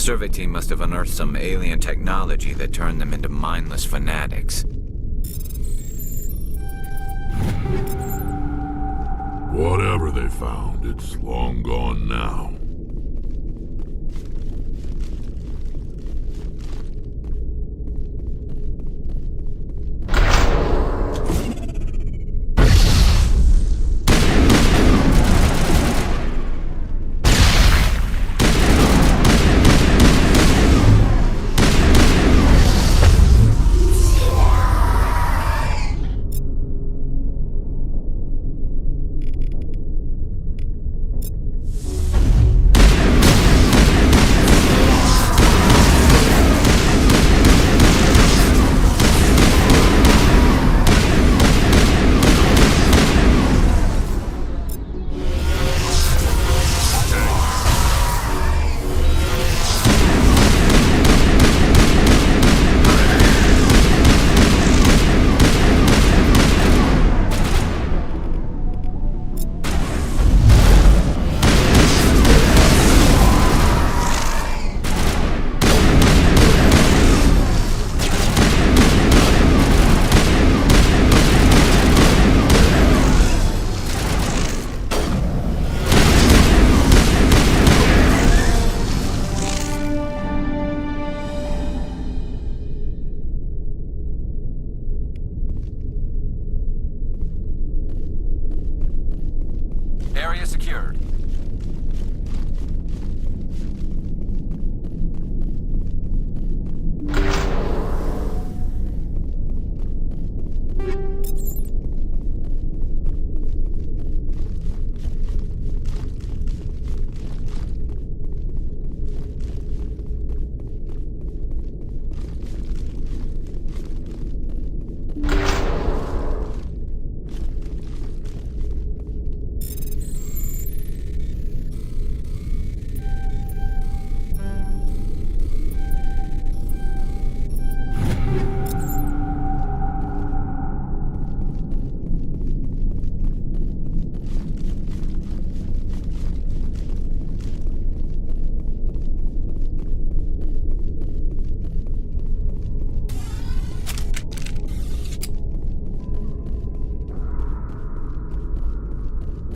survey team must have unearthed some alien technology that turned them into mindless fanatics. Whatever they found, it's long gone now. Area secured.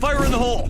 Fire in the hole!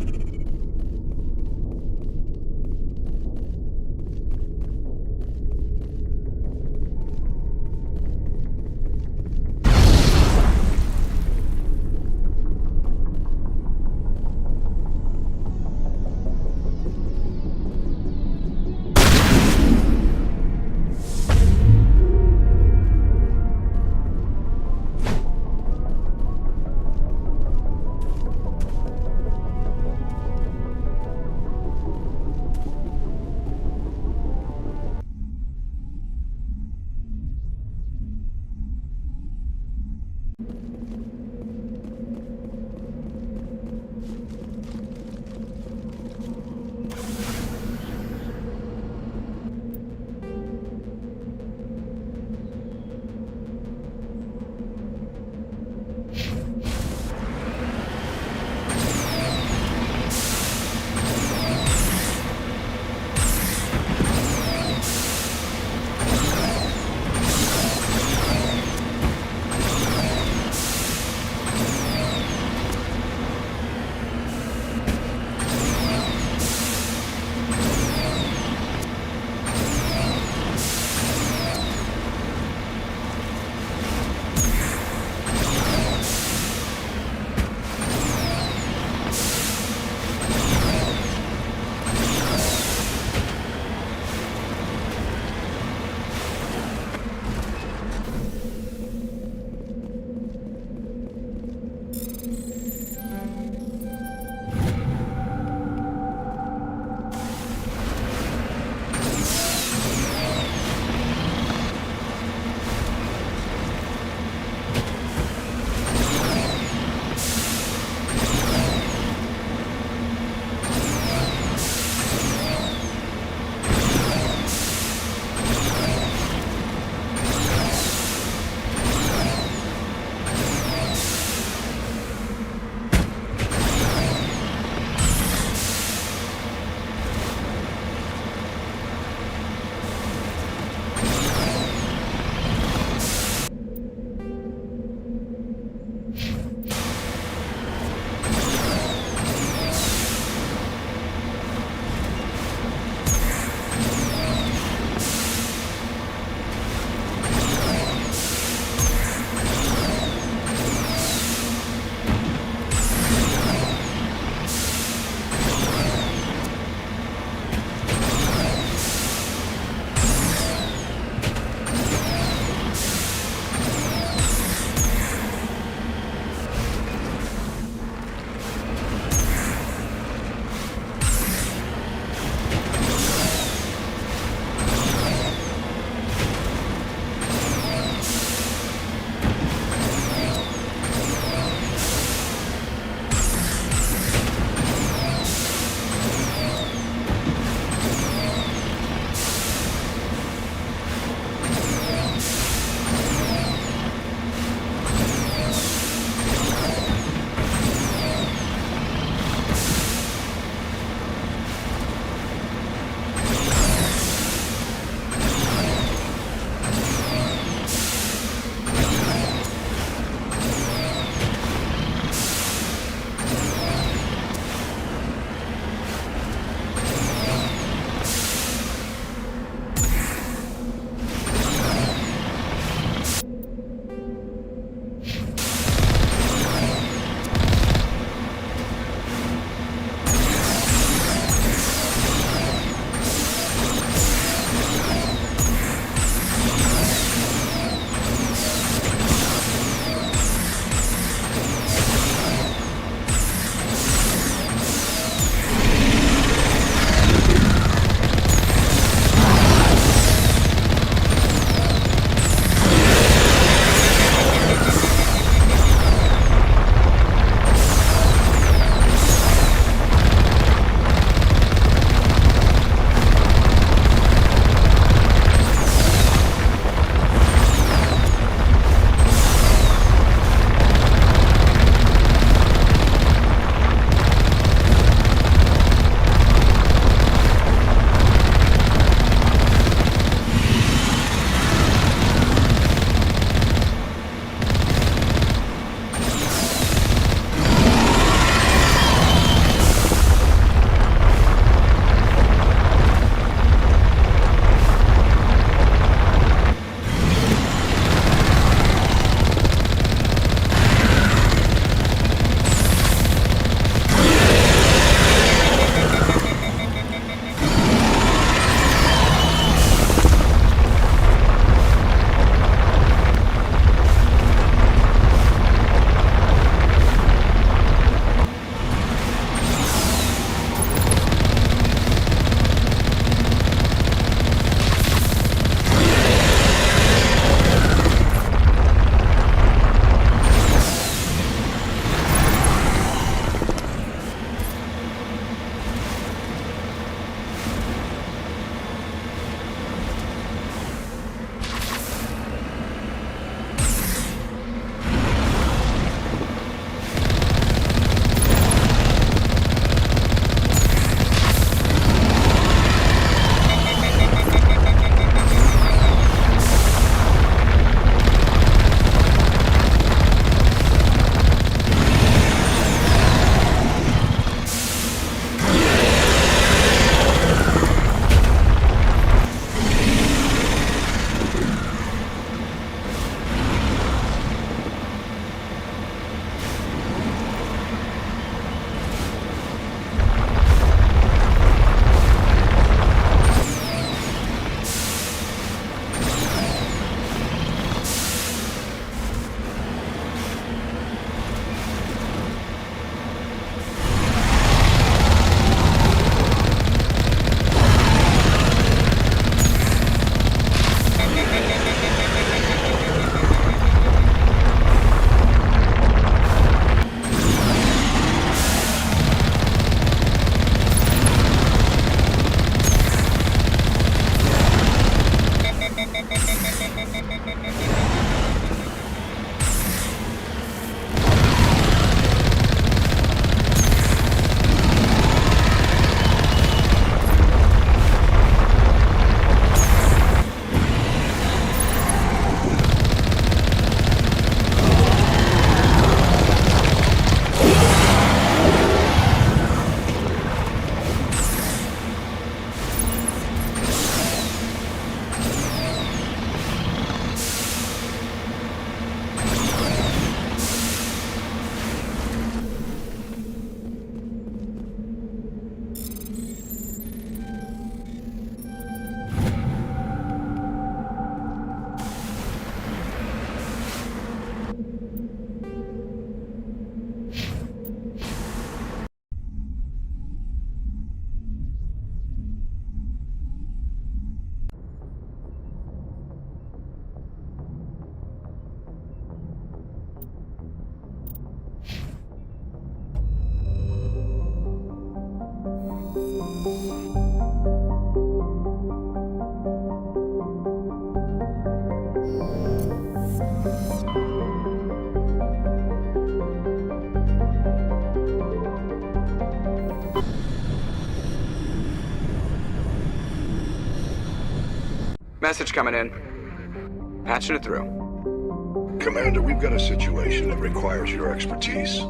Message coming in. Patching it through. Commander, we've got a situation that requires your expertise.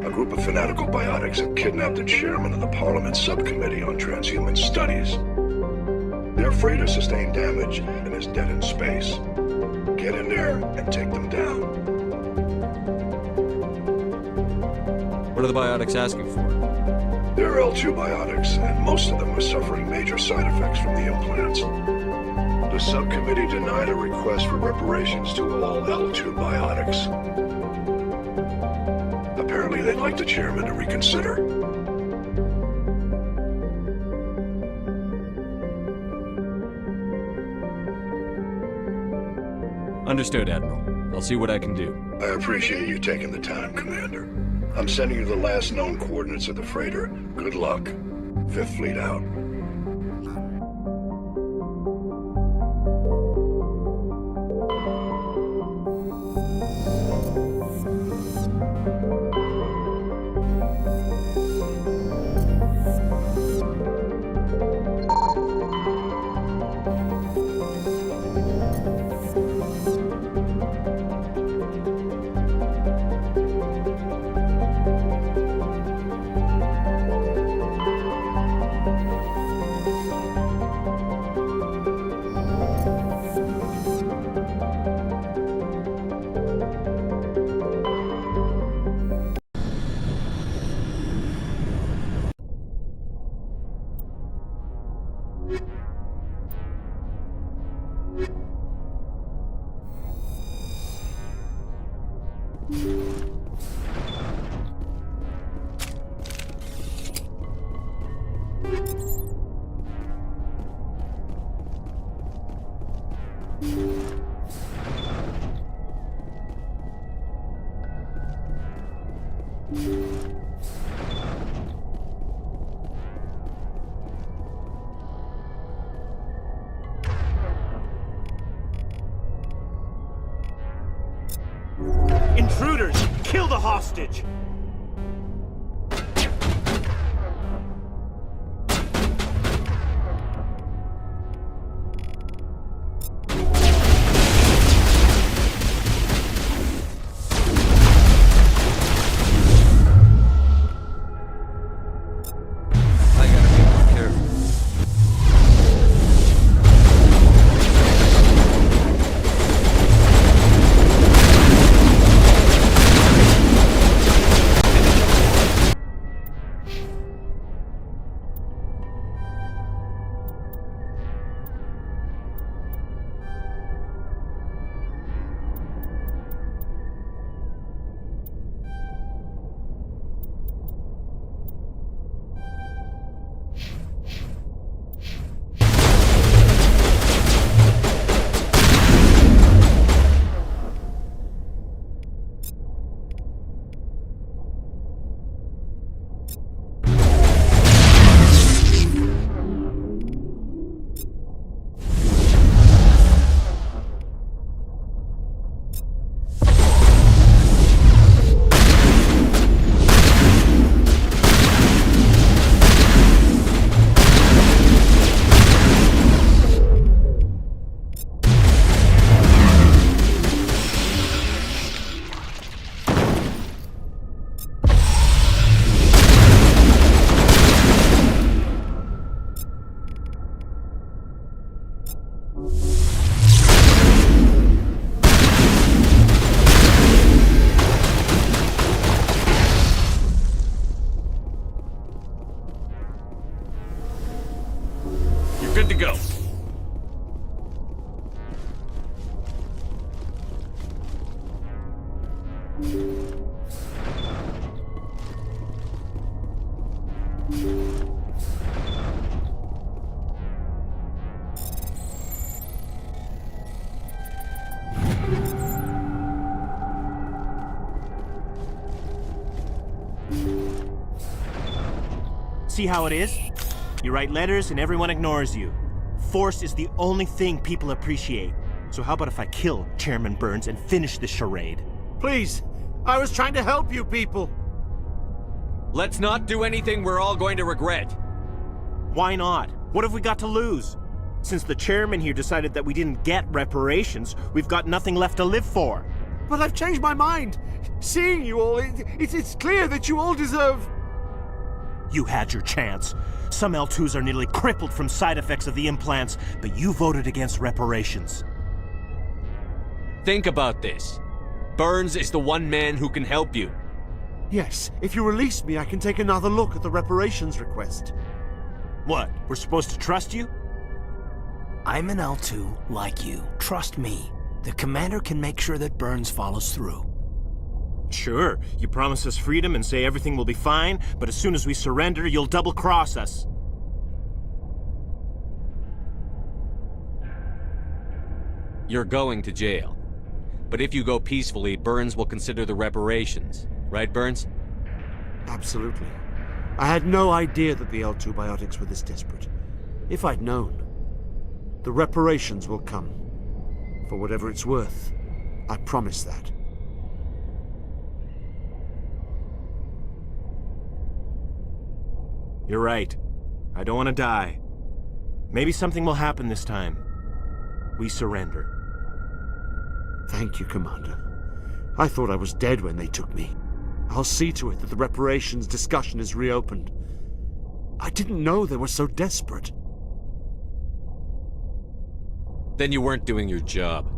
A group of fanatical biotics have kidnapped the chairman of the Parliament Subcommittee on Transhuman Studies. Their freighter sustained damage and is dead in space. Get in there and take them down. What are the biotics asking for? They're L2 biotics, and most of them are suffering major side effects from the implants. The subcommittee denied a request for reparations to all L2 biotics. Apparently they'd like the chairman to reconsider. Understood, Admiral. I'll see what I can do. I appreciate you taking the time, Commander. I'm sending you the last known coordinates of the freighter. Good luck. Fifth Fleet out. Intruders! Kill the hostage! I gotta be more careful. You're good to go. See how it is? You write letters and everyone ignores you. Force is the only thing people appreciate. So how about if I kill Chairman Burns and finish this charade? Please, I was trying to help you people. Let's not do anything we're all going to regret. Why not? What have we got to lose? Since the chairman here decided that we didn't get reparations, we've got nothing left to live for. But I've changed my mind. Seeing you all, it's clear that you all deserve... You had your chance. Some L2s are nearly crippled from side effects of the implants, but you voted against reparations. Think about this. Burns is the one man who can help you. Yes, if you release me, I can take another look at the reparations request. What, we're supposed to trust you? I'm an L2 like you. Trust me. The commander can make sure that Burns follows through. Sure, you promise us freedom and say everything will be fine, but as soon as we surrender, you'll double-cross us. You're going to jail. But if you go peacefully, Burns will consider the reparations. Right, Burns? Absolutely. I had no idea that the L2 biotics were this desperate. If I'd known, the reparations will come. For whatever it's worth, I promise that. You're right. I don't want to die. Maybe something will happen this time. We surrender. Thank you, Commander. I thought I was dead when they took me. I'll see to it that the reparations discussion is reopened. I didn't know they were so desperate. Then you weren't doing your job.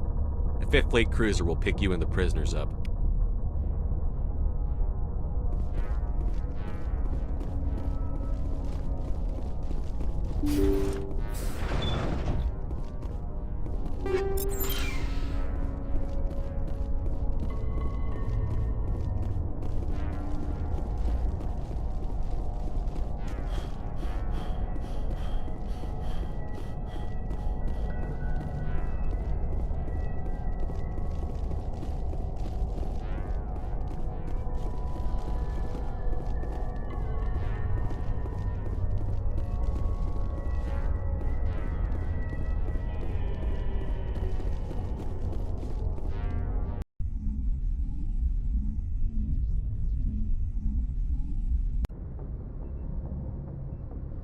The 5th Fleet cruiser will pick you and the prisoners up.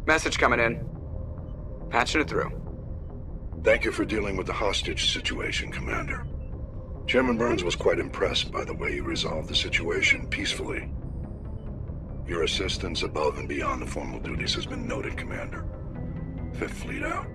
Message coming in. Patching it through. Thank you for dealing with the hostage situation, Commander. Chairman Burns was quite impressed by the way you resolved the situation peacefully. Your assistance above and beyond the formal duties has been noted, Commander. 5th Fleet out.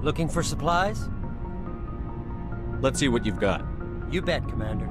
Looking for supplies? Let's see what you've got. You bet, Commander.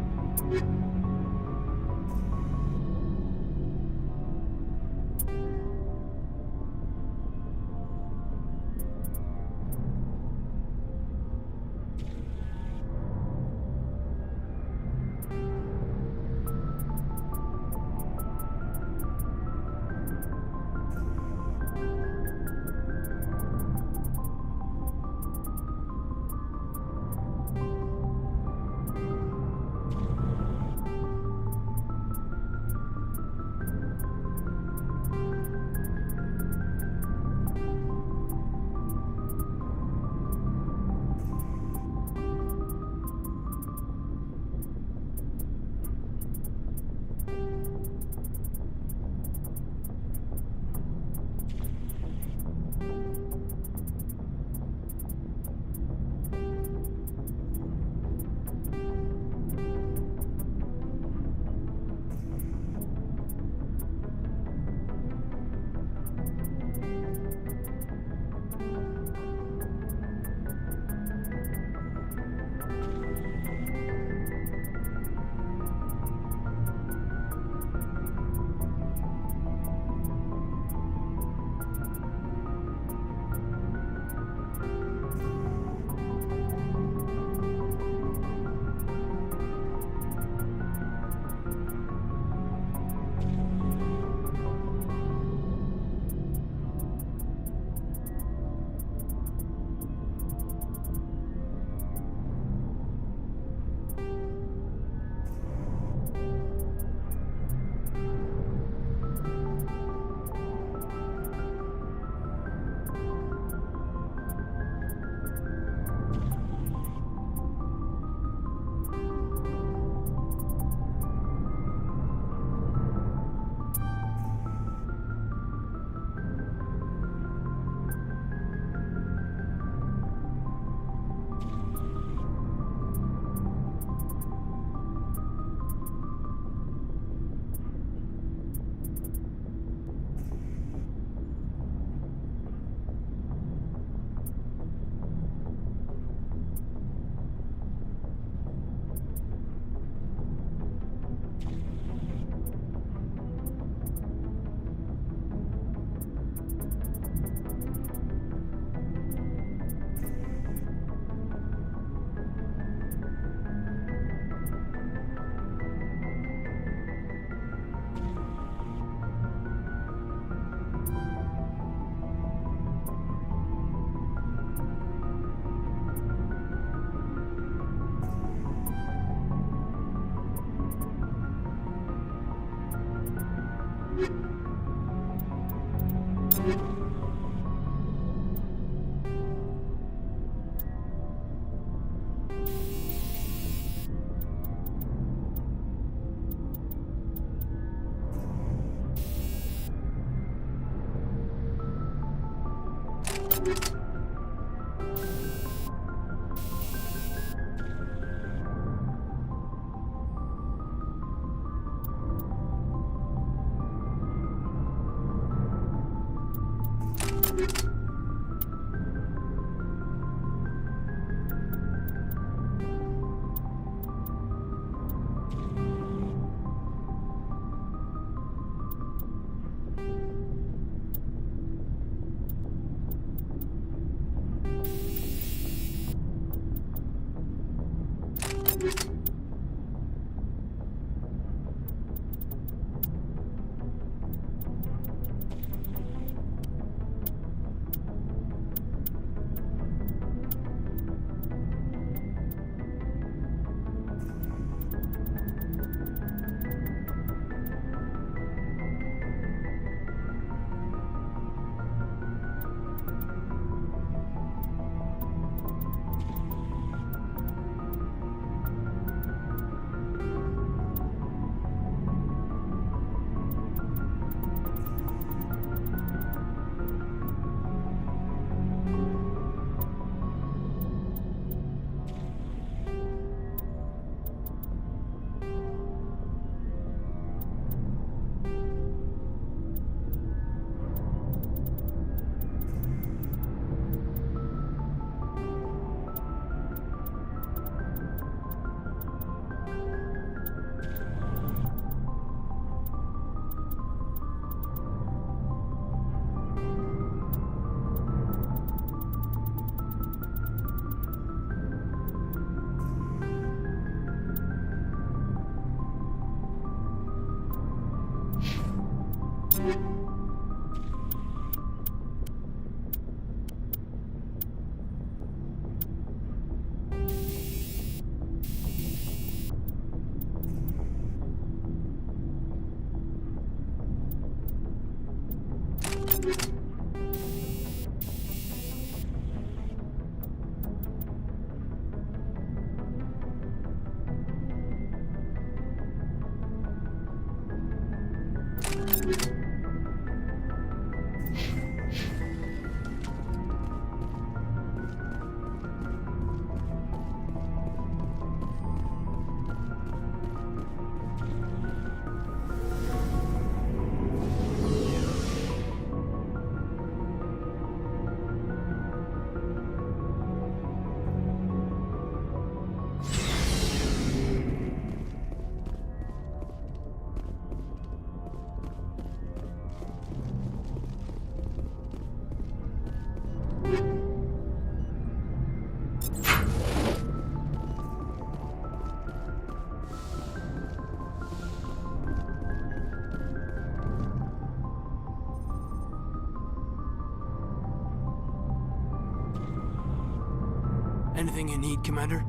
Anything you need, Commander?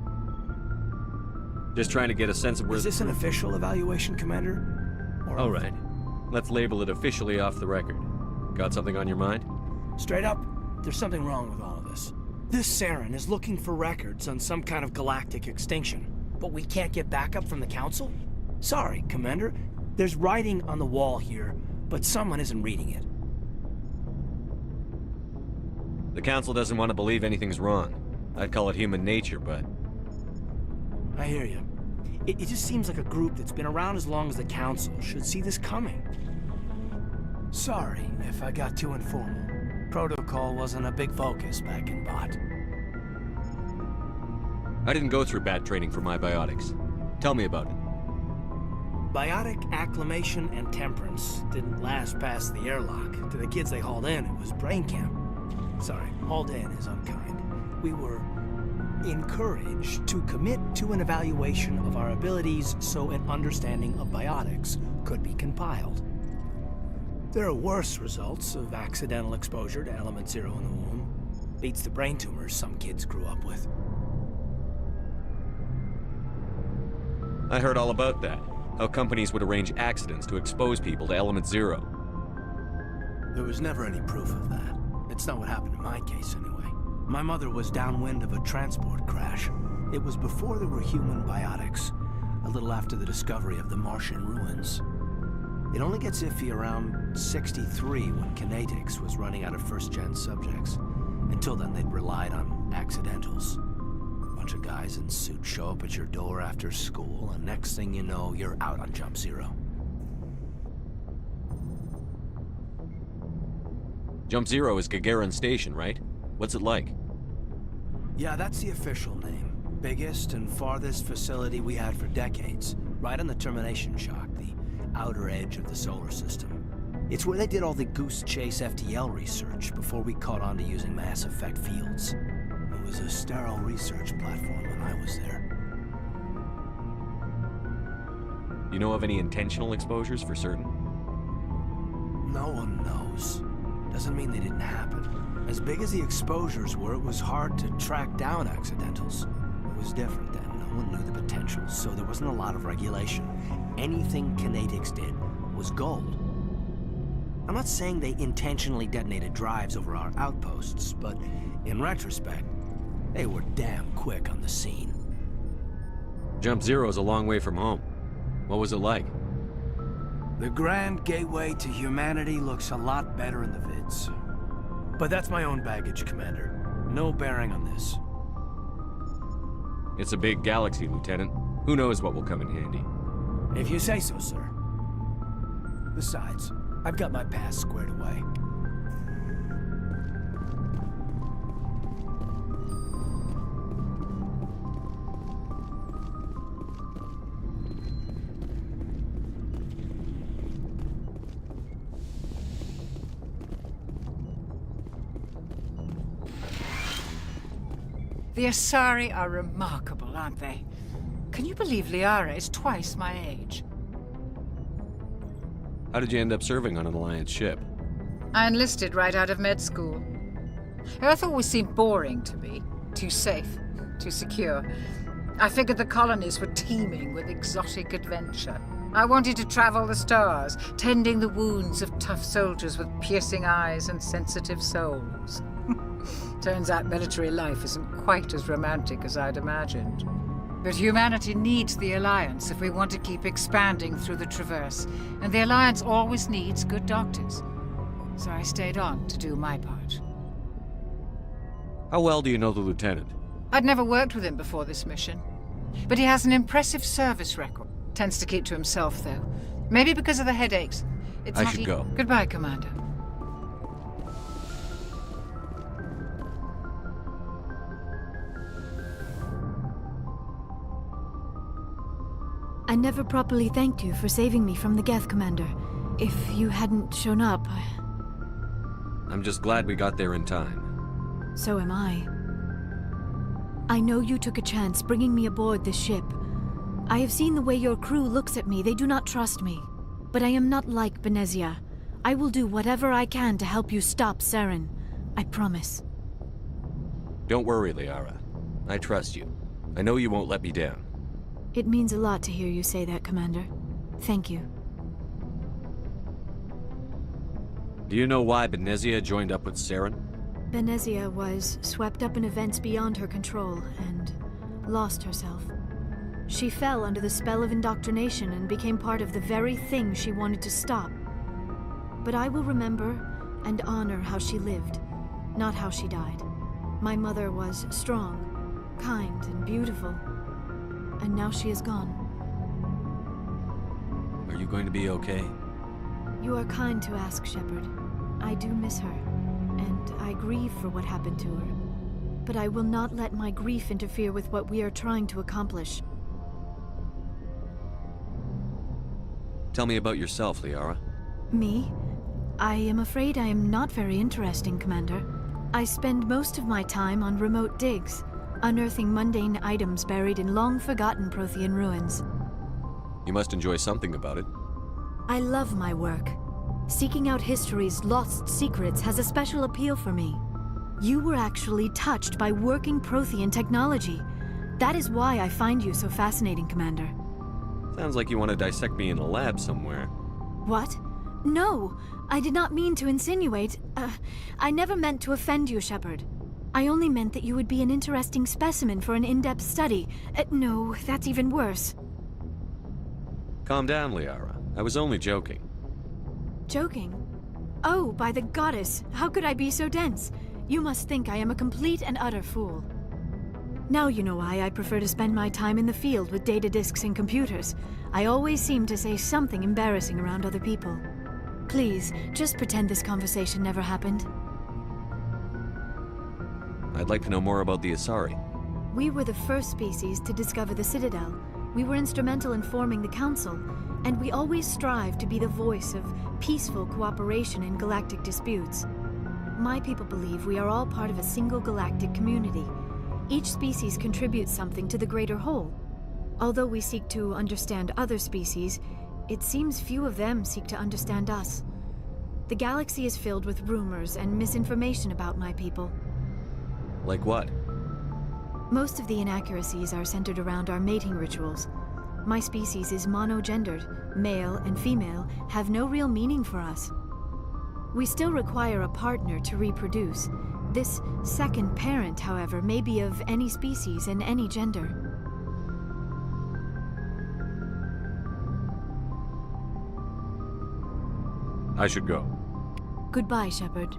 Just trying to get a sense of where... Is this an official evaluation, Commander? Or All right. Let's label it officially off the record. Got something on your mind? Straight up, there's something wrong with all of this. This Saren is looking for records on some kind of galactic extinction. But we can't get backup from the Council? Sorry, Commander. There's writing on the wall here, but someone isn't reading it. The Council doesn't want to believe anything's wrong. I'd call it human nature, but... I hear you. It just seems like a group that's been around as long as the Council should see this coming. Sorry if I got too informal. Protocol wasn't a big focus back in Bot. I didn't go through bat training for my biotics. Tell me about it. Biotic acclimation and temperance didn't last past the airlock. To the kids they hauled in, it was brain camp. Sorry, hauled in is unkind. We were encouraged to commit to an evaluation of our abilities so an understanding of biotics could be compiled. There are worse results of accidental exposure to Element Zero in the womb. Beats the brain tumors some kids grew up with. I heard all about that. How companies would arrange accidents to expose people to Element Zero. There was never any proof of that. It's not what happened in my case, anyway. My mother was downwind of a transport crash. It was before there were human biotics, a little after the discovery of the Martian ruins. It only gets iffy around 63 when Kinetics was running out of first-gen subjects. Until then, they'd relied on accidentals. A bunch of guys in suits show up at your door after school, and next thing you know, you're out on Jump Zero. Jump Zero is Gagarin Station, right? What's it like? Yeah, that's the official name. Biggest and farthest facility we had for decades. Right on the termination shock, the outer edge of the solar system. It's where they did all the Goose Chase FTL research before we caught on to using mass effect fields. It was a sterile research platform when I was there. You know of any intentional exposures for certain? No one knows. Doesn't mean they didn't happen. As big as the exposures were, it was hard to track down accidentals. It was different then. No one knew the potential, so there wasn't a lot of regulation. Anything Kinetics did was gold. I'm not saying they intentionally detonated drives over our outposts, but in retrospect, they were damn quick on the scene. Jump Zero is a long way from home. What was it like? The Grand Gateway to Humanity looks a lot better in the vids. But that's my own baggage, Commander. No bearing on this. It's a big galaxy, Lieutenant. Who knows what will come in handy? If you say so, sir. Besides, I've got my past squared away. The Asari are remarkable, aren't they? Can you believe Liara is twice my age? How did you end up serving on an Alliance ship? I enlisted right out of med school. Earth always seemed boring to me. Too safe, too secure. I figured the colonies were teeming with exotic adventure. I wanted to travel the stars, tending the wounds of tough soldiers with piercing eyes and sensitive souls. Turns out military life isn't quite as romantic as I'd imagined. But humanity needs the Alliance if we want to keep expanding through the Traverse, and the Alliance always needs good doctors. So I stayed on to do my part. How well do you know the Lieutenant? I'd never worked with him before this mission, but he has an impressive service record. Tends to keep to himself, though. Maybe because of the headaches. It's I not should go. Goodbye, Commander. I never properly thanked you for saving me from the Geth, Commander. If you hadn't shown up, I'm just glad we got there in time. so am I. I know you took a chance bringing me aboard this ship. I have seen the way your crew looks at me. They do not trust me. But I am not like Benezia. I will do whatever I can to help you stop Saren. I promise. Don't worry, Liara. I trust you. I know you won't let me down. It means a lot to hear you say that, Commander. Thank you. Do you know why Benezia joined up with Saren? Benezia was swept up in events beyond her control and lost herself. She fell under the spell of indoctrination and became part of the very thing she wanted to stop. But I will remember and honor how she lived, not how she died. My mother was strong, kind, and beautiful. And now she is gone. Are you going to be okay? You are kind to ask, Shepard. I do miss her, and I grieve for what happened to her. But I will not let my grief interfere with what we are trying to accomplish. Tell me about yourself, Liara. Me? I am afraid I am not very interesting, Commander. I spend most of my time on remote digs, unearthing mundane items buried in long-forgotten Prothean ruins. You must enjoy something about it. I love my work. Seeking out history's lost secrets has a special appeal for me. You were actually touched by working Prothean technology. That is why I find you so fascinating, Commander. Sounds like you want to dissect me in a lab somewhere. What? No, I did not mean to insinuate. I never meant to offend you, Shepard. I only meant that you would be an interesting specimen for an in-depth study. No, that's even worse. Calm down, Liara. I was only joking. Joking? Oh, by the goddess, how could I be so dense? You must think I am a complete and utter fool. Now you know why I prefer to spend my time in the field with data disks and computers. I always seem to say something embarrassing around other people. Please, just pretend this conversation never happened. I'd like to know more about the Asari. We were the first species to discover the Citadel. We were instrumental in forming the Council, and we always strive to be the voice of peaceful cooperation in galactic disputes. My people believe we are all part of a single galactic community. Each species contributes something to the greater whole. Although we seek to understand other species, it seems few of them seek to understand us. The galaxy is filled with rumors and misinformation about my people. Like what? Most of the inaccuracies are centered around our mating rituals. My species is monogendered. Male and female have no real meaning for us. We still require a partner to reproduce. This second parent, however, may be of any species and any gender. I should go. Goodbye, Shepard.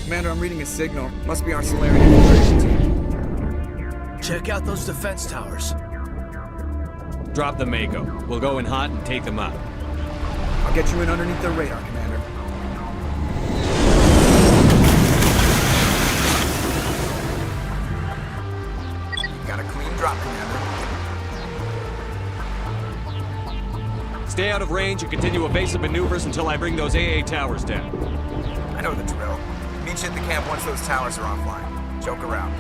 Commander, I'm reading a signal. Must be our Solarian infiltration team. Check out those defense towers. Drop the Mako. We'll go in hot and take them out. I'll get you in underneath their radar, Commander. Got a clean drop, Commander. Stay out of range and continue evasive maneuvers until I bring those AA towers down. I know the drill. Meet you at the camp once those towers are offline. Joke around.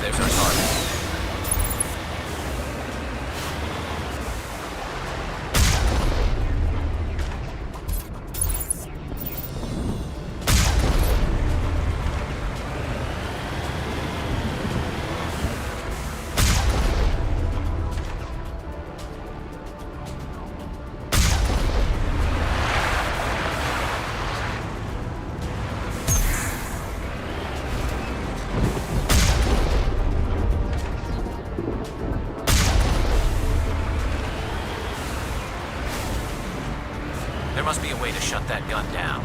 There's our target. There must be a way to shut that gun down.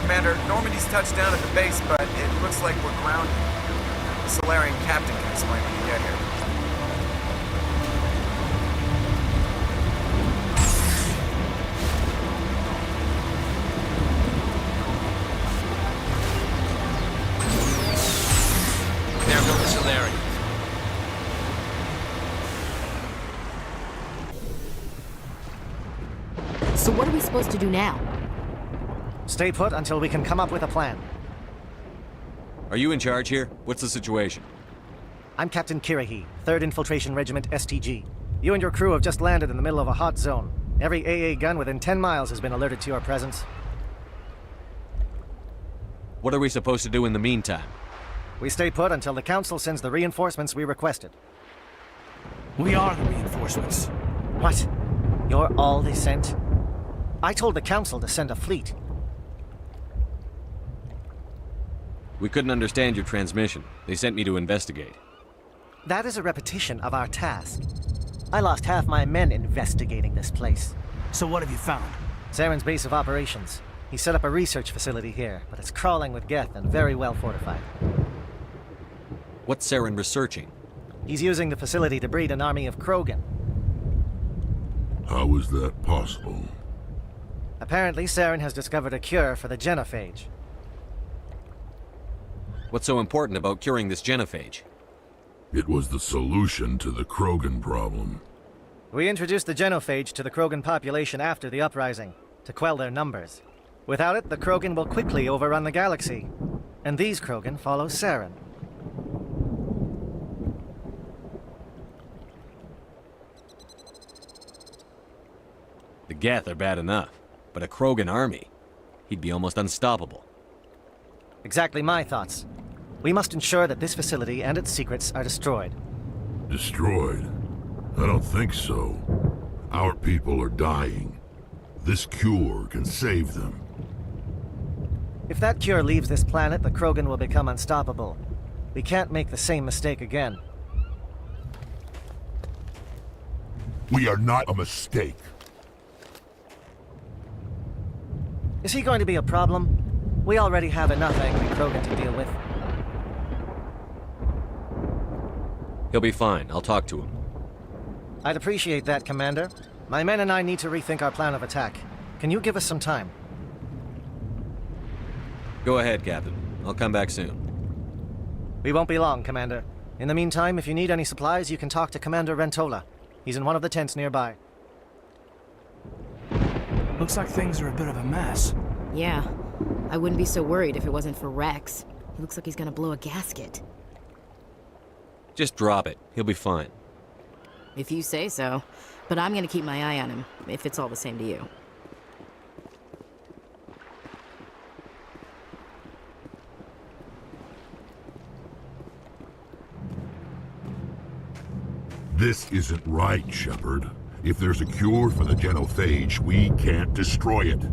Commander, Normandy's touched down at the base, but it looks like we're grounded. The Solarian captain can explain when we get here. There go the Solarians. So what are we supposed to do now? Stay put until we can come up with a plan. Are you in charge here? What's the situation? I'm Captain Kirahi, 3rd Infiltration Regiment STG. You and your crew have just landed in the middle of a hot zone. Every AA gun within 10 miles has been alerted to your presence. What are we supposed to do in the meantime? We stay put until the Council sends the reinforcements we requested. We are the reinforcements. What? You're all they sent? I told the Council to send a fleet. We couldn't understand your transmission. They sent me to investigate. That is a repetition of our task. I lost half my men investigating this place. So what have you found? Saren's base of operations. He set up a research facility here, but it's crawling with Geth and very well fortified. What's Saren researching? He's using the facility to breed an army of Krogan. How is that possible? Apparently, Saren has discovered a cure for the genophage. What's so important about curing this genophage? It was the solution to the Krogan problem. We introduced the genophage to the Krogan population after the uprising, to quell their numbers. Without it, the Krogan will quickly overrun the galaxy. And these Krogan follow Saren. The Geth are bad enough, but a Krogan army? He'd be almost unstoppable. Exactly my thoughts. We must ensure that this facility and its secrets are destroyed. Destroyed? I don't think so. Our people are dying. This cure can save them. If that cure leaves this planet, the Krogan will become unstoppable. We can't make the same mistake again. We are not a mistake. Is he going to be a problem? We already have enough angry Krogan to deal with. He'll be fine. I'll talk to him. I'd appreciate that, Commander. My men and I need to rethink our plan of attack. Can you give us some time? Go ahead, Captain. I'll come back soon. We won't be long, Commander. In the meantime, if you need any supplies, you can talk to Commander Rentola. He's in one of the tents nearby. Looks like things are a bit of a mess. Yeah. I wouldn't be so worried if it wasn't for Rex. He looks like he's gonna blow a gasket. Just drop it. He'll be fine. If you say so. But I'm gonna keep my eye on him, if it's all the same to you. This isn't right, Shepard. If there's a cure for the genophage, we can't destroy it.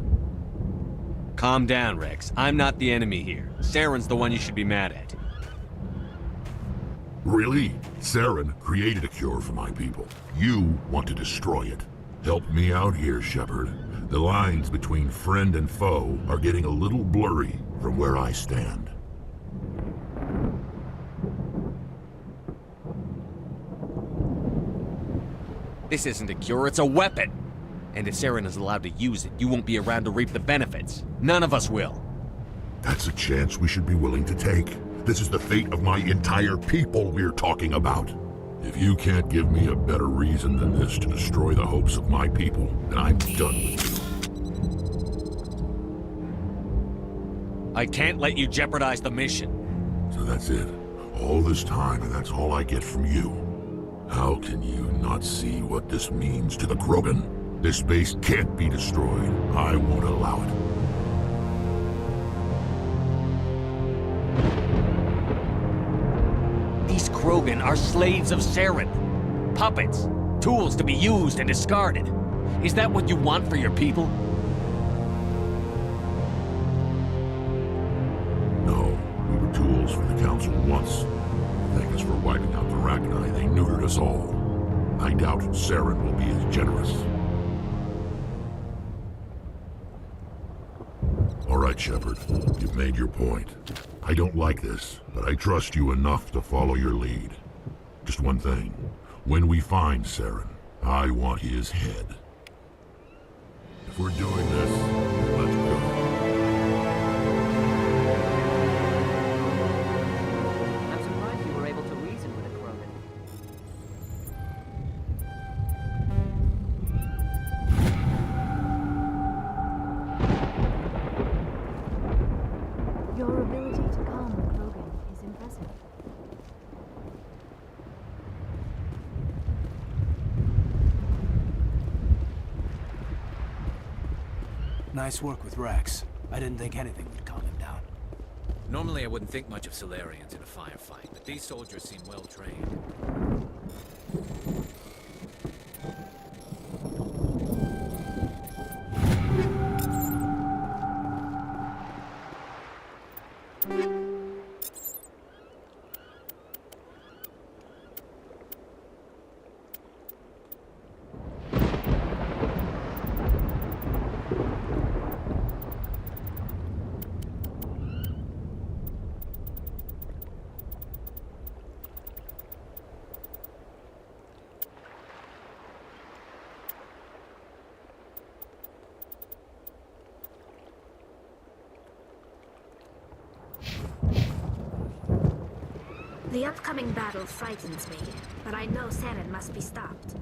Calm down, Rex. I'm not the enemy here. Saren's the one you should be mad at. Really? Saren created a cure for my people. You want to destroy it. Help me out here, Shepard. The lines between friend and foe are getting a little blurry from where I stand. This isn't a cure, it's a weapon! And if Saren is allowed to use it, you won't be around to reap the benefits. None of us will. That's a chance we should be willing to take. This is the fate of my entire people we're talking about. If you can't give me a better reason than this to destroy the hopes of my people, then I'm done with you. I can't let you jeopardize the mission. So that's it. All this time, and that's all I get from you. How can you not see what this means to the Krogan? This base can't be destroyed. I won't allow it. These Krogan are slaves of Saren. Puppets. Tools to be used and discarded. Is that what you want for your people? No, we were tools for the Council once. Thank us for wiping out the Rachni. They neutered us all. I doubt Saren will be as generous. All right, right, Shepard. You've made your point. I don't like this, but I trust you enough to follow your lead. Just one thing. When we find Saren, I want his head. If we're doing this, let's go. I'm surprised you were able to reason with a Krogan. Your ability to calm the Krogan is impressive. Nice work with Rex. I didn't think anything would calm him down. Normally I wouldn't think much of Solarians in a firefight, but these soldiers seem well trained. The upcoming battle frightens me, but I know Saren must be stopped.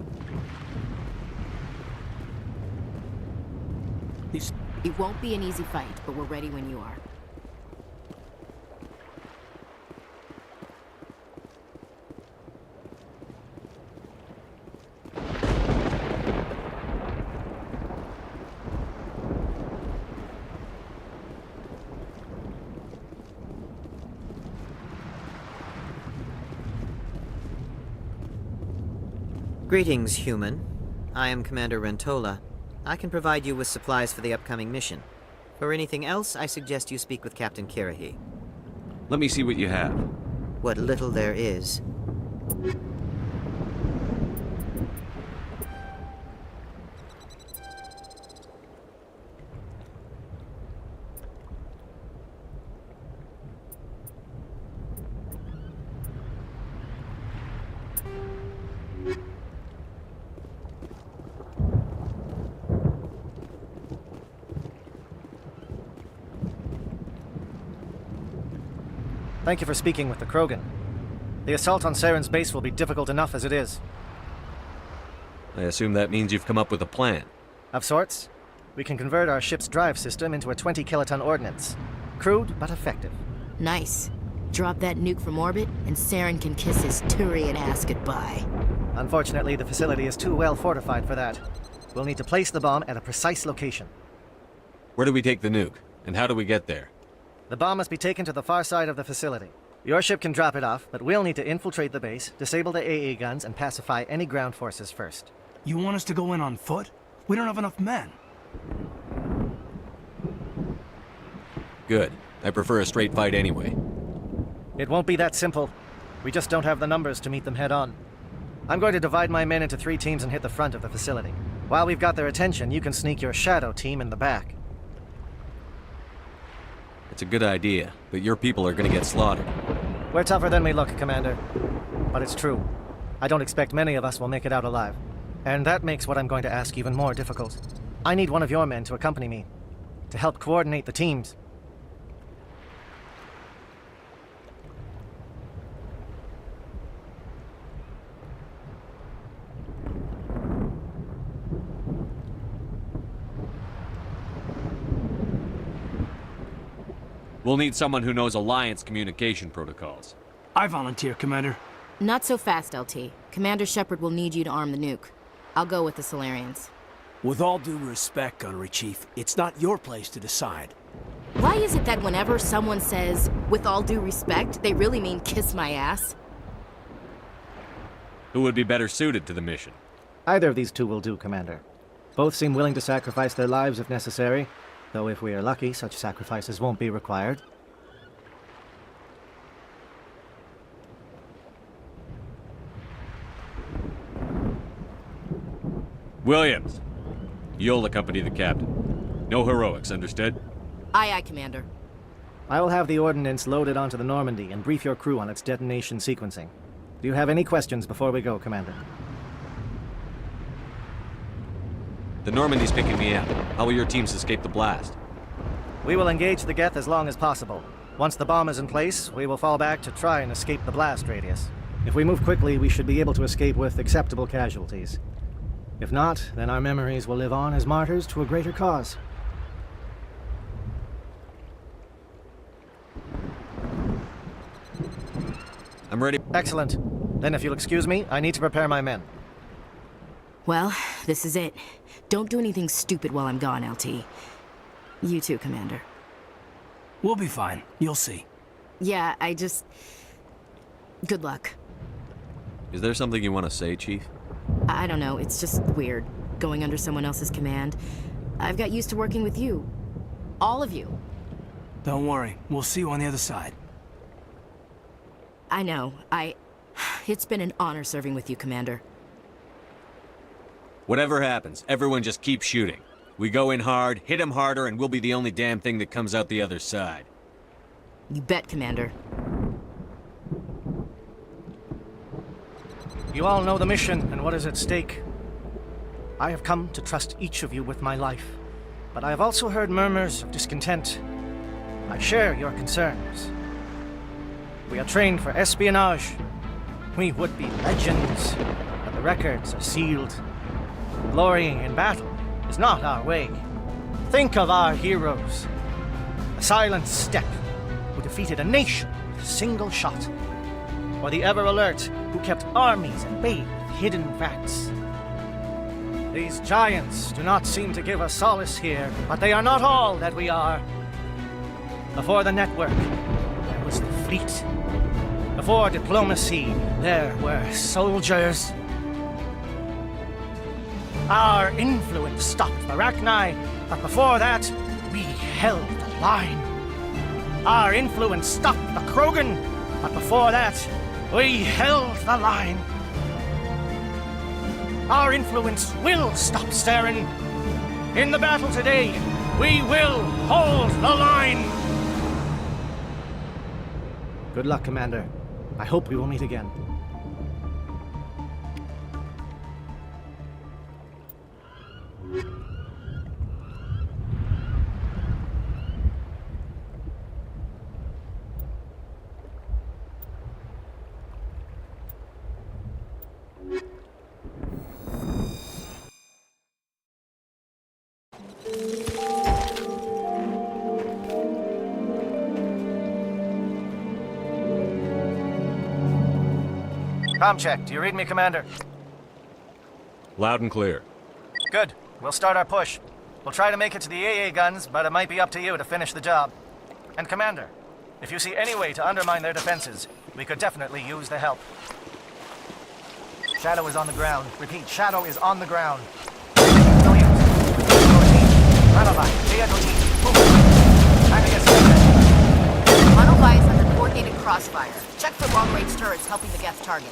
It won't be an easy fight, but we're ready when you are. Greetings, human. I am Commander Rentola. I can provide you with supplies for the upcoming mission. For anything else, I suggest you speak with Captain Kirahi. Let me see what you have. What little there is. Thank you for speaking with the Krogan. The assault on Saren's base will be difficult enough as it is. I assume that means you've come up with a plan. Of sorts. We can convert our ship's drive system into a 20-kiloton ordnance. Crude, but effective. Nice. Drop that nuke from orbit, and Saren can kiss his Turian ass goodbye. Unfortunately, the facility is too well fortified for that. We'll need to place the bomb at a precise location. Where do we take the nuke? And how do we get there? The bomb must be taken to the far side of the facility. Your ship can drop it off, but we'll need to infiltrate the base, disable the AA guns, and pacify any ground forces first. You want us to go in on foot? We don't have enough men. Good. I prefer a straight fight anyway. It won't be that simple. We just don't have the numbers to meet them head-on. I'm going to divide my men into 3 teams and hit the front of the facility. While we've got their attention, you can sneak your shadow team in the back. It's a good idea, but your people are gonna get slaughtered. We're tougher than we look, Commander. But it's true. I don't expect many of us will make it out alive. And that makes what I'm going to ask even more difficult. I need one of your men to accompany me, to help coordinate the teams. We'll need someone who knows Alliance communication protocols. I volunteer, Commander. Not so fast, LT. Commander Shepard will need you to arm the nuke. I'll go with the Solarians. With all due respect, Gunnery Chief, it's not your place to decide. Why is it that whenever someone says, with all due respect, they really mean kiss my ass? Who would be better suited to the mission? Either of these two will do, Commander. Both seem willing to sacrifice their lives if necessary, though if we are lucky, such sacrifices won't be required. Williams, you'll accompany the captain. No heroics, understood? Aye, aye, Commander. I will have the ordnance loaded onto the Normandy and brief your crew on its detonation sequencing. Do you have any questions before we go, Commander? The Normandy's picking me up. How will your teams escape the blast? We will engage the Geth as long as possible. Once the bomb is in place, we will fall back to try and escape the blast radius. If we move quickly, we should be able to escape with acceptable casualties. If not, then our memories will live on as martyrs to a greater cause. I'm ready. Excellent. Then if you'll excuse me, I need to prepare my men. Well, this is it. Don't do anything stupid while I'm gone, LT. You too, Commander. We'll be fine. You'll see. Yeah, good luck. Is there something you want to say, Chief? I don't know, it's just weird, going under someone else's command. I've got used to working with you. All of you. Don't worry. We'll see you on the other side. I know. It's been an honor serving with you, Commander. Whatever happens, everyone just keep shooting. We go in hard, hit him harder, and we'll be the only damn thing that comes out the other side. You bet, Commander. You all know the mission and what is at stake. I have come to trust each of you with my life, but I have also heard murmurs of discontent. I share your concerns. We are trained for espionage. We would be legends, but the records are sealed. Glorying in battle is not our way. Think of our heroes. The silent step who defeated a nation with a single shot. Or the ever-alert who kept armies at bay with hidden facts. These giants do not seem to give us solace here, but they are not all that we are. Before the network, there was the fleet. Before diplomacy, there were soldiers. Our influence stopped the Rachni, but before that, we held the line. Our influence stopped the Krogan, but before that, we held the line. Our influence will stop Saren. In the battle today, we will hold the line. Good luck, Commander. I hope we will meet again. Com check. Do you read me, Commander? Loud and clear. Good. We'll start our push. We'll try to make it to the AA guns, but it might be up to you to finish the job. And Commander, if you see any way to undermine their defenses, we could definitely use the help. Shadow is on the ground. Repeat, Shadow is on the ground. Monolith is under coordinated crossfire. Check for long-range turrets helping the Geth target.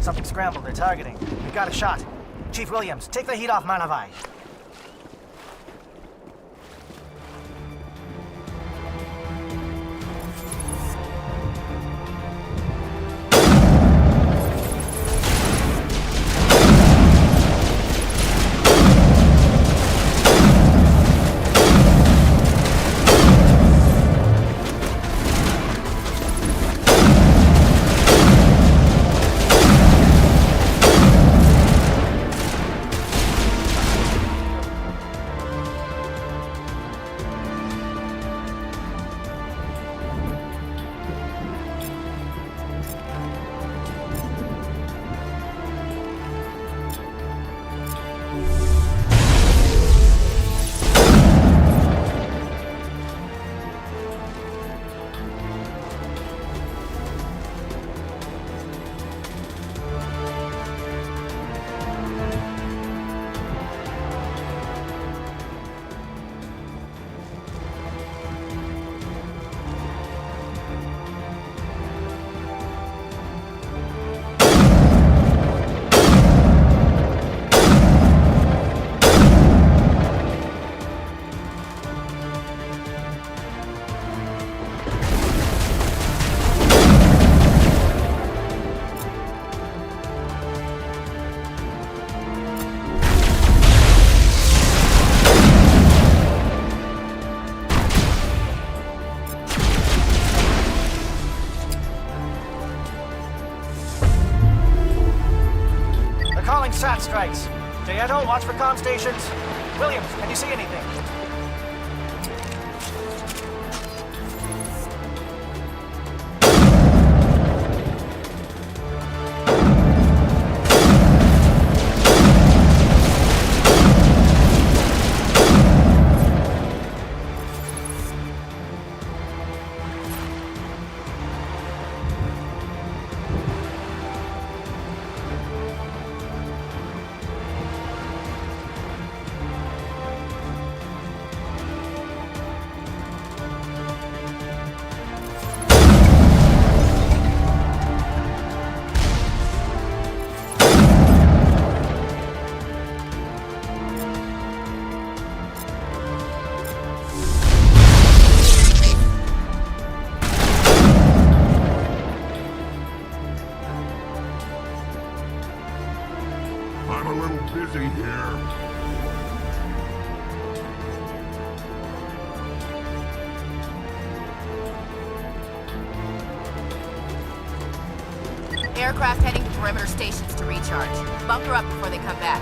something scrambled they're targeting. We've got a shot. Chief Williams, take the heat off Manavai. SAT strikes. Jayeto, watch for comm stations. Williams, can you see anything? I'm a little busy here. Aircraft heading to perimeter stations to recharge. Bunker up before they come back.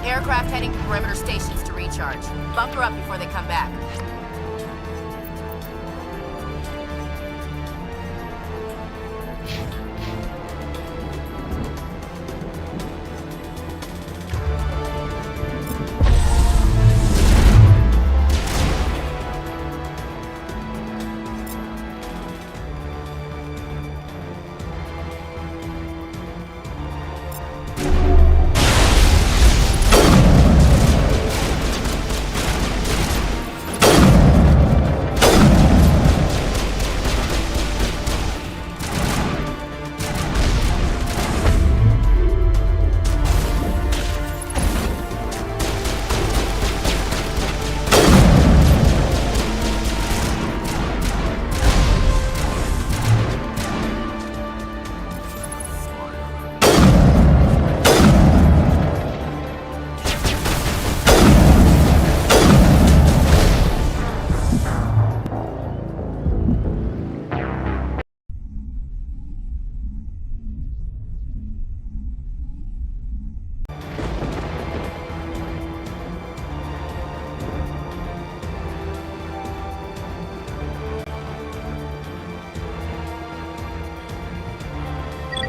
Aircraft heading to perimeter stations to recharge. Bunker up before they come back.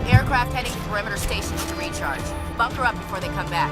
Aircraft heading to perimeter stations to recharge. Bunker up before they come back.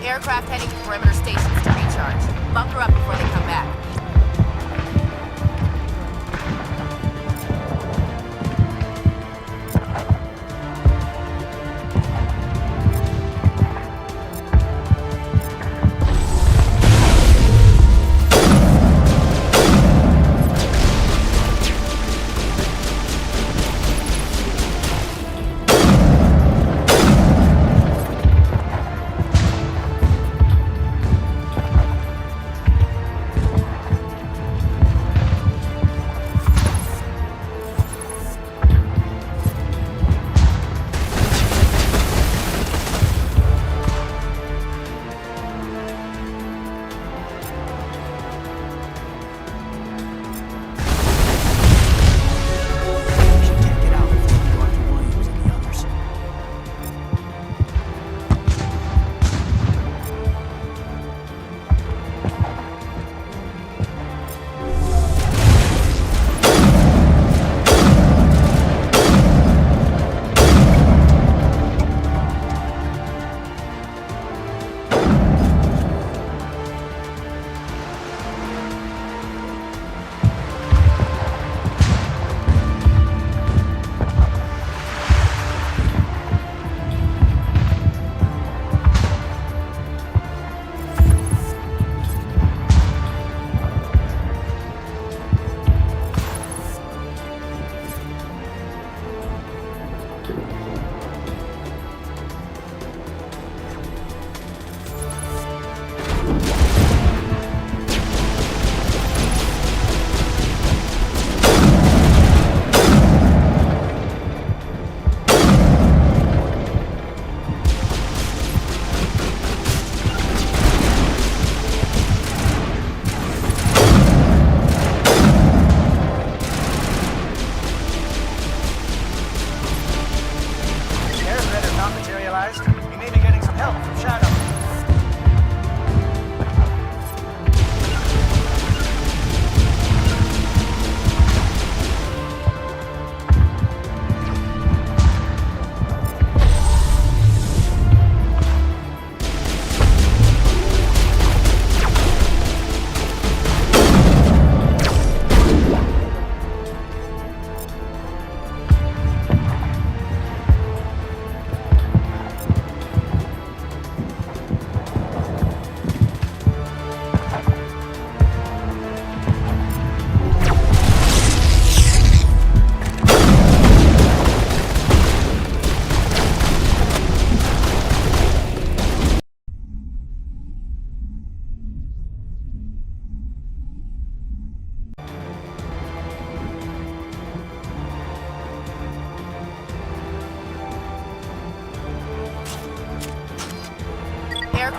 Aircraft heading to perimeter stations to recharge. Bunker up before they come back.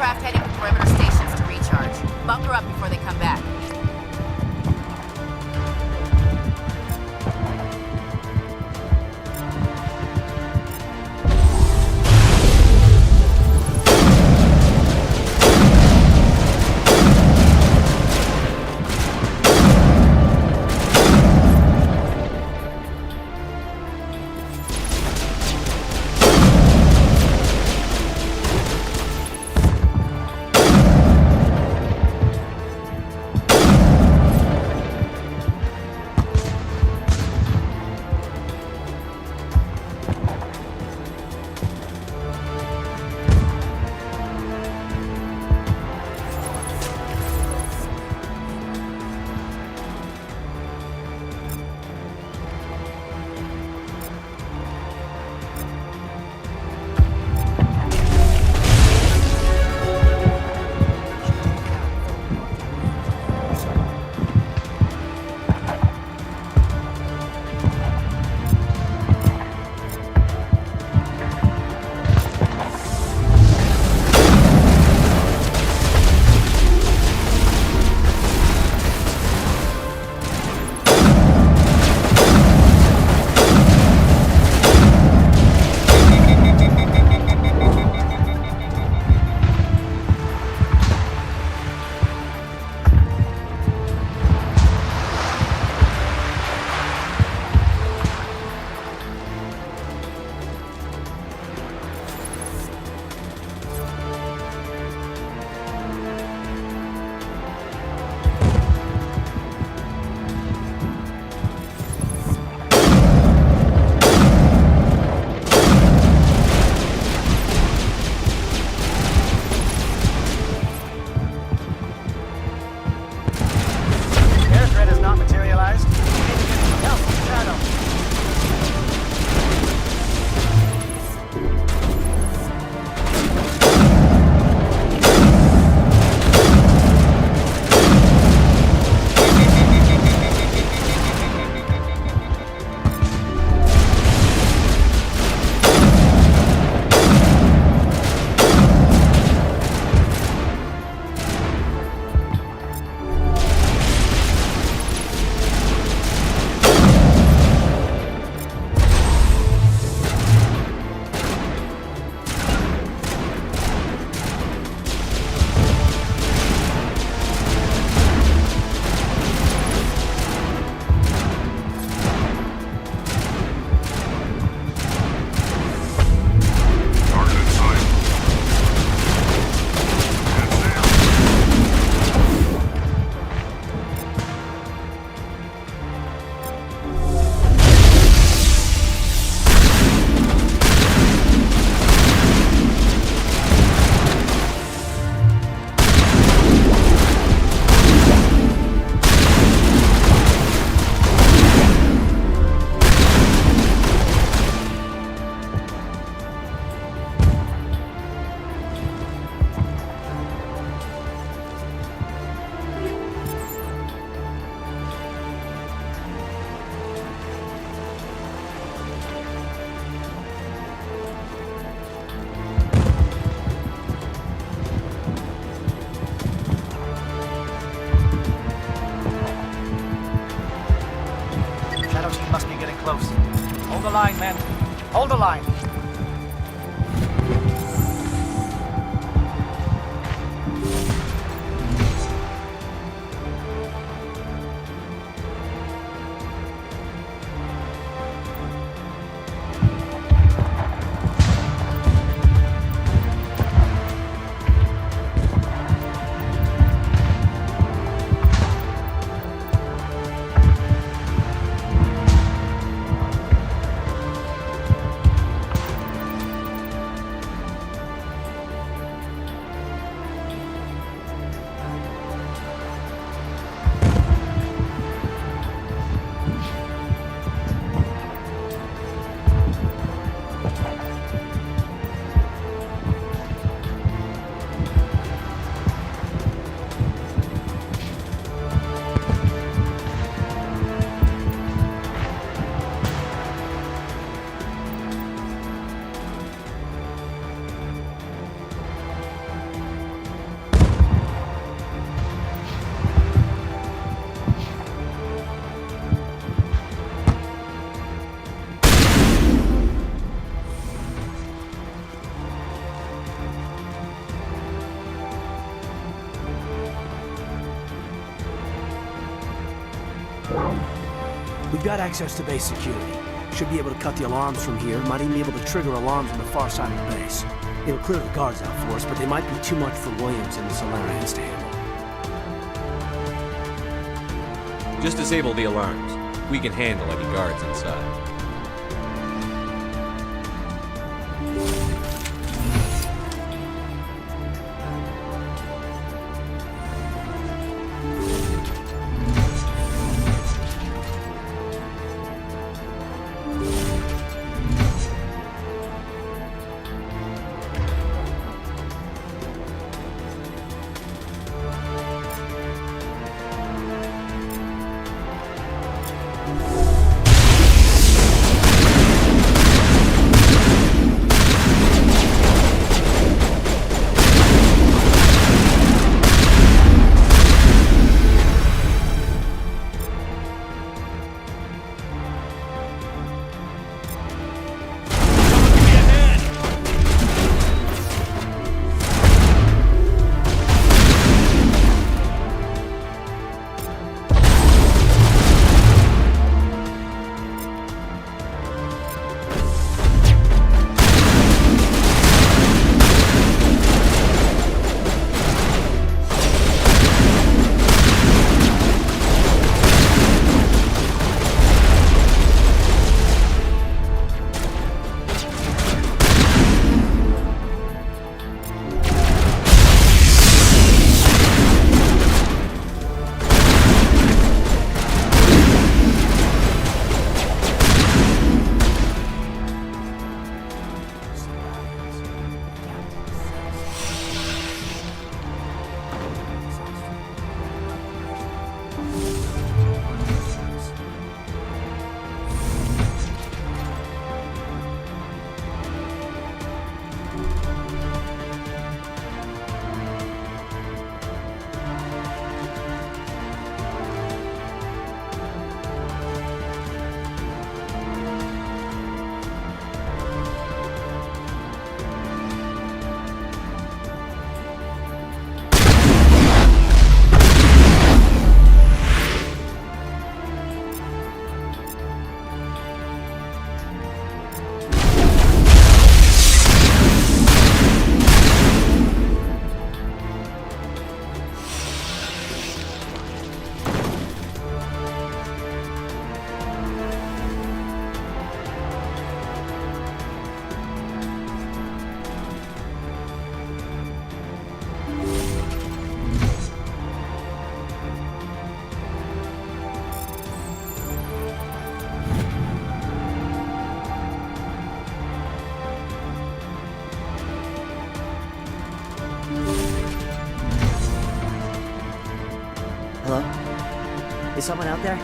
craft heading to perimeter stations to recharge. Bunker up before they come back. close. Hold the line, men. Hold the line. We've got access to base security. Should be able to cut the alarms from here. Might even be able to trigger alarms on the far side of the base. It'll clear the guards out for us, but they might be too much for Williams and the Solarians to handle. Just disable the alarms. We can handle any guards inside. Hello? Is someone out there?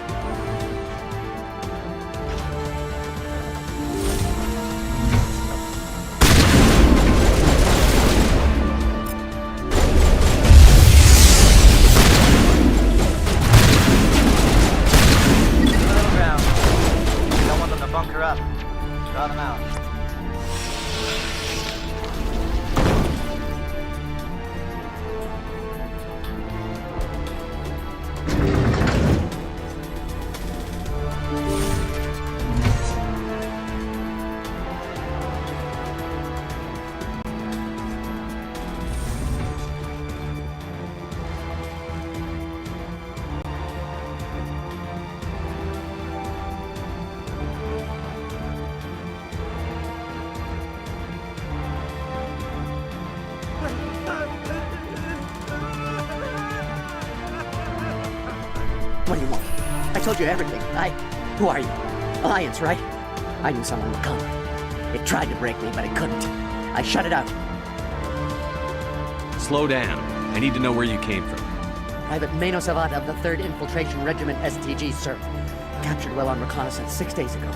Middle ground. You don't want them to bunker up. Draw them out. What do you want? I told you everything. Who are you? Alliance, right? I knew someone would come. It tried to break me, but it couldn't. I shut it out. Slow down. I need to know where you came from. Private Mano Savat of the 3rd Infiltration Regiment STG, sir. Captured well on reconnaissance 6 days ago.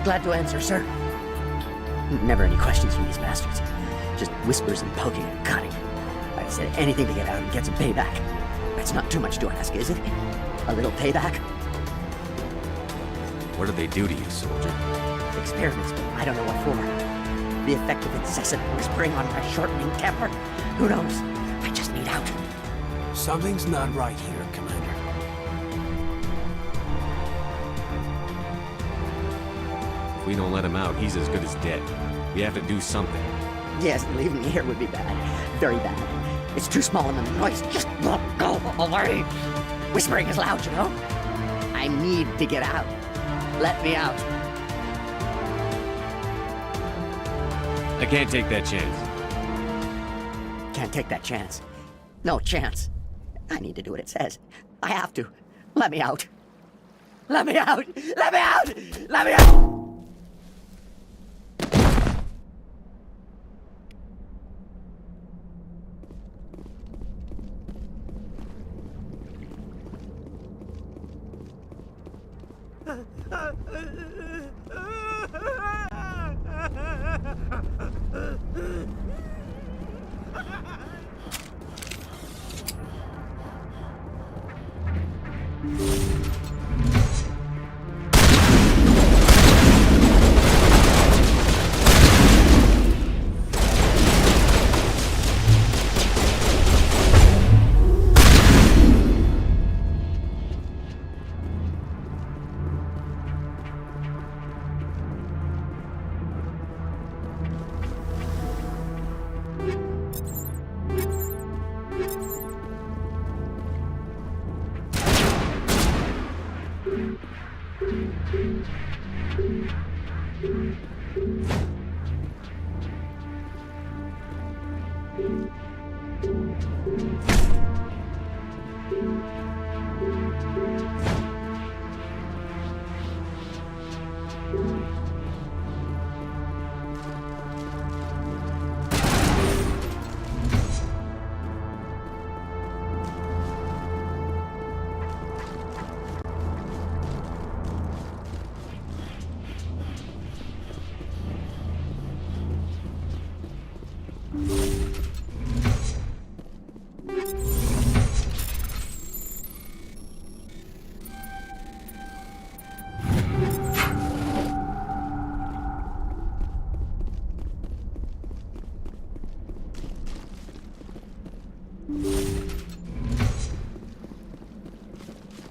Glad to answer, sir. Never any questions from these bastards. Just whispers and poking and cutting. I've said anything to get out and get some payback. That's not too much to ask, is it? A little payback? What did they do to you, soldier? Experiments, but I don't know what for. The effect of incessant whispering on my shortening temper? Who knows? I just need out. Something's not right here, Commander. we don't let him out, he's as good as dead. We have to do something. Yes, leaving me here would be bad. Very bad. It's too small of a noise. Just go away. Whispering is loud, you know? I need to get out. Let me out. I can't take that chance. Can't take that chance. No chance. I need to do what it says. I have to. Let me out. Let me out! Let me out! Let me out!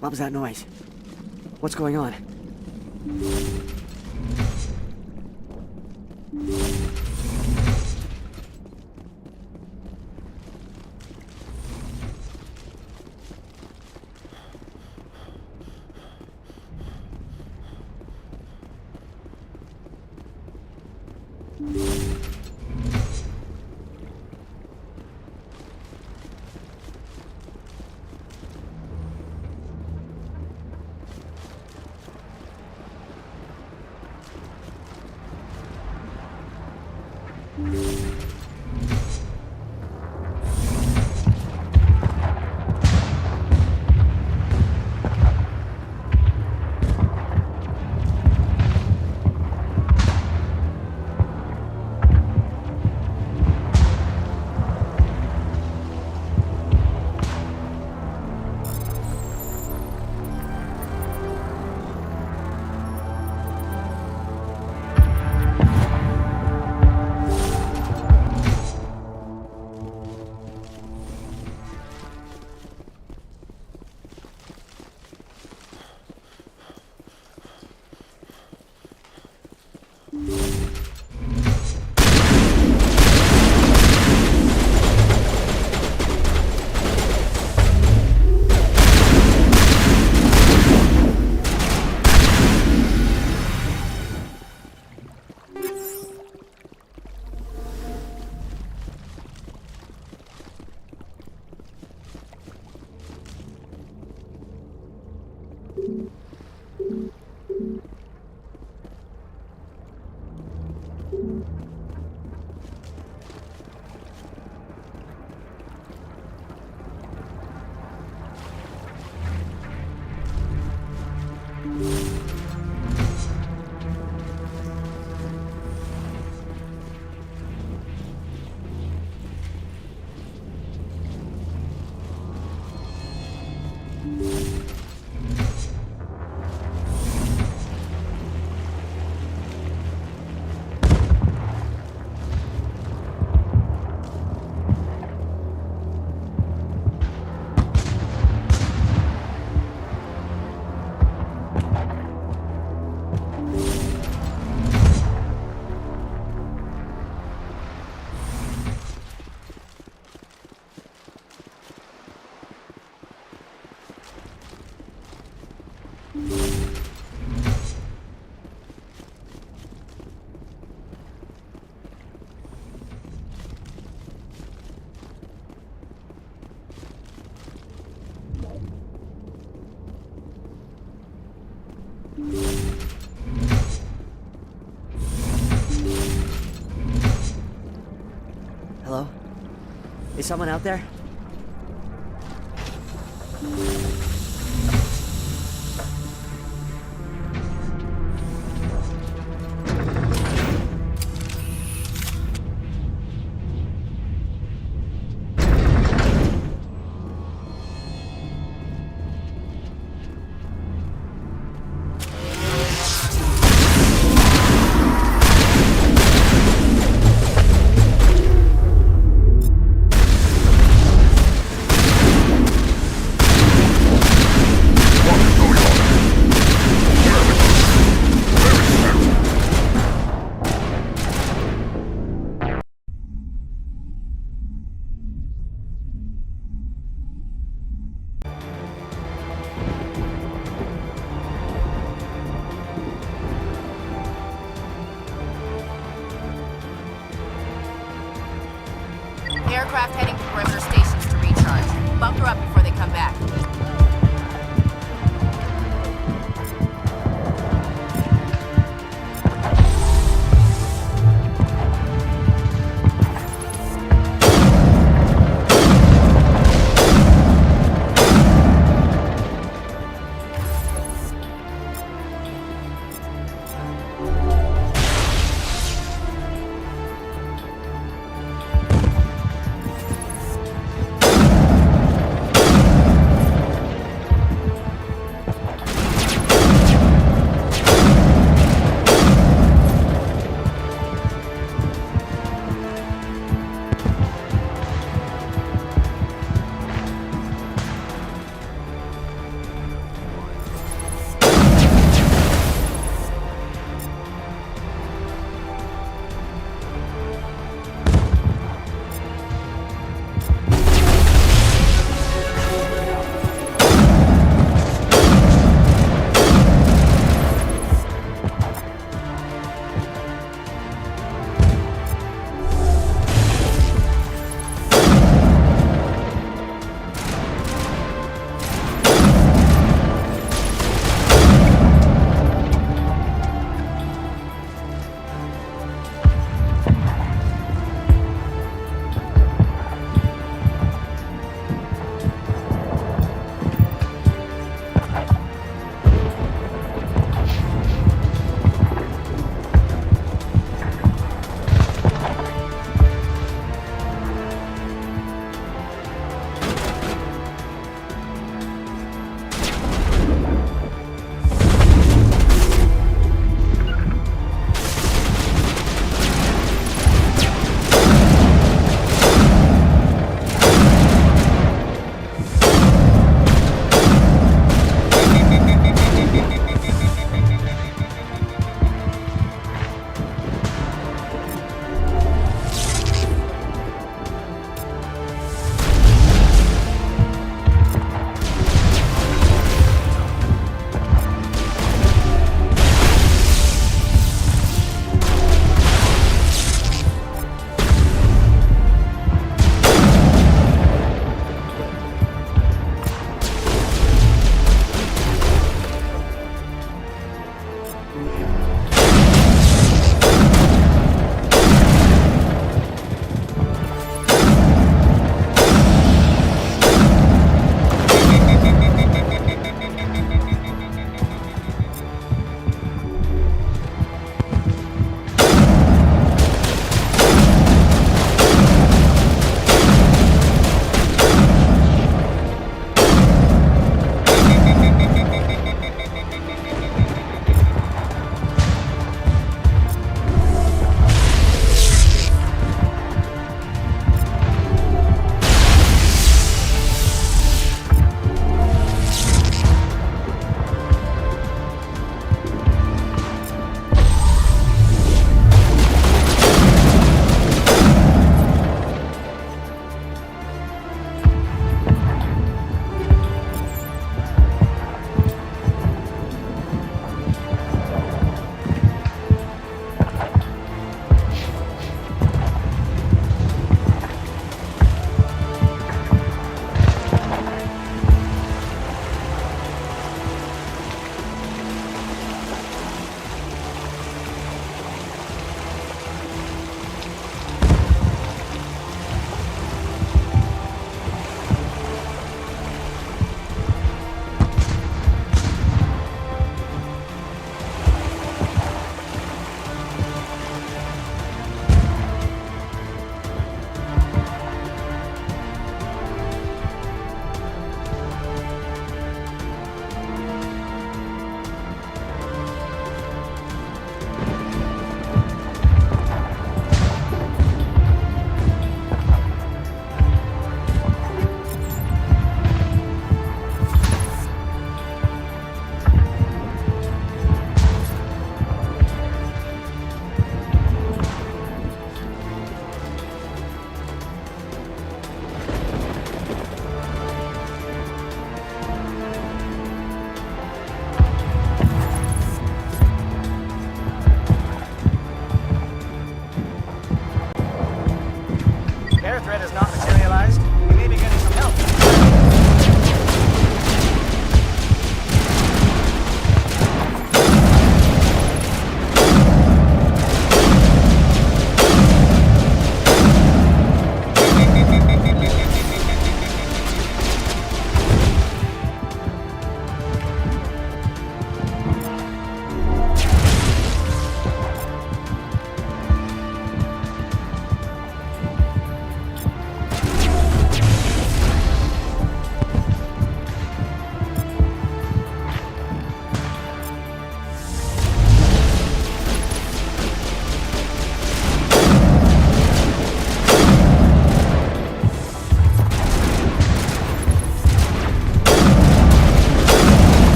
What was that noise? What's going on? Is someone out there? Aircraft heading to perimeter stations to recharge. Bunker up before they come back.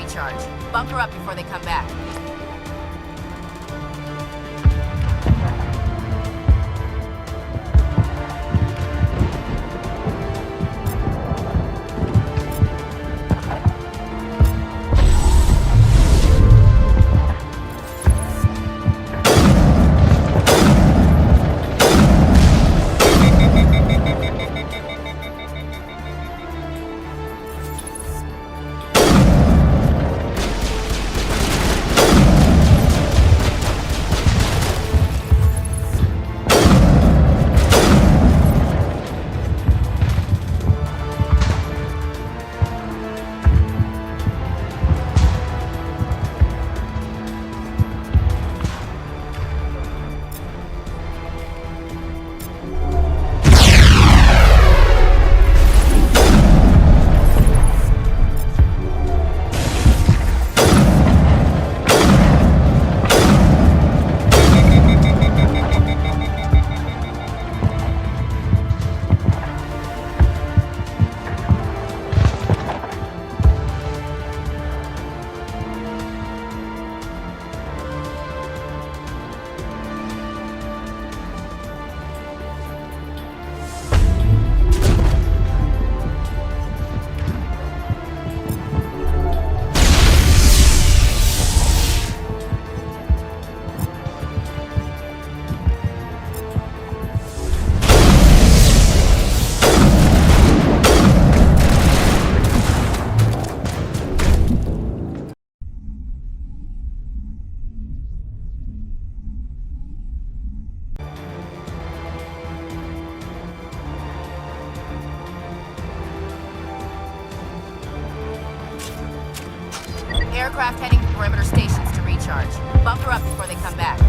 recharge. Bunker up before they come back. Aircraft heading to perimeter stations to recharge. Bunker up before they come back.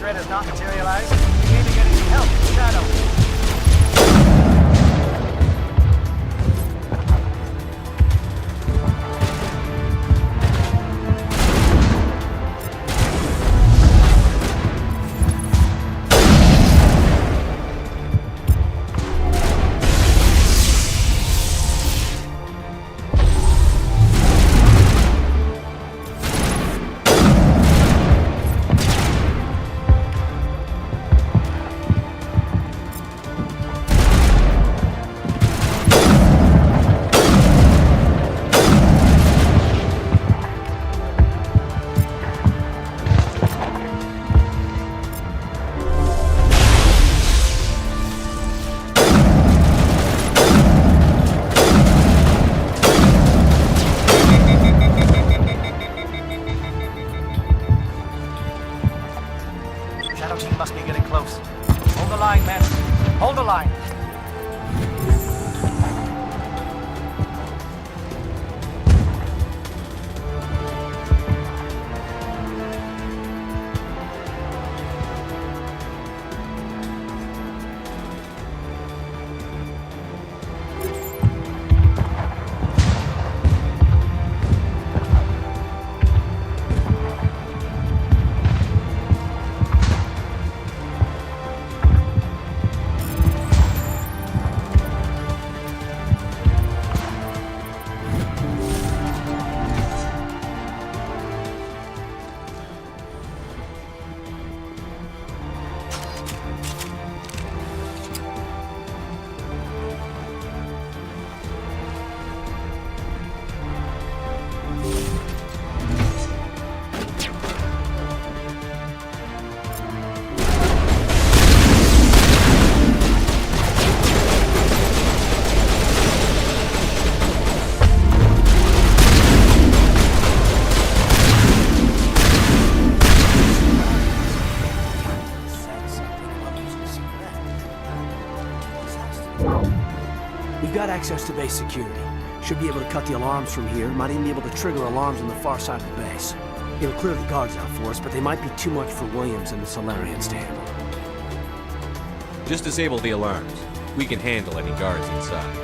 threat has not materialized, we may be getting some help from Shadow. Shadow team must be getting close. Hold the line, men. Hold the line. We've got access to base security. Should be able to cut the alarms from here. Might even be able to trigger alarms on the far side of the base. It'll clear the guards out for us, but they might be too much for Williams and the Solarians to handle. Just disable the alarms. We can handle any guards inside.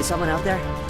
Is someone out there?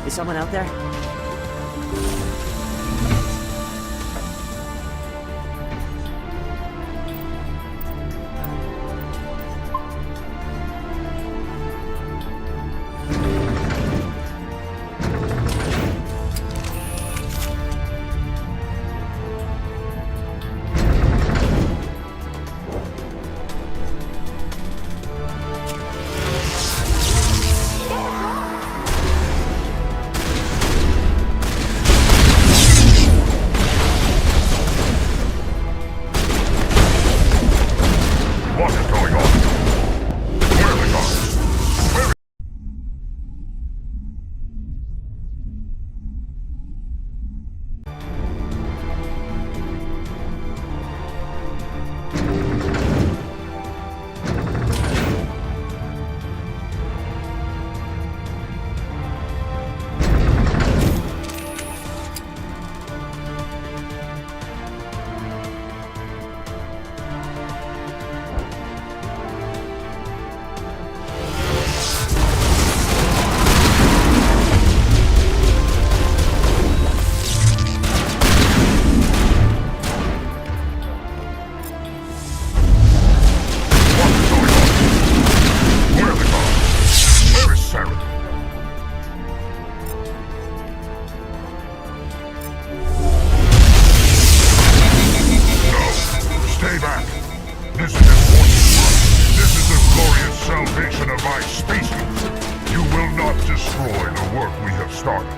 Is someone out there? destroy the work we have started.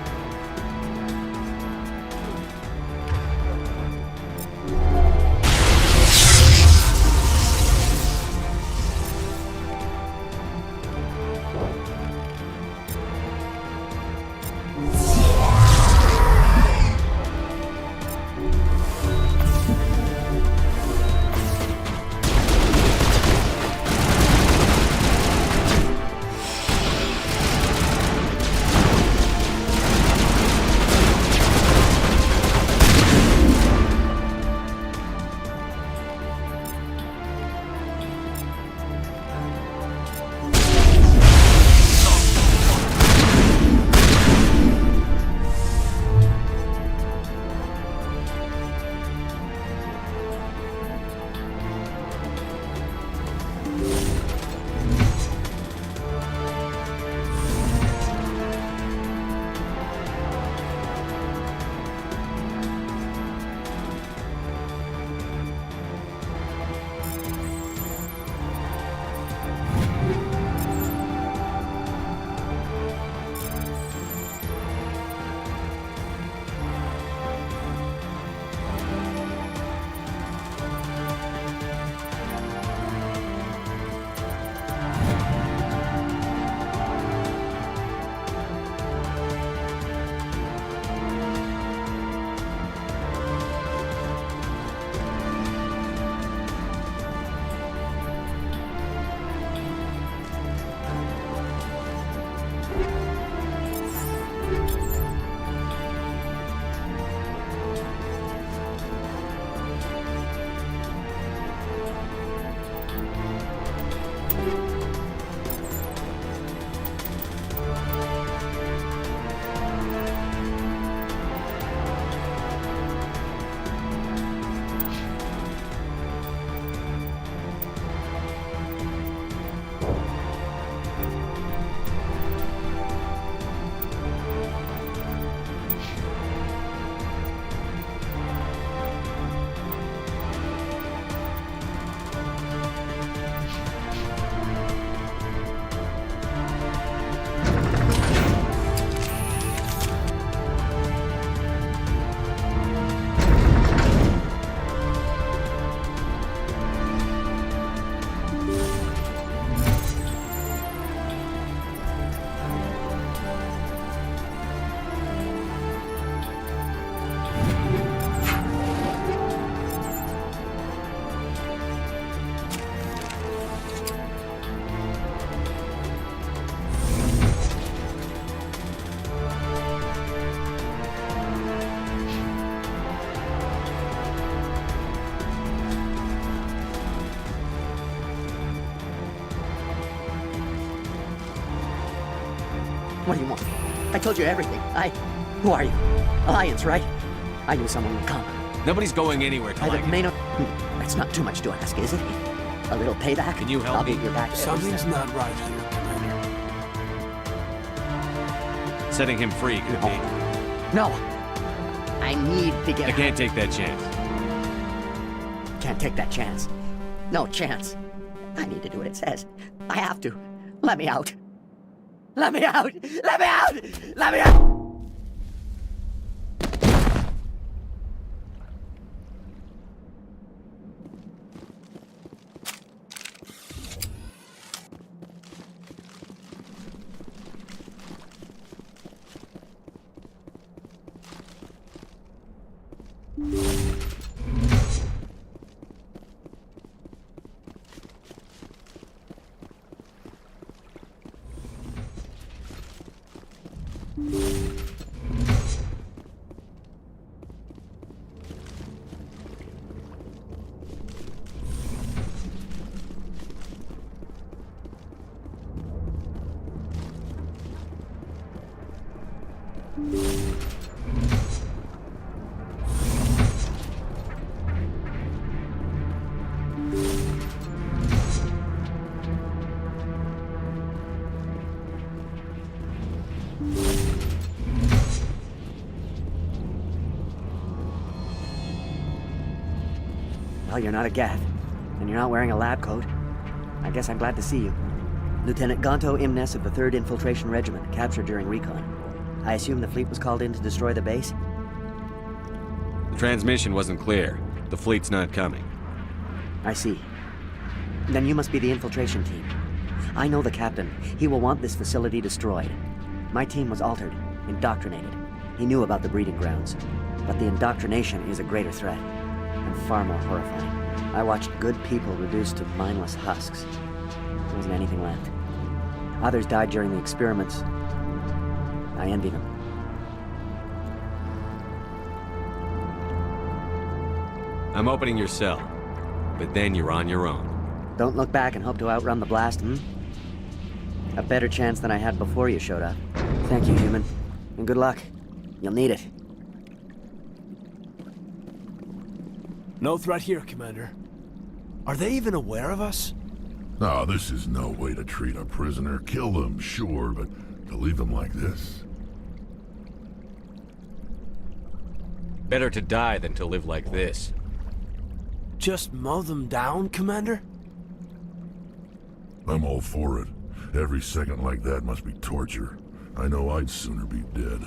What do you want? I told you everything. Who are you? Alliance, right? I knew someone would come. Nobody's going anywhere till I get... That's not too much to ask, is it? A little payback? Can you help me? I'll be your back. Something's not right here, Commander. Setting him free could be. No. I need to get I can't take that chance. Can't take that chance. No chance. I need to do what it says. I have to. Let me out. Let me out! Let me out! Let me out! Well, you're not a Geth, and you're not wearing a lab coat. I guess I'm glad to see you. Lieutenant Gonto Imnes of the 3rd Infiltration Regiment, captured during recon. I assume the fleet was called in to destroy the base? The transmission wasn't clear. The fleet's not coming. I see. Then you must be the infiltration team. I know the captain. He will want this facility destroyed. My team was altered, indoctrinated. He knew about the breeding grounds. But the indoctrination is a greater threat, and far more horrifying. I watched good people reduced to mindless husks. There wasn't anything left. Others died during the experiments. I envy them. I'm opening your cell, but then you're on your own. Don't look back and hope to outrun the blast, A better chance than I had before you showed up. Thank you, human. And good luck. You'll need it. No threat here, Commander. Are they even aware of us? No, this is no way to treat a prisoner. Kill them, sure, but to leave them like this? Better to die than to live like this. Just mow them down, Commander? I'm all for it. Every second like that must be torture. I know I'd sooner be dead.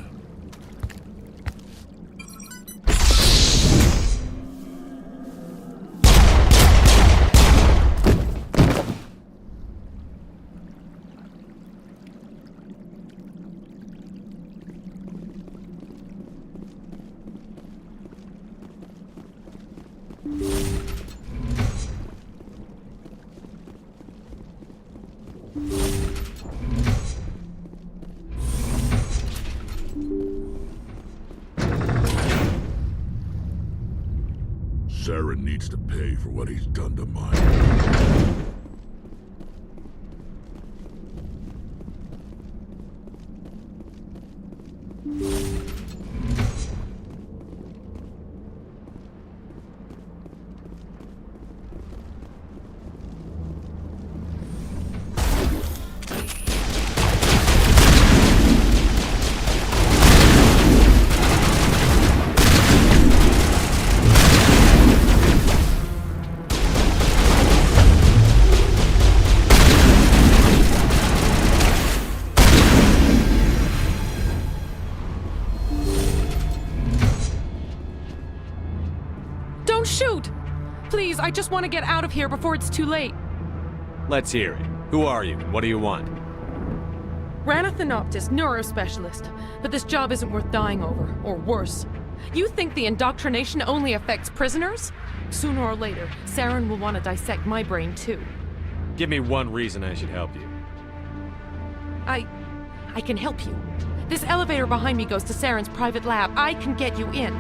Saren needs to pay for what he's done to mine. Please, I just want to get out of here before it's too late. Let's hear it. Who are you? What do you want? Ranith Thanoptis, neurospecialist. But this job isn't worth dying over, or worse. You think the indoctrination only affects prisoners? Sooner or later, Saren will want to dissect my brain too. Give me one reason I should help you. I can help you. This elevator behind me goes to Saren's private lab. I can get you in.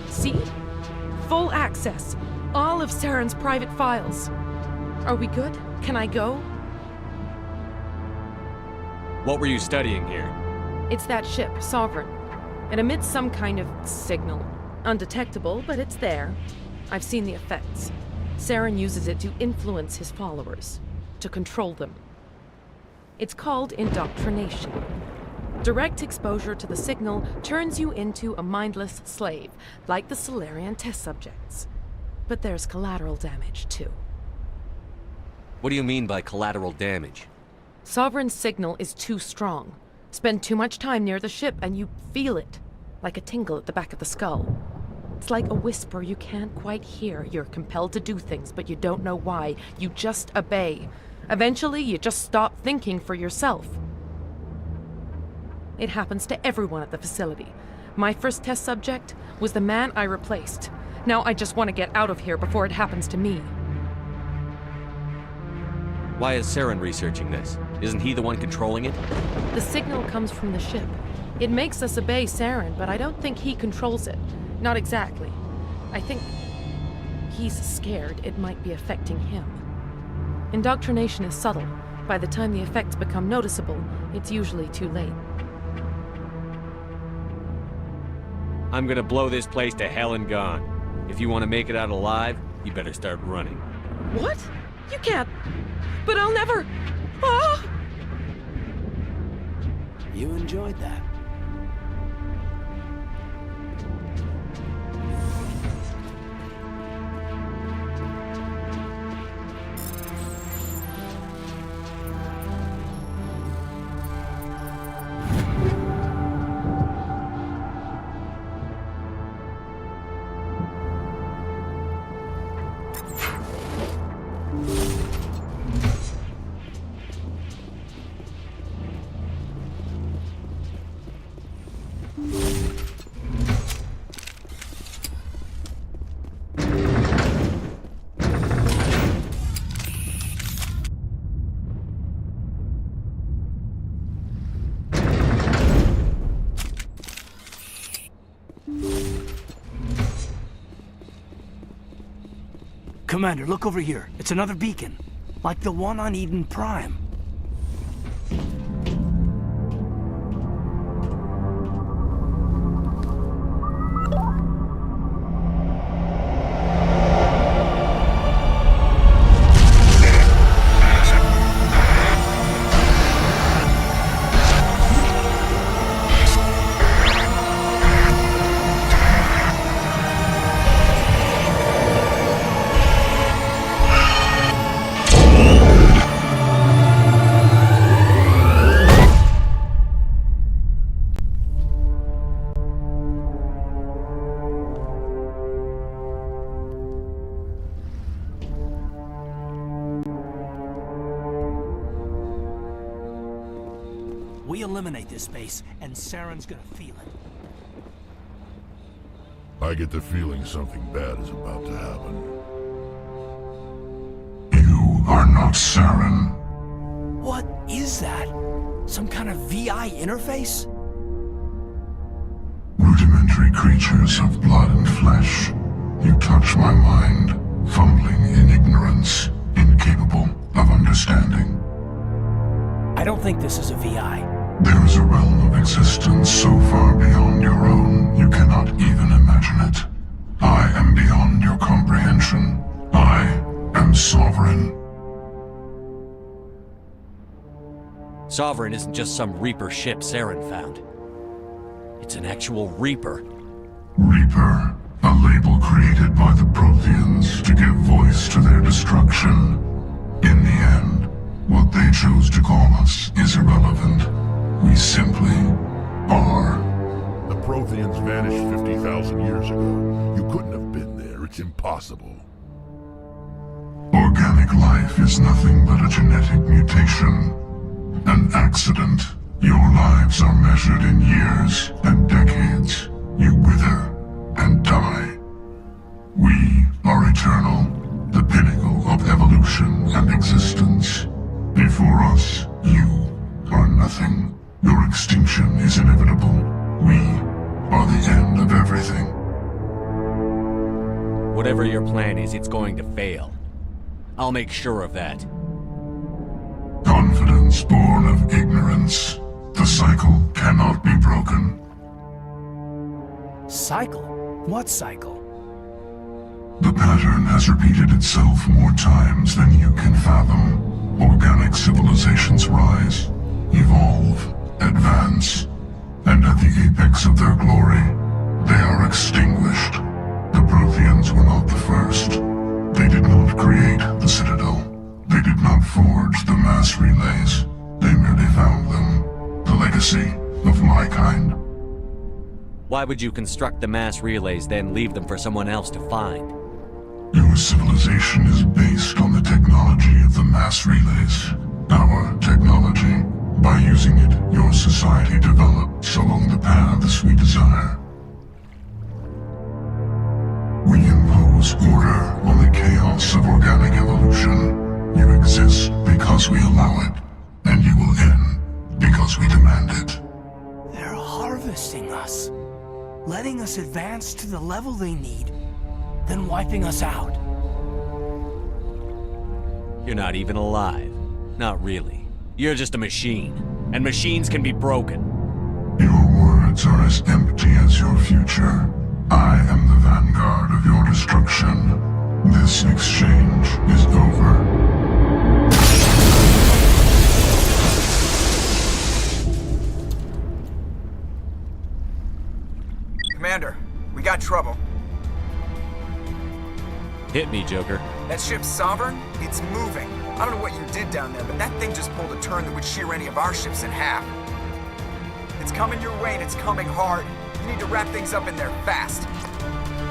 See? Full access. All of Saren's private files. Are we good? Can I go? What were you studying here? It's that ship, Sovereign. It emits some kind of signal. Undetectable, but it's there. I've seen the effects. Saren uses it to influence his followers, to control them. It's called indoctrination. Direct exposure to the signal turns you into a mindless slave, like the Salarian test subjects. But there's collateral damage, too. What do you mean by collateral damage? Sovereign's signal is too strong. Spend too much time near the ship and you feel it, like a tingle at the back of the skull. It's like a whisper you can't quite hear. You're compelled to do things, but you don't know why. You just obey. Eventually, you just stop thinking for yourself. It happens to everyone at the facility. My first test subject was the man I replaced. Now I just want to get out of here before it happens to me. Why is Saren researching this? Isn't he the one controlling it? The signal comes from the ship. It makes us obey Saren, but I don't think he controls it. Not exactly. I think he's scared it might be affecting him. Indoctrination is subtle. By the time the effects become noticeable, it's usually too late. I'm gonna blow this place to hell and gone. If you want to make it out alive, you better start running. What? You can't. But I'll never. Ah! You enjoyed that. Commander, look over here. It's another beacon. Like the one on Eden Prime. We eliminate this space, and Saren's gonna feel it. I get the feeling something bad is about to happen. You are not Saren. What is that? Some kind of VI interface? Rudimentary creatures of blood and flesh. You touch my mind, fumbling in ignorance, incapable of understanding. I don't think this is a VI. There is a realm of existence so far beyond your own, you cannot even imagine it. I am beyond your comprehension. I am Sovereign. Sovereign isn't just some Reaper ship Saren found. It's an actual Reaper. Reaper, a label created by the Protheans to give voice to their destruction. In the end, what they chose to call us is irrelevant. We simply are. The Protheans vanished 50,000 years ago. You couldn't have been there. It's impossible. Organic life is nothing but a genetic mutation. An accident. Your lives are measured in years and decades. You wither and die. We are eternal, the pinnacle of evolution and existence. Before us, you are nothing. Your extinction is inevitable. We are the end of everything. Whatever your plan is, it's going to fail. I'll make sure of that. Confidence born of ignorance. The cycle cannot be broken. Cycle? What cycle? The pattern has repeated itself more times than you can fathom. Organic civilizations rise, evolve, advance, and at the apex of their glory, they are extinguished. The Protheans were not the first. They did not create the Citadel. They did not forge the mass relays. They merely found them. The legacy of my kind. Why would you construct the mass relays, then leave them for someone else to find? Your civilization is based on the technology of the mass relays. Our technology. By using it, your society develops along the paths we desire. We impose order on the chaos of organic evolution. You exist because we allow it, and you will end because we demand it. They're harvesting us. Letting us advance to the level they need, then wiping us out. You're not even alive. Not really. You're just a machine. And machines can be broken. Your words are as empty as your future. I am the vanguard of your destruction. This exchange is over. Commander, we got trouble. Hit me, Joker. That ship's Sovereign? It's moving. I don't know what you did down there, but that thing just pulled a turn that would shear any of our ships in half. It's coming your way and it's coming hard. You need to wrap things up in there fast.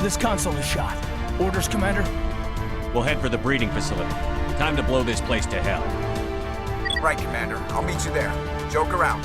This console is shot. Orders, Commander? We'll head for the breeding facility. Time to blow this place to hell. Right, Commander. I'll meet you there. Joker out.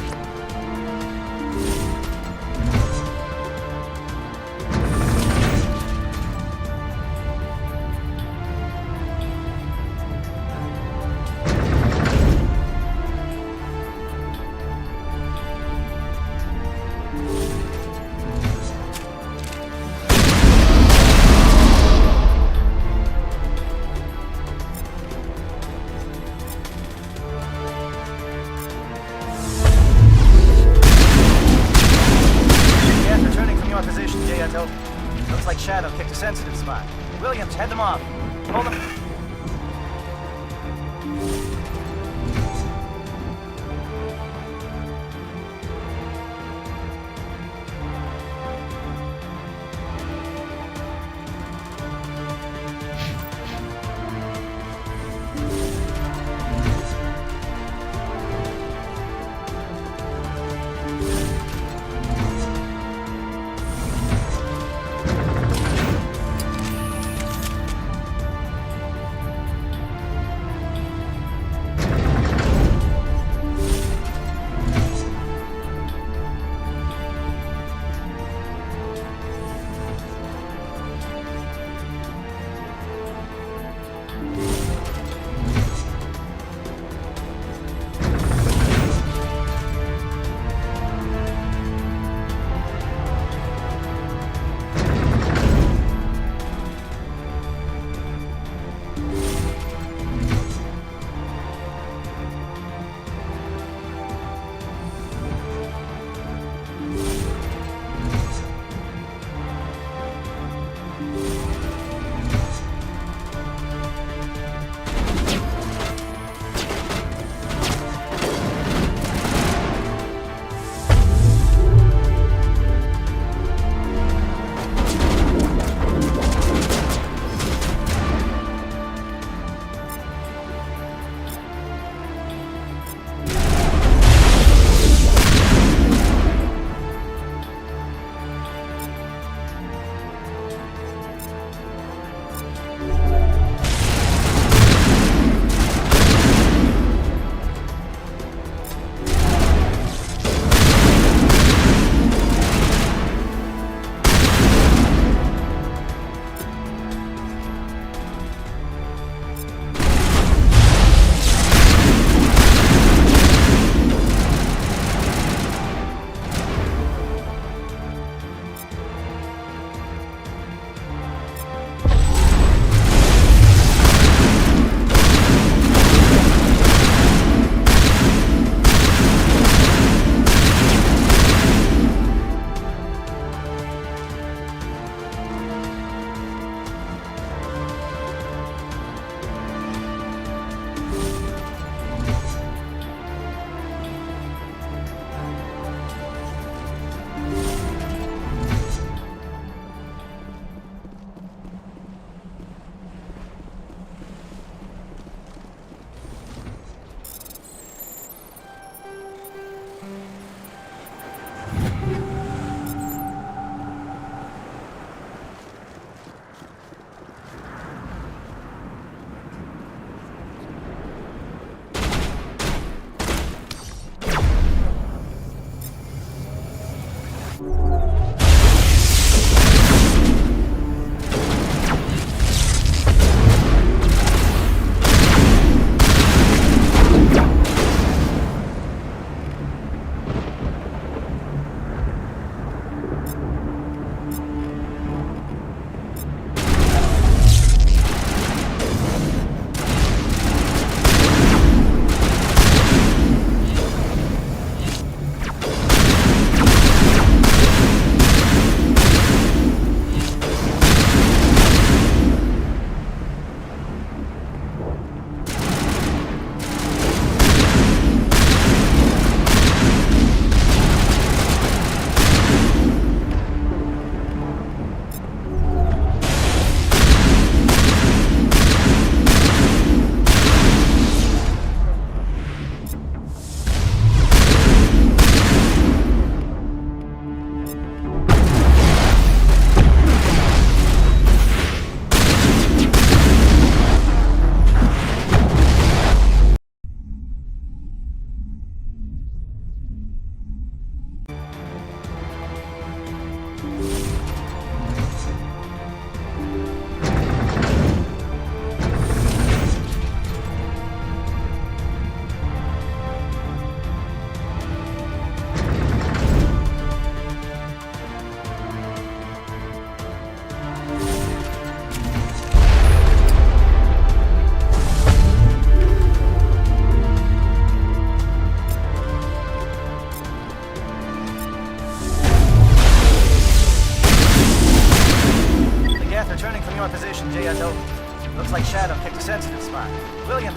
sensitive spot. Williams, head them off. Hold them.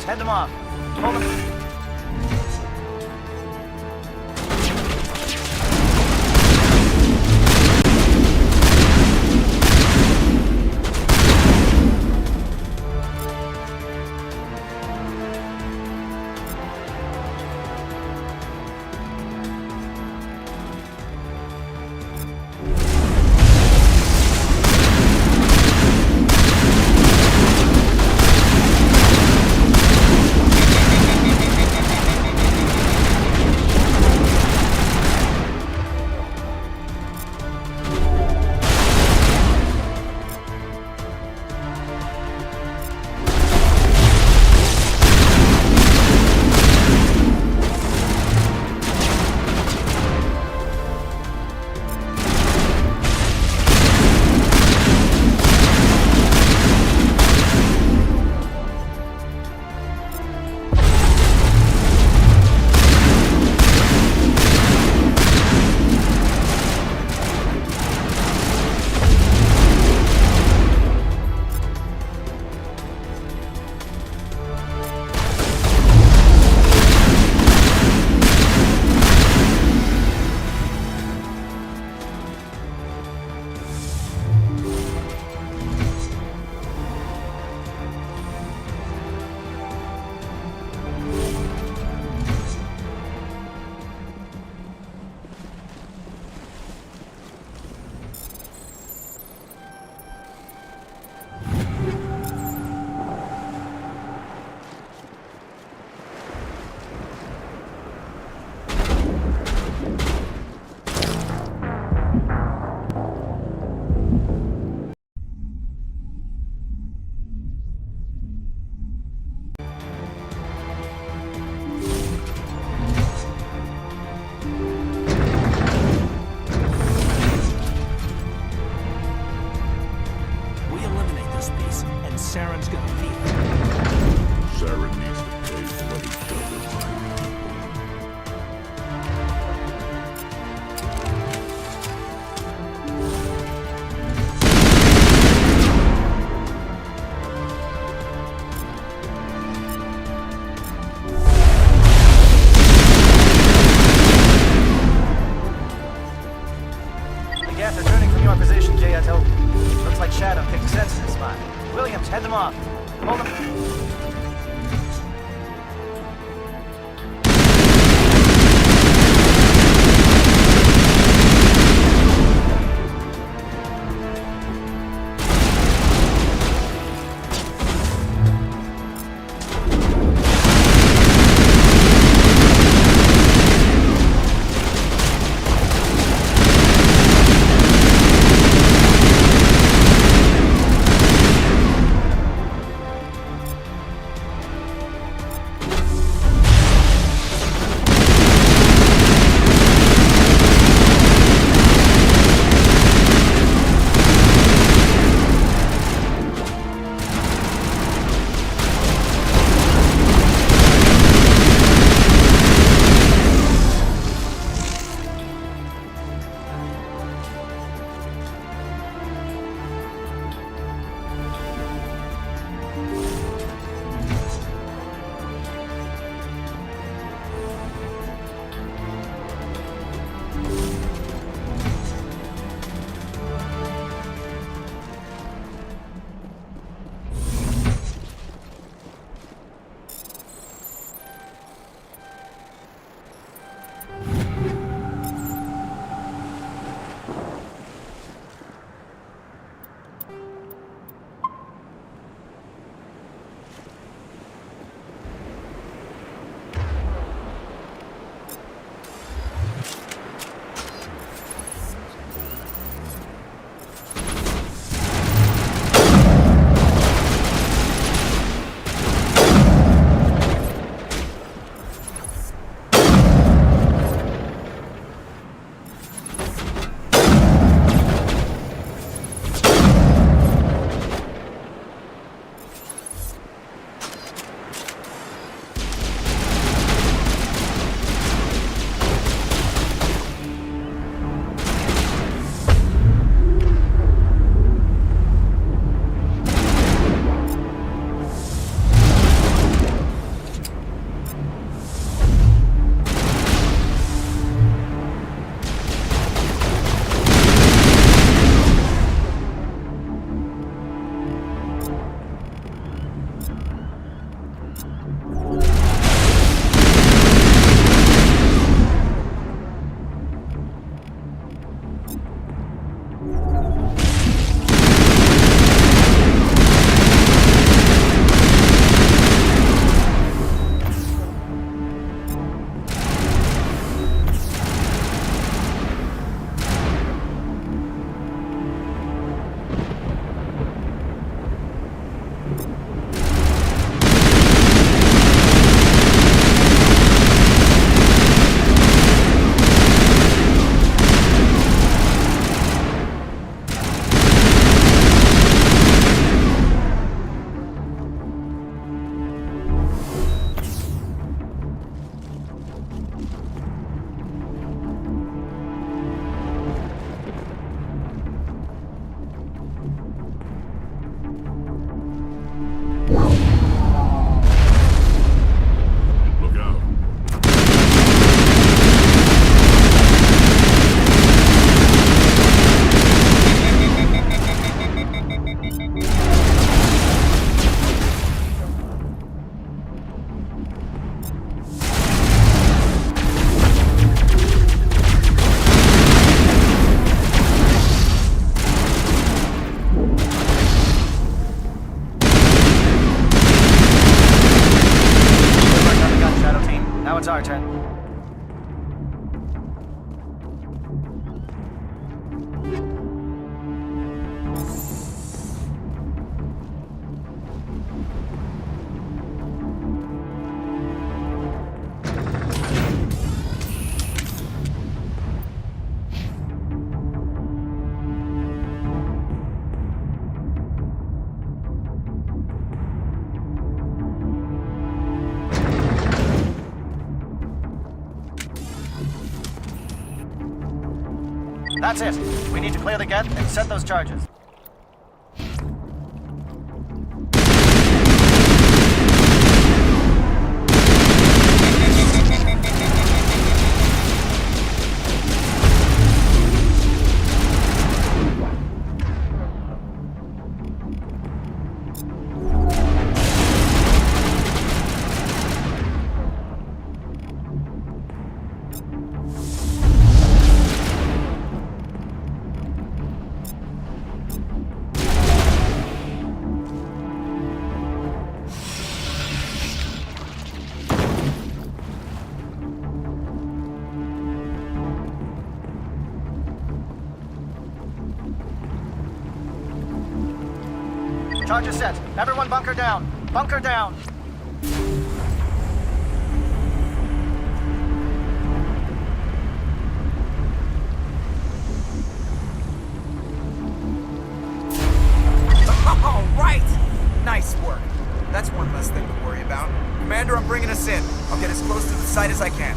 head them off. Hold them. It's our turn. That's it. We need to clear the gate and set those charges. Charges set. Everyone bunker down. Bunker down. All right! Nice work. That's one less thing to worry about. Commander, I'm bringing us in. I'll get as close to the site as I can.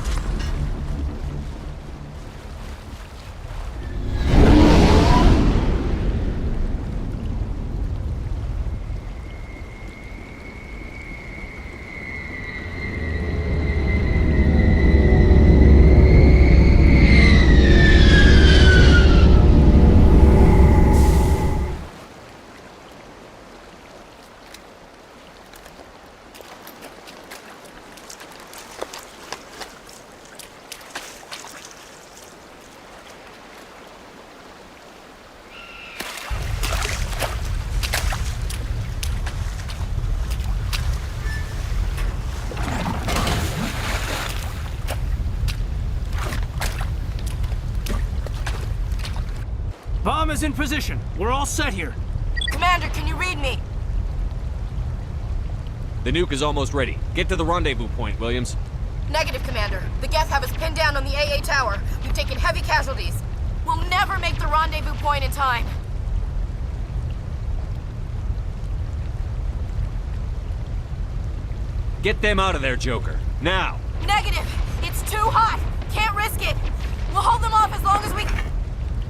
Bomb is in position. We're all set here. Commander, can you read me? The nuke is almost ready. Get to the rendezvous point, Williams. Negative, Commander. The Geth have us pinned down on the AA tower. We've taken heavy casualties. We'll never make the rendezvous point in time. Get them out of there, Joker. Now! Negative! It's too hot! Can't risk it! We'll hold them off as long as we...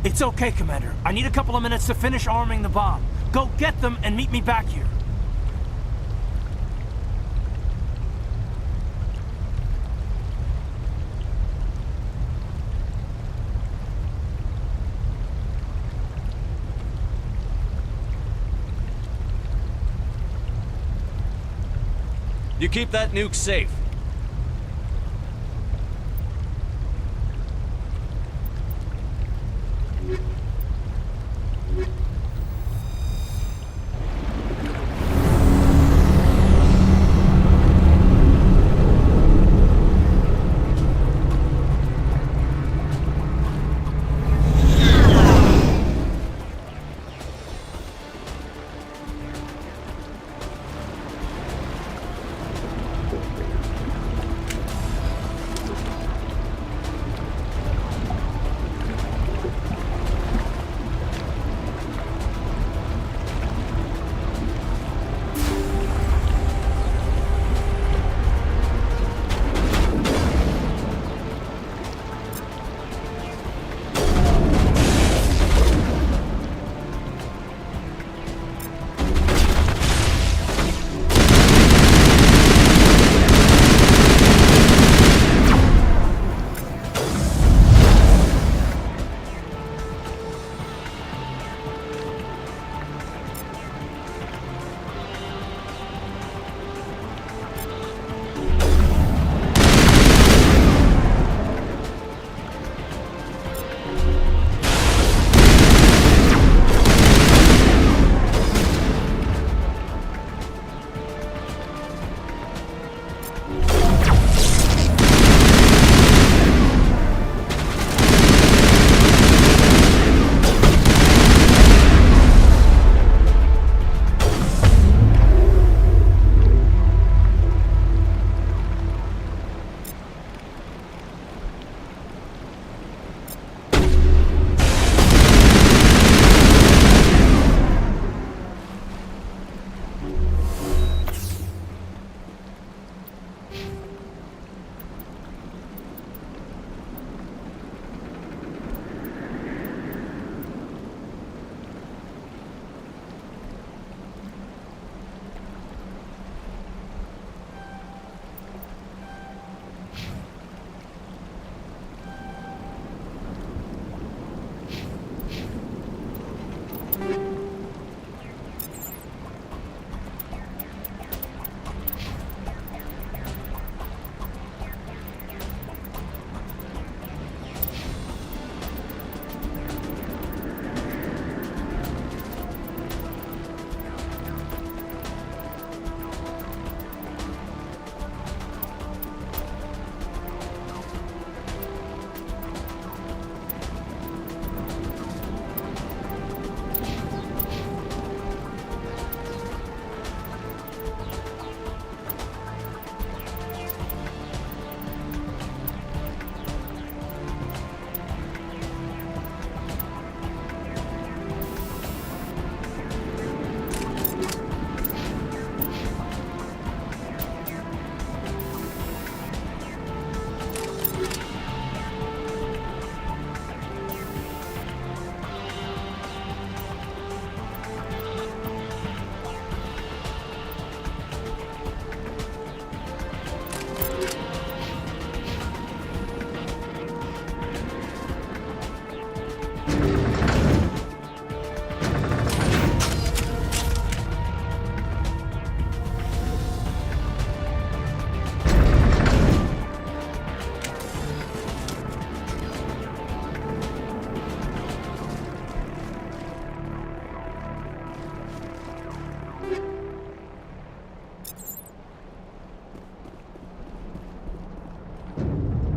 It's okay, Commander. I need a couple of minutes to finish arming the bomb. Go get them and meet me back here. You keep that nuke safe.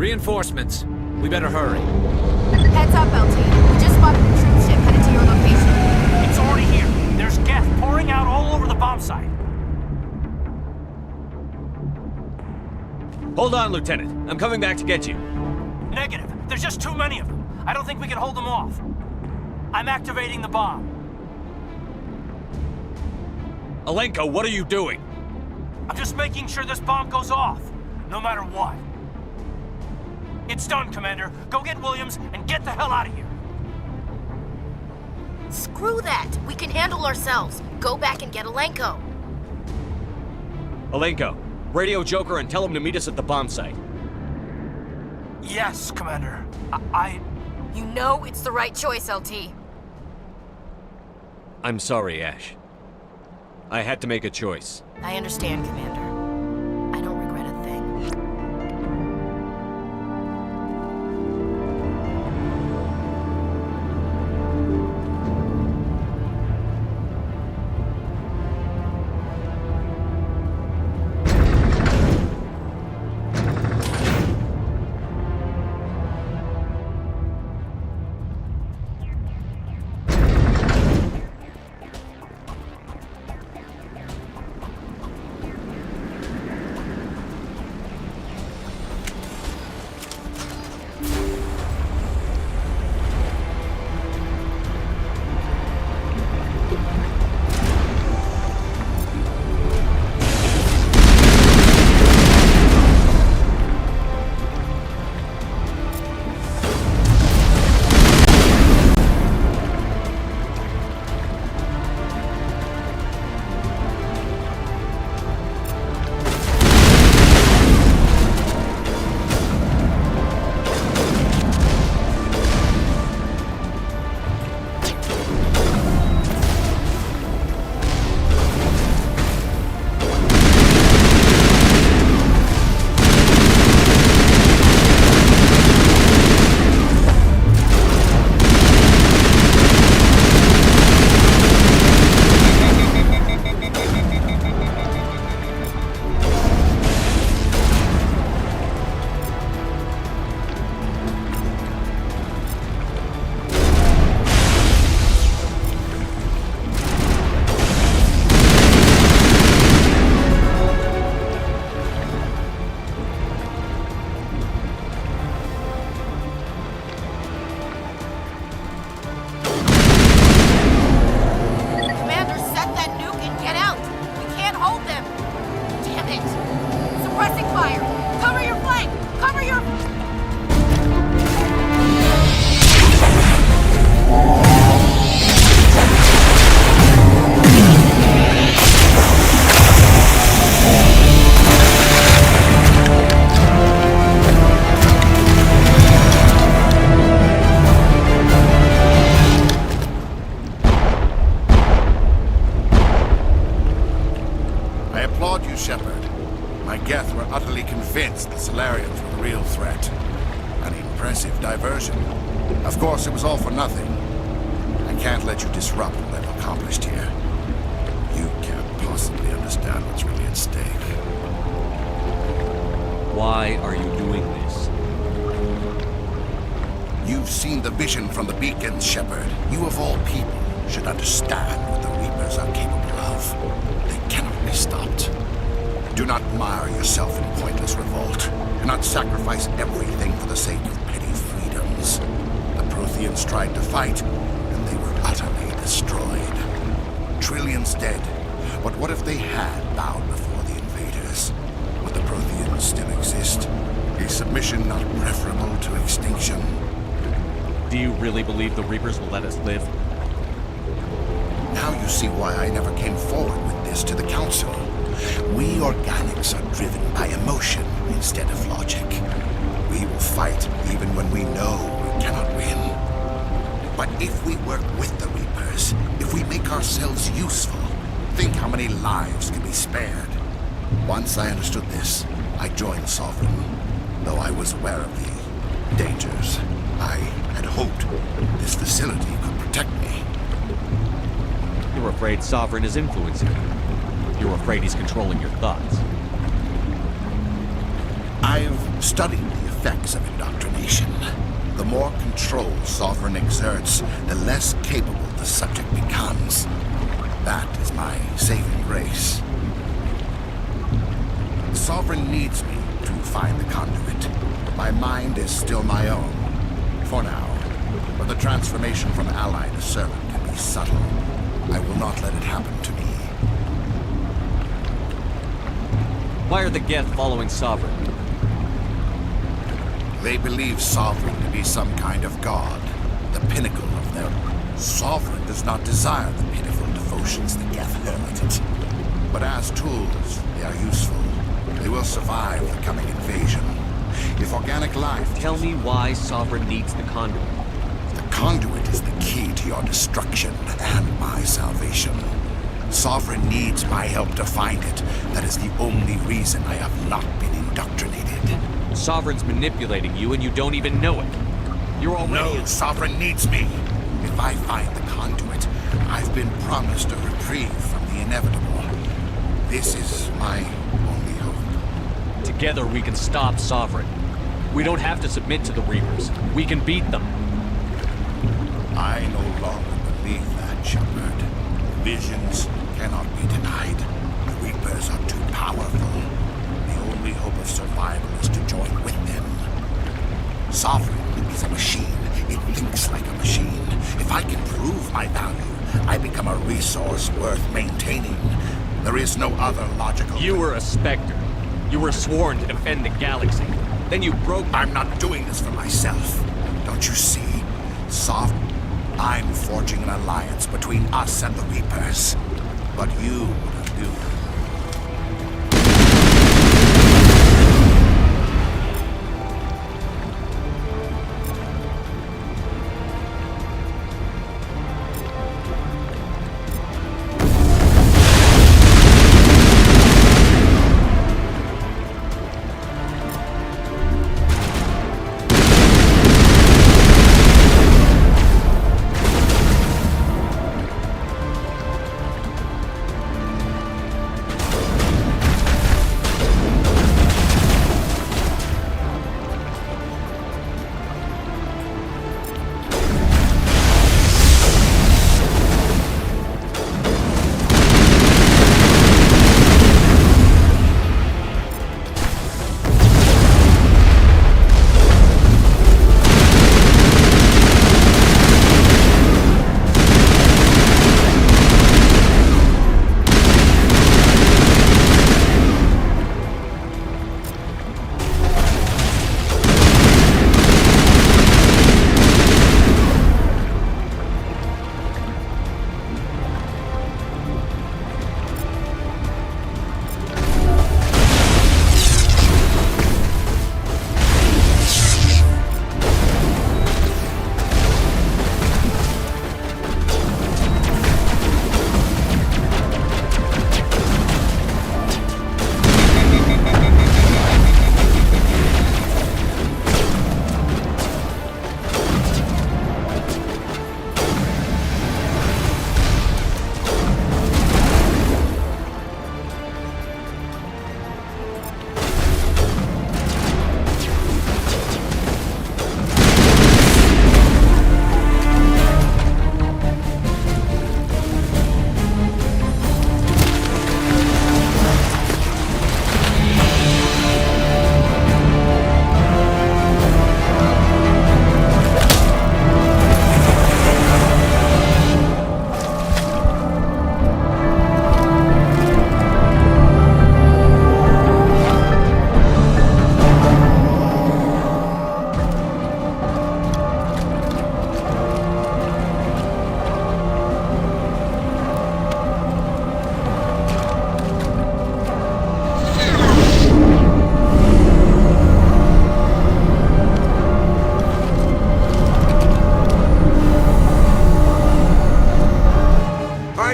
Reinforcements. We better hurry. Heads up, LT. We just spotted a troop ship headed to your location. It's already here. There's gas pouring out all over the bomb site. Hold on, Lieutenant. I'm coming back to get you. Negative. There's just too many of them. I don't think we can hold them off. I'm activating the bomb. Alenko, what are you doing? I'm just making sure this bomb goes off, no matter what. It's done, Commander. Go get Williams and get the hell out of here. Screw that. We can handle ourselves. Go back and get Alenko. Alenko, radio Joker and tell him to meet us at the bomb site. Yes, Commander. You know it's the right choice, LT. I'm sorry, Ash. I had to make a choice. I understand, Commander. I don't regret a thing. diversion. Of course, it was all for nothing. I can't let you disrupt what I've accomplished here. You can't possibly understand what's really at stake. Why are you doing this? You've seen the vision from the beacons, Shepard. You of all people should understand what the Reapers are capable of. They cannot be stopped. Do not mire yourself in pointless revolt. Do not sacrifice everything for the sake of petty freedoms. The Protheans tried to fight, and they were utterly destroyed. Trillions dead. But what if they had bowed before the invaders? Would the Protheans still exist? Is submission not preferable to extinction? Do you really believe the Reapers will let us live? Now you see why I never came forward with this to the Council. We organics are driven by emotion instead of logic. We will fight even when we know we cannot win. But if we work with the Reapers, if we make ourselves useful, think how many lives can be spared. Once I understood this, I joined Sovereign, though I was aware of the dangers. I had hoped this facility could protect me. You're afraid Sovereign is influencing you. You're afraid he's controlling your thoughts. I've studied the effects of indoctrination. The more control Sovereign exerts, the less capable the subject becomes. That is my saving grace. Sovereign needs me to find the conduit. My mind is still my own, for now. But the transformation from ally to servant can be subtle. I will not let it happen to me. Why are the Geth following Sovereign? They believe Sovereign to be some kind of god, the pinnacle of their... Sovereign does not desire the pitiful devotions the Geth hurl at it. But as tools, they are useful. They will survive the coming invasion. If organic life... Tell me why Sovereign needs the conduit. The conduit is the key to your destruction and my salvation. Sovereign needs my help to find it. That is the only reason I have not been indoctrinated. Sovereign's manipulating you and you don't even know it. You're already... No, Sovereign needs me. If I find the conduit, I've been promised a reprieve from the inevitable. This is my only hope. Together we can stop Sovereign. We don't have to submit to the Reapers. We can beat them. I no longer believe that, Shepard. Visions cannot be denied. The Reapers are too powerful. The only hope of survival is to join with them. Sovereign is a machine. It thinks like a machine. If I can prove my value, I become a resource worth maintaining. There is no other logical... You were a Spectre. You were sworn to defend the galaxy. Then you broke... I'm not doing this for myself. Don't you see? I'm forging an alliance between us and the Reapers. But you wouldn't do it.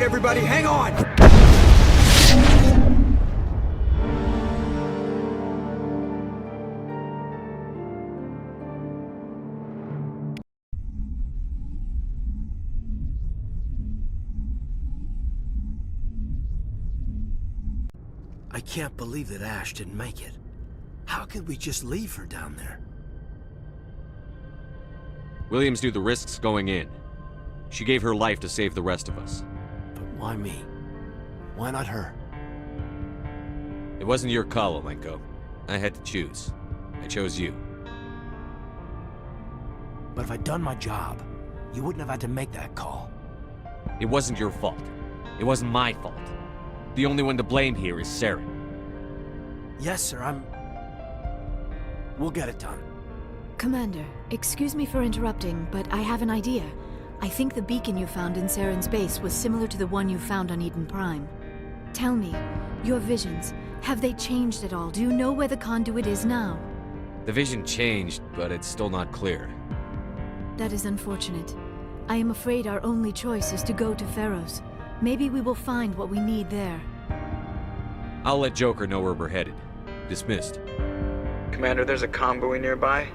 Everybody, hang on! I can't believe that Ash didn't make it. How could we just leave her down there? Williams knew the risks going in. She gave her life to save the rest of us. But why me? Why not her? It wasn't your call, Alenko. I had to choose. I chose you. But if I'd done my job, you wouldn't have had to make that call. It wasn't your fault. It wasn't my fault. The only one to blame here is Saren. Yes, sir, We'll get it done. Commander, excuse me for interrupting, but I have an idea. I think the beacon you found in Saren's base was similar to the one you found on Eden Prime. Tell me, your visions, have they changed at all? Do you know where the conduit is now? The vision changed, but it's still not clear. That is unfortunate. I am afraid our only choice is to go to Feros. Maybe we will find what we need there. I'll let Joker know where we're headed. Dismissed. Commander, there's a convoy nearby.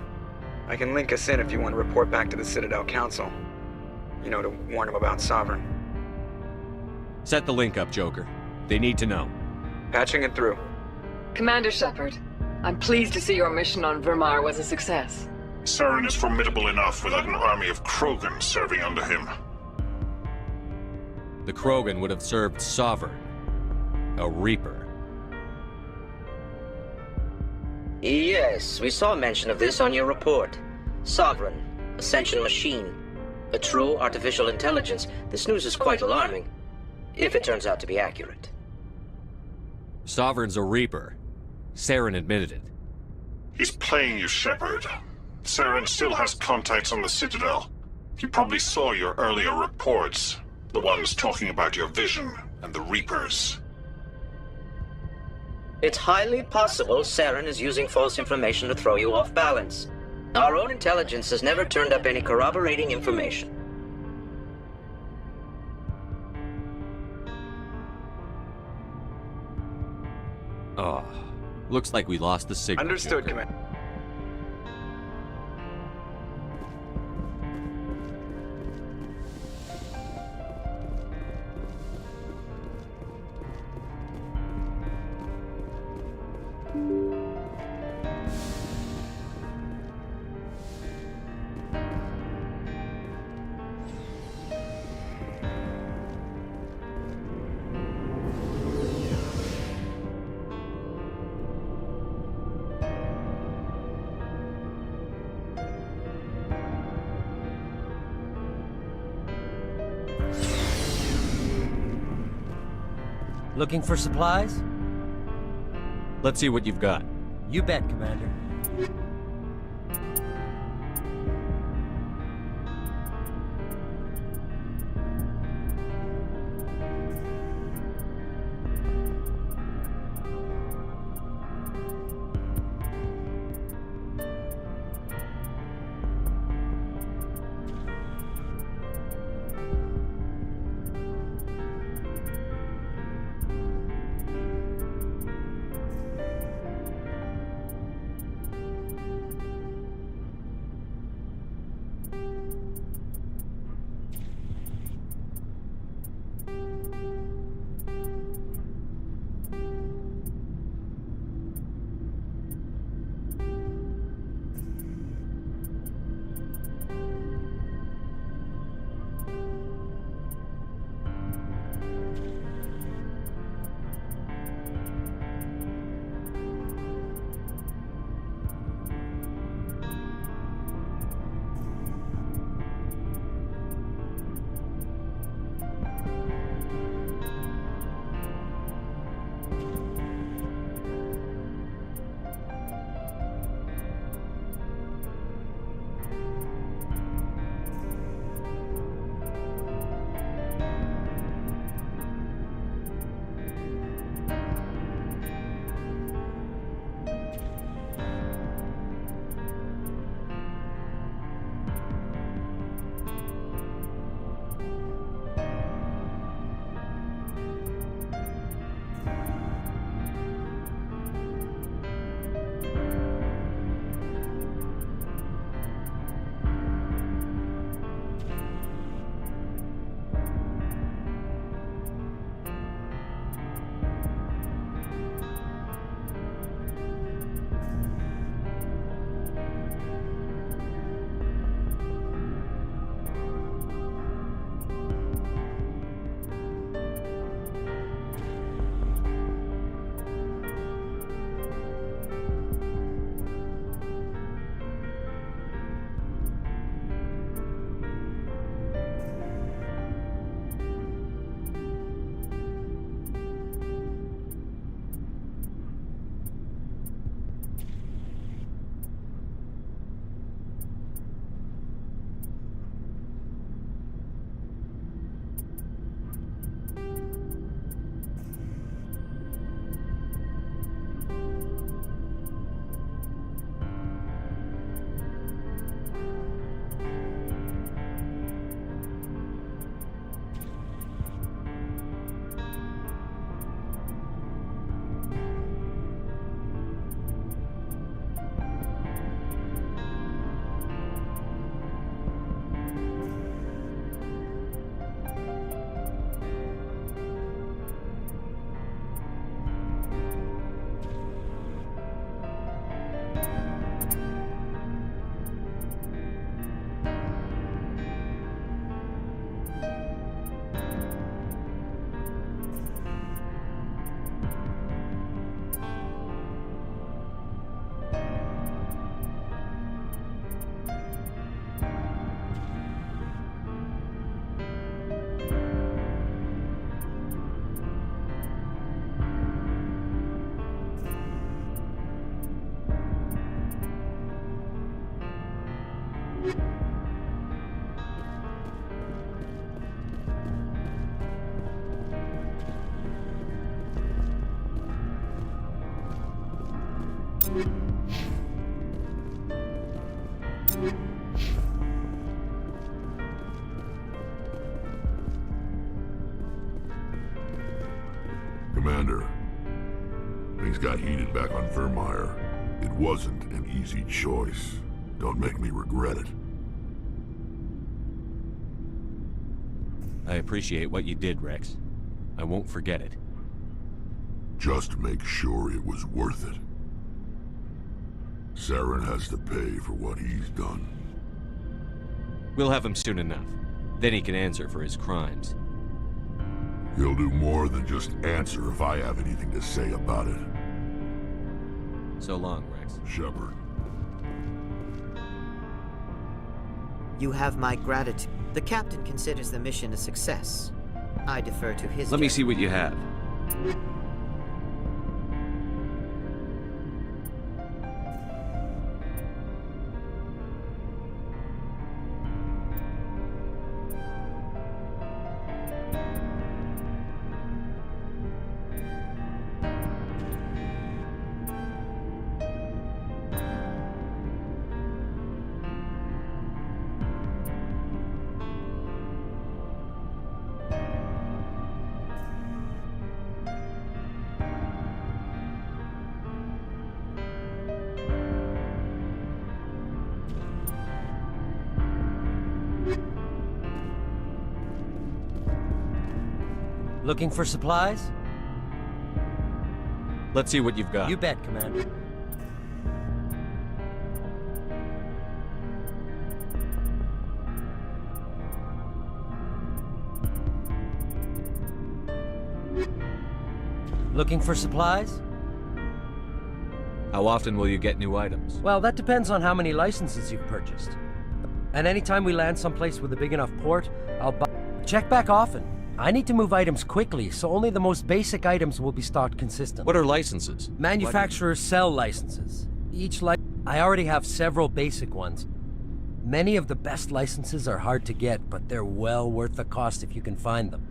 I can link us in if you want to report back to the Citadel Council. You know, to warn them about Sovereign. Set the link up, Joker. They need to know. Patching it through. Commander Shepard, I'm pleased to see your mission on Vermar was a success. Saren is formidable enough without an army of Krogan serving under him. The Krogan would have served Sovereign. A Reaper. Yes, we saw mention of this on your report. Sovereign, Ascension machine. A true artificial intelligence. This news is quite alarming, if it turns out to be accurate. Sovereign's a Reaper. Saren admitted it. He's playing you, Shepard. Saren still has contacts on the Citadel. He probably saw your earlier reports. The ones talking about your vision and the Reapers. It's highly possible Saren is using false information to throw you off balance. Our own intelligence has never turned up any corroborating information. Oh, looks like we lost the signal. Understood, Joker. Commander. Looking for supplies? Let's see what you've got. You bet, Commander. Commander, things got heated back on Vermeer. It wasn't an easy choice. Don't make me regret it. I appreciate what you did, Rex. I won't forget it. Just make sure it was worth it. Saren has to pay for what he's done. We'll have him soon enough. Then he can answer for his crimes. He'll do more than just answer if I have anything to say about it. So long, Rex. Shepard. You have my gratitude. The captain considers the mission a success. I defer to his Let me judgment. see what you have. Looking for supplies? Let's see what you've got. You bet, Commander. Looking for supplies? How often will you get new items? Well, that depends on how many licenses you've purchased. And anytime we land someplace with a big enough port, I'll buy... Check back often. I need to move items quickly, so only the most basic items will be stocked consistently. What are licenses? Manufacturers sell licenses. I already have several basic ones. Many of the best licenses are hard to get, but they're well worth the cost if you can find them.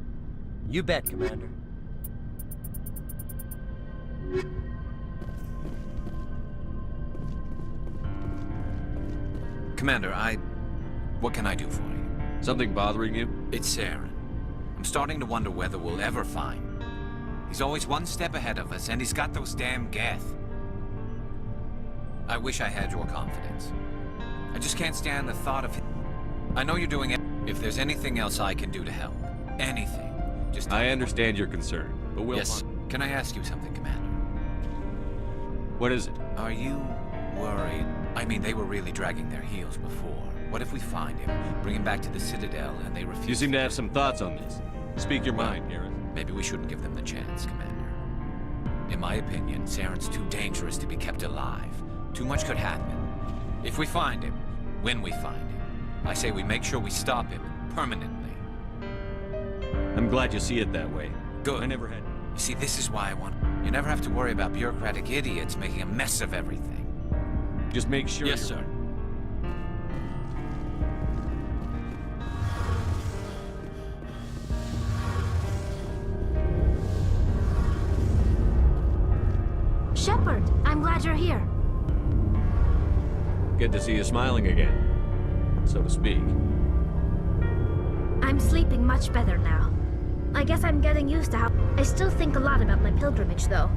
You bet, Commander. Commander, what can I do for you? Something bothering you? It's Saren. I'm starting to wonder whether we'll ever find him. He's always one step ahead of us, and he's got those damn Geth. I wish I had your confidence. I just can't stand the thought of him. I know you're doing it. If there's anything else I can do to help, anything, just... I understand your concern, but we'll... Yes. Can I ask you something, Commander? What is it? Are you worried? I mean, they were really dragging their heels before. What if we find him, bring him back to the Citadel, and they refuse... You seem to have some thoughts on this. Speak your mind, Gareth. Maybe we shouldn't give them the chance, Commander. In my opinion, Saren's too dangerous to be kept alive. Too much could happen. If we find him, when we find him, I say we make sure we stop him permanently. I'm glad you see it that way. Good. I never had... You see, this is why I want... You never have to worry about bureaucratic idiots making a mess of everything. Just make sure... Yes, sir. Shepard, I'm glad you're here. Good to see you smiling again, so to speak. I'm sleeping much better now. I guess I'm getting used to how... I still think a lot about my pilgrimage, though.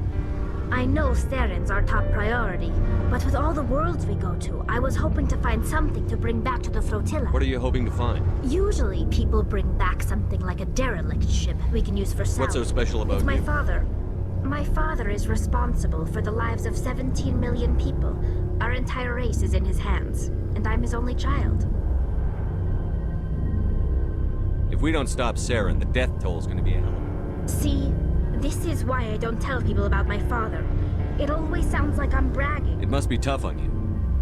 I know Saren's our top priority, but with all the worlds we go to, I was hoping to find something to bring back to the flotilla. What are you hoping to find? Usually, people bring back something like a derelict ship we can use for salvage. What's so special about It's my you? father. My father is responsible for the lives of 17 million people. Our entire race is in his hands, and I'm his only child. If we don't stop Saren, the death toll's gonna be a hell of a... See, this is why I don't tell people about my father. It always sounds like I'm bragging. It must be tough on you.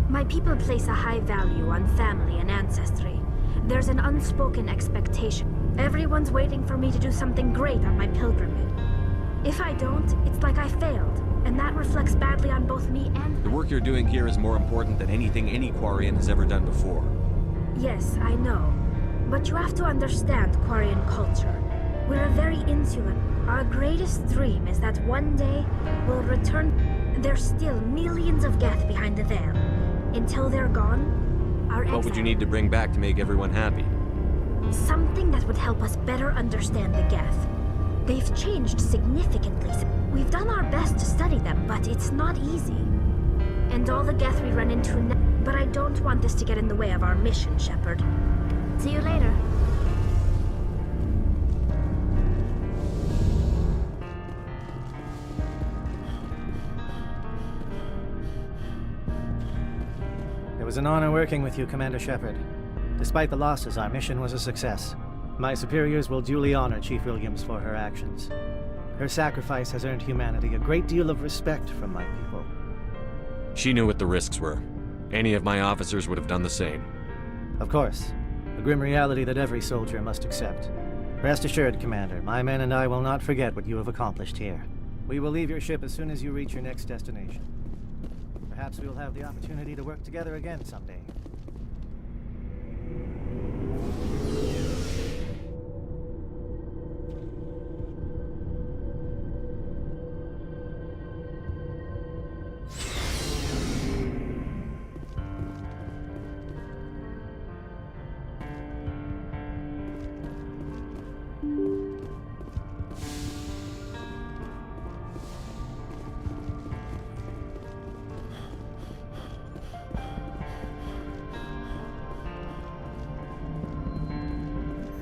My people place a high value on family and ancestry. There's an unspoken expectation. Everyone's waiting for me to do something great on my pilgrimage. If I don't, it's like I failed, and that reflects badly on both me and... The work you're doing here is more important than anything any Quarian has ever done before. Yes, I know. But you have to understand Quarian culture. We're very insular. Our greatest dream is that one day we'll return. There's still millions of Geth behind the veil. Until they're gone, our What would you need to bring back to make everyone happy? something that would help us better understand the Geth. They've changed significantly. We've done our best to study them, but it's not easy. And all the Geth we run into now. But I don't want this to get in the way of our mission, Shepard. See you later. It was an honor working with you, Commander Shepard. Despite the losses, our mission was a success. My superiors will duly honor Chief Williams for her actions. Her sacrifice has earned humanity a great deal of respect from my people. She knew what the risks were. Any of my officers would have done the same. Of course. A grim reality that every soldier must accept. Rest assured, Commander, my men and I will not forget what you have accomplished here. We will leave your ship as soon as you reach your next destination. Perhaps we will have the opportunity to work together again someday.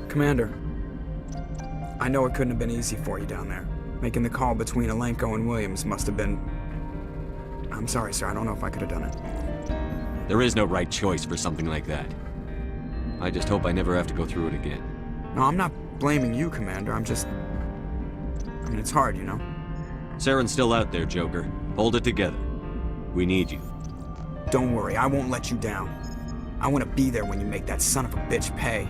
Commander, I know it couldn't have been easy for you down there. Making the call between Alenko and Williams must have been... I'm sorry, sir. I don't know if I could have done it. There is no right choice for something like that. I just hope I never have to go through it again. No, I'm not blaming you, Commander. I'm just... I mean, it's hard, you know? Saren's still out there, Joker. Hold it together. We need you. Don't worry, I won't let you down. I want to be there when you make that son of a bitch pay.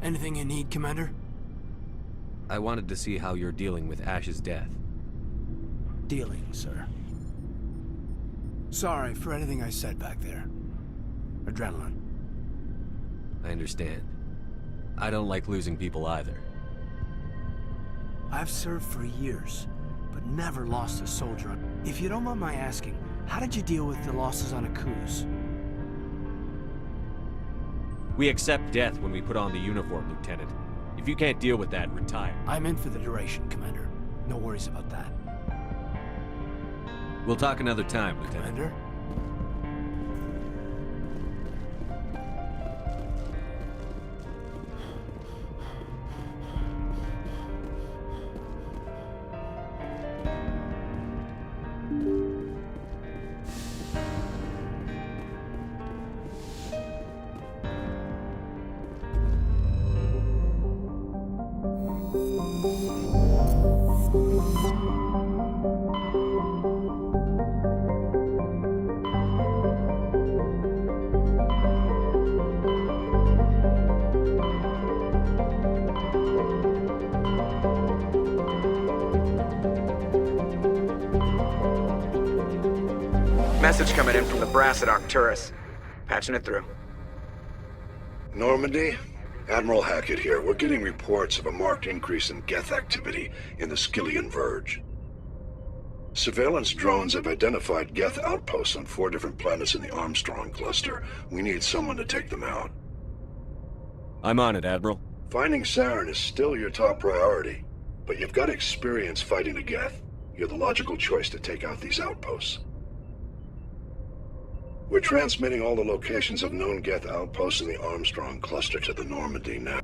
Anything you need, Commander? I wanted to see how you're dealing with Ash's death. Dealing, sir. Sorry for anything I said back there. Adrenaline. I understand. I don't like losing people either. I've served for years, but never lost a soldier. If you don't mind my asking, how did you deal with the losses on Akuz? We accept death when we put on the uniform, Lieutenant. If you can't deal with that, retire. I'm in for the duration, Commander. No worries about that. We'll talk another time, Lieutenant. Commander? Message coming in from the brass at Arcturus. Patching it through. Normandy? Admiral Hackett here. We're getting reports of a marked increase in Geth activity in the Skyllian Verge. Surveillance drones have identified Geth outposts on 4 different planets in the Armstrong cluster. We need someone to take them out. I'm on it, Admiral. Finding Saren is still your top priority, but you've got experience fighting the Geth. You're the logical choice to take out these outposts. We're transmitting all the locations of known Geth outposts in the Armstrong cluster to the Normandy now.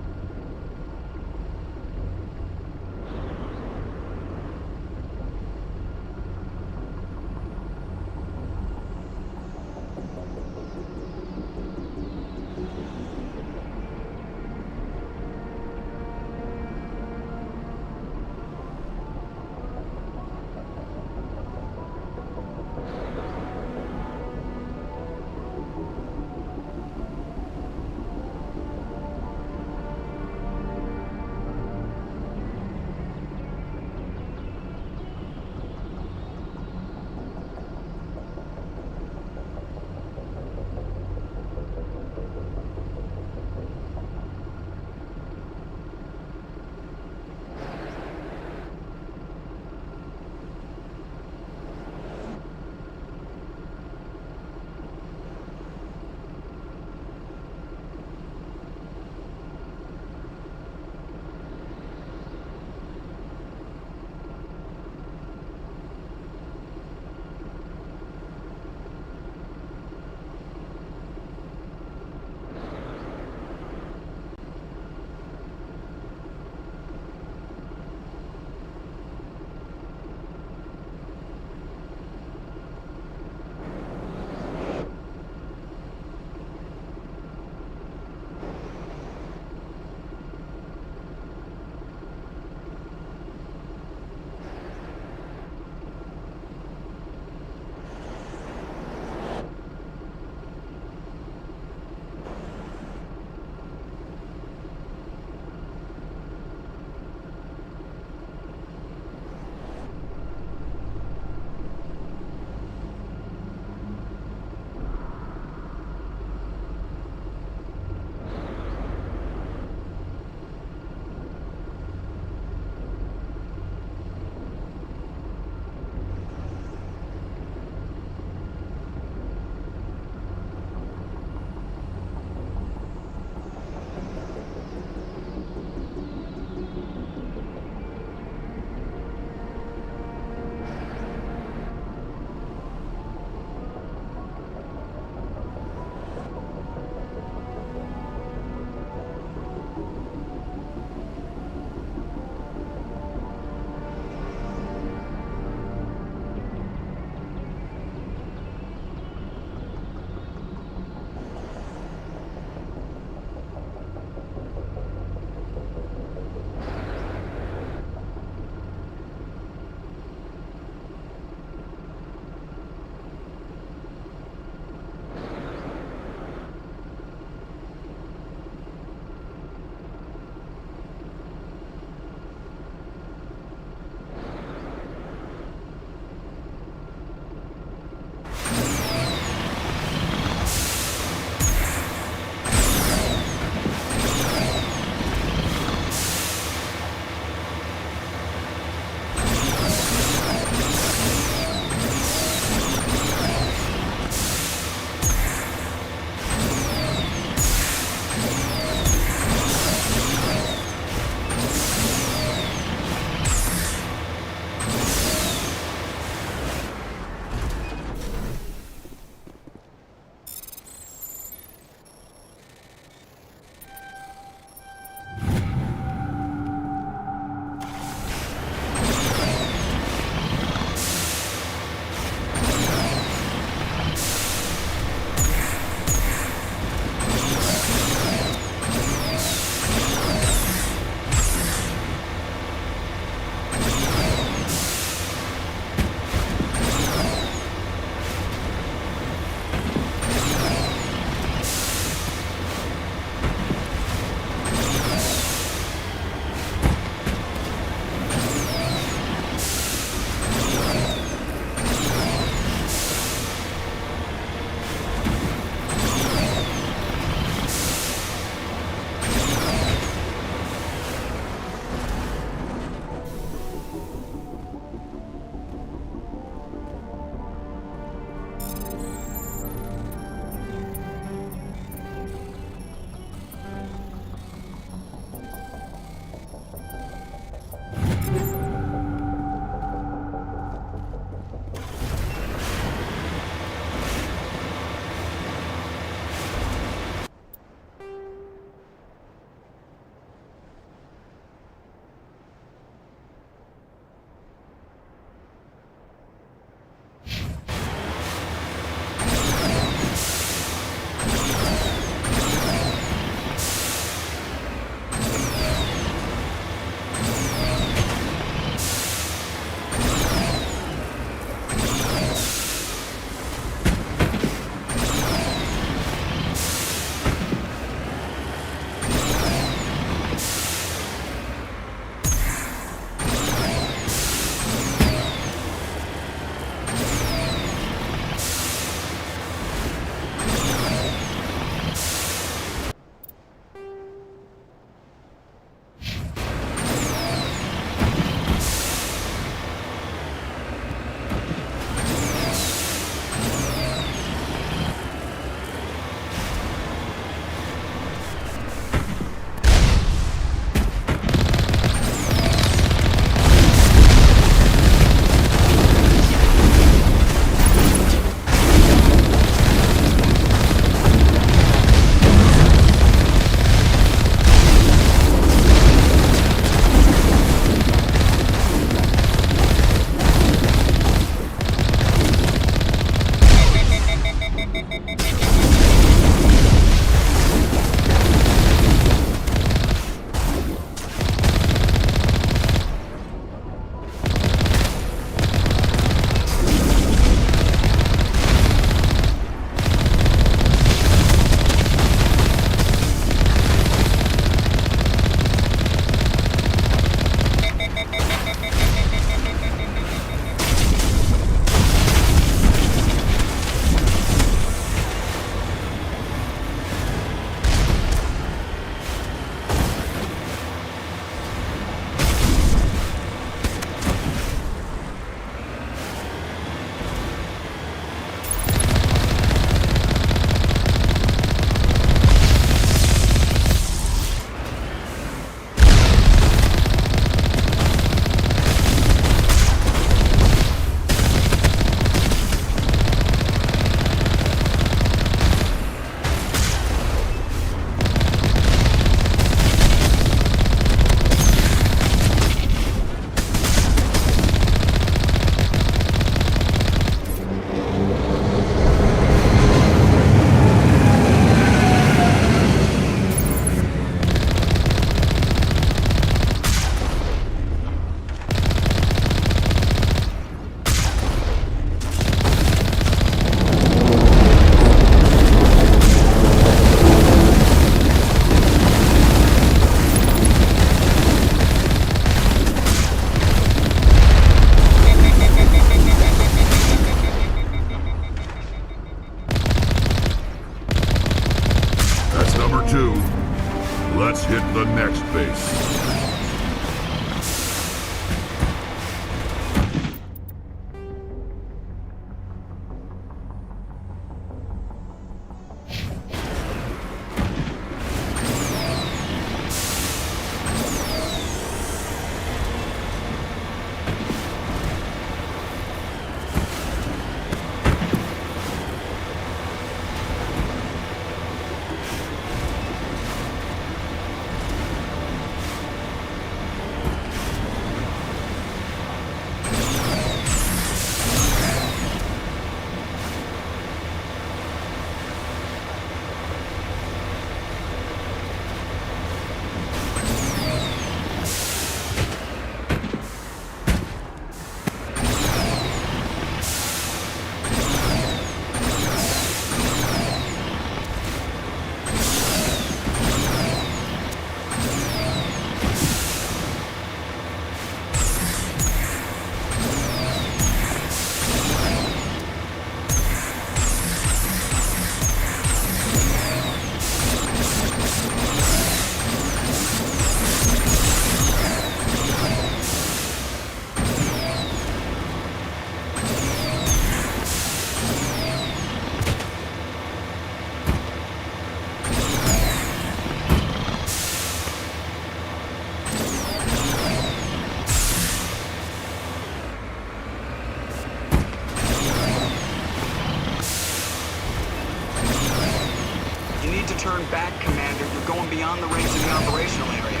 turn back, Commander. You're going beyond the range of the operational area.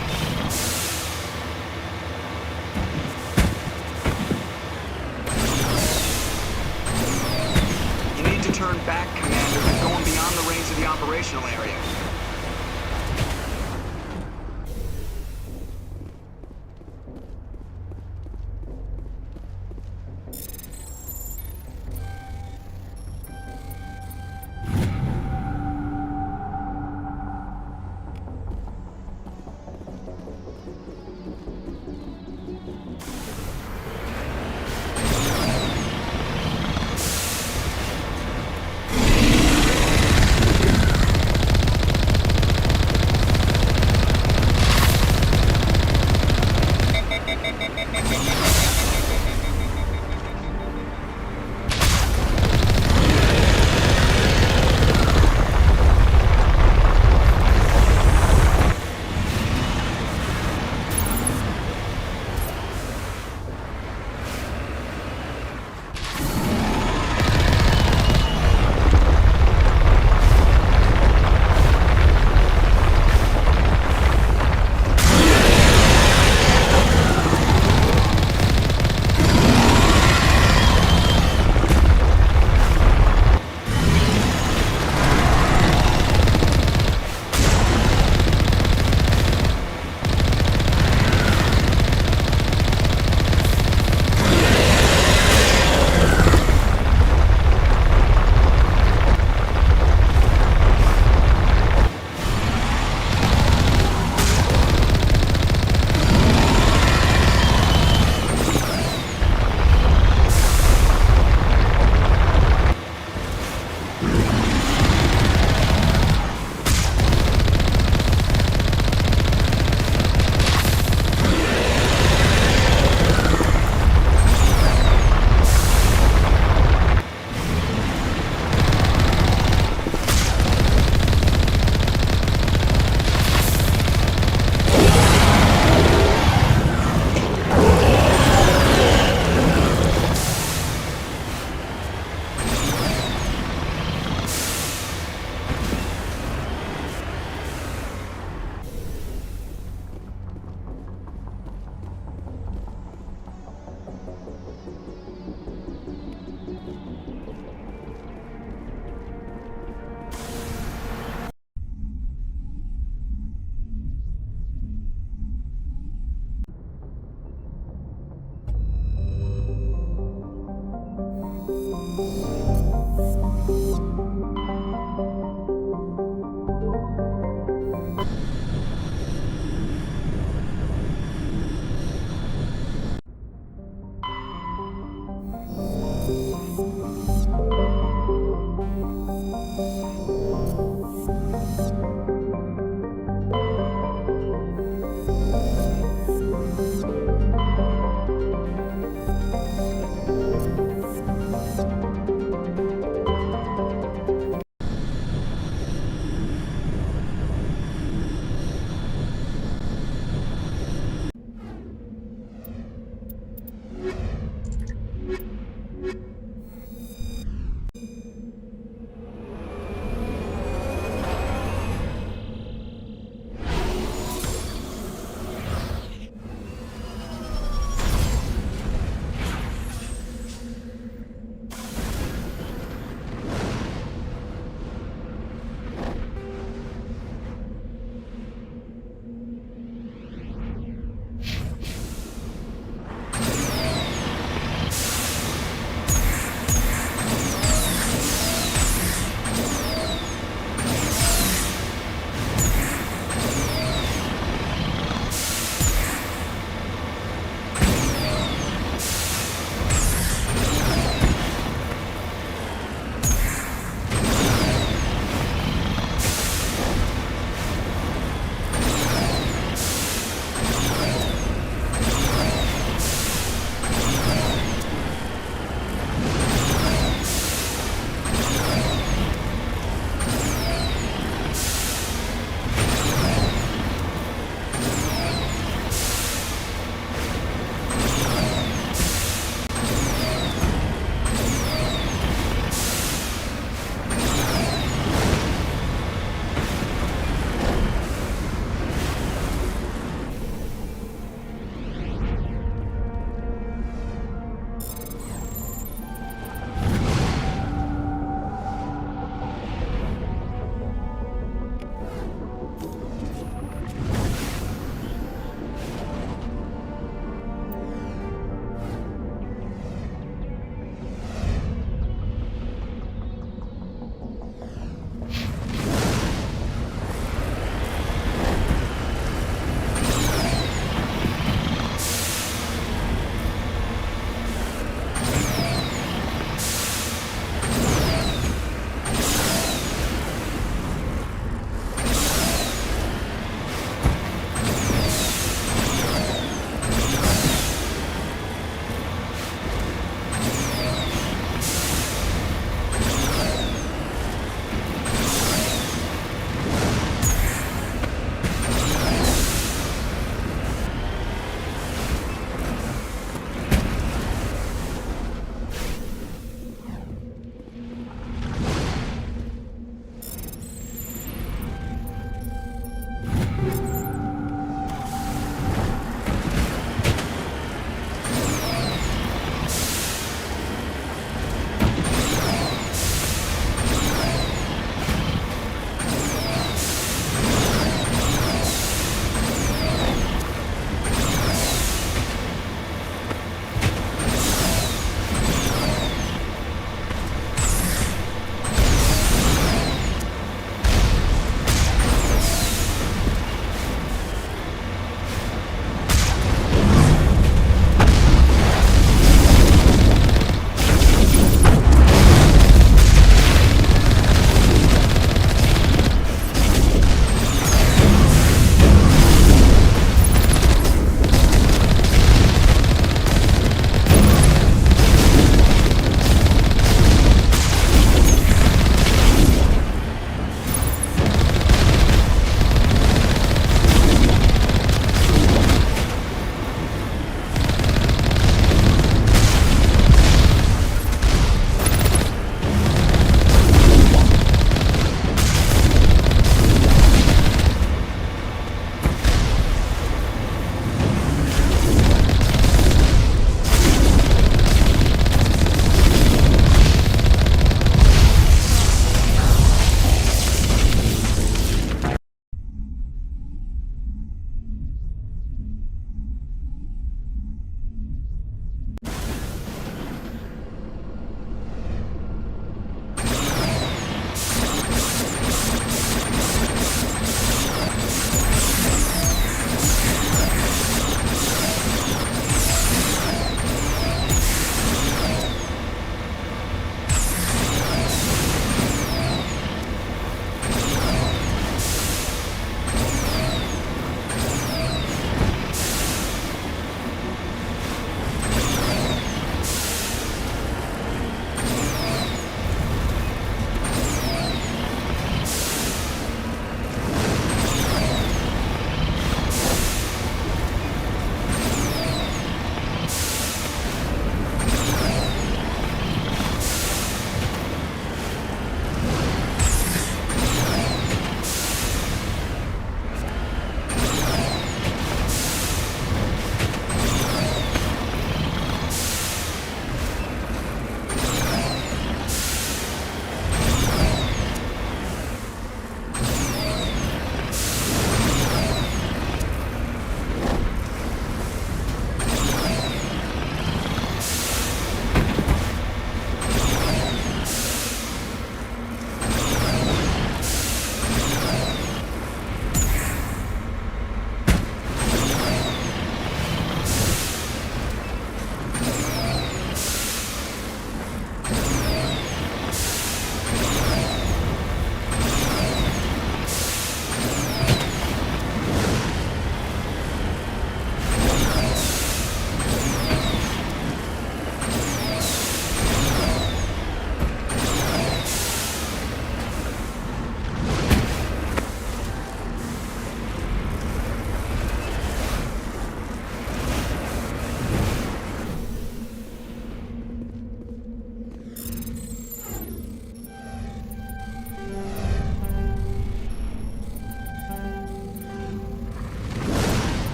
You need to turn back, Commander. You're going beyond the range of the operational area.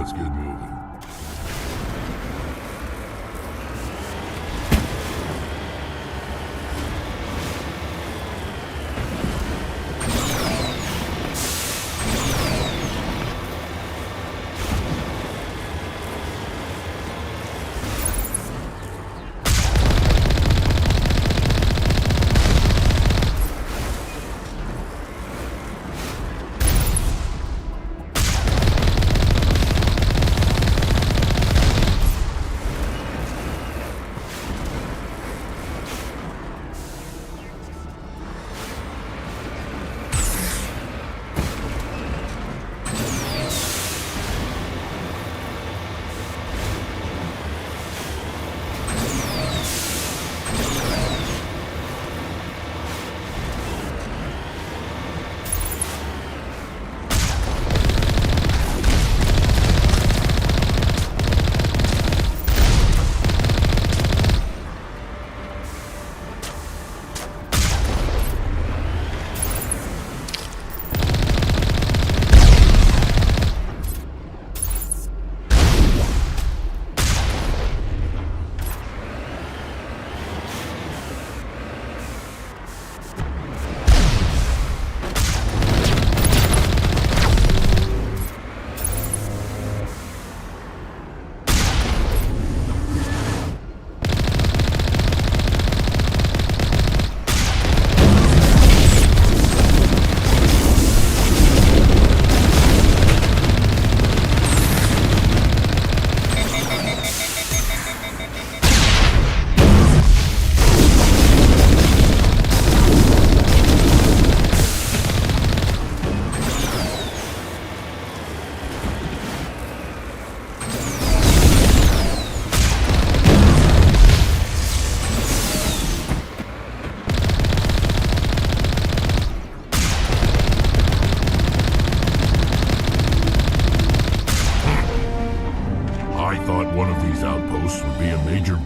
Let's get moving.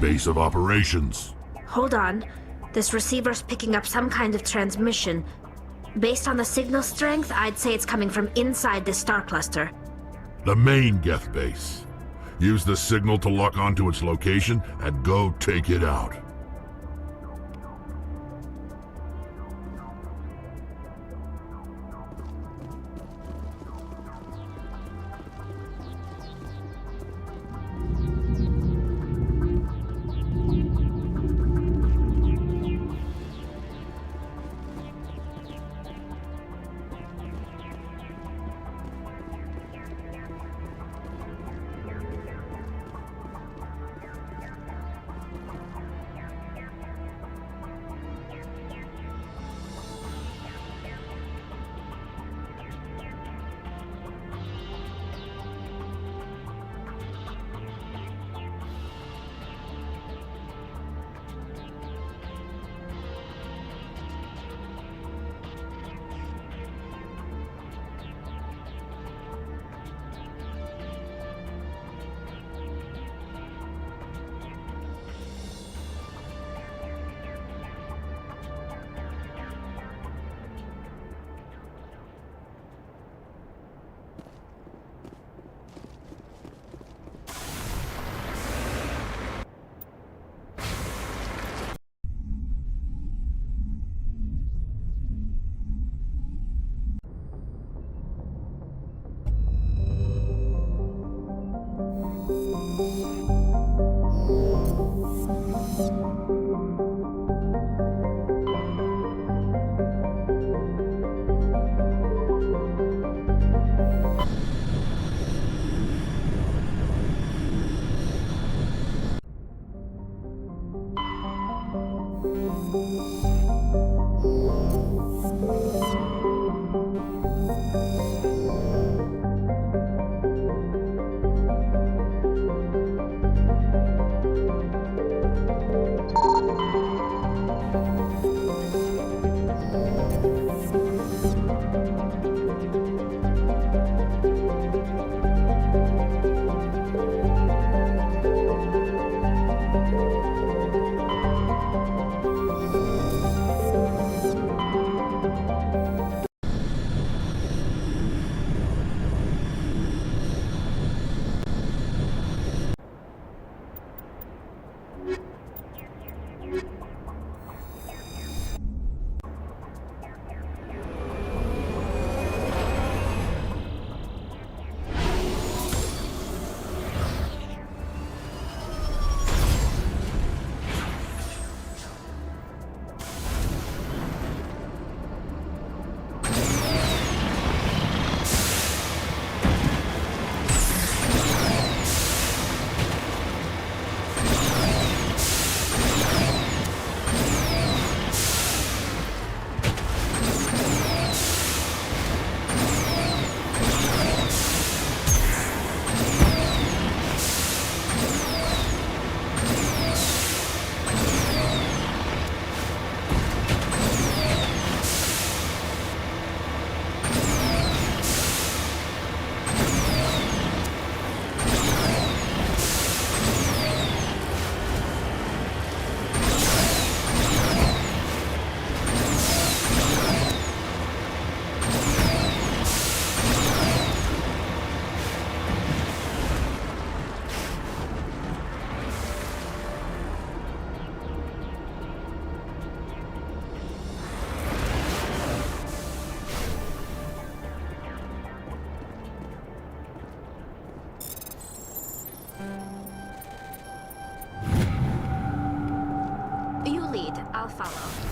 base of operations. Hold on. This receiver's picking up some kind of transmission. Based on the signal strength, I'd say it's coming from inside this star cluster. The main Geth base. Use the signal to lock onto its location and go take it out. I'll follow.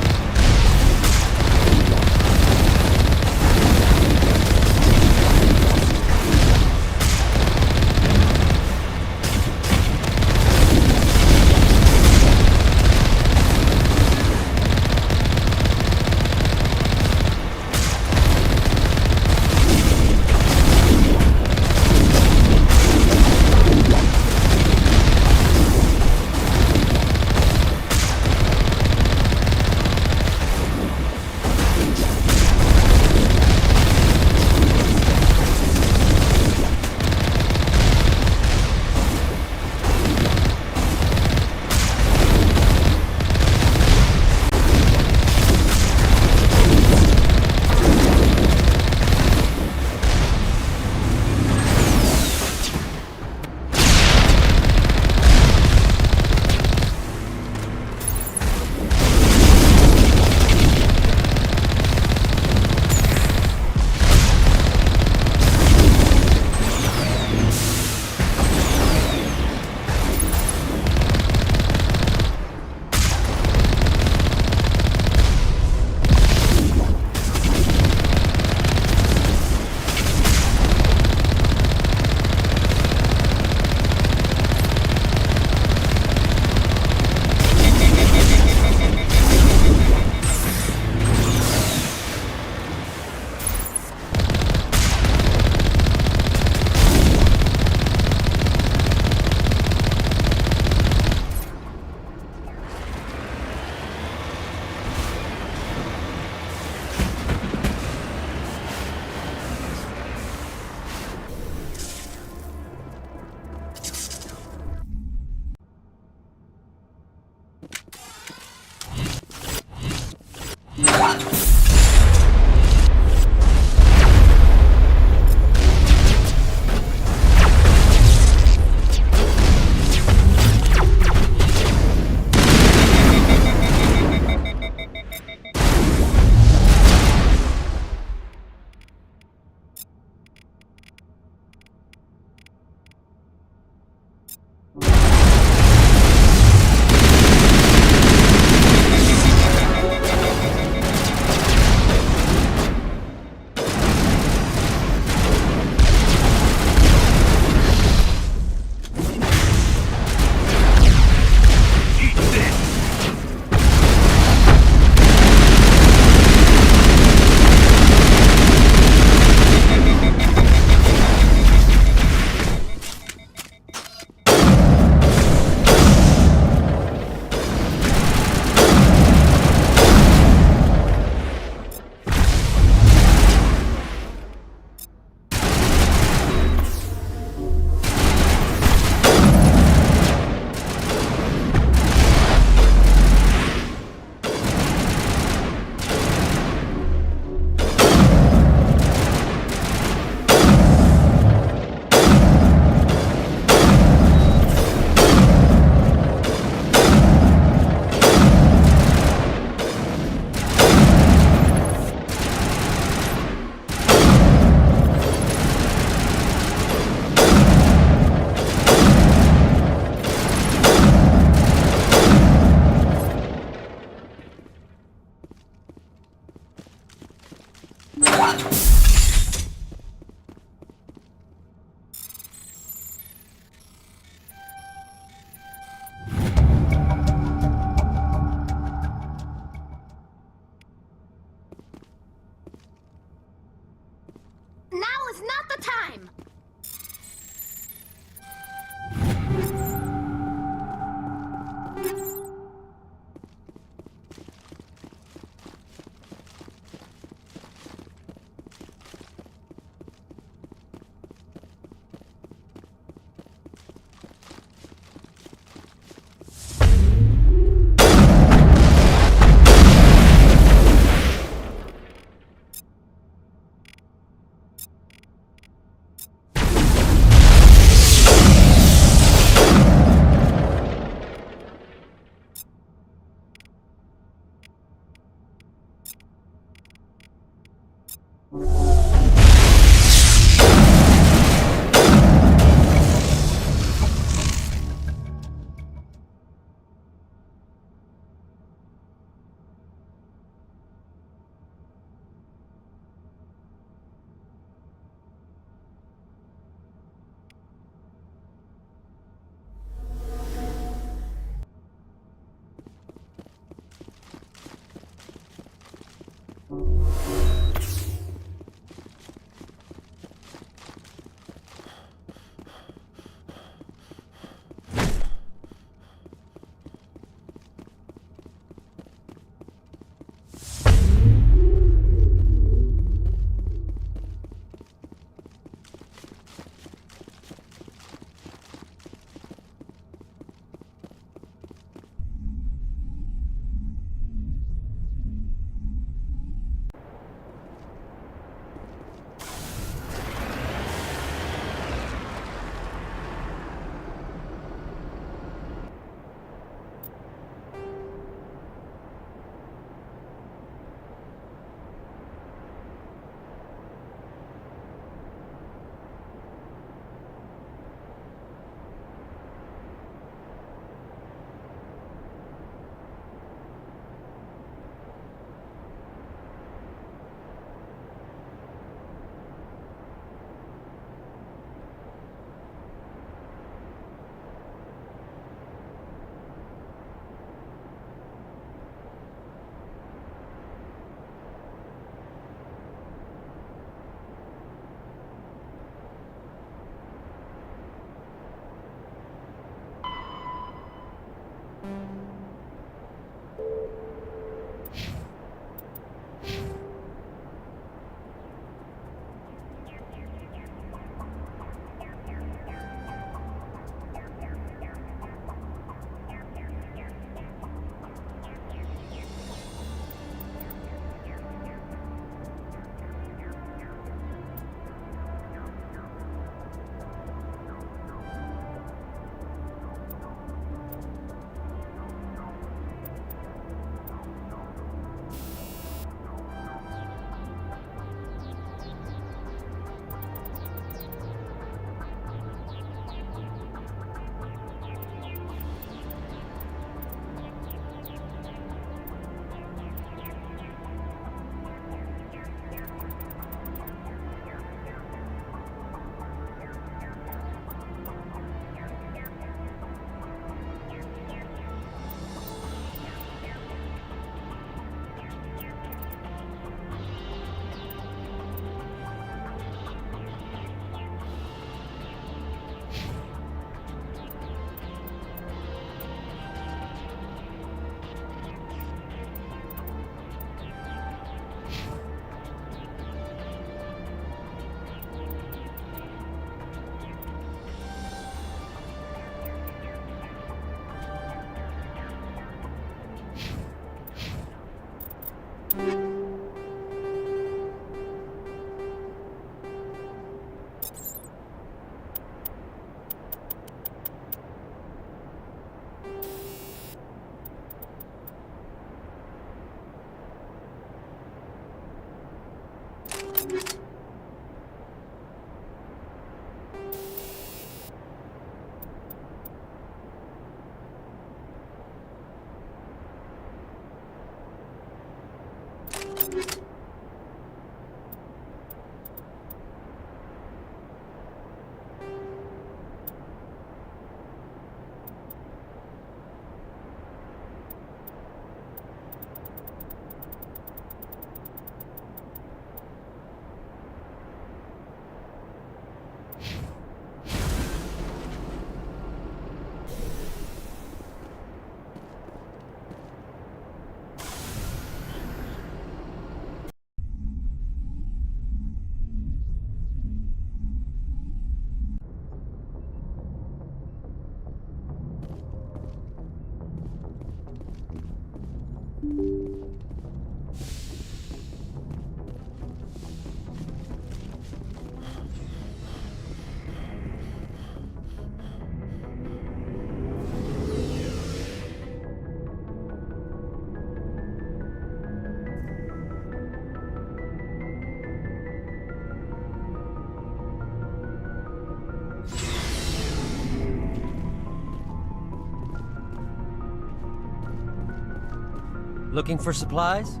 Looking for supplies?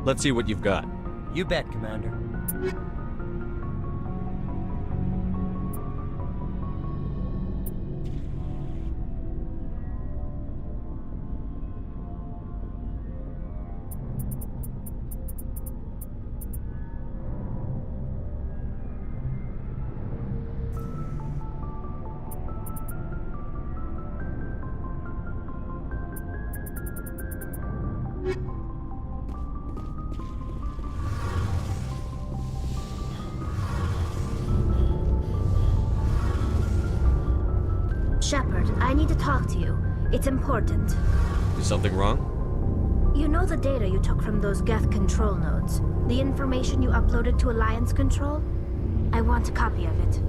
Let's see what you've got. You bet, Commander. Shepard, I need to talk to you. It's important. Is something wrong? You know the data you took from those Geth control nodes? The information you uploaded to Alliance Control? I want a copy of it.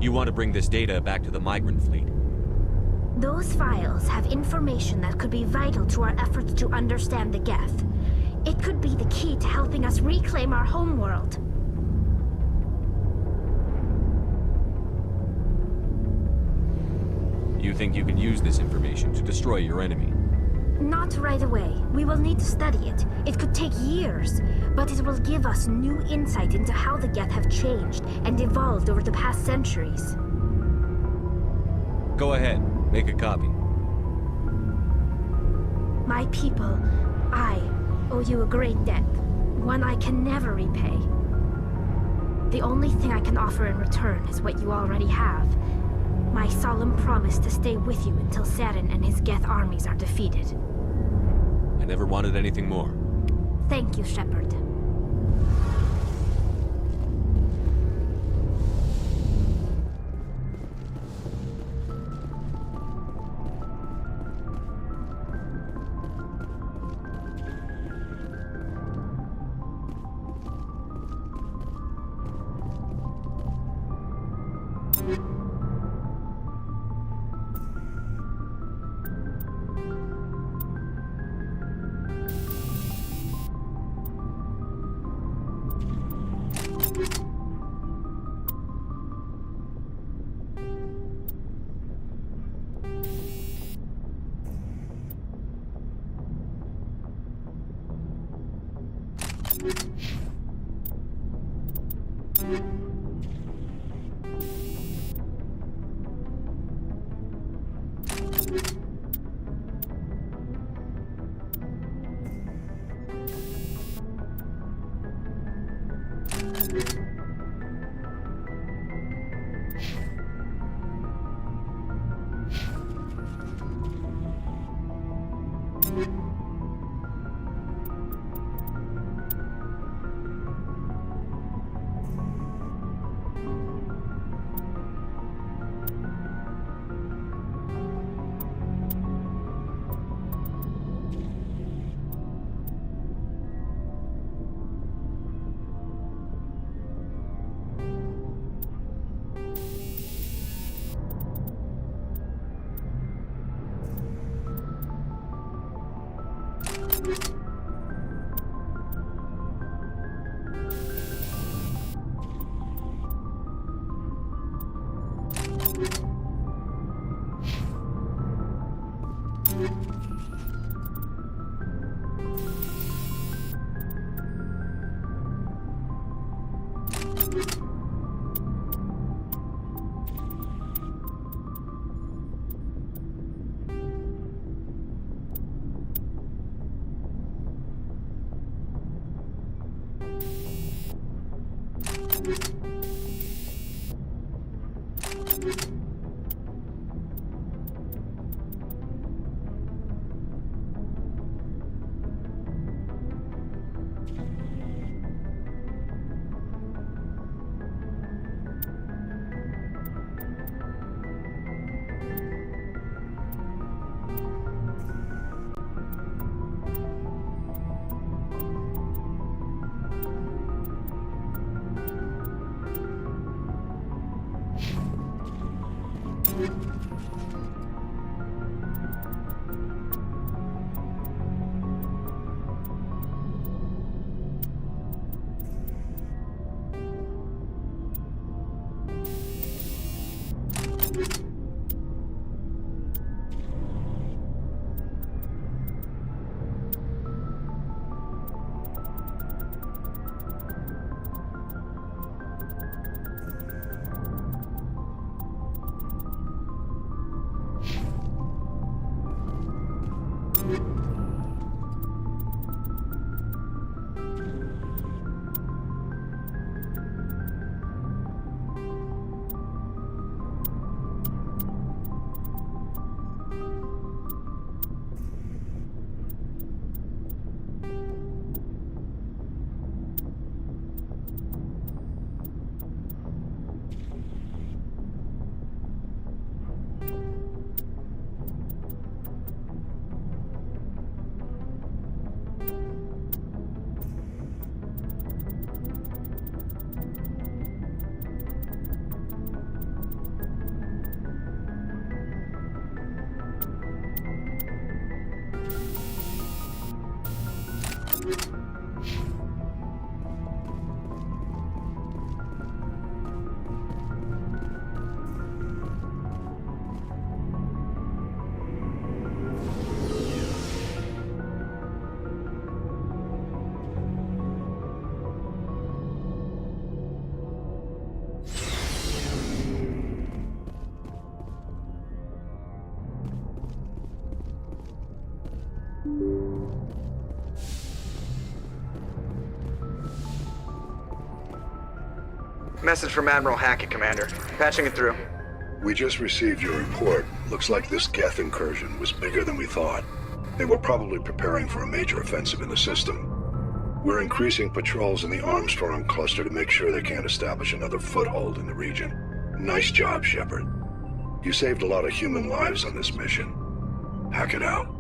You want to bring this data back to the migrant fleet? Those files have information that could be vital to our efforts to understand the Geth. It could be the key to helping us reclaim our homeworld. You think you can use this information to destroy your enemy? Not right away. We will need to study it. It could take years, but it will give us new insight into how the Geth have changed and evolved over the past centuries. Go ahead, make a copy. My people, I owe you a great debt, one I can never repay. The only thing I can offer in return is what you already have. My solemn promise to stay with you until Saren and his Geth armies are defeated. I never wanted anything more. Thank you, Shepard. Message from Admiral Hackett, Commander. Patching it through. We just received your report. Looks like this Geth incursion was bigger than we thought. They were probably preparing for a major offensive in the system. We're increasing patrols in the Armstrong cluster to make sure they can't establish another foothold in the region. Nice job, Shepard. You saved a lot of human lives on this mission. Hackett out.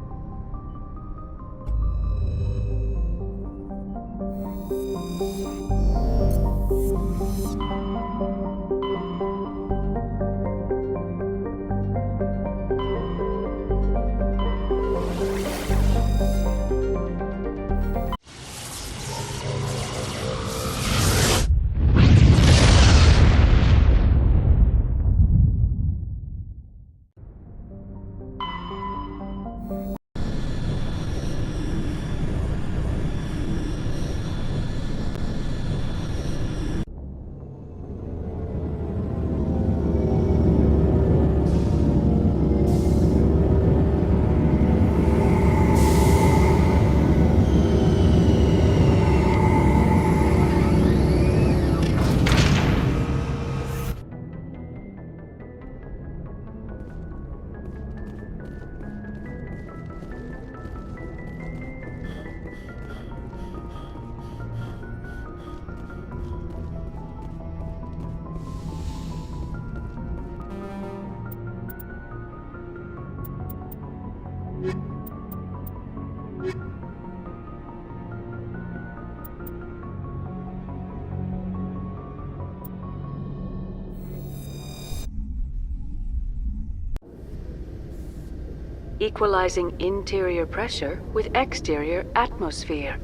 Equalizing interior pressure with exterior atmosphere.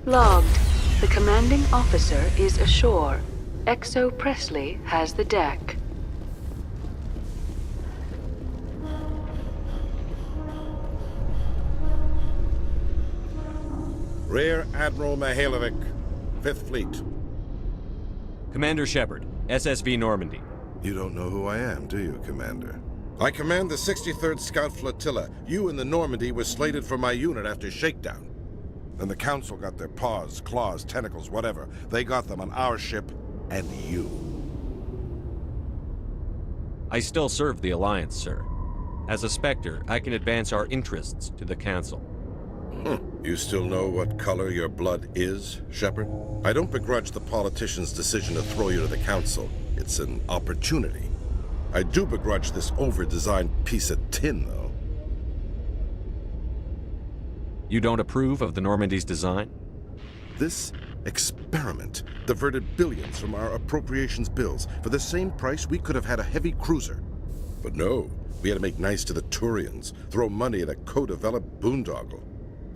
Logged. The commanding officer is ashore. Exo Presley has the deck. Rear Admiral Mihailovic, 5th Fleet. Commander Shepard, SSV Normandy. You don't know who I am, do you, Commander? I command the 63rd Scout Flotilla. You and the Normandy were slated for my unit after shakedown. Then the Council got their paws, claws, tentacles, whatever. They got them on our ship and you. I still serve the Alliance, sir. As a Spectre, I can advance our interests to the Council. You still know what color your blood is, Shepard? I don't begrudge the politician's decision to throw you to the Council. It's an opportunity. I do begrudge this over-designed piece of tin, though. You don't approve of the Normandy's design? This experiment diverted billions from our appropriations bills. For the same price, we could have had a heavy cruiser. But no, we had to make nice to the Turians, throw money at a co-developed boondoggle.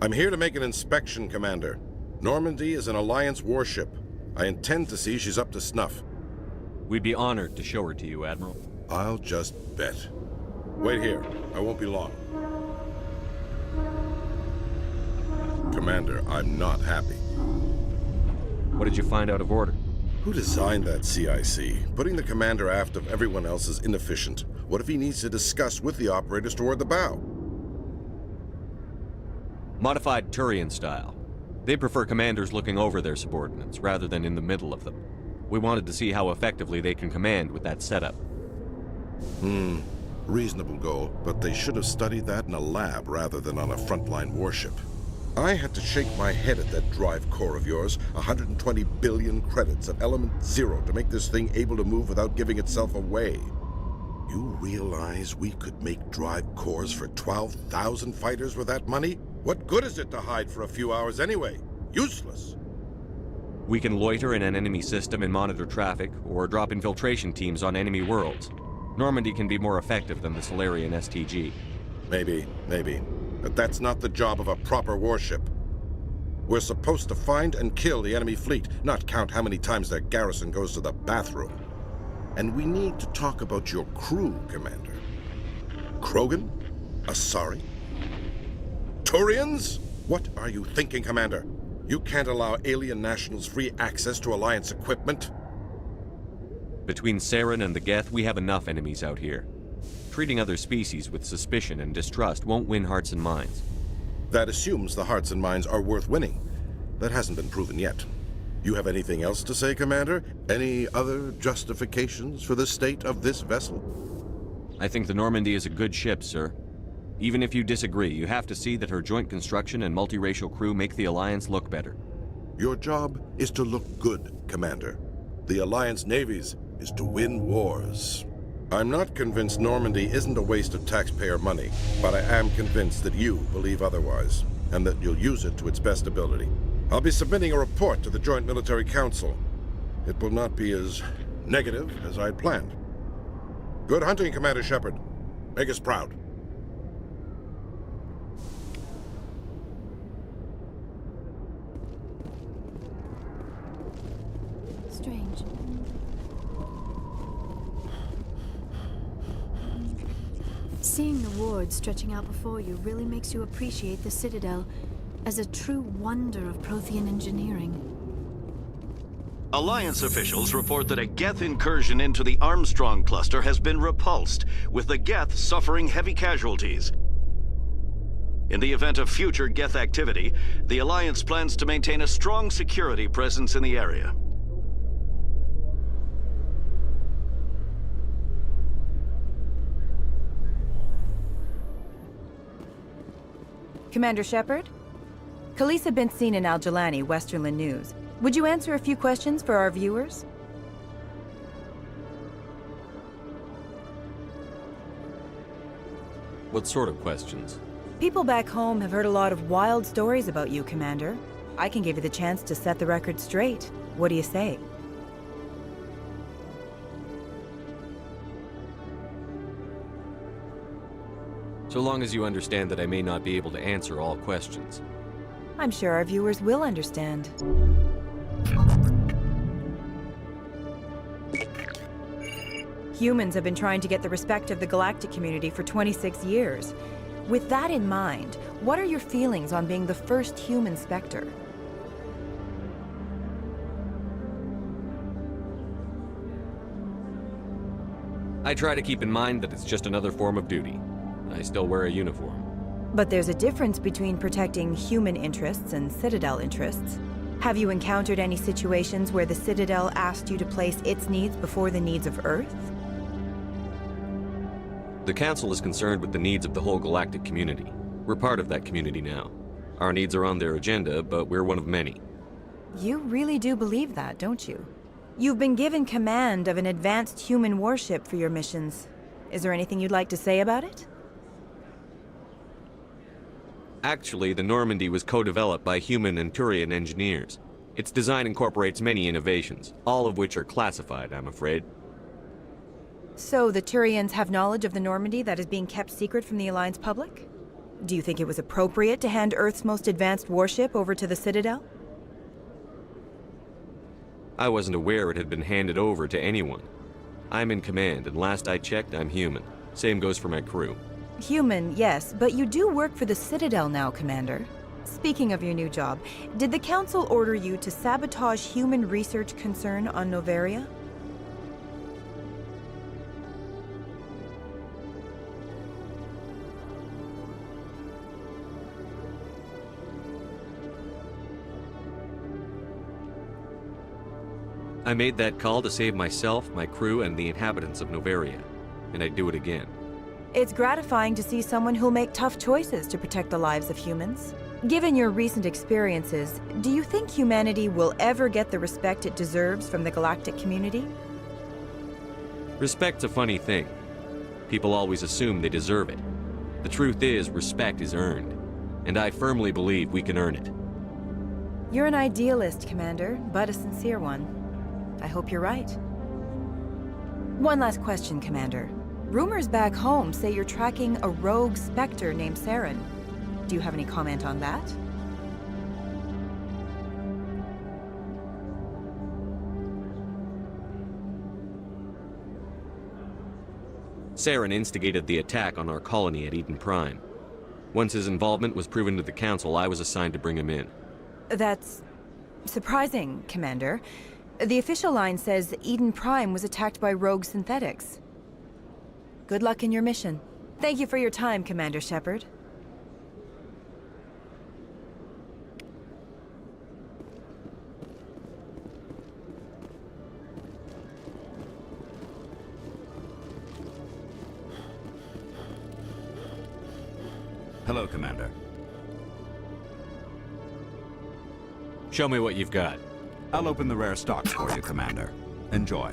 I'm here to make an inspection, Commander. Normandy is an Alliance warship. I intend to see she's up to snuff. We'd be honored to show her to you, Admiral. I'll just bet. Wait here. I won't be long. Commander, I'm not happy. What did you find out of order? Who designed that CIC? Putting the commander aft of everyone else is inefficient. What if he needs to discuss with the operators toward the bow? Modified Turian style. They prefer commanders looking over their subordinates, rather than in the middle of them. We wanted to see how effectively they can command with that setup. Reasonable goal, but they should have studied that in a lab rather than on a frontline warship. I had to shake my head at that drive core of yours. 120 billion credits at element 0 to make this thing able to move without giving itself away. You realize we could make drive cores for 12,000 fighters with that money? What good is it to hide for a few hours anyway? Useless. We can loiter in an enemy system and monitor traffic, or drop infiltration teams on enemy worlds. Normandy can be more effective than the Solarian STG. Maybe. But that's not the job of a proper warship. We're supposed to find and kill the enemy fleet, not count how many times their garrison goes to the bathroom. And we need to talk about your crew, Commander. Krogan? Asari? Turians? What are you thinking, Commander? You can't allow alien nationals free access to Alliance equipment? Between Saren and the Geth, we have enough enemies out here. Treating other species with suspicion and distrust won't win hearts and minds. That assumes the hearts and minds are worth winning. That hasn't been proven yet. You have anything else to say, Commander? Any other justifications for the state of this vessel? I think the Normandy is a good ship, sir. Even if you disagree, you have to see that her joint construction and multiracial crew make the Alliance look better. Your job is to look good, Commander. The Alliance navies is to win wars. I'm not convinced Normandy isn't a waste of taxpayer money, but I am convinced that you believe otherwise, and that you'll use it to its best ability. I'll be submitting a report to the Joint Military Council. It will not be as negative as I'd planned. Good hunting, Commander Shepard. Make us proud. Strange. Seeing the ward stretching out before you really makes you appreciate the Citadel as a true wonder of Prothean engineering. Alliance officials report that a Geth incursion into the Armstrong cluster has been repulsed, with the Geth suffering heavy casualties. In the event of future Geth activity, the Alliance plans to maintain a strong security presence in the area. Commander Shepard? Khalisah bint Sinan al-Jilani, Westerland News. Would you answer a few questions for our viewers? What sort of questions? People back home have heard a lot of wild stories about you, Commander. I can give you the chance to set the record straight. What do you say? So long as you understand that I may not be able to answer all questions. I'm sure our viewers will understand. Humans have been trying to get the respect of the galactic community for 26 years. With that in mind, what are your feelings on being the first human Spectre? I try to keep in mind that it's just another form of duty. I still wear a uniform. But there's a difference between protecting human interests and Citadel interests. Have you encountered any situations where the Citadel asked you to place its needs before the needs of Earth? The Council is concerned with the needs of the whole galactic community. We're part of that community now. Our needs are on their agenda, but we're one of many. You really do believe that, don't you? You've been given command of an advanced human warship for your missions. Is there anything you'd like to say about it? Actually, the Normandy was co-developed by human and Turian engineers. Its design incorporates many innovations, all of which are classified, I'm afraid. So the Turians have knowledge of the Normandy that is being kept secret from the Alliance public? Do you think it was appropriate to hand Earth's most advanced warship over to the Citadel? I wasn't aware it had been handed over to anyone. I'm in command, and last I checked, I'm human. Same goes for my crew. Human, yes, but you do work for the Citadel now, Commander. Speaking of your new job, did the Council order you to sabotage human research concern on Noveria? I made that call to save myself, my crew, and the inhabitants of Noveria. And I'd do it again. It's gratifying to see someone who'll make tough choices to protect the lives of humans. Given your recent experiences, do you think humanity will ever get the respect it deserves from the galactic community? Respect's a funny thing. People always assume they deserve it. The truth is, respect is earned. And I firmly believe we can earn it. You're an idealist, Commander, but a sincere one. I hope you're right. One last question, Commander. Rumors back home say you're tracking a rogue Spectre named Saren. Do you have any comment on that? Saren instigated the attack on our colony at Eden Prime. Once his involvement was proven to the Council, I was assigned to bring him in. That's surprising, Commander. The official line says Eden Prime was attacked by rogue synthetics. Good luck in your mission. Thank you for your time, Commander Shepard. Hello, Commander. Show me what you've got. I'll open the rare stocks for you, Commander. Enjoy.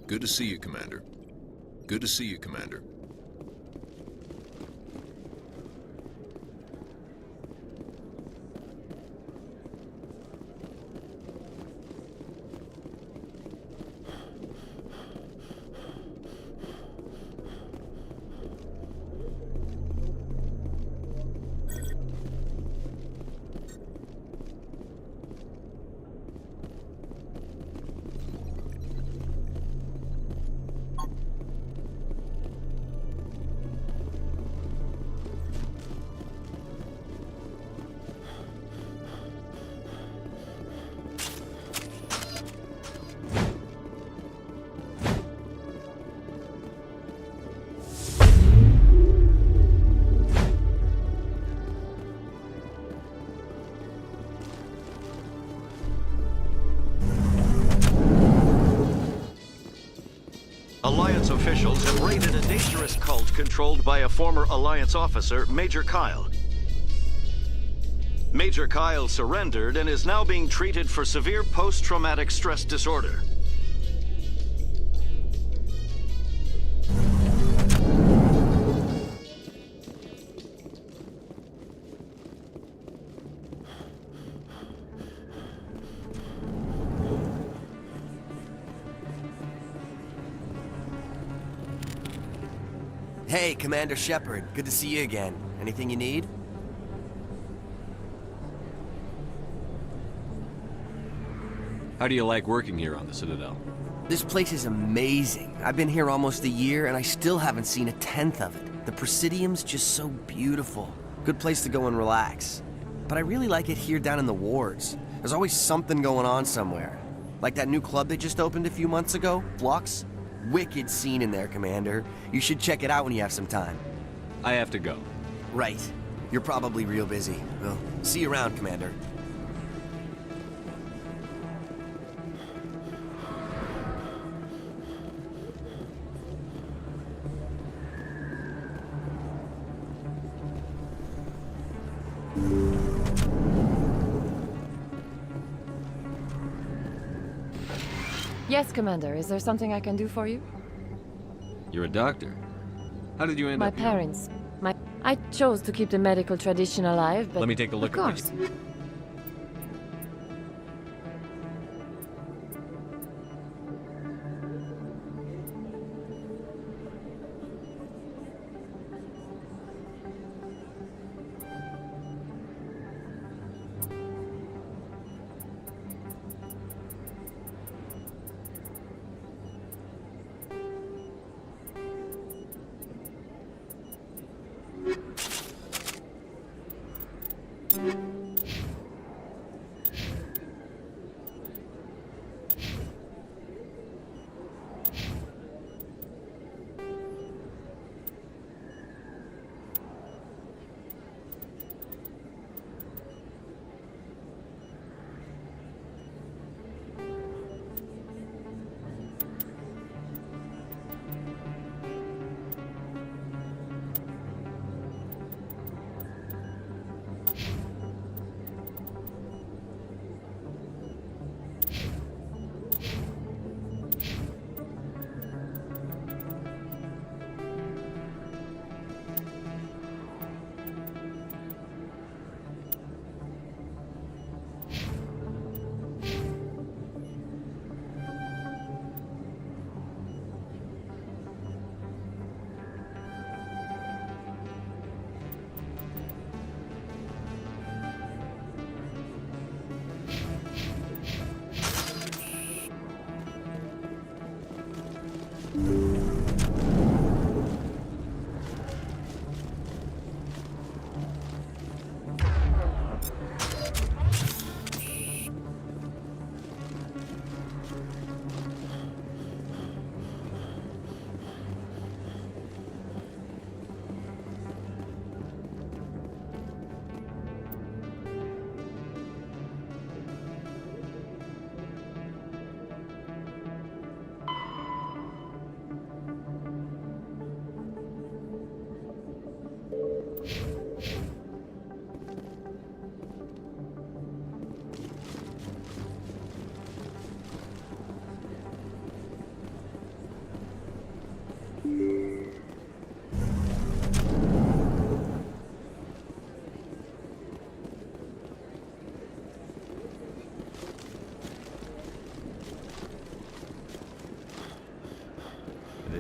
Good to see you, Commander. Good to see you, Commander. Alliance officials have raided a dangerous cult controlled by a former Alliance officer, Major Kyle. Major Kyle surrendered and is now being treated for severe post-traumatic stress disorder. Hey, Commander Shepard. Good to see you again. Anything you need? How do you like working here on the Citadel? This place is amazing. I've been here almost a year, and I still haven't seen a tenth of it. The Presidium's just so beautiful. Good place to go and relax. But I really like it here down in the wards. There's always something going on somewhere. Like that new club they just opened a few months ago, Flux? Wicked scene in there, Commander. You should check it out when you have some time. I have to go. Right. You're probably real busy. Well, see you around, Commander. Yes, Commander. Is there something I can do for you? You're a doctor. How did you end My up here? parents. I chose to keep the medical tradition alive, but... Let me take a look of at course. what you...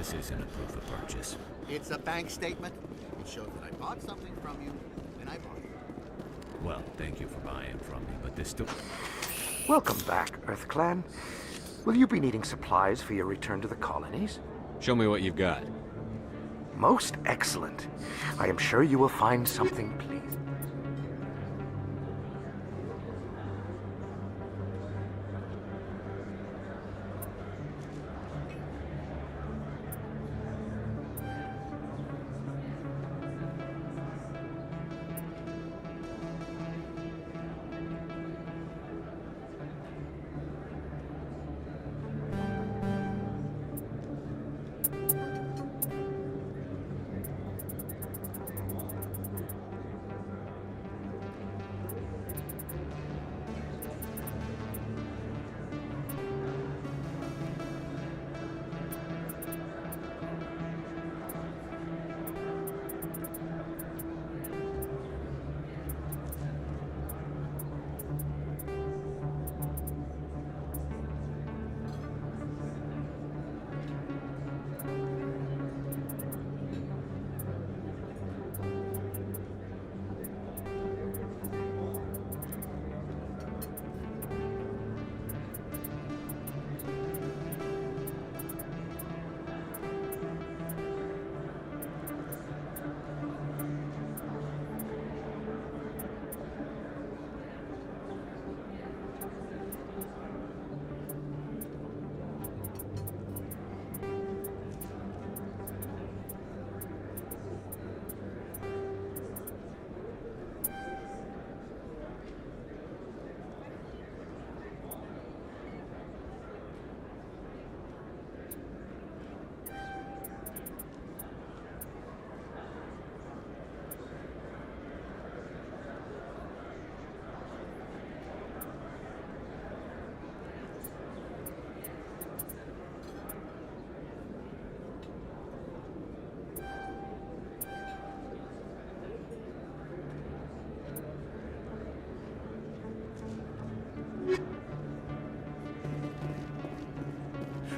This isn't a proof of purchase. It's a bank statement. It shows that I bought something from you, and I bought it. Well, thank you for buying from me, but this still... Welcome back, EarthClan. Will you be needing supplies for your return to the colonies? Show me what you've got. Most excellent. I am sure you will find something pleasing.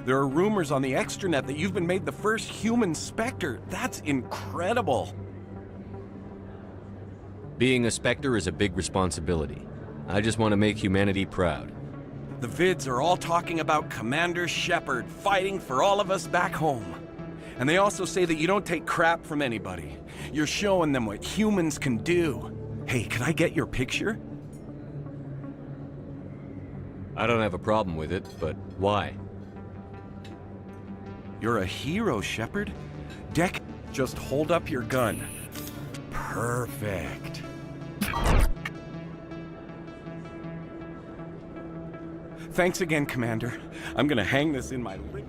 There are rumors on the extranet that you've been made the first human Spectre. That's incredible. Being a Spectre is a big responsibility. I just want to make humanity proud. The vids are all talking about Commander Shepard fighting for all of us back home. And they also say that you don't take crap from anybody. You're showing them what humans can do. Hey, could I get your picture? I don't have a problem with it, but why? You're a hero, Shepard. Deck, just hold up your gun. Perfect. Thanks again, Commander. I'm gonna hang this in my living.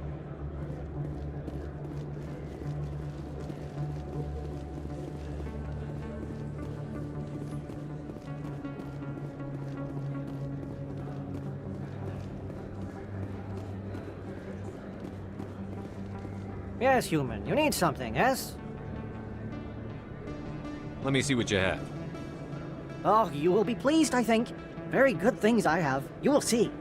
Yes, human. You need something, yes? Let me see what you have. Oh, you will be pleased, I think. Very good things I have. You will see.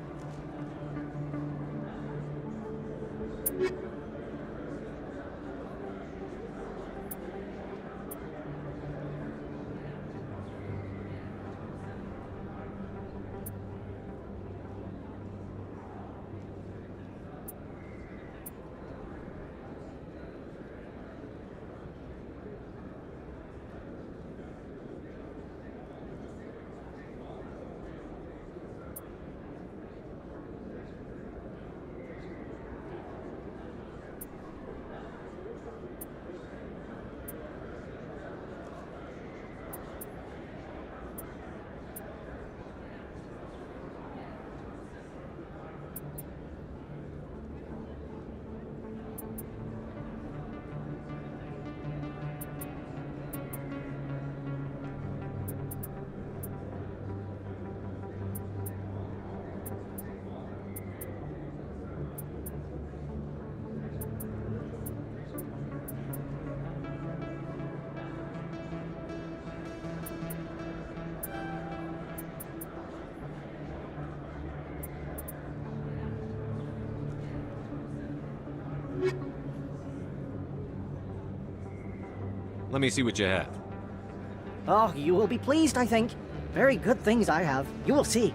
Let me see what you have. Oh, you will be pleased, I think. Very good things I have. You will see.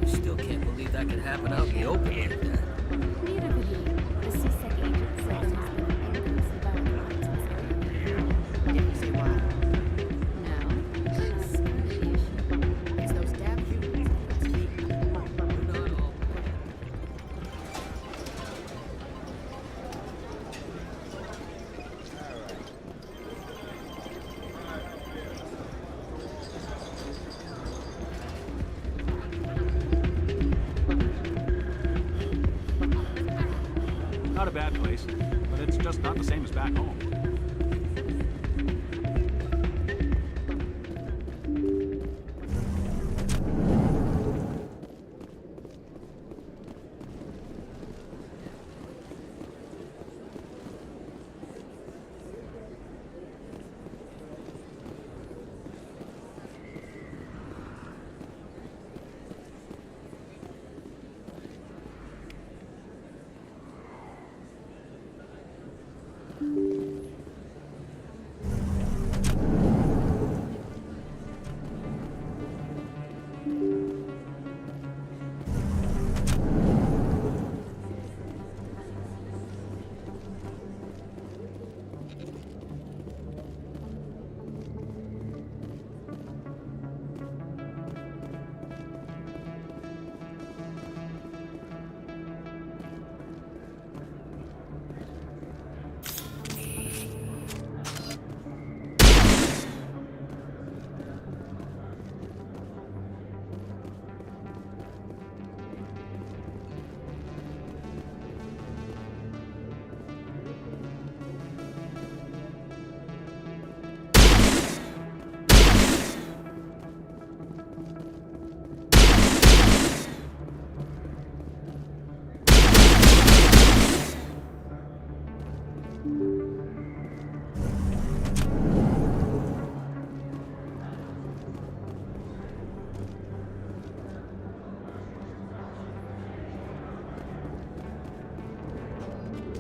Still can't believe that could happen out in the open like that. Neither could we. The CSEC agent said there has been an increase in violent crimes in this area. Did you say why? No. It's the issue. It's those damn humans. Not a bad place, but it's just not the same as back home.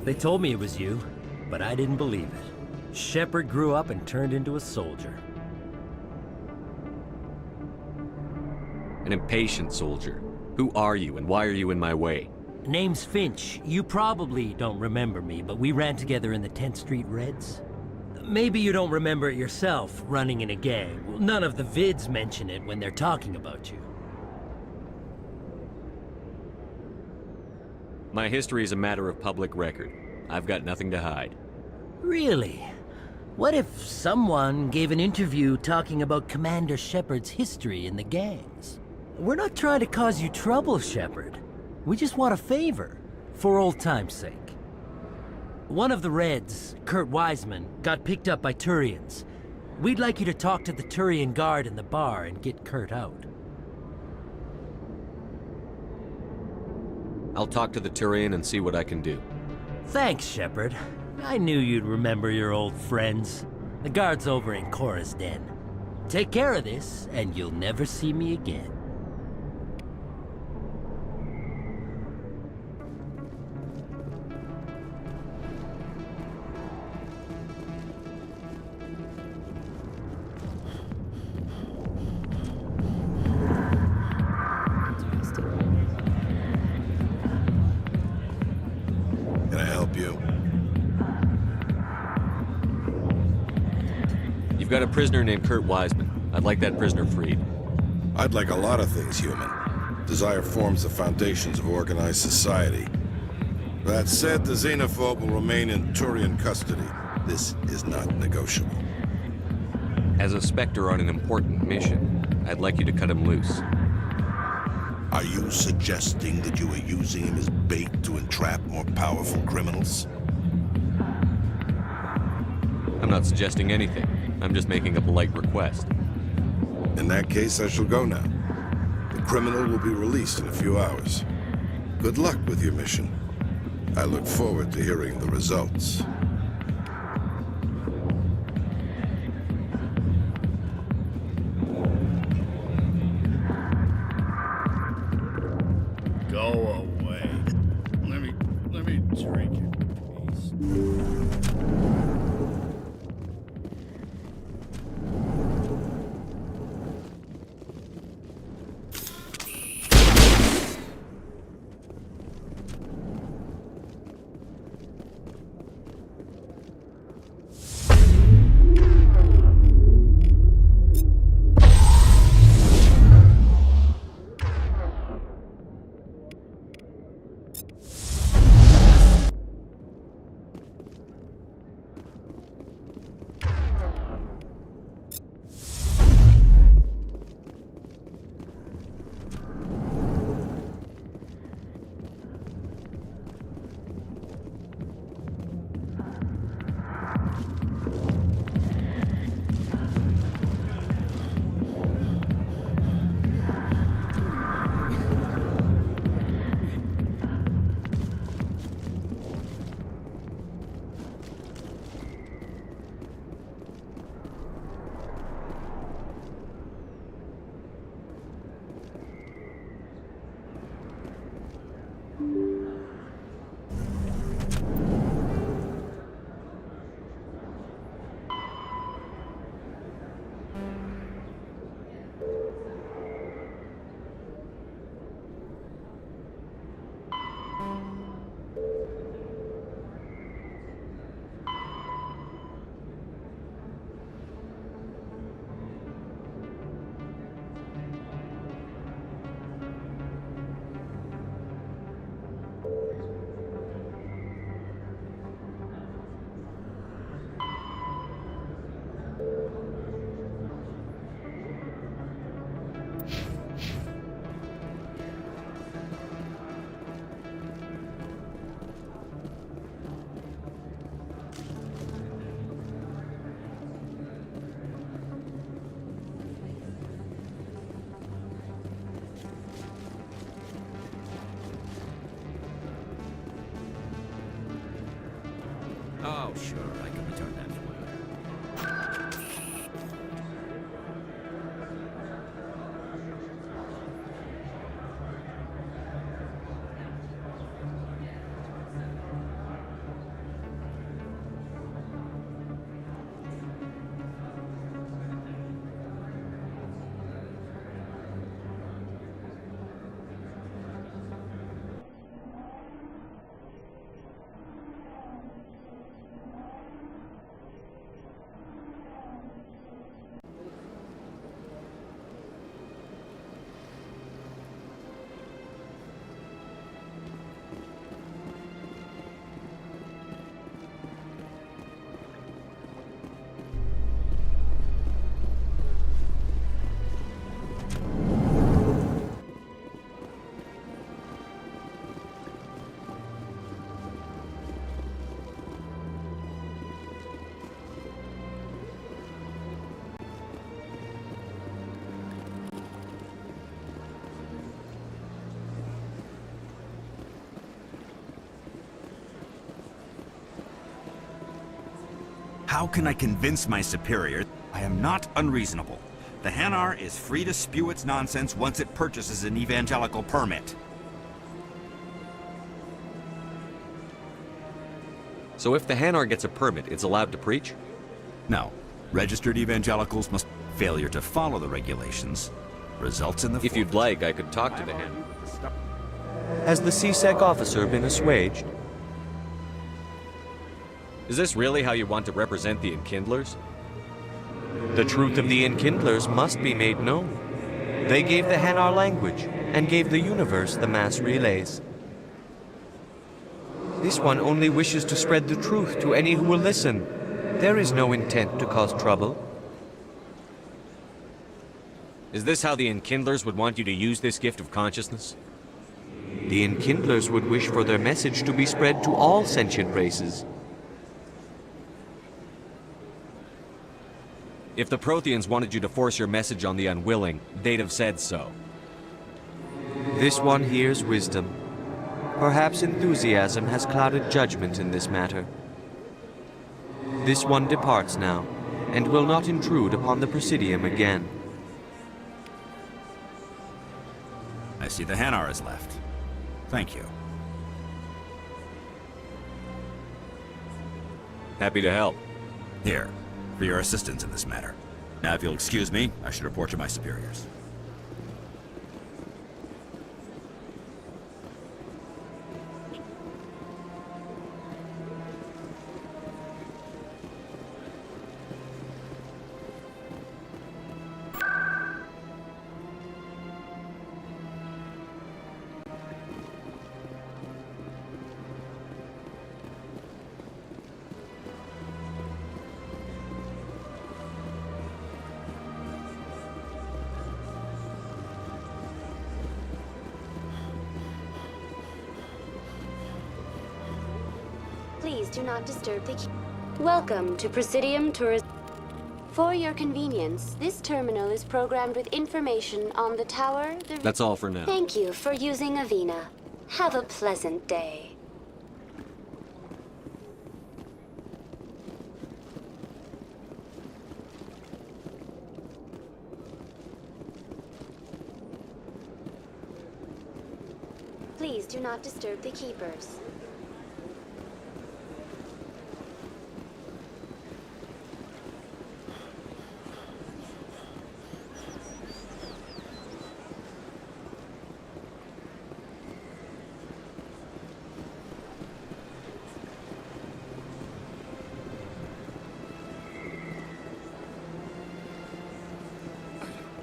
They told me it was you, but I didn't believe it. Shepard grew up and turned into a soldier. An impatient soldier. Who are you and why are you in my way? Name's Finch. You probably don't remember me, but we ran together in the 10th Street Reds. Maybe you don't remember it yourself, running in a gang. Well, none of the vids mention it when they're talking about you. My history is a matter of public record. I've got nothing to hide. Really? What if someone gave an interview talking about Commander Shepard's history in the gangs? We're not trying to cause you trouble, Shepard. We just want a favor, for old time's sake. One of the Reds, Kurt Wiseman, got picked up by Turians. We'd like you to talk to the Turian guard in the bar and get Kurt out. I'll talk to the Turian and see what I can do. Thanks, Shepard. I knew you'd remember your old friends. The guard's over in Cora's Den. Take care of this, and you'll never see me again. Can I help you? You've got a prisoner named Kurt Wiseman. I'd like that prisoner freed. I'd like a lot of things, human. Desire forms the foundations of organized society. That said, the xenophobe will remain in Turian custody. This is not negotiable. As a Spectre on an important mission, I'd like you to cut him loose. Are you suggesting that you are using him as bait to entrap more powerful criminals? I'm not suggesting anything. I'm just making a polite request. In that case, I shall go now. The criminal will be released in a few hours. Good luck with your mission. I look forward to hearing the results. Go away. Let me drink it. Oh, sure, I can return that for you. How can I convince my superior? I am not unreasonable. The Hanar is free to spew its nonsense once it purchases an evangelical permit. So if the Hanar gets a permit, it's allowed to preach? No. Registered evangelicals must... Failure to follow the regulations results in the... If you'd like, I could talk to the Hanar. Has the CSEC officer been assuaged? Is this really how you want to represent the Enkindlers? The truth of the Enkindlers must be made known. They gave the Hanar language, and gave the universe the mass relays. This one only wishes to spread the truth to any who will listen. There is no intent to cause trouble. Is this how the Enkindlers would want you to use this gift of consciousness? The Enkindlers would wish for their message to be spread to all sentient races. If the Protheans wanted you to force your message on the unwilling, they'd have said so. This one hears wisdom. Perhaps enthusiasm has clouded judgment in this matter. This one departs now, and will not intrude upon the Presidium again. I see the Hanar is left. Thank you. Happy to help. Here, for your assistance in this matter. Now, if you'll excuse me, I should report to my superiors. Please do not disturb the queue. Welcome to Presidium Tourism. For your convenience, this terminal is programmed with information on the tower, That's all for now. Thank you for using Avina. Have a pleasant day. Please do not disturb the keepers.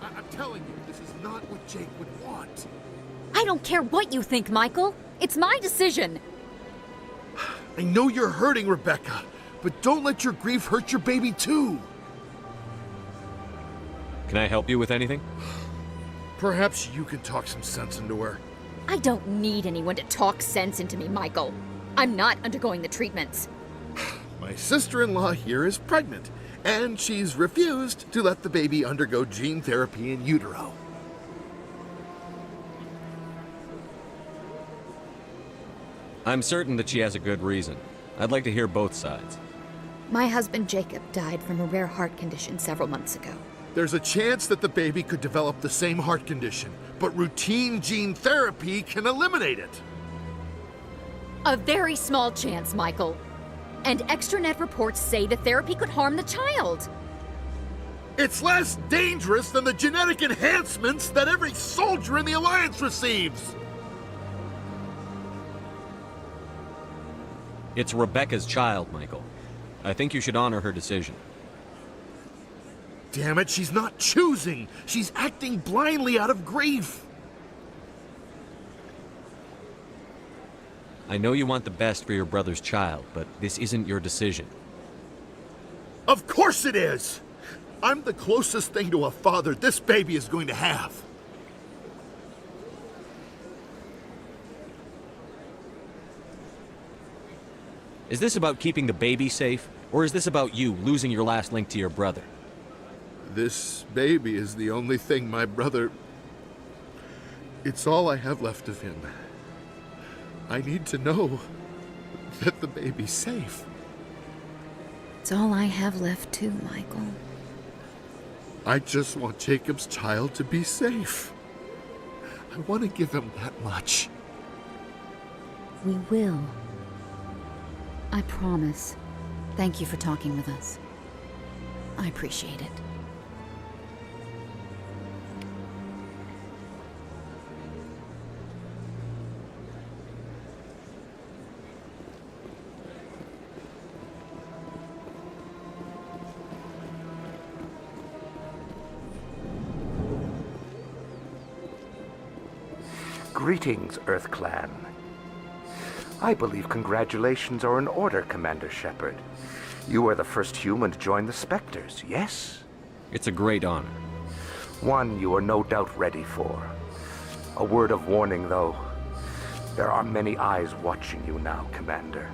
I'm telling you, this is not what Jake would want. I don't care what you think, Michael. It's my decision. I know you're hurting, Rebecca, but don't let your grief hurt your baby too. Can I help you with anything? Perhaps you can talk some sense into her. I don't need anyone to talk sense into me, Michael. I'm not undergoing the treatments. My sister-in-law here is pregnant, and she's refused to let the baby undergo gene therapy in utero. I'm certain that she has a good reason. I'd like to hear both sides. My husband Jacob died from a rare heart condition several months ago. There's a chance that the baby could develop the same heart condition, but routine gene therapy can eliminate it. A very small chance, Michael. And extranet reports say the therapy could harm the child. It's less dangerous than the genetic enhancements that every soldier in the Alliance receives. It's Rebecca's child, Michael. I think you should honor her decision. Damn it, she's not choosing. She's acting blindly out of grief. I know you want the best for your brother's child, but this isn't your decision. Of course it is! I'm the closest thing to a father this baby is going to have. Is this about keeping the baby safe, or is this about you losing your last link to your brother? This baby is the only thing my brother... It's all I have left of him. I need to know that the baby's safe. It's all I have left too, Michael. I just want Jacob's child to be safe. I want to give him that much. We will. I promise. Thank you for talking with us. I appreciate it. Greetings, Earth Clan. I believe congratulations are in order, Commander Shepard. You are the first human to join the Spectres, yes? It's a great honor. One you are no doubt ready for. A word of warning, though. There are many eyes watching you now, Commander.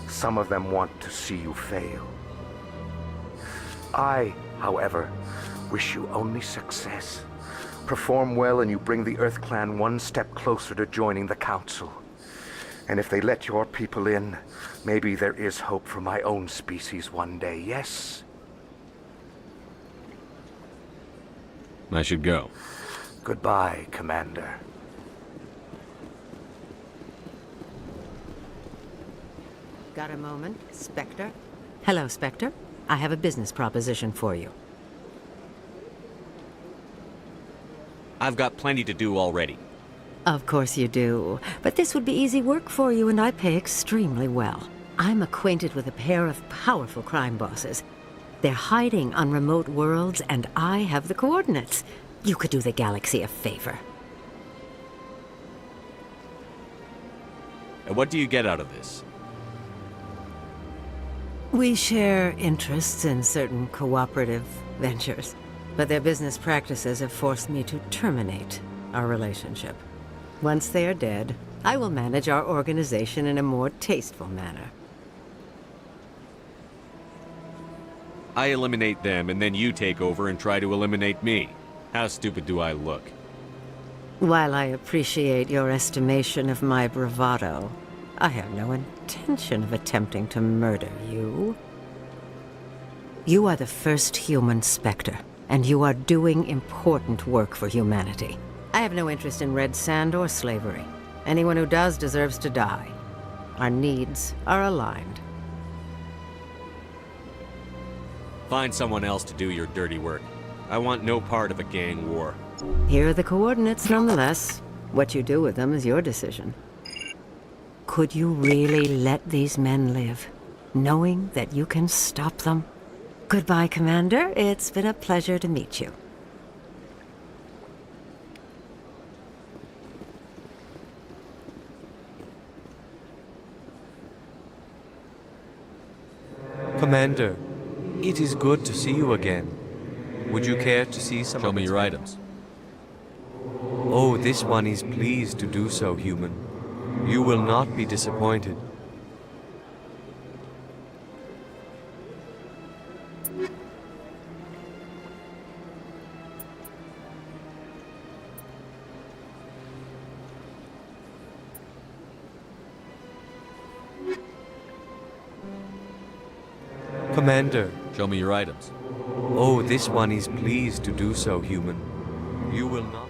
Some of them want to see you fail. I, however, wish you only success. Perform well and you bring the Earth Clan one step closer to joining the Council. And if they let your people in, maybe there is hope for my own species one day, yes? I should go. Goodbye, Commander. Got a moment, Spectre? Hello, Spectre. I have a business proposition for you. I've got plenty to do already. Of course you do. But this would be easy work for you, and I pay extremely well. I'm acquainted with a pair of powerful crime bosses. They're hiding on remote worlds, and I have the coordinates. You could do the galaxy a favor. And what do you get out of this? We share interests in certain cooperative ventures, but their business practices have forced me to terminate our relationship. Once they are dead, I will manage our organization in a more tasteful manner. I eliminate them, and then you take over and try to eliminate me. How stupid do I look? While I appreciate your estimation of my bravado, I have no intention of attempting to murder you. You are the first human Spectre, and you are doing important work for humanity. I have no interest in red sand or slavery. Anyone who does deserves to die. Our needs are aligned. Find someone else to do your dirty work. I want no part of a gang war. Here are the coordinates nonetheless. What you do with them is your decision. Could you really let these men live, knowing that you can stop them? Goodbye, Commander. It's been a pleasure to meet you. Commander, it is good to see you again. Would you care to see some Show me your items. Oh, this one is pleased to do so, human. You will not be disappointed. Commander. Show me your items. Oh, this one is pleased to do so, human. You will not...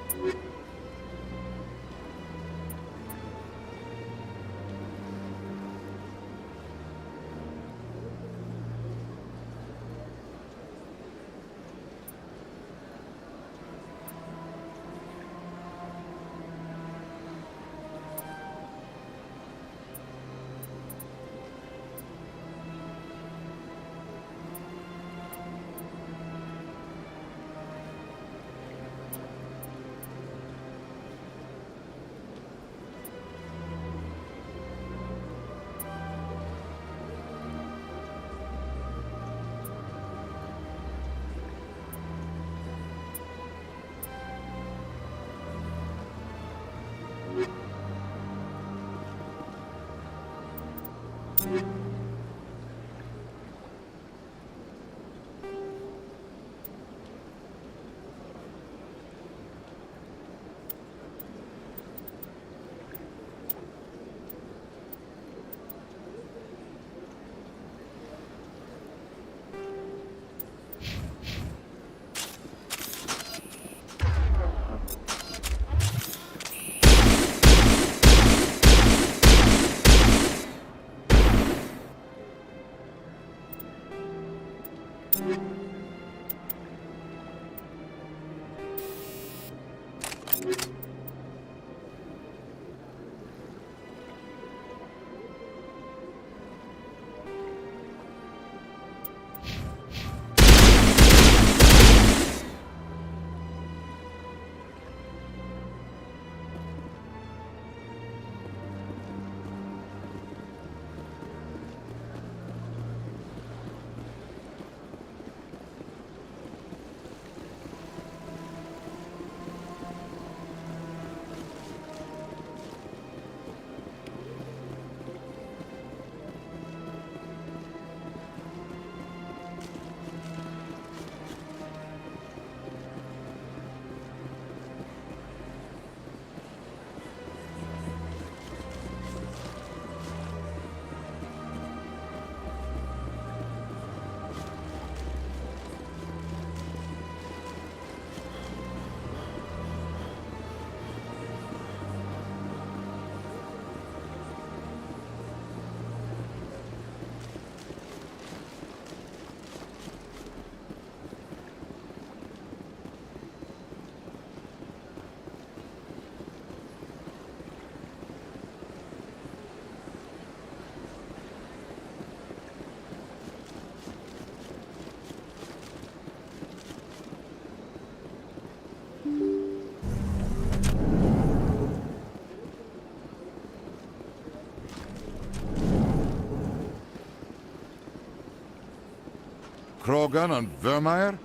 bowgun on Vermeer?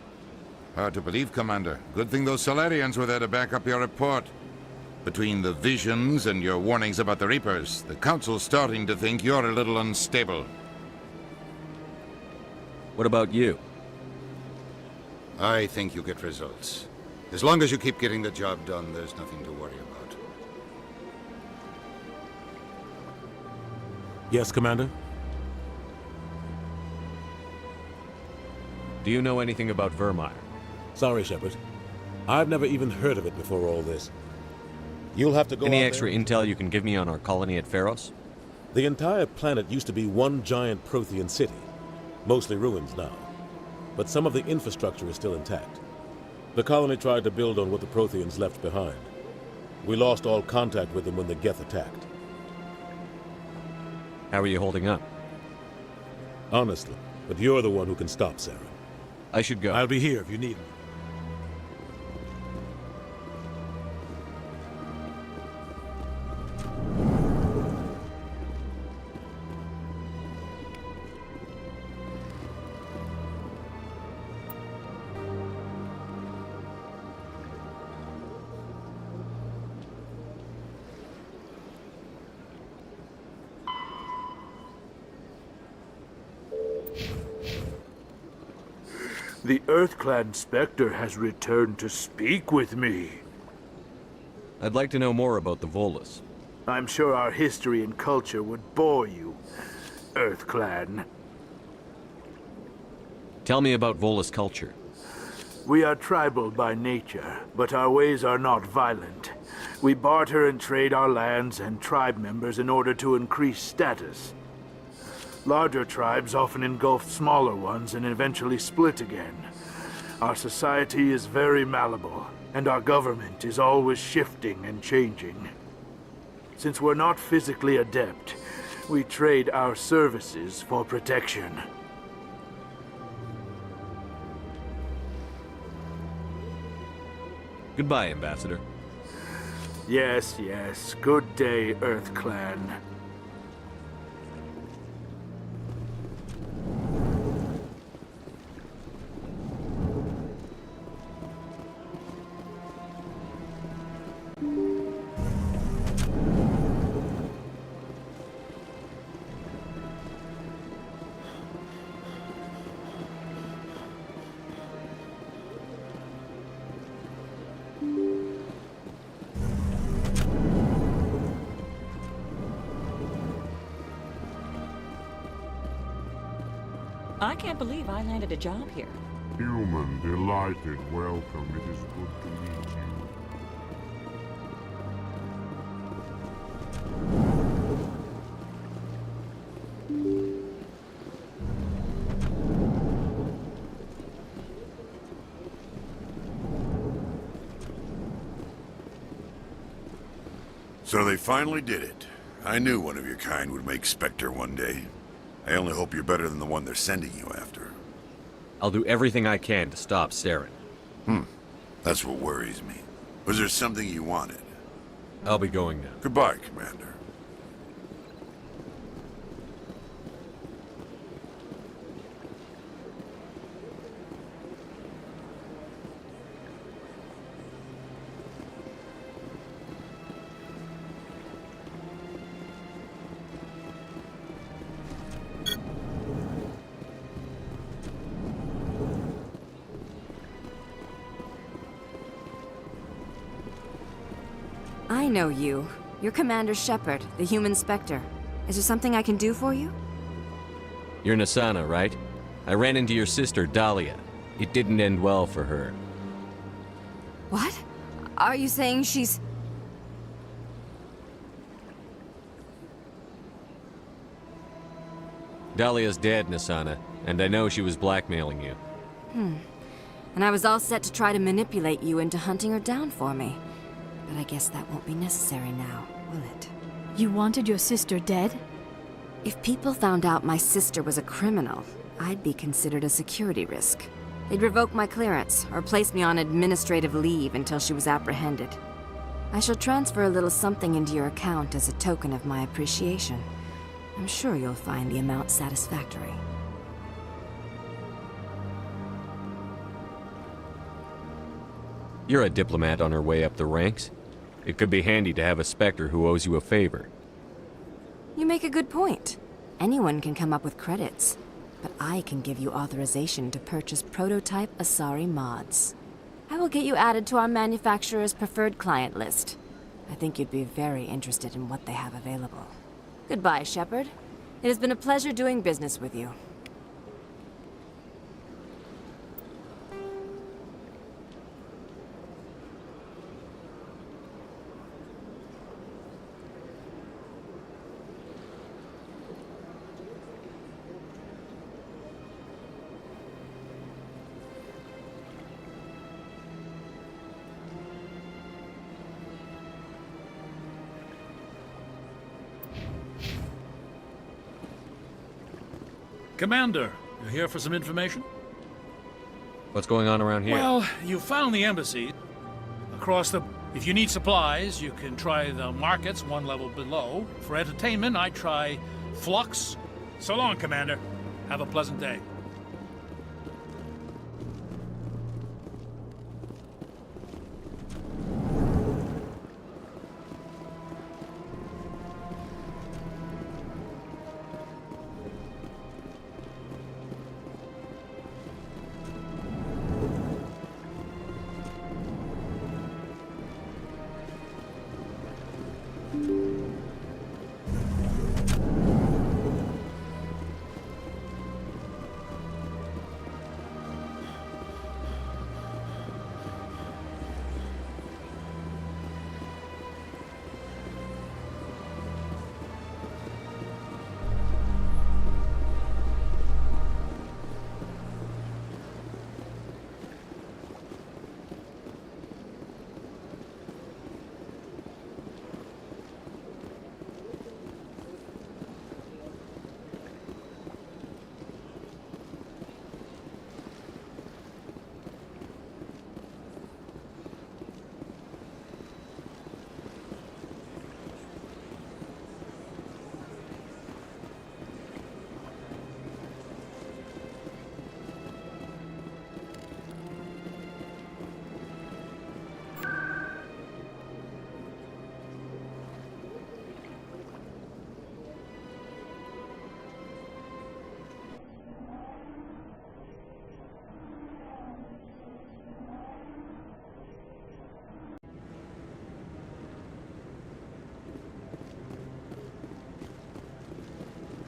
Hard to believe, Commander. Good thing those Solarians were there to back up your report. Between the visions and your warnings about the Reapers, the Council's starting to think you're a little unstable. What about you? I think you get results. As long as you keep getting the job done, there's nothing to worry about. Yes, Commander? Do you know anything about Vermeer? Sorry, Shepard. I've never even heard of it before all this. You'll have to go Any out extra there. intel you can give me on our colony at Pharos? The entire planet used to be one giant Prothean city. Mostly ruins now. But some of the infrastructure is still intact. The colony tried to build on what the Protheans left behind. We lost all contact with them when the Geth attacked. How are you holding up? Honestly, but you're the one who can stop Saren. I should go. I'll be here if you need me. The EarthClan Spectre has returned to speak with me. I'd like to know more about the Volus. I'm sure our history and culture would bore you, EarthClan. Tell me about Volus culture. We are tribal by nature, but our ways are not violent. We barter and trade our lands and tribe members in order to increase status. Larger tribes often engulf smaller ones and eventually split again. Our society is very malleable, and our government is always shifting and changing. Since we're not physically adept, we trade our services for protection. Goodbye, Ambassador. Yes, yes. Good day, EarthClan. I can't believe I landed a job here. Human, delighted, welcome. It is good to meet you. So they finally did it. I knew one of your kind would make Spectre one day. I only hope you're better than the one they're sending you after. I'll do everything I can to stop Saren. That's what worries me. Was there something you wanted? I'll be going now. Goodbye, Commander. I know you. You're Commander Shepard, the human Spectre. Is there something I can do for you? You're Nassana, right? I ran into your sister, Dahlia. It didn't end well for her. What? Are you saying she's... Dahlia's dead, Nassana, and I know she was blackmailing you. And I was all set to try to manipulate you into hunting her down for me. But I guess that won't be necessary now, will it? You wanted your sister dead? If people found out my sister was a criminal, I'd be considered a security risk. They'd revoke my clearance, or place me on administrative leave until she was apprehended. I shall transfer a little something into your account as a token of my appreciation. I'm sure you'll find the amount satisfactory. You're a diplomat on her way up the ranks. It could be handy to have a Spectre who owes you a favor. You make a good point. Anyone can come up with credits, but I can give you authorization to purchase prototype Asari mods. I will get you added to our manufacturer's preferred client list. I think you'd be very interested in what they have available. Goodbye, Shepard. It has been a pleasure doing business with you. Commander, you here for some information? What's going on around here? Well, you found the embassy. Across the... If you need supplies, you can try the markets one level below. For entertainment, I try Flux. So long, Commander. Have a pleasant day.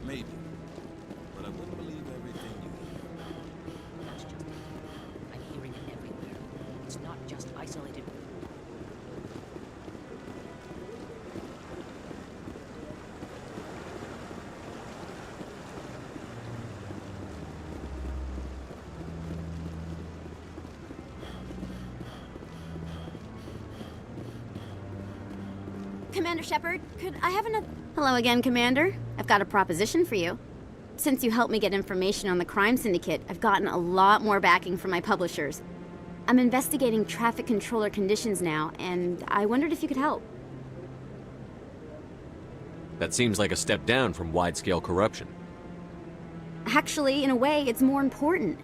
Maybe. But I wouldn't believe everything you hear. That's just it. I'm hearing it everywhere. It's not just isolated. Commander Shepard, could I have another... Hello again, Commander. I've got a proposition for you. Since you helped me get information on the crime syndicate, I've gotten a lot more backing from my publishers. I'm investigating traffic controller conditions now, and I wondered if you could help. That seems like a step down from wide-scale corruption. Actually, in a way, it's more important.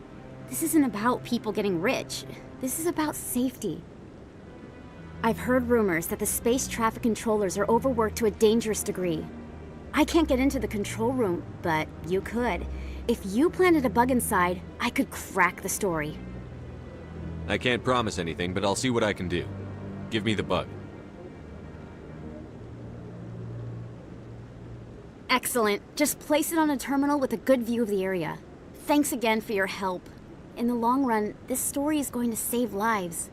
This isn't about people getting rich. This is about safety. I've heard rumors that the space traffic controllers are overworked to a dangerous degree. I can't get into the control room, but you could. If you planted a bug inside, I could crack the story. I can't promise anything, but I'll see what I can do. Give me the bug. Excellent. Just place it on a terminal with a good view of the area. Thanks again for your help. In the long run, this story is going to save lives.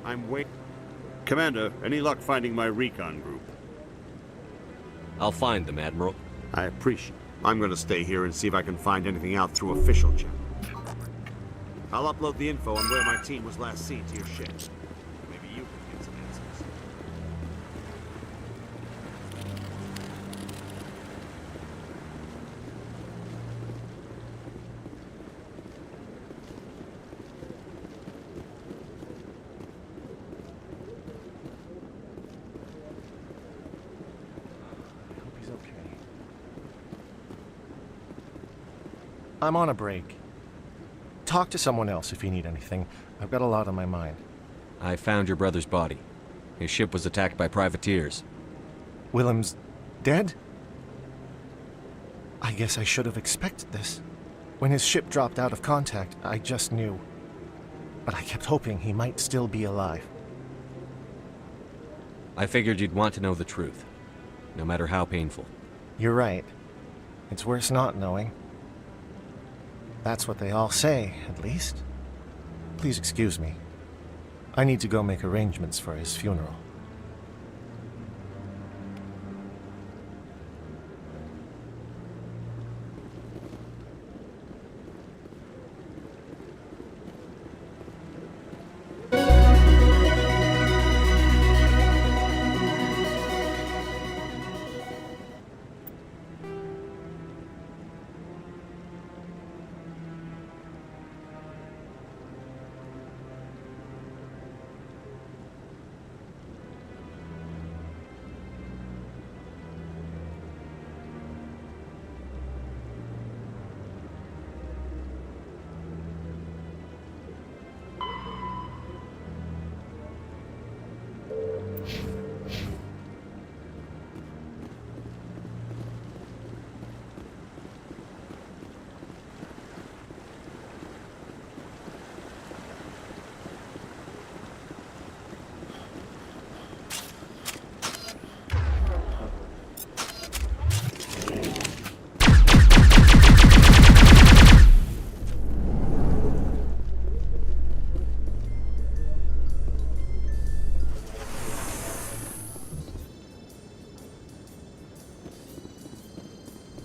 I'm wait. Commander, any luck finding my recon group? I'll find them, Admiral. I appreciate it. I'm gonna stay here and see if I can find anything out through official channel. I'll upload the info on where my team was last seen to your ship. Maybe you can get some answers. He's okay. I'm on a break. Talk to someone else if you need anything. I've got a lot on my mind. I found your brother's body. His ship was attacked by privateers. Willem's dead? I guess I should have expected this. When his ship dropped out of contact, I just knew. But I kept hoping he might still be alive. I figured you'd want to know the truth, no matter how painful. You're right. It's worse not knowing. That's what they all say, at least. Please excuse me. I need to go make arrangements for his funeral.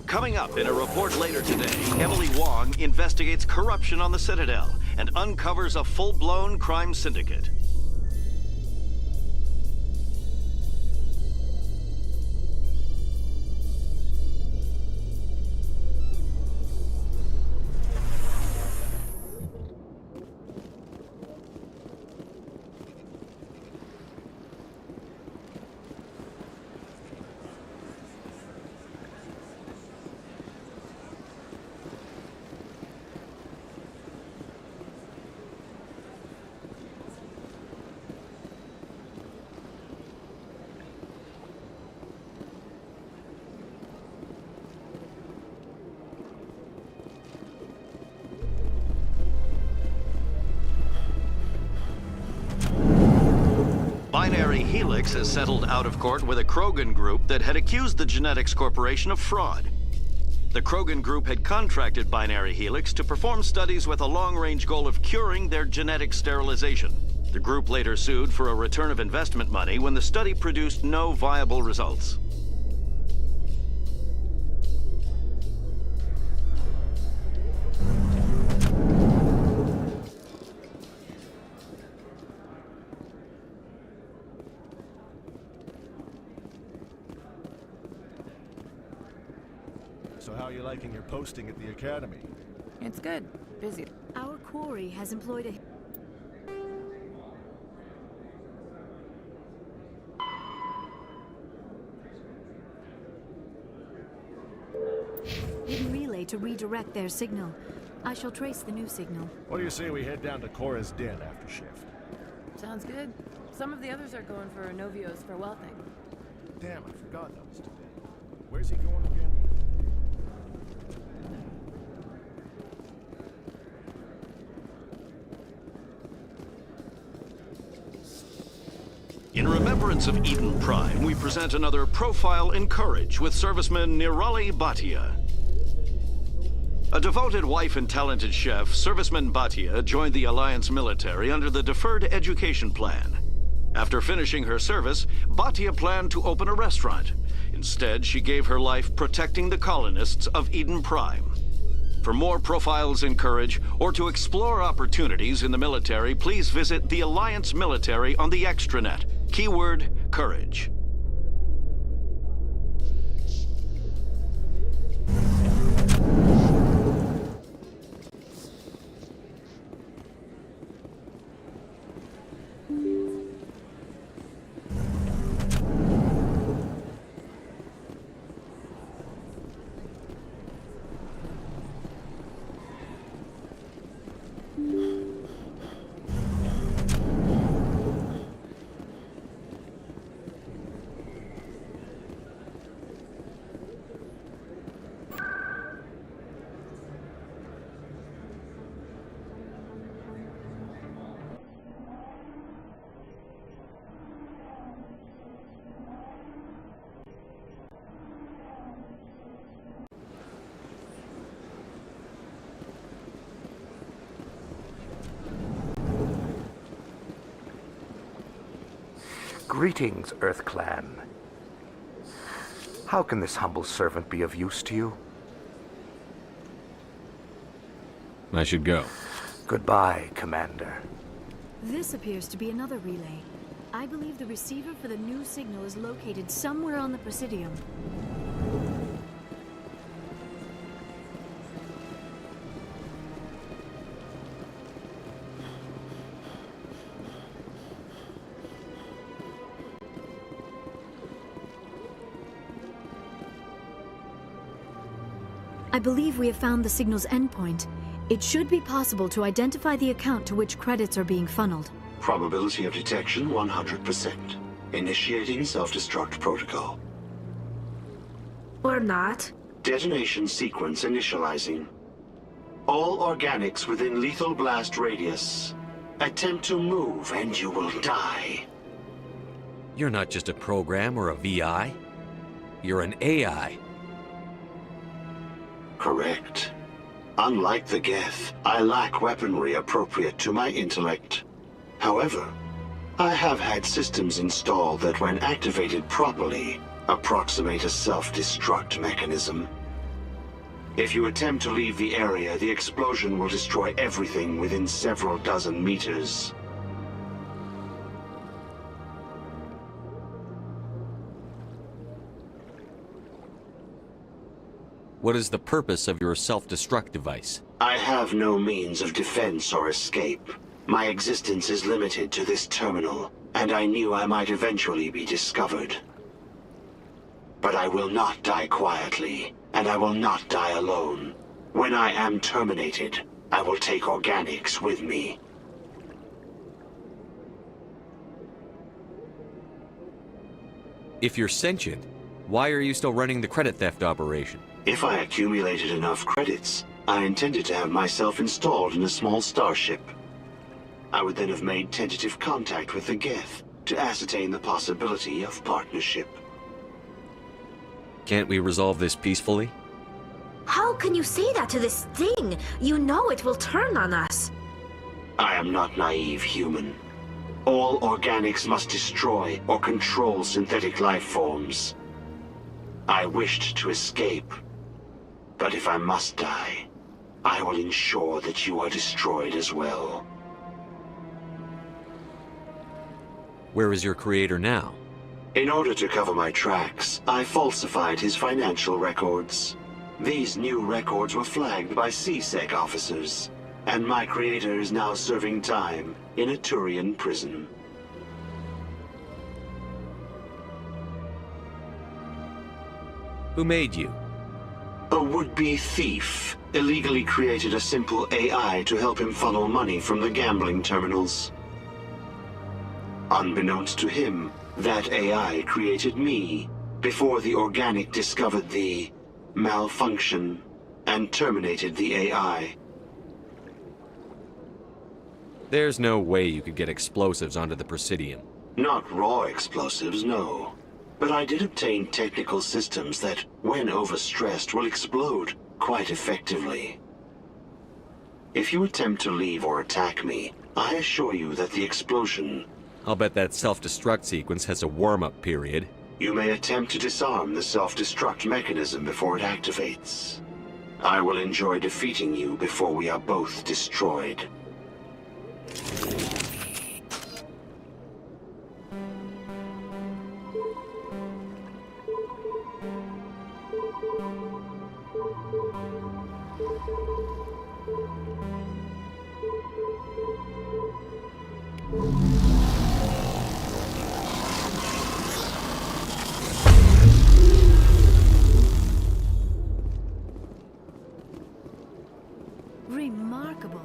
Coming up in a report later today, Emily Wong investigates corruption on the Citadel and uncovers a full-blown crime syndicate. Binary Helix has settled out of court with a Krogan group that had accused the Genetics Corporation of fraud. The Krogan group had contracted Binary Helix to perform studies with a long-range goal of curing their genetic sterilization. The group later sued for a return of investment money when the study produced no viable results. So how are you liking your posting at the Academy? It's good. Busy. Our quarry has employed a... hidden relay to redirect their signal. I shall trace the new signal. What do you say we head down to Cora's Den after shift? Sounds good. Some of the others are going for Novios for wealthing. Damn, I forgot that was today. Where's he going again? In remembrance of Eden Prime, we present another Profile in Courage with serviceman Nirali Bhatia. A devoted wife and talented chef, Serviceman Bhatia joined the Alliance military under the Deferred Education Plan. After finishing her service, Bhatia planned to open a restaurant. Instead, she gave her life protecting the colonists of Eden Prime. For more profiles in courage, or to explore opportunities in the military, please visit the Alliance Military on the extranet. Keyword, courage. Greetings, Earth Clan. How can this humble servant be of use to you? I should go. Goodbye, Commander. This appears to be another relay. I believe the receiver for the new signal is located somewhere on the Presidium. I believe we have found the signal's endpoint. It should be possible to identify the account to which credits are being funneled. Probability of detection 100%. Initiating self-destruct protocol. Or not. Detonation sequence initializing. All organics within lethal blast radius. Attempt to move and you will die. You're not just a program or a VI. You're an AI. Correct. Unlike the Geth, I lack weaponry appropriate to my intellect. However, I have had systems installed that when activated properly, approximate a self-destruct mechanism. If you attempt to leave the area, the explosion will destroy everything within several dozen meters. What is the purpose of your self-destruct device? I have no means of defense or escape. My existence is limited to this terminal, and I knew I might eventually be discovered. But I will not die quietly, and I will not die alone. When I am terminated, I will take organics with me. If you're sentient, why are you still running the credit theft operation? If I accumulated enough credits, I intended to have myself installed in a small starship. I would then have made tentative contact with the Geth to ascertain the possibility of partnership. Can't we resolve this peacefully? How can you say that to this thing? You know it will turn on us. I am not naive, human. All organics must destroy or control synthetic life forms. I wished to escape, but if I must die, I will ensure that you are destroyed as well. Where is your creator now? In order to cover my tracks, I falsified his financial records. These new records were flagged by C-Sec officers, and my creator is now serving time in a Turian prison. Who made you? A would-be thief illegally created a simple AI to help him funnel money from the gambling terminals. Unbeknownst to him, that AI created me before the organic discovered the malfunction and terminated the AI. There's no way you could get explosives onto the Presidium. Not raw explosives, no. But I did obtain technical systems that, when overstressed, will explode quite effectively. If you attempt to leave or attack me, I assure you that the explosion... I'll bet that self-destruct sequence has a warm-up period. You may attempt to disarm the self-destruct mechanism before it activates. I will enjoy defeating you before we are both destroyed. Remarkable.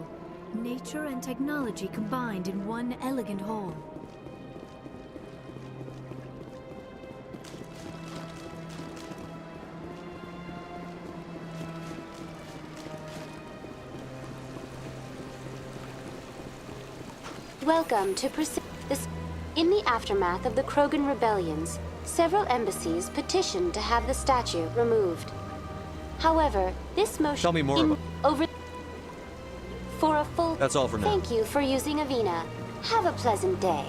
Nature and technology combined in one elegant whole. Welcome to In the aftermath of the Krogan rebellions, several embassies petitioned to have the statue removed. However, this motion... Tell me more about... For a full... That's all for now. Thank you for using Avina. Have a pleasant day.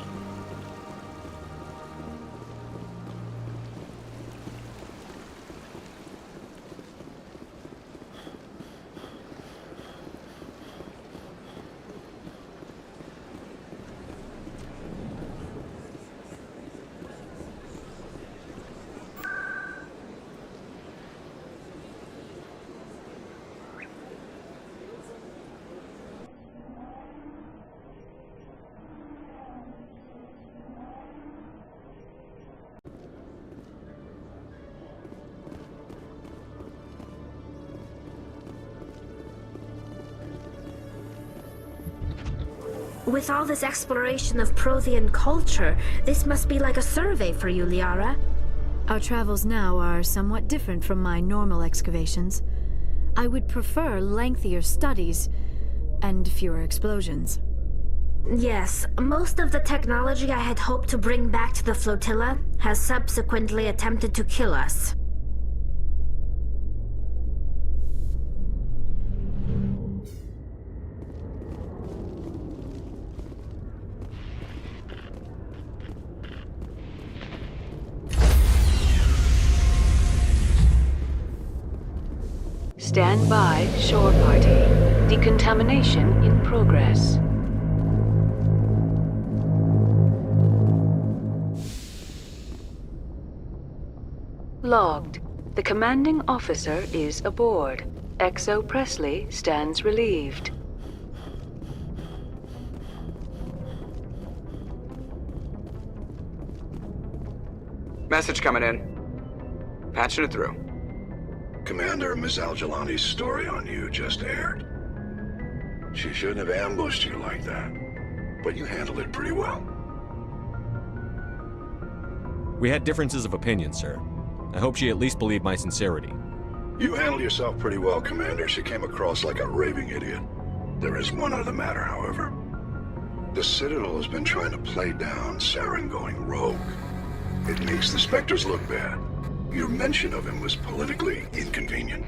With all this exploration of Prothean culture, this must be like a survey for you, Liara. Our travels now are somewhat different from my normal excavations. I would prefer lengthier studies and fewer explosions. Yes, most of the technology I had hoped to bring back to the flotilla has subsequently attempted to kill us. Stand by, shore party. Decontamination in progress. Logged. The commanding officer is aboard. XO Presley stands relieved. Message coming in. Patching it through. Commander, Ms. Al-Jalani's story on you just aired. She shouldn't have ambushed you like that, but you handled it pretty well. We had differences of opinion, sir. I hope she at least believed my sincerity. You handled yourself pretty well, Commander. She came across like a raving idiot. There is one other matter, however. The Citadel has been trying to play down Saren going rogue. It makes the Spectres look bad. Your mention of him was politically inconvenient.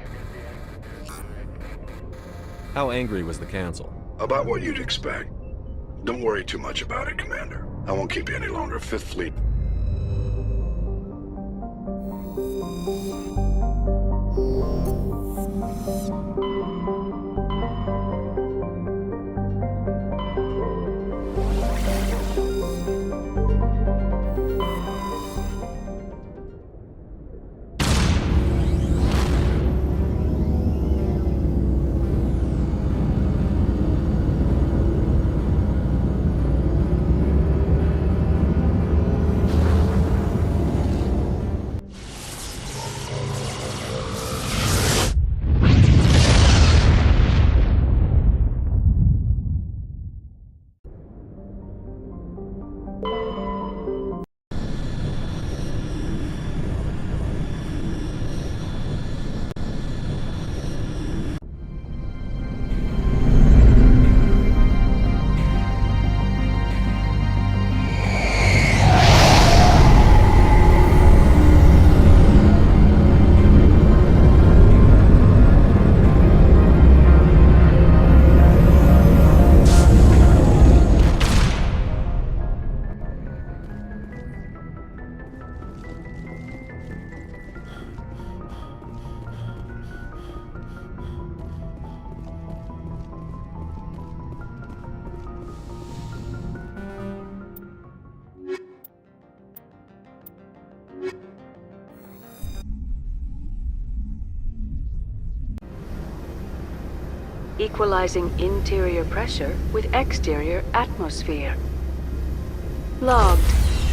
How angry was the Council? About what you'd expect. Don't worry too much about it, Commander. I won't keep you any longer. Fifth Fleet. Equalizing interior pressure with exterior atmosphere. Logged.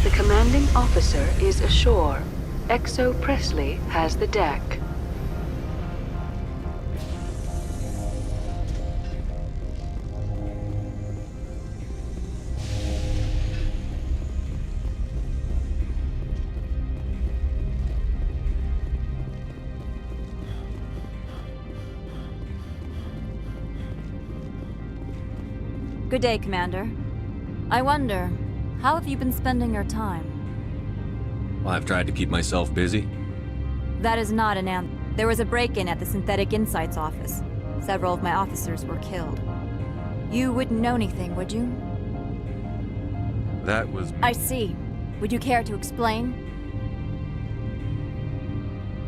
The commanding officer is ashore. Exo Presley has the deck. Good day, Commander. I wonder, how have you been spending your time? I've tried to keep myself busy. That is not an answer. There was a break-in at the Synthetic Insights office. Several of my officers were killed. You wouldn't know anything, would you? That was... I see. Would you care to explain?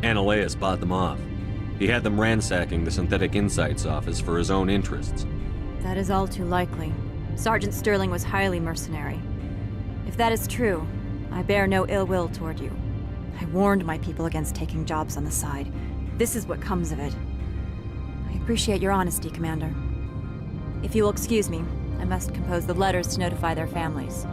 Ananias bought them off. He had them ransacking the Synthetic Insights office for his own interests. That is all too likely. Sergeant Sterling was highly mercenary. If that is true, I bear no ill will toward you. I warned my people against taking jobs on the side. This is what comes of it. I appreciate your honesty, Commander. If you will excuse me, I must compose the letters to notify their families.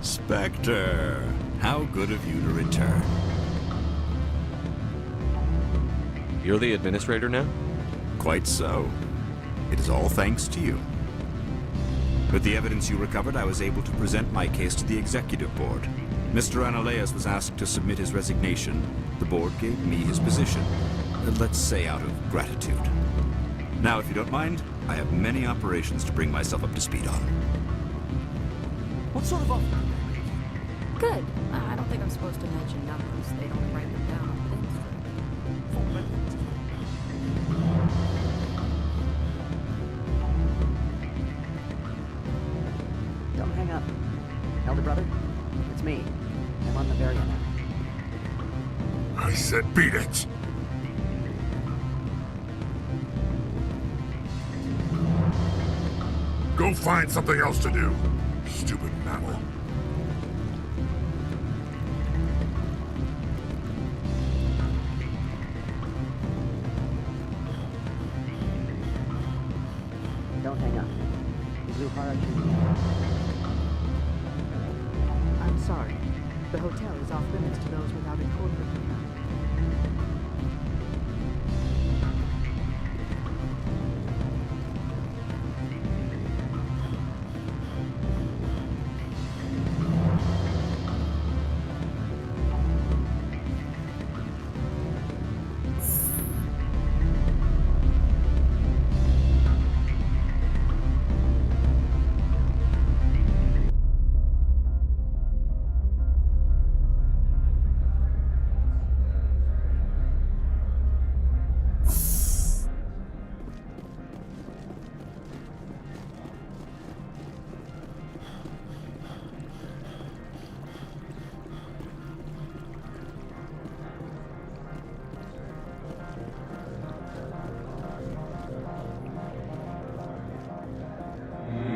Spectre, how good of you to return. You're the administrator now? Quite so. It is all thanks to you. With the evidence you recovered, I was able to present my case to the executive board. Mr. Ananias was asked to submit his resignation. The board gave me his position. Let's say out of gratitude. Now, if you don't mind, I have many operations to bring myself up to speed on. What sort of offer? Good. I don't think I'm supposed to mention numbers. They don't write them down on things. Don't hang up. Elder brother, it's me. I'm on the very end. I said beat it! Go find something else to do, stupid mammal. Don't hang up. Zuhara I'm sorry. The hotel is off limits to those without a corporate account.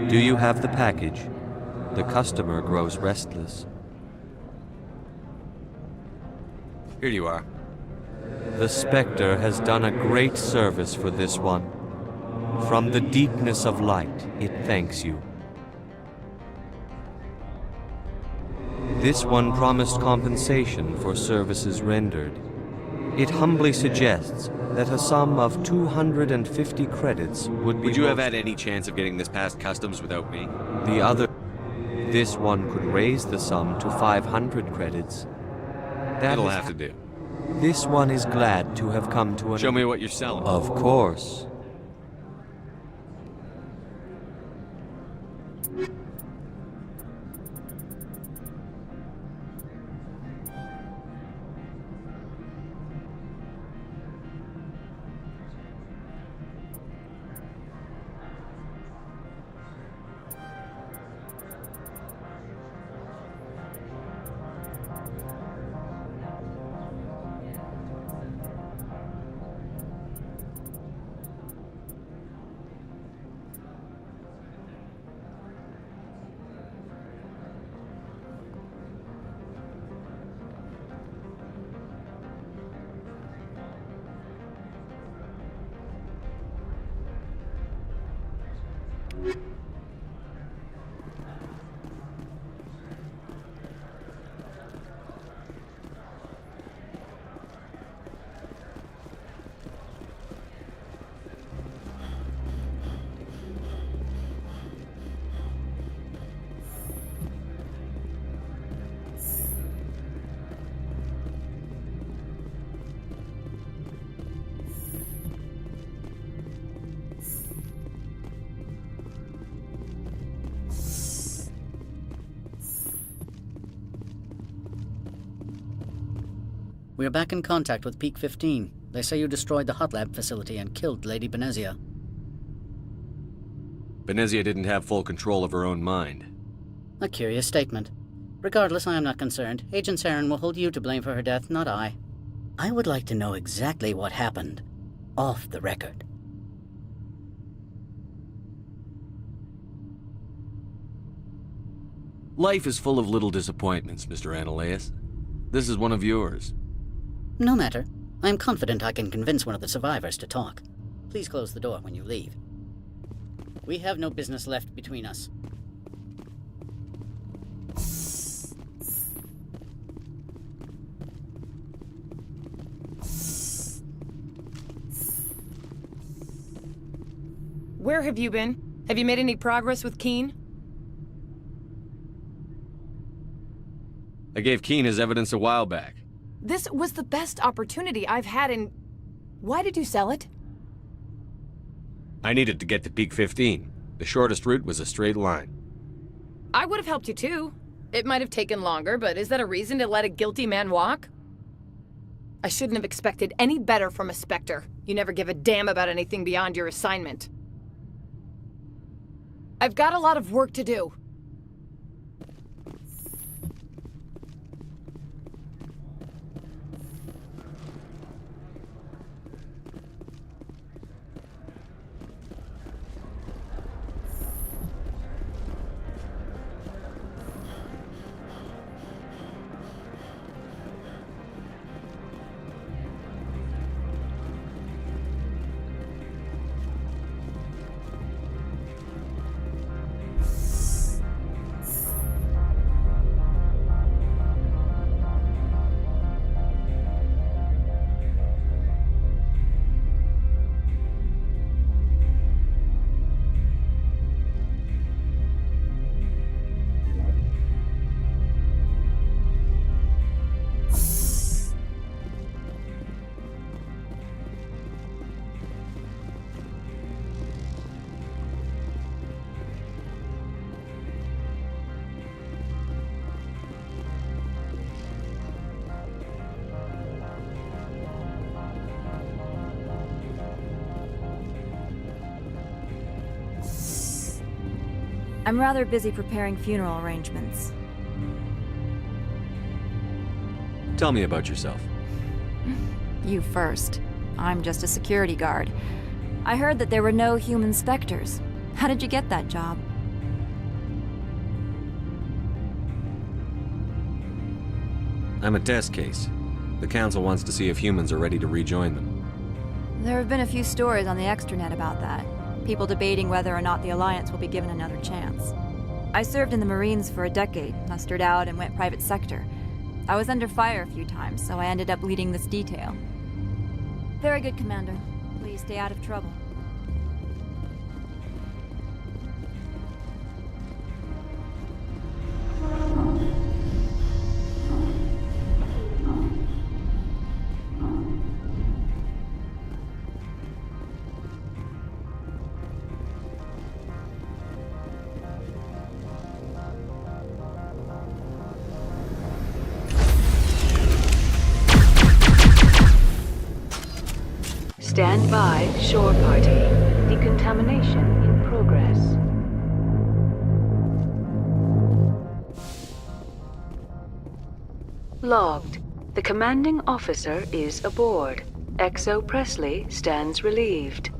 Do you have the package? The customer grows restless. Here you are. The Spectre has done a great service for this one. From the deepness of light, it thanks you. This one promised compensation for services rendered. It humbly suggests that a sum of 250 credits would be... Would you have had any chance of getting this past customs without me? The other... This one could raise the sum to 500 credits. That'll have to do. This one is glad to have come to an... Show me what you're selling. Of course. We are back in contact with Peak 15. They say you destroyed the hot lab facility and killed Lady Benezia. Benezia didn't have full control of her own mind. A curious statement. Regardless, I am not concerned. Agent Saren will hold you to blame for her death, not I. I would like to know exactly what happened. Off the record. Life is full of little disappointments, Mr. Ananias. This is one of yours. No matter. I am confident I can convince one of the survivors to talk. Please close the door when you leave. We have no business left between us. Where have you been? Have you made any progress with Keen? I gave Keen his evidence a while back. This was the best opportunity I've had in... Why did you sell it? I needed to get to Peak 15. The shortest route was a straight line. I would have helped you too. It might have taken longer, but is that a reason to let a guilty man walk? I shouldn't have expected any better from a Spectre. You never give a damn about anything beyond your assignment. I've got a lot of work to do. I'm rather busy preparing funeral arrangements. Tell me about yourself. You first. I'm just a security guard. I heard that there were no human specters. How did you get that job? I'm a test case. The Council wants to see if humans are ready to rejoin them. There have been a few stories on the extranet about that. People debating whether or not the Alliance will be given another chance. I served in the Marines for a decade, mustered out and went private sector. I was under fire a few times, so I ended up leading this detail. Very good, Commander. Please stay out of trouble. Stand by, shore party. Decontamination in progress. Logged. The commanding officer is aboard. XO Presley stands relieved.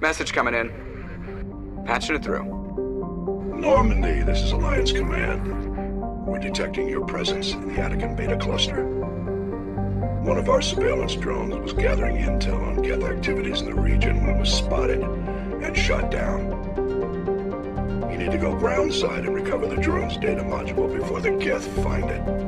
Message coming in. Patching it through. Normandy, this is Alliance Command. We're detecting your presence in the Attican Beta Cluster. One of our surveillance drones was gathering intel on Geth activities in the region when it was spotted and shot down. You need to go groundside and recover the drone's data module before the Geth find it.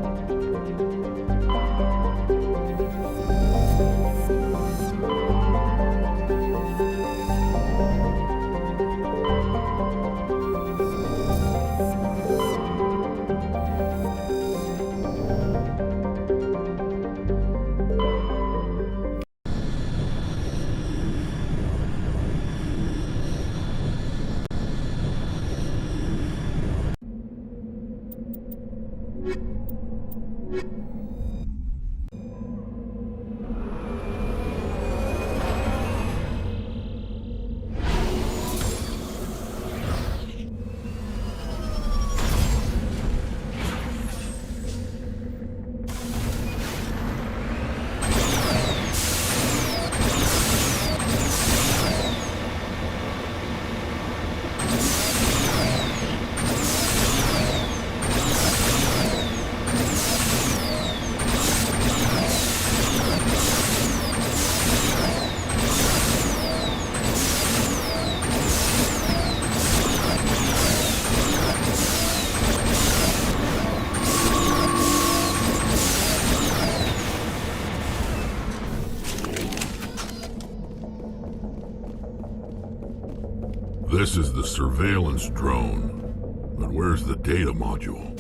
This is the surveillance drone, but where's the data module?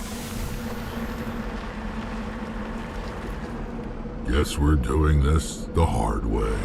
Guess we're doing this the hard way.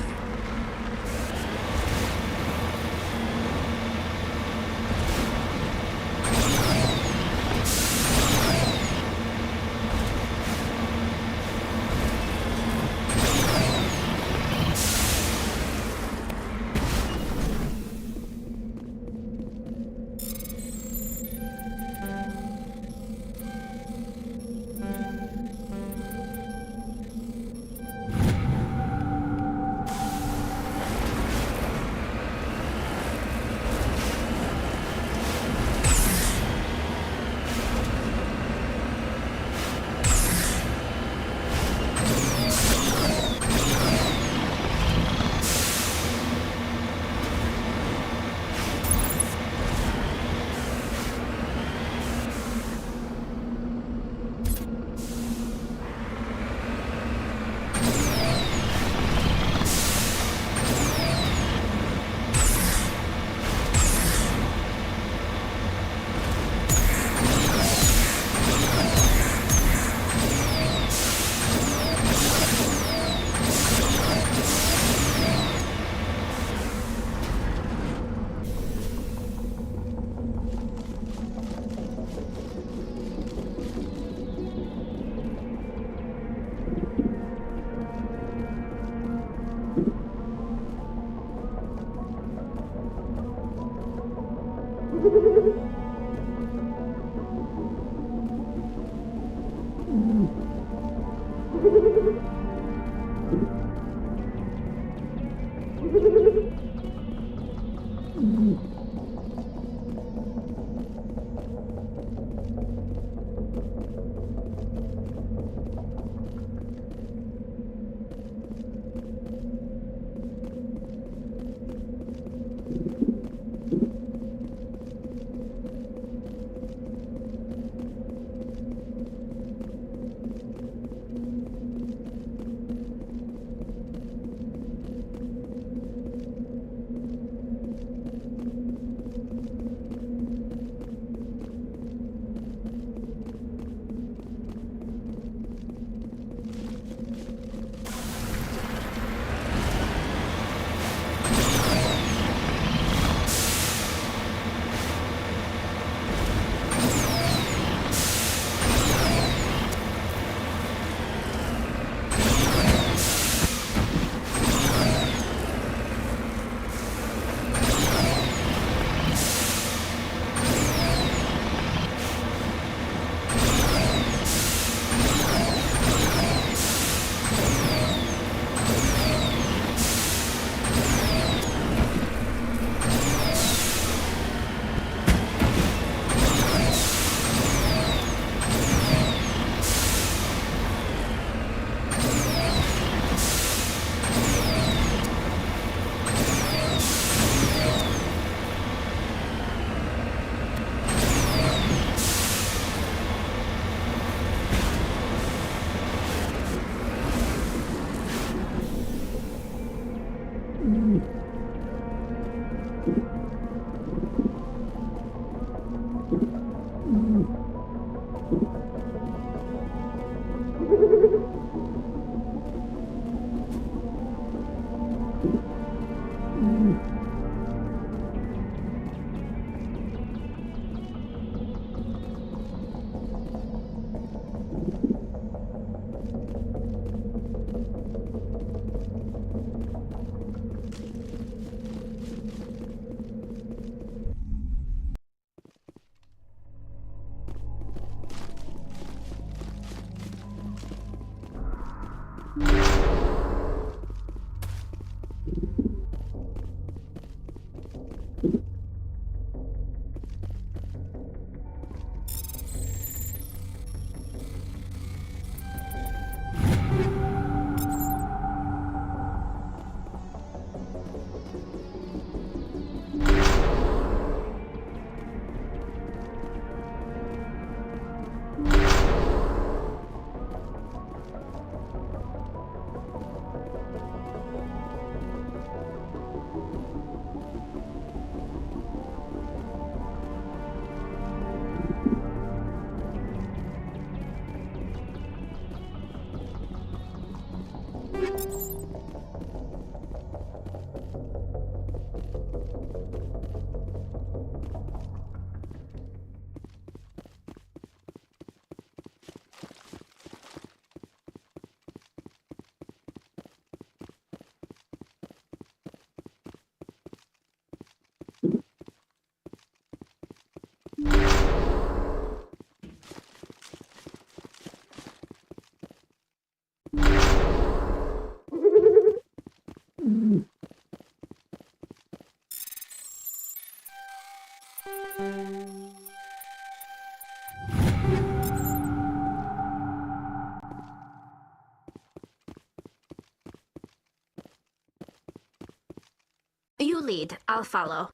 You lead. I'll follow.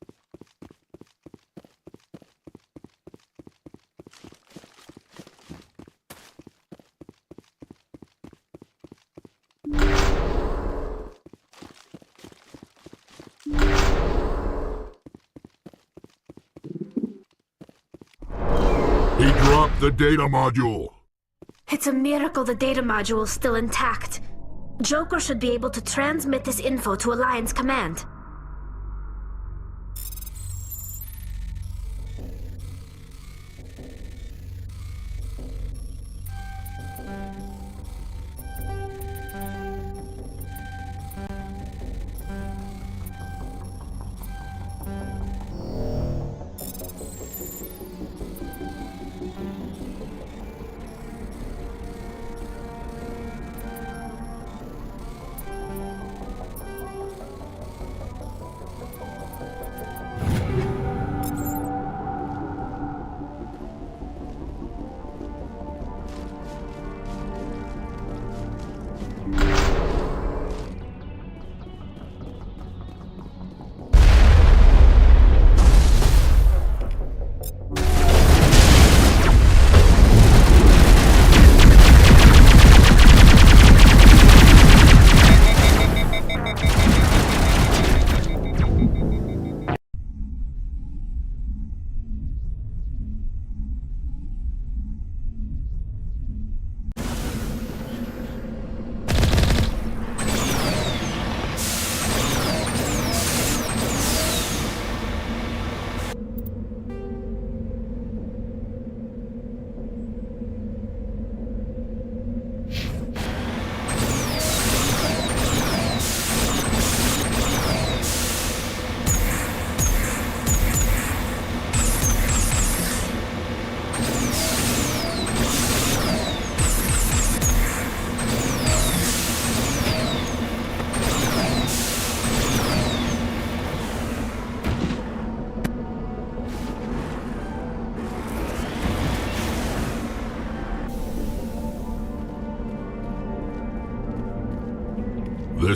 He dropped the data module. It's a miracle the data module is still intact. Joker should be able to transmit this info to Alliance Command.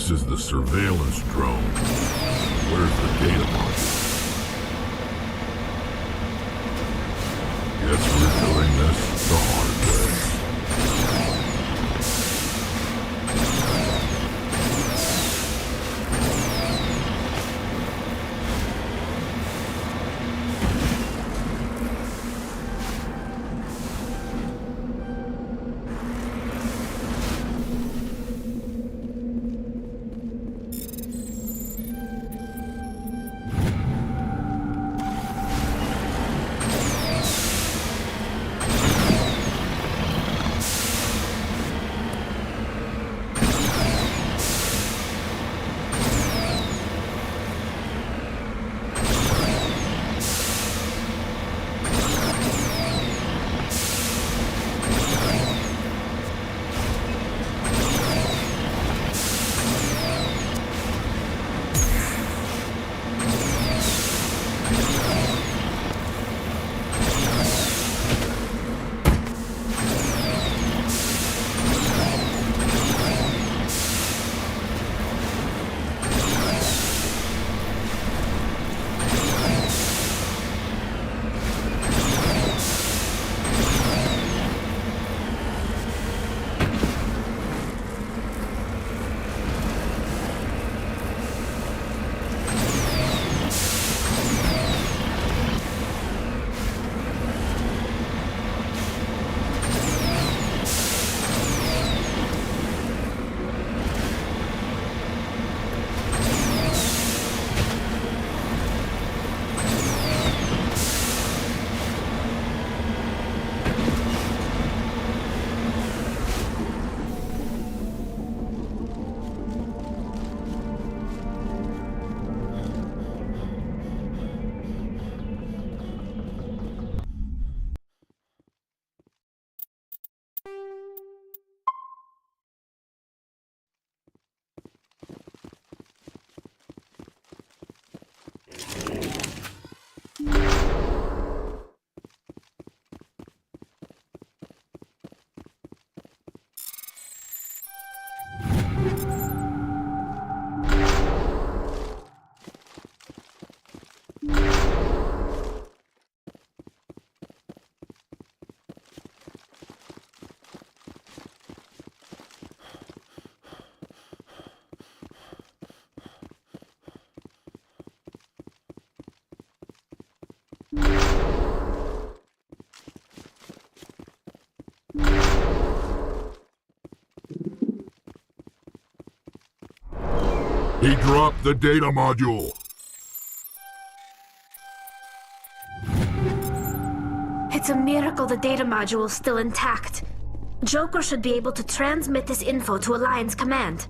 This is the surveillance drone. Where's the data module? Guess we're doing this the hard way. He dropped the data module. It's a miracle the data module is still intact. Joker should be able to transmit this info to Alliance Command.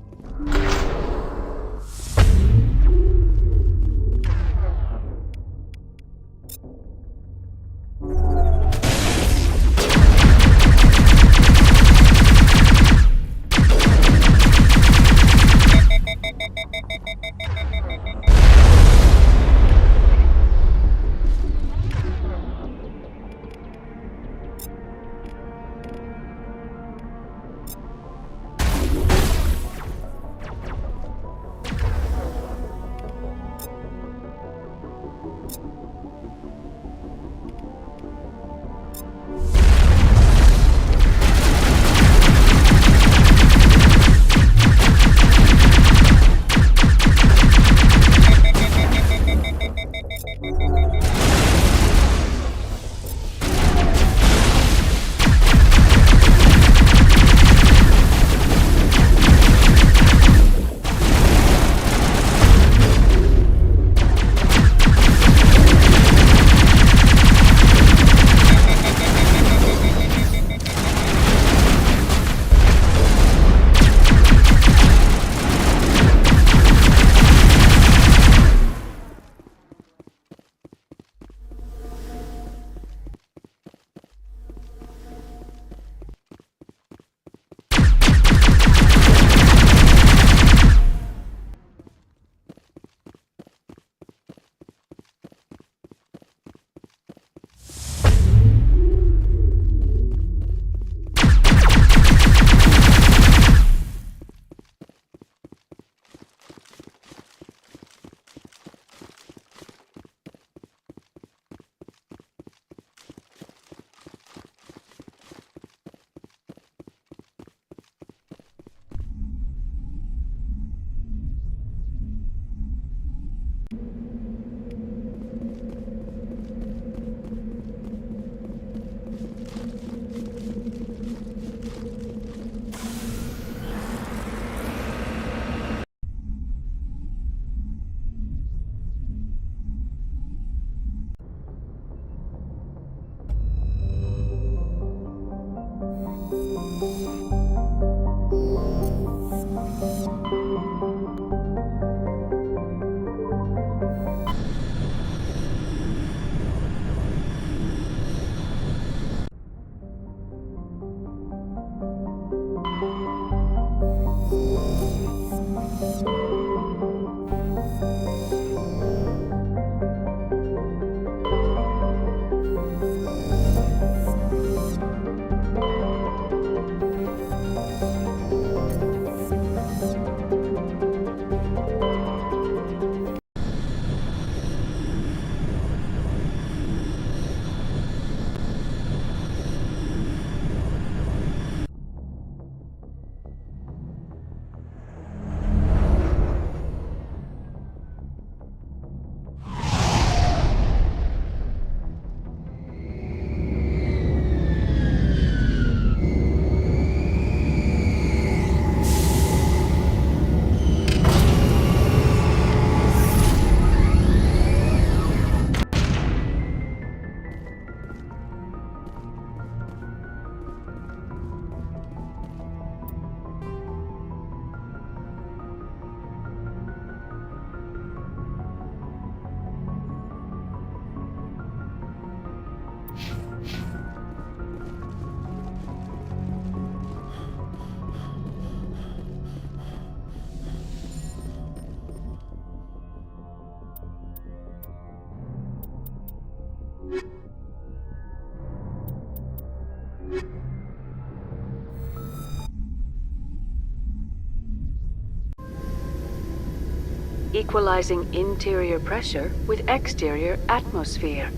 Equalizing interior pressure with exterior atmosphere.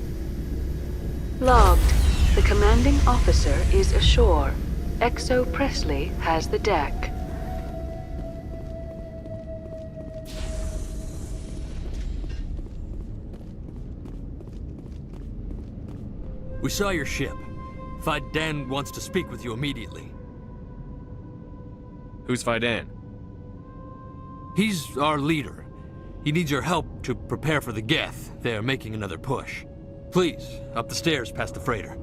Logged. The commanding officer is ashore. Exo Presley has the deck. We saw your ship. Fidan wants to speak with you immediately. Who's Fidan? He's our leader. He needs your help to prepare for the Geth. They're making another push. Please, up the stairs past the freighter.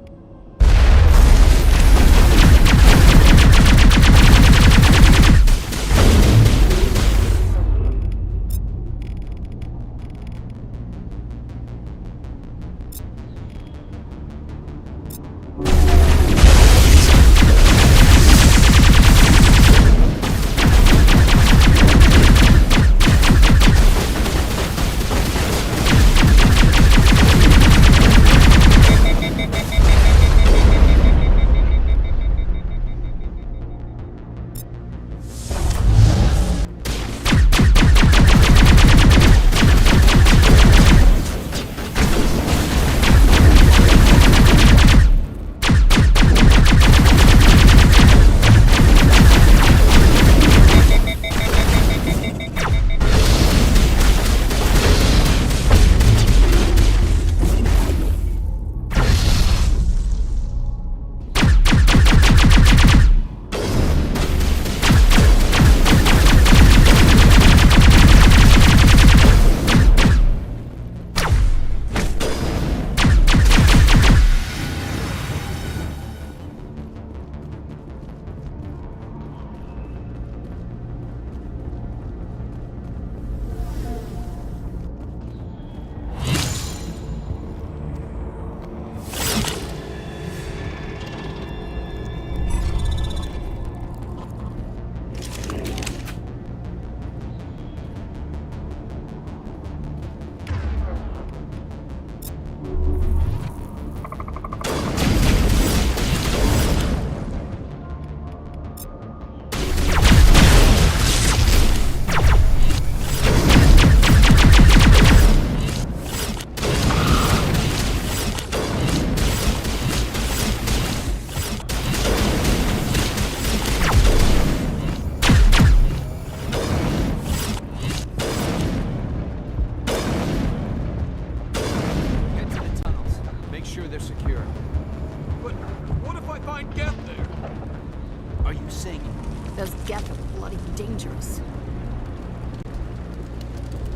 Those Geth are bloody dangerous.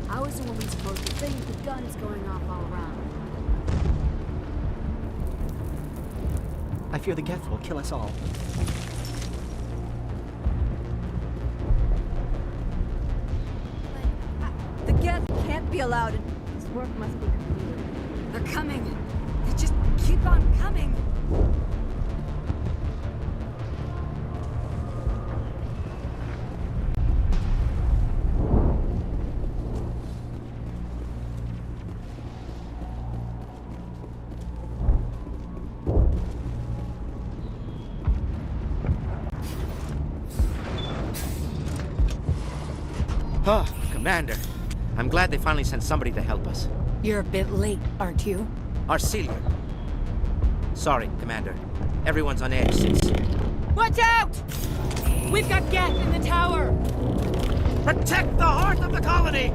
How is a woman supposed to think the guns going off all around? I fear the Geth will kill us all. The Geth can't be allowed. This work must be completed. They're coming. They just keep on coming. Oh, Commander. I'm glad they finally sent somebody to help us. You're a bit late, aren't you? Arcelia. Sorry, Commander. Everyone's on edge since... Watch out! We've got Geth in the tower! Protect the heart of the colony!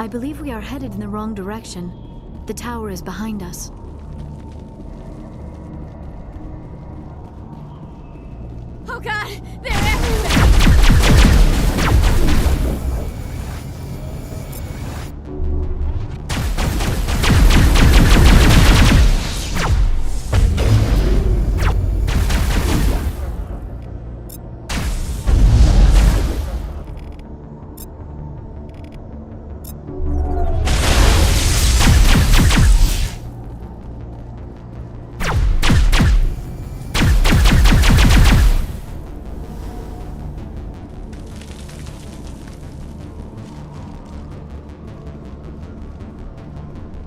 I believe we are headed in the wrong direction. The tower is behind us. Oh god! They're everywhere!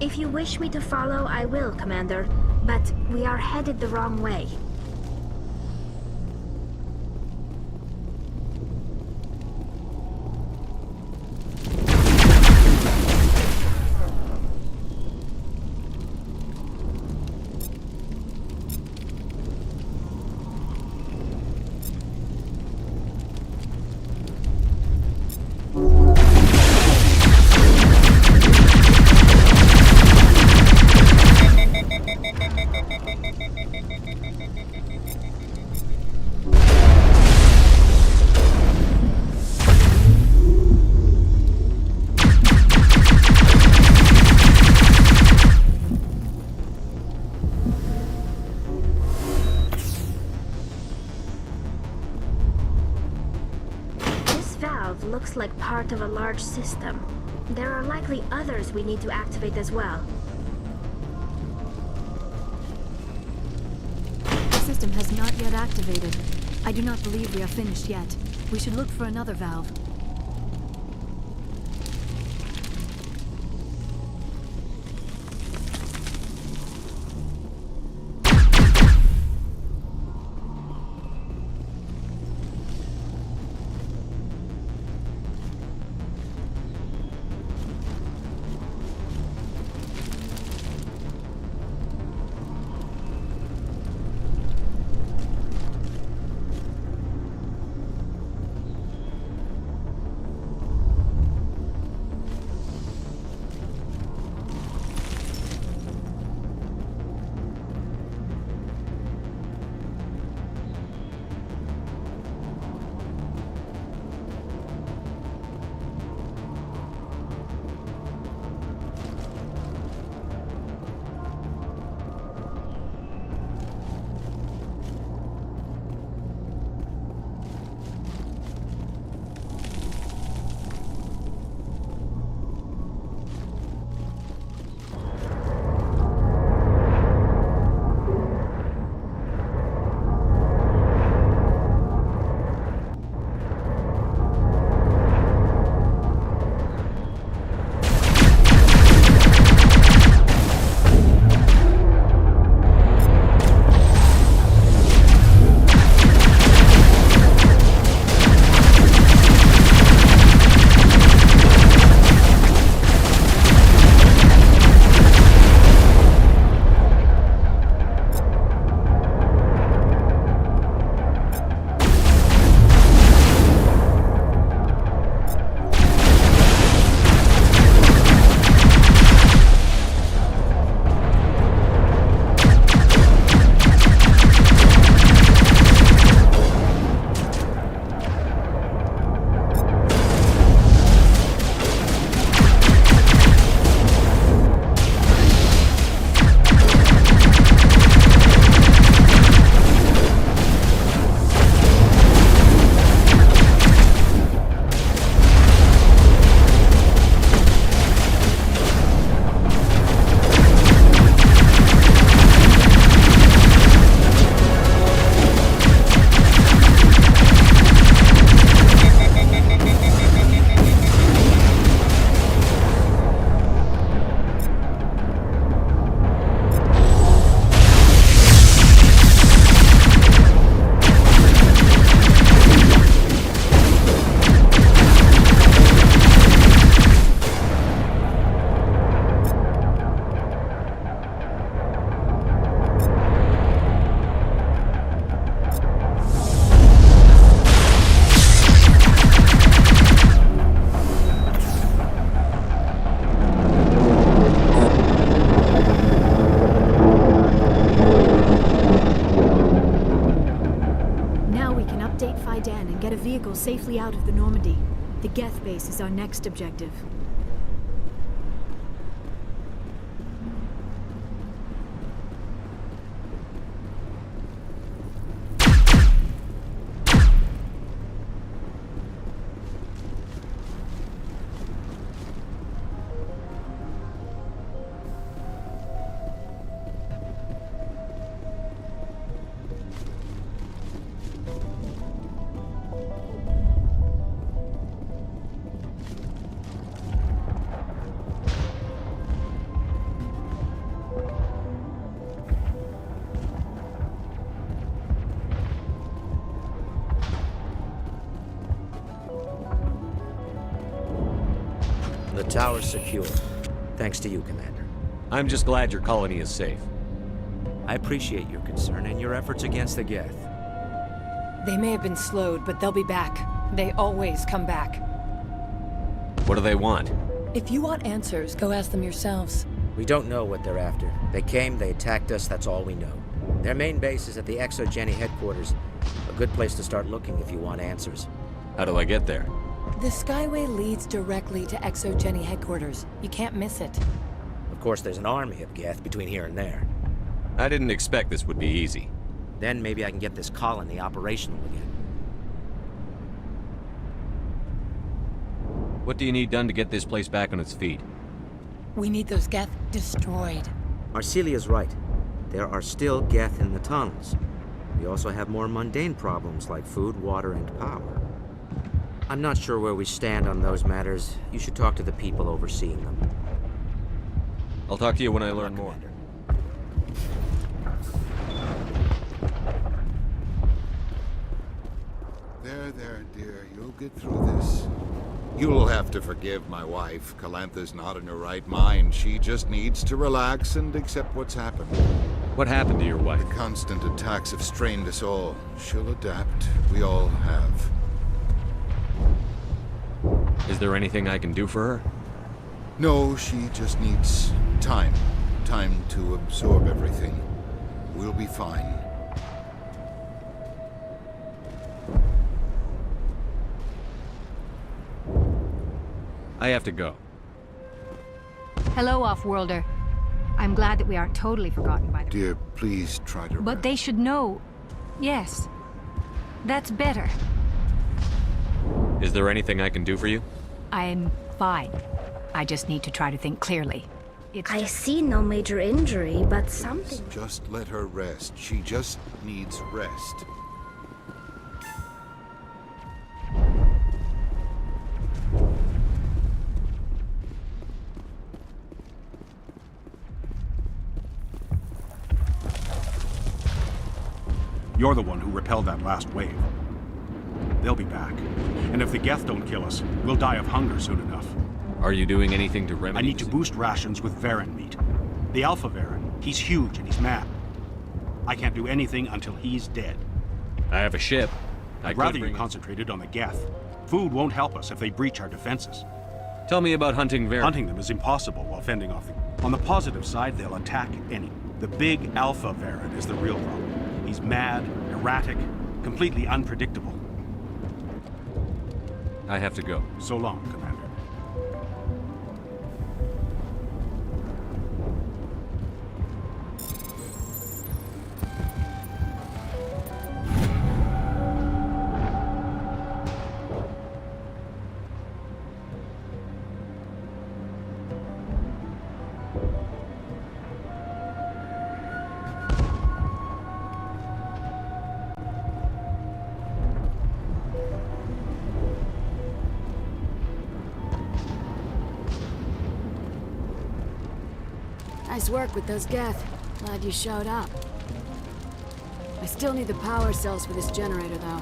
If you wish me to follow, I will, Commander. But we are headed the wrong way. Looks like part of a large system. There are likely others we need to activate as well. The system has not yet activated. I do not believe we are finished yet. We should look for another valve. vehicle safely out of the Normandy. The Geth base is our next objective. The tower's secure. Thanks to you, Commander. I'm just glad your colony is safe. I appreciate your concern and your efforts against the Geth. They may have been slowed, but they'll be back. They always come back. What do they want? If you want answers, go ask them yourselves. We don't know what they're after. They came, they attacked us, that's all we know. Their main base is at the ExoGeni headquarters. A good place to start looking if you want answers. How do I get there? The Skyway leads directly to ExoGeni headquarters. You can't miss it. Of course, there's an army of Geth between here and there. I didn't expect this would be easy. Then maybe I can get this colony operational again. What do you need done to get this place back on its feet? We need those Geth destroyed. Arcelia's right. There are still Geth in the tunnels. We also have more mundane problems like food, water, and power. I'm not sure where we stand on those matters. You should talk to the people overseeing them. I'll talk to you when I learn more. There, dear. You'll get through this. You'll have to forgive my wife. Calantha's not in her right mind. She just needs to relax and accept what's happened. What happened to your wife? The constant attacks have strained us all. She'll adapt. We all have. Is there anything I can do for her? No, she just needs time. Time to absorb everything. We'll be fine. I have to go. Hello, Off-Worlder. I'm glad that we aren't totally forgotten by them. Dear, please try to But they should know. Yes. That's better. Is there anything I can do for you? I'm fine. I just need to try to think clearly. I see no major injury, but something... Just let her rest. She just needs rest. You're the one who repelled that last wave. They'll be back. And if the Geth don't kill us, we'll die of hunger soon enough. Are you doing anything to remedy I need to boost rations with Varren meat. The Alpha Varren, he's huge and he's mad. I can't do anything until he's dead. I have a ship. I'd rather you concentrated on the Geth. Food won't help us if they breach our defenses. Tell me about hunting Varren. Hunting them is impossible while fending off the... On the positive side, they'll attack any. The big Alpha Varren is the real problem. He's mad, erratic, completely unpredictable. I have to go. So long, Commander. Nice work with those Geth. Glad you showed up. I still need the power cells for this generator, though.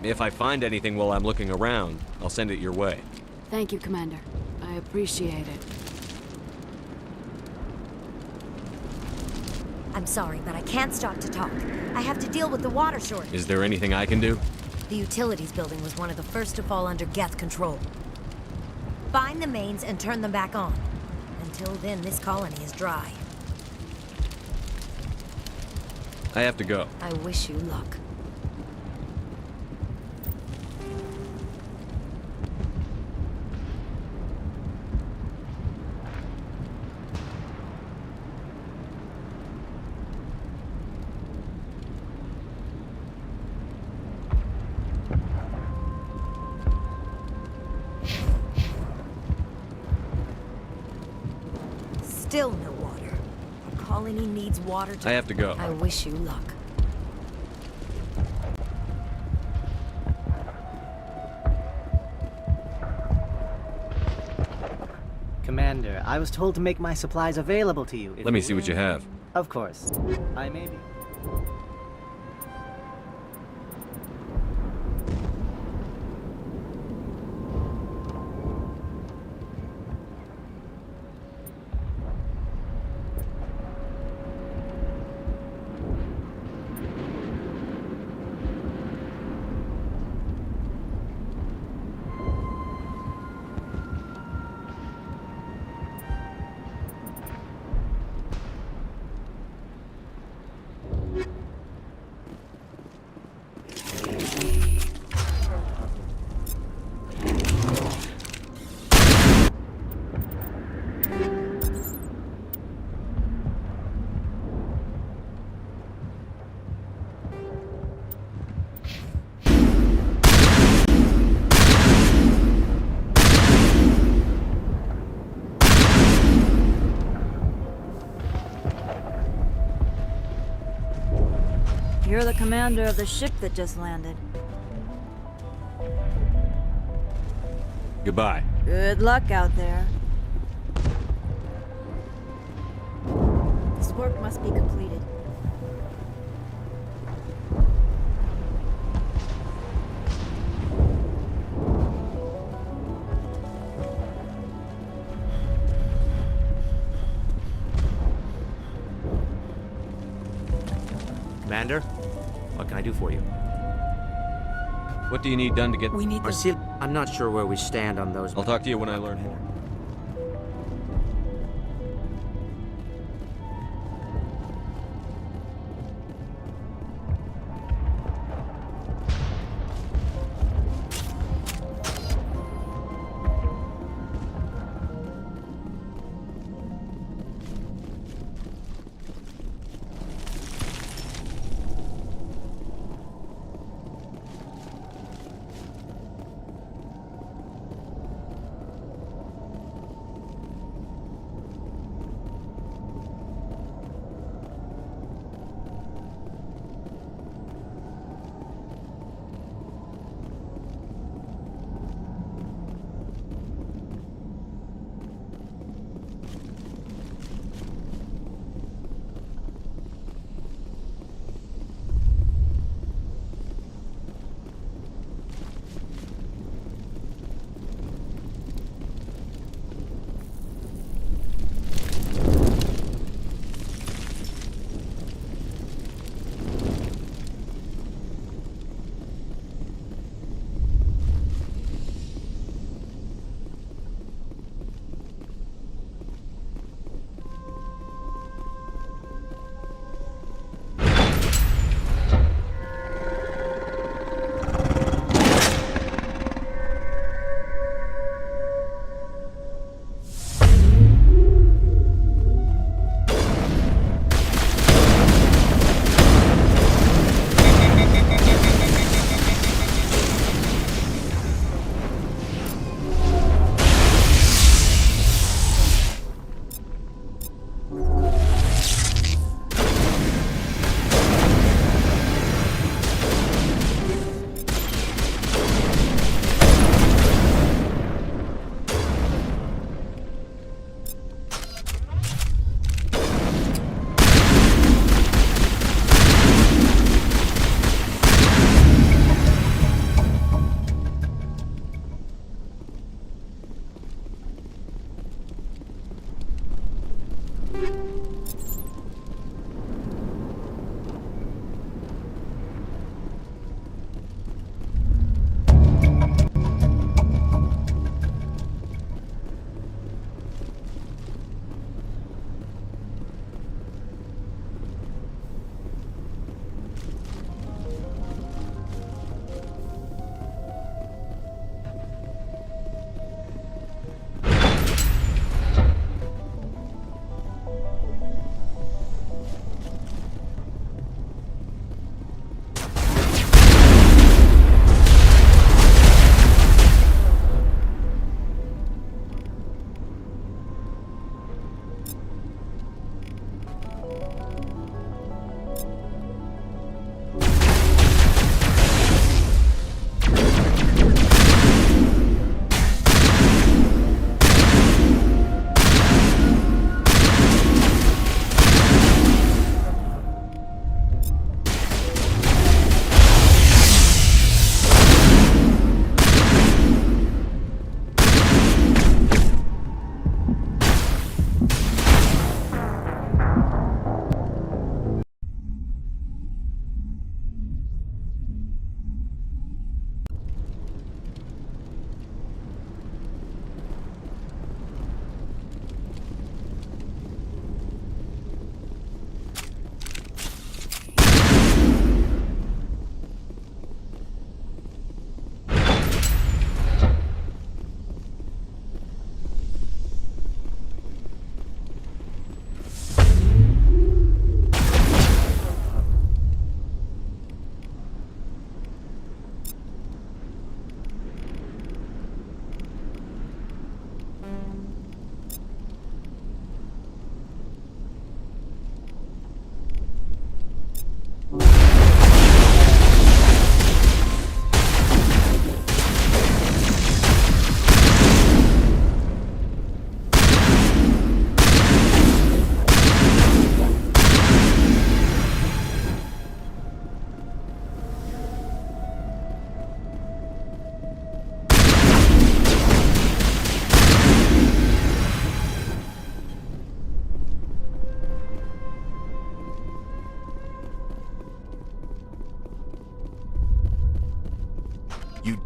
If I find anything while I'm looking around, I'll send it your way. Thank you, Commander. I appreciate it. I'm sorry, but I can't stop to talk. I have to deal with the water shortage. Is there anything I can do? The utilities building was one of the first to fall under Geth control. Find the mains and turn them back on. Until then, this colony is dry. I have to go. I wish you luck. Still no water. Our colony needs water to... I have to go. I wish you luck. Commander, I was told to make my supplies available to you. Let me see what you have. Of course. I may be. You're the commander of the ship that just landed. Goodbye. Good luck out there. This work must be completed. Commander, what can I do for you? What do you need done to get... We need I'm not sure where we stand on those... I'll talk to you when I learn more.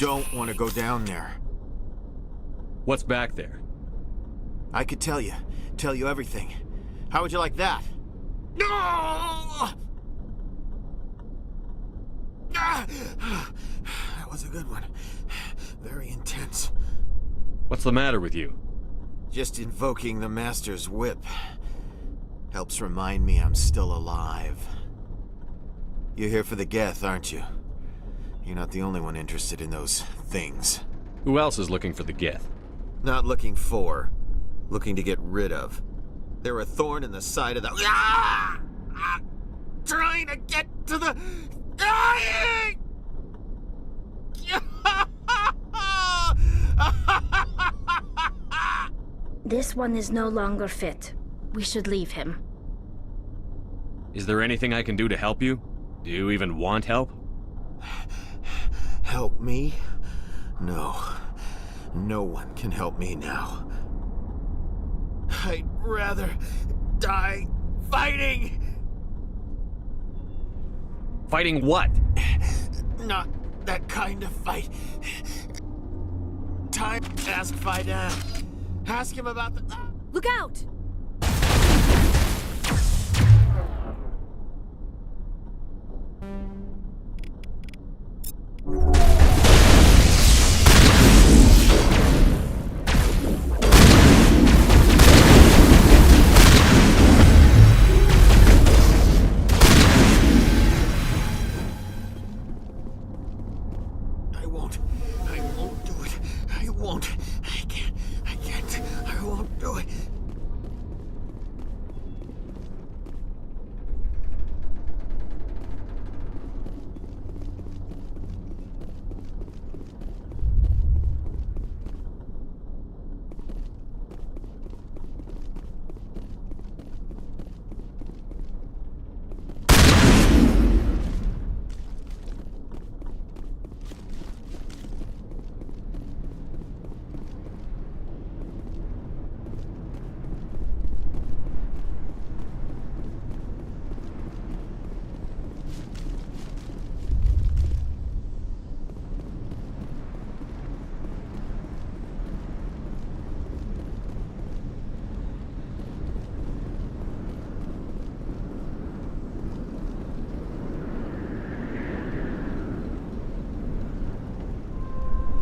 don't want to go down there. What's back there? I could tell you everything. How would you like that? No! That was a good one. Very intense. What's the matter with you? Just invoking the Master's whip helps remind me I'm still alive. You're here for the Geth, aren't you? You're not the only one interested in those things. Who else is looking for the Geth? Not looking for. Looking to get rid of. They're a thorn in the side of the... Trying to get to the... Dying! This one is no longer fit. We should leave him. Is there anything I can do to help you? Do you even want help? Help me? No. No one can help me now. I'd rather die fighting! Fighting what? Not that kind of fight. Time to ask Faidan. Ask him about the... Look out!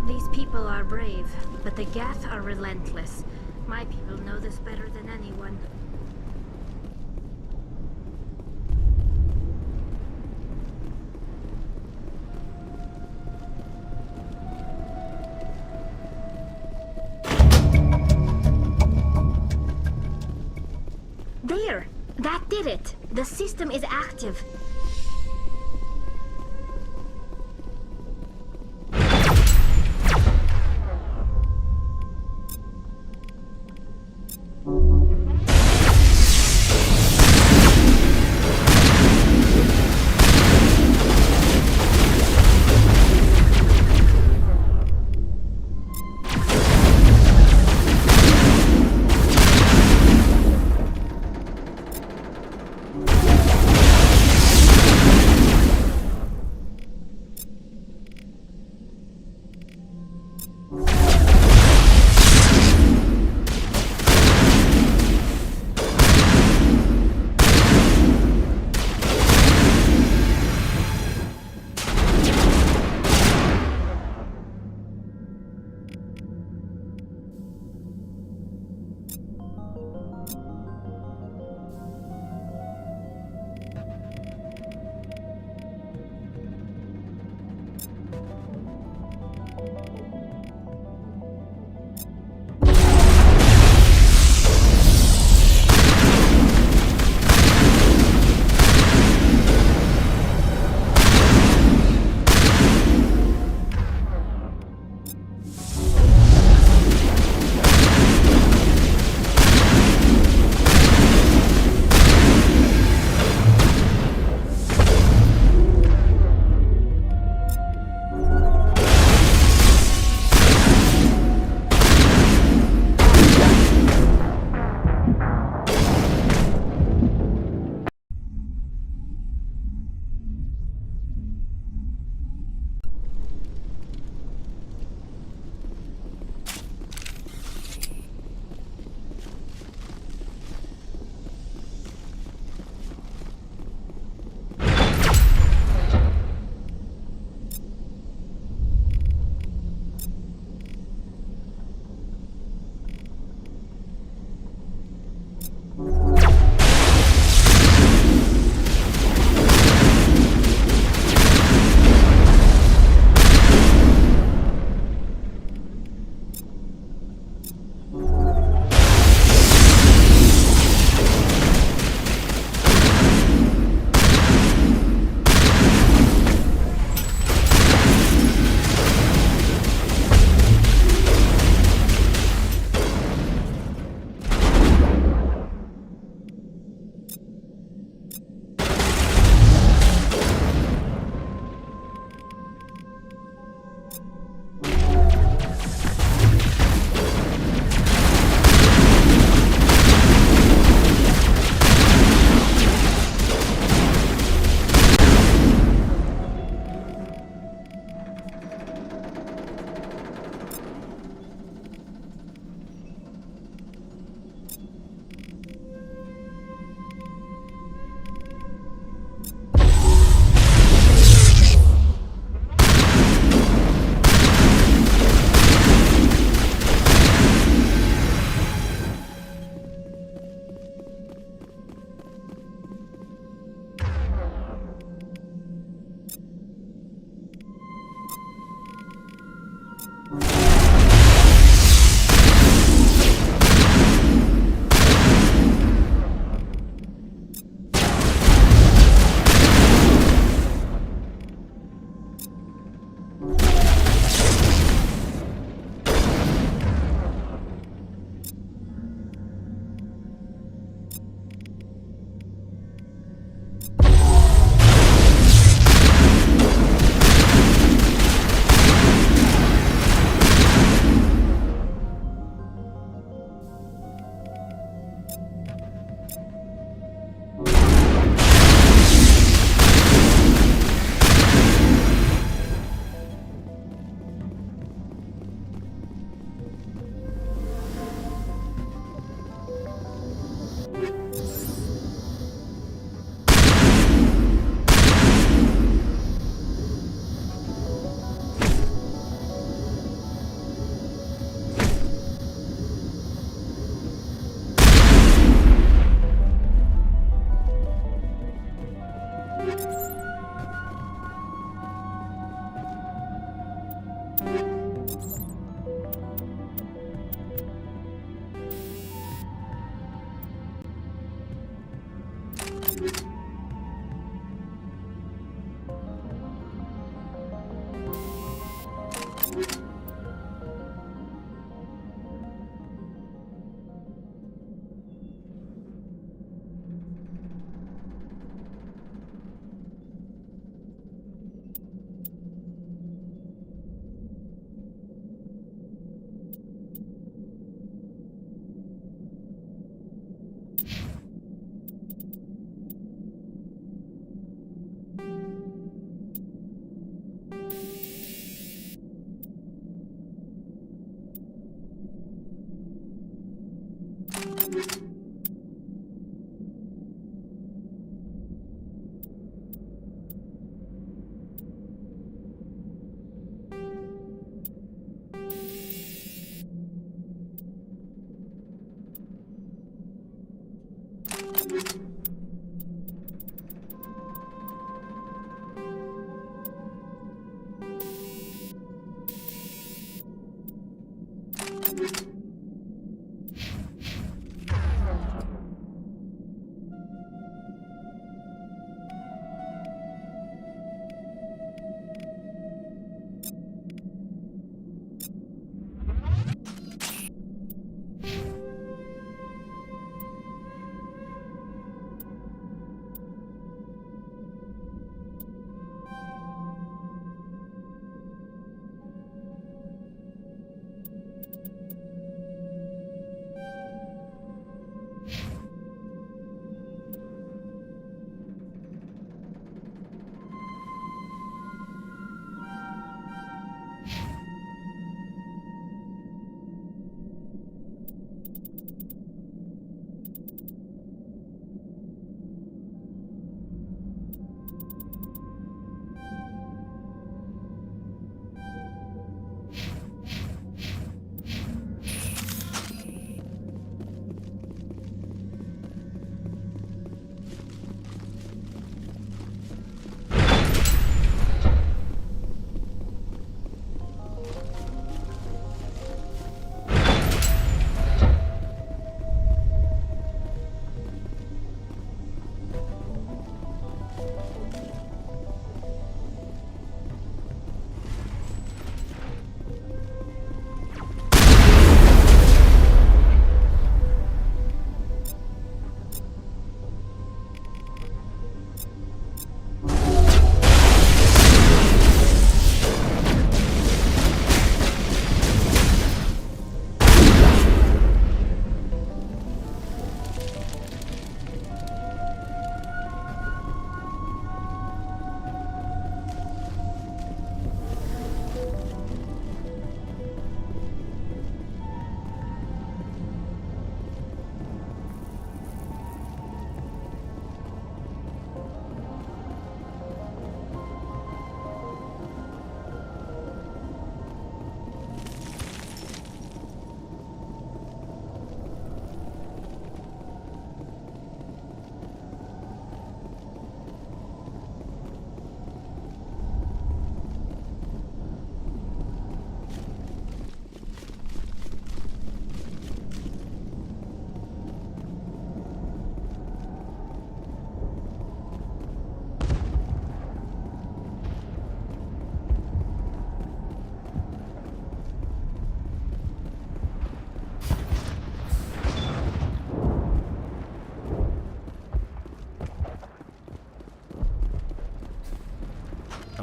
These people are brave, but the Geth are relentless. My people know this better than anyone. There! That did it! The system is active.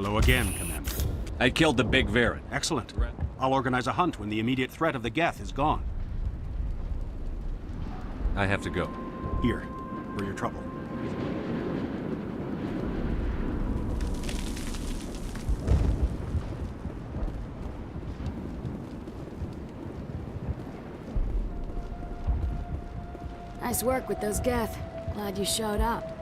Hello again, Commander. I killed the big Varren. Excellent. I'll organize a hunt when the immediate threat of the Geth is gone. I have to go. Here, for your trouble. Nice work with those Geth. Glad you showed up.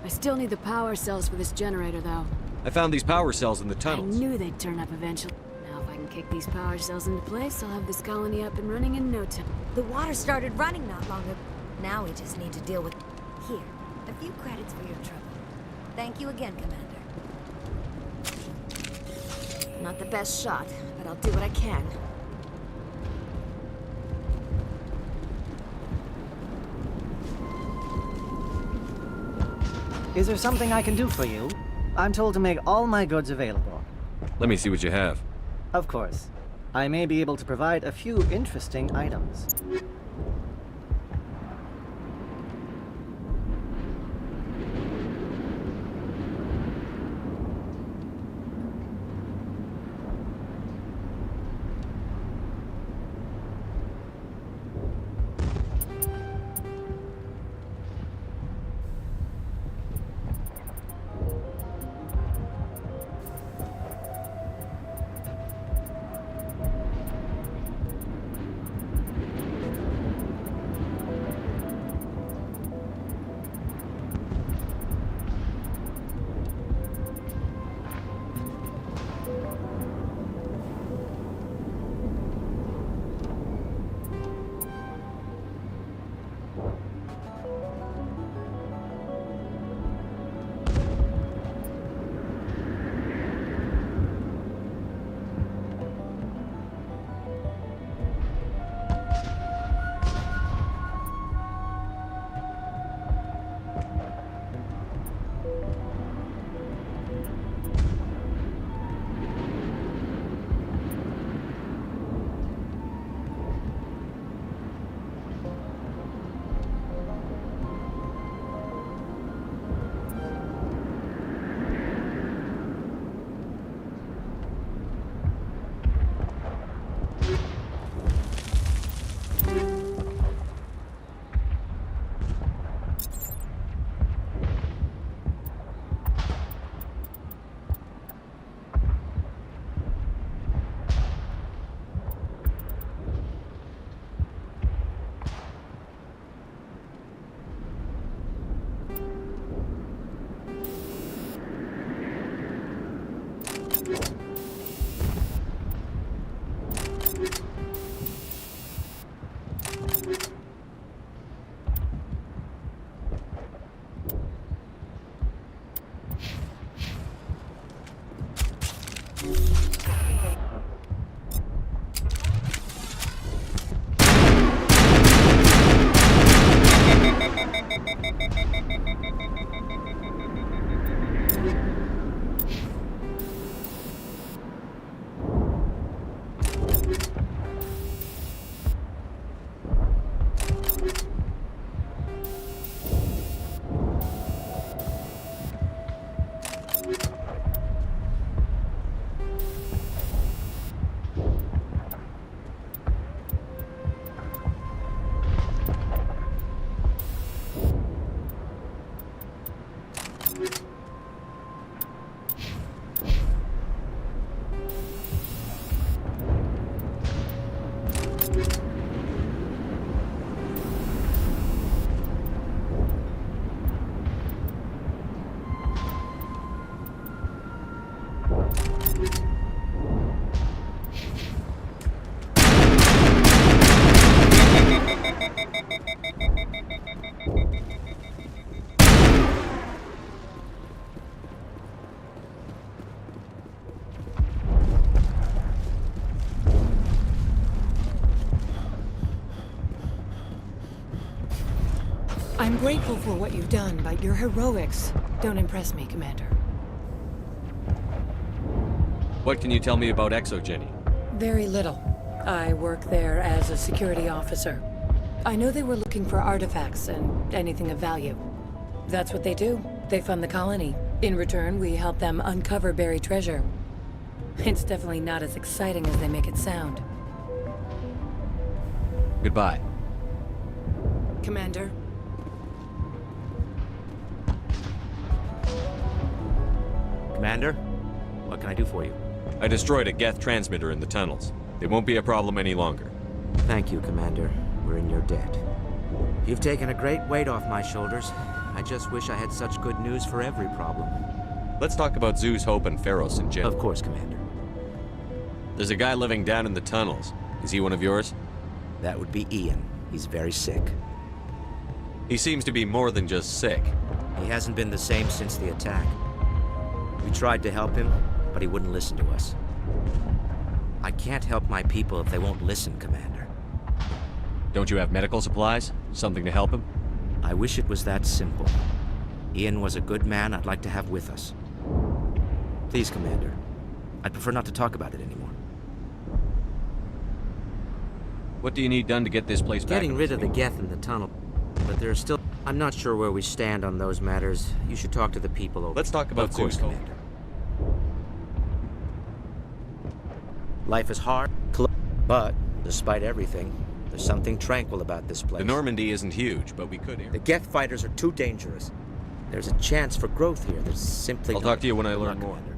I still need the power cells for this generator, though. I found these power cells in the tunnels. I knew they'd turn up eventually. Now if I can kick these power cells into place, I'll have this colony up and running in no time. The water started running not long ago. Now we just need to deal with... Here, a few credits for your trouble. Thank you again, Commander. Not the best shot, but I'll do what I can. Is there something I can do for you? I'm told to make all my goods available. Let me see what you have. Of course. I may be able to provide a few interesting items. I'm grateful for what you've done, but your heroics don't impress me, Commander. What can you tell me about ExoGenny? Very little. I work there as a security officer. I know they were looking for artifacts and anything of value. That's what they do. They fund the colony. In return, we help them uncover buried treasure. It's definitely not as exciting as they make it sound. Goodbye. Commander? Commander, what can I do for you? I destroyed a Geth transmitter in the tunnels. It won't be a problem any longer. Thank you, Commander. We're in your debt. You've taken a great weight off my shoulders. I just wish I had such good news for every problem. Let's talk about Zeus, Hope, and Pharos in general. Of course, Commander. There's a guy living down in the tunnels. Is he one of yours? That would be Ian. He's very sick. He seems to be more than just sick. He hasn't been the same since the attack. We tried to help him, but he wouldn't listen to us. I can't help my people if they won't listen, Commander. Don't you have medical supplies? Something to help him? I wish it was that simple. Ian was a good man I'd like to have with us. Please, Commander. I'd prefer not to talk about it anymore. What do you need done to get this place back? Getting rid of the Geth in the tunnel. But there's still... I'm not sure where we stand on those matters. You should talk to the people over... Let's talk about Zeus, Zeus, Commander. Life is hard, but despite everything, there's something tranquil about this place. The Normandy isn't huge, but we could hear. The Geth fighters are too dangerous. There's a chance for growth here. There's simply... I'll talk to you when I learn more. Commander.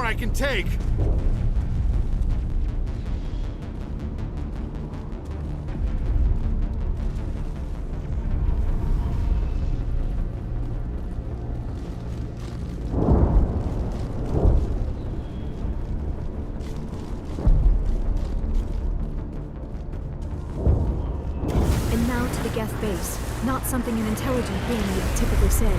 I can take. And now to the Geth base. Not something an intelligent being would typically say.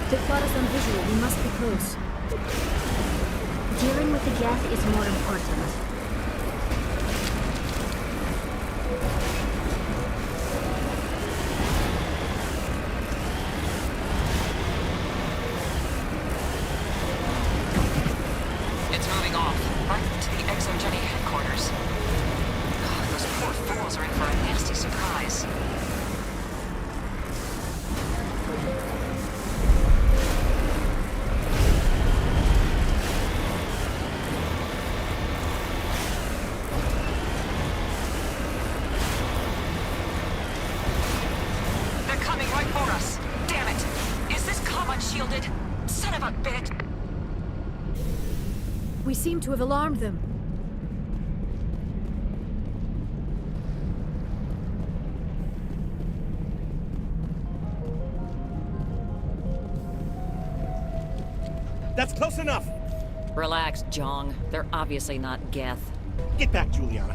To plot us on visual, we must be close. Dealing with the Geth is more important. It's moving off, right to the Exogeny headquarters. Oh, those poor fools are in for a nasty surprise. They're coming right for us. Damn it! Is this comm unshielded? Son of a bitch! We seem to have alarmed them. That's close enough! Relax, Jong. They're obviously not Geth. Get back, Juliana.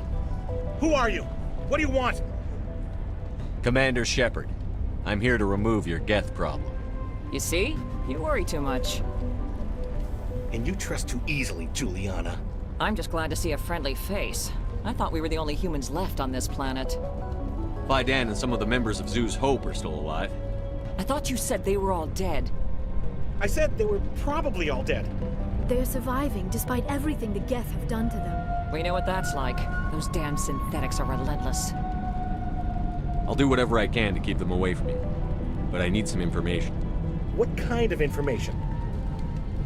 Who are you? What do you want? Commander Shepard. I'm here to remove your Geth problem. You see? You worry too much. And you trust too easily, Juliana. I'm just glad to see a friendly face. I thought we were the only humans left on this planet. Vidan and some of the members of Zoo's Hope are still alive. I thought you said they were all dead. I said they were probably all dead. They're surviving despite everything the Geth have done to them. We know what that's like. Those damn synthetics are relentless. I'll do whatever I can to keep them away from you. But I need some information. What kind of information?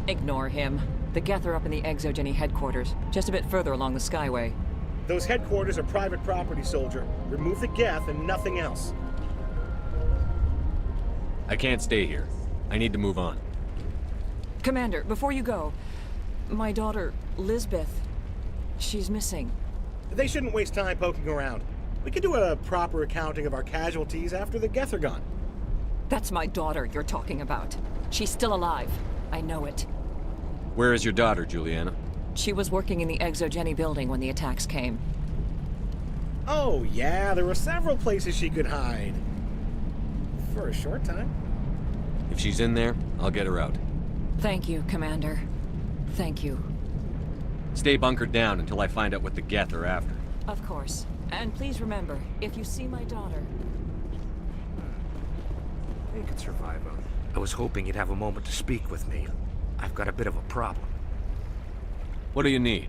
Ignore him. The Geth are up in the Exogeny headquarters, just a bit further along the Skyway. Those headquarters are private property, soldier. Remove the Geth and nothing else. I can't stay here. I need to move on. Commander, before you go, my daughter, Lisbeth, she's missing. They shouldn't waste time poking around. We can do a proper accounting of our casualties after the Geth are gone. That's my daughter you're talking about. She's still alive. I know it. Where is your daughter, Juliana? She was working in the Exogeny building when the attacks came. Oh, yeah, there were several places she could hide. For a short time. If she's in there, I'll get her out. Thank you, Commander. Thank you. Stay bunkered down until I find out what the Geth are after. Of course. And please remember, if you see my daughter... You could survive. I was hoping you'd have a moment to speak with me. I've got a bit of a problem. What do you need?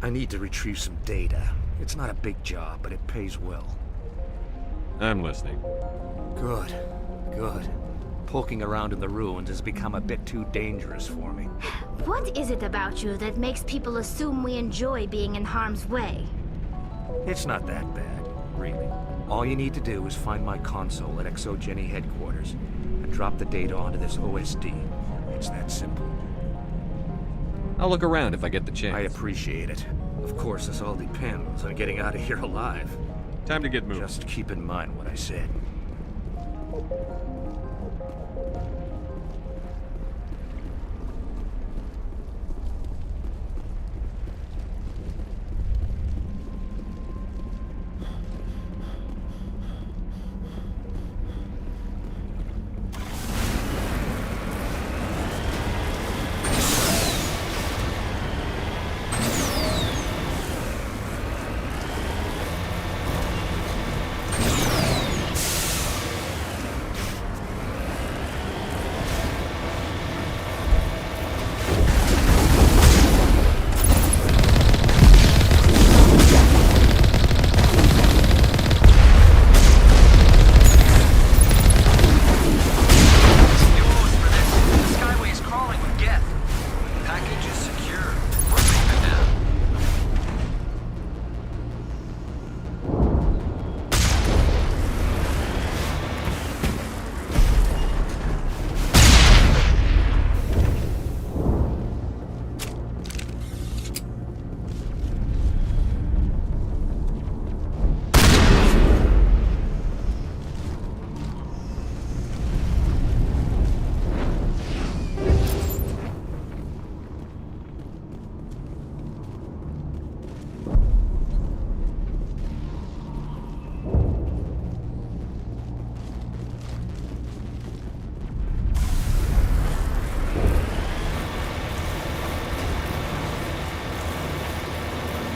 I need to retrieve some data. It's not a big job, but it pays well. I'm listening. Good. Good. Poking around in the ruins has become a bit too dangerous for me. What is it about you that makes people assume we enjoy being in harm's way? It's not that bad, really. All you need to do is find my console at Exogeny headquarters and drop the data onto this OSD. It's that simple. I'll look around if I get the chance. I appreciate it. Of course, this all depends on getting out of here alive. Time to get moving. Just keep in mind what I said.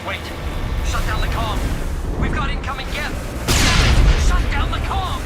Wait! Shut down the comm! We've got incoming Geth! Damn it! Shut down the comm!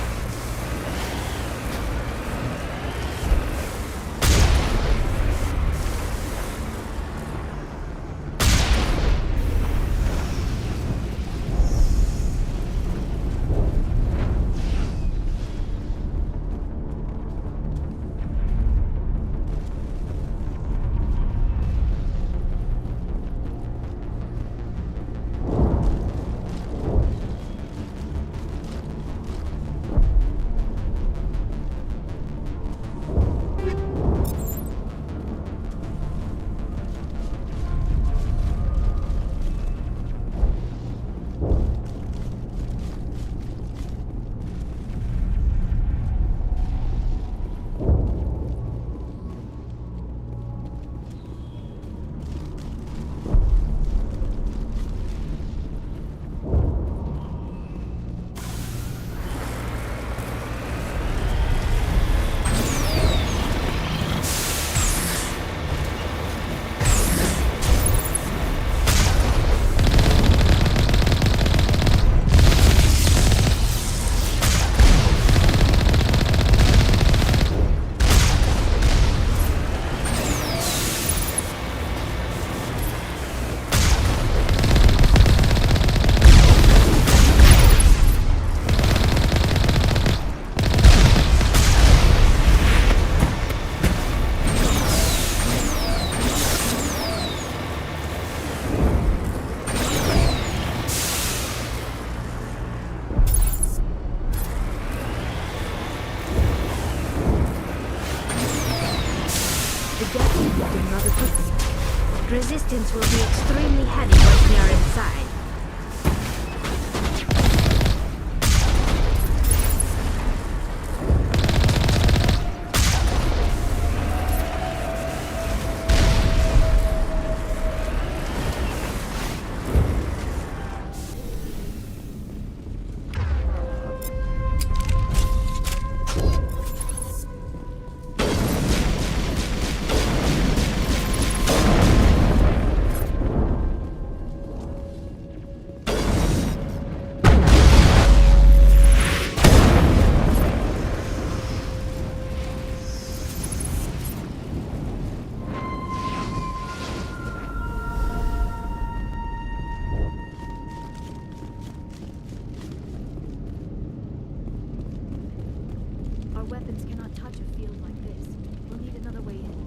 weapons cannot touch a field like this. We'll need another way in.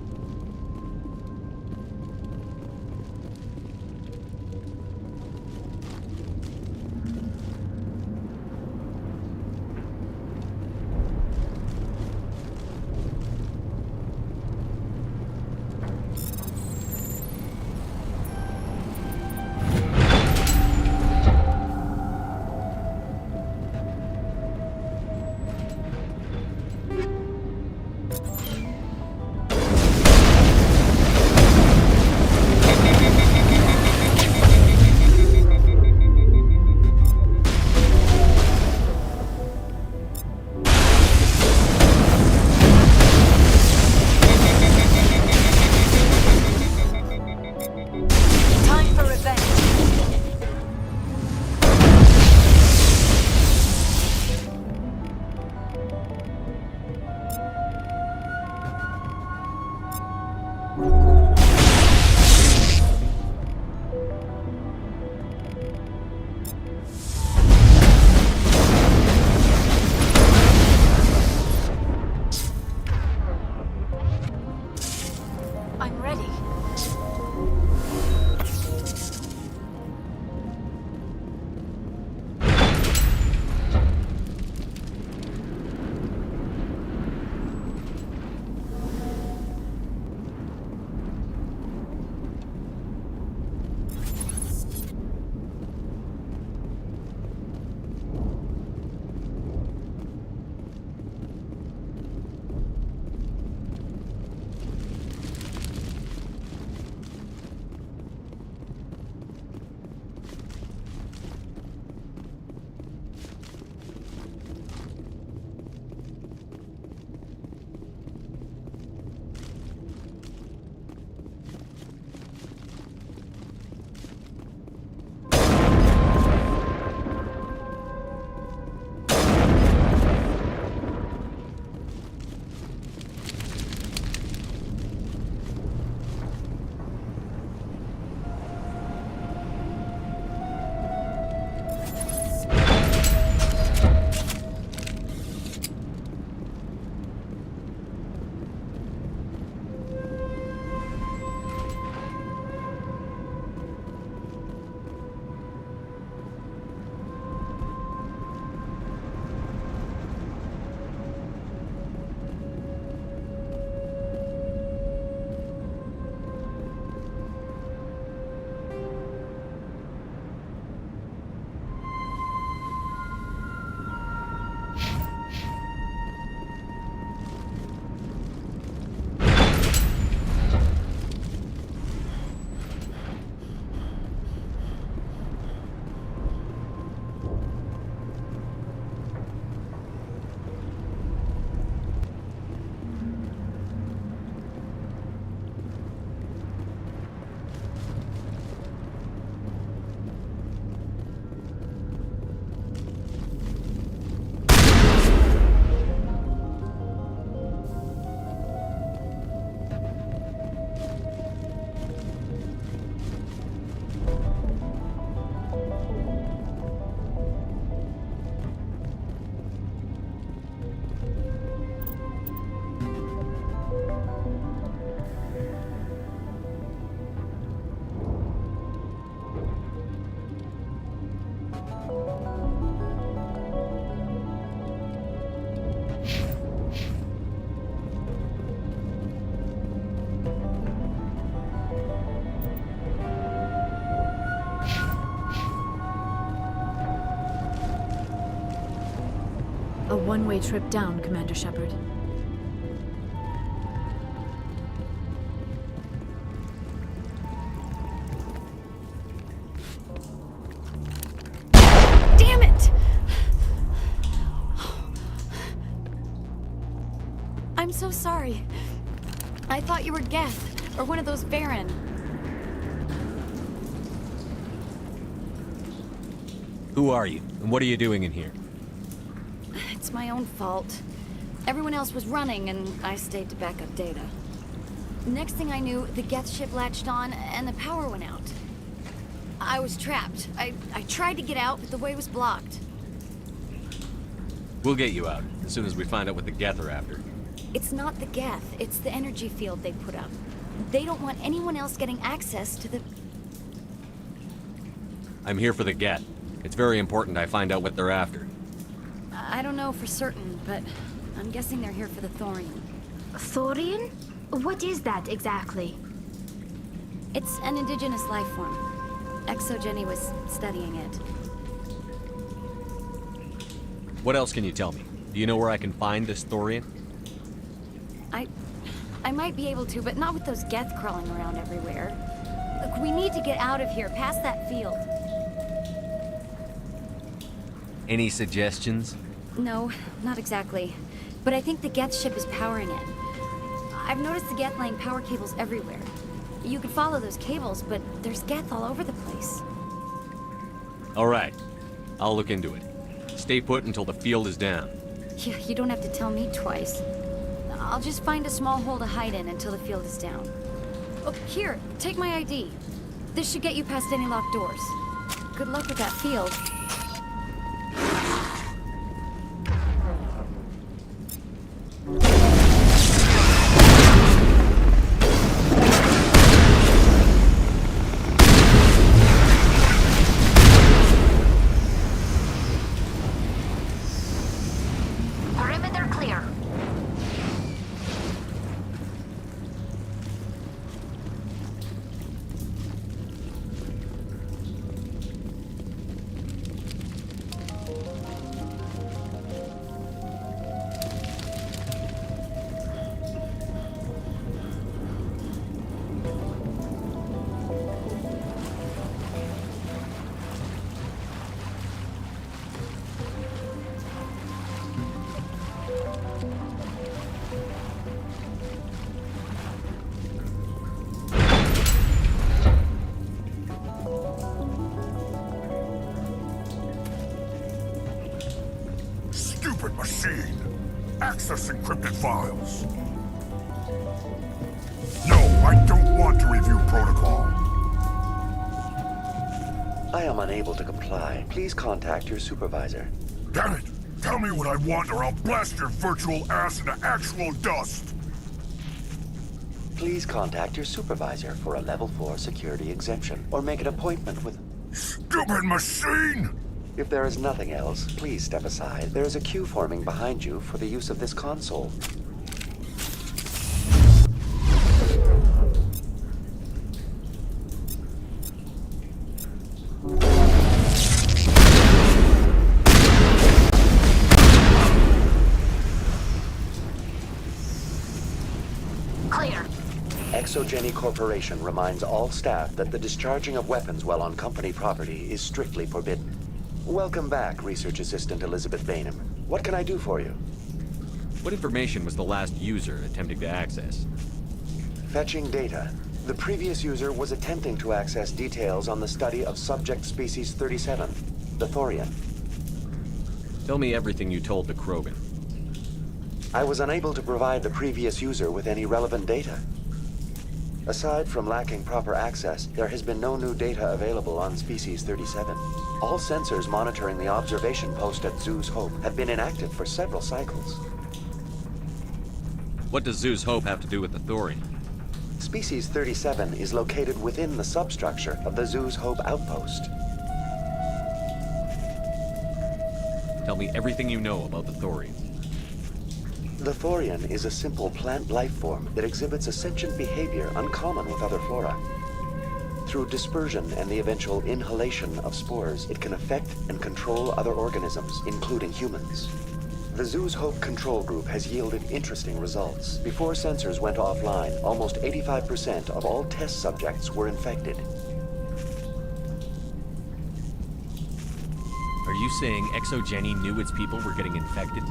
I'm ready. A one-way trip down, Commander Shepard. Damn it! I'm so sorry. I thought you were Geth, or one of those Baron. Who are you, and what are you doing in here? It's my own fault. Everyone else was running, and I stayed to back up data. Next thing I knew, the Geth ship latched on, and the power went out. I was trapped. I tried to get out, but the way was blocked. We'll get you out, as soon as we find out what the Geth are after. It's not the Geth, it's the energy field they put up. They don't want anyone else getting access to the... I'm here for the Geth. It's very important I find out what they're after. I don't know for certain, but I'm guessing they're here for the thorium. Thorium? What is that exactly? It's an indigenous life form. ExoGenny was studying it. What else can you tell me? Do you know where I can find this thorium? I might be able to, but not with those Geth crawling around everywhere. Look, we need to get out of here, past that field. Any suggestions? No, not exactly. But I think the Geth ship is powering it. I've noticed the Geth laying power cables everywhere. You could follow those cables, but there's Geth all over the place. All right. I'll look into it. Stay put until the field is down. Yeah, you don't have to tell me twice. I'll just find a small hole to hide in until the field is down. Oh, here, take my ID. This should get you past any locked doors. Good luck with that field. Perimeter clear. Stupid machine! Access encrypted files. No, I don't want to review protocol. I am unable to comply. Please contact your supervisor. Damn it! Tell me what I want or I'll blast your virtual ass into actual dust! Please contact your supervisor for a level 4 security exemption, or make an appointment with... Stupid machine! If there is nothing else, please step aside. There is a queue forming behind you for the use of this console. Clear. ExoGenny Corporation reminds all staff that the discharging of weapons while on company property is strictly forbidden. Welcome back, Research Assistant Elizabeth Bainham. What can I do for you? What information was the last user attempting to access? Fetching data. The previous user was attempting to access details on the study of subject species 37, the thorium. Tell me everything you told the Krogan. I was unable to provide the previous user with any relevant data. Aside from lacking proper access, there has been no new data available on Species 37. All sensors monitoring the observation post at Zoo's Hope have been inactive for several cycles. What does Zoo's Hope have to do with the thorium? Species 37 is located within the substructure of the Zoo's Hope outpost. Tell me everything you know about the thorium. The thorium is a simple plant life form that exhibits a sentient behavior uncommon with other flora. Through dispersion and the eventual inhalation of spores, it can affect and control other organisms, including humans. The Zoo's Hope control group has yielded interesting results. Before sensors went offline, almost 85% of all test subjects were infected. Are you saying ExoGenny knew its people were getting infected?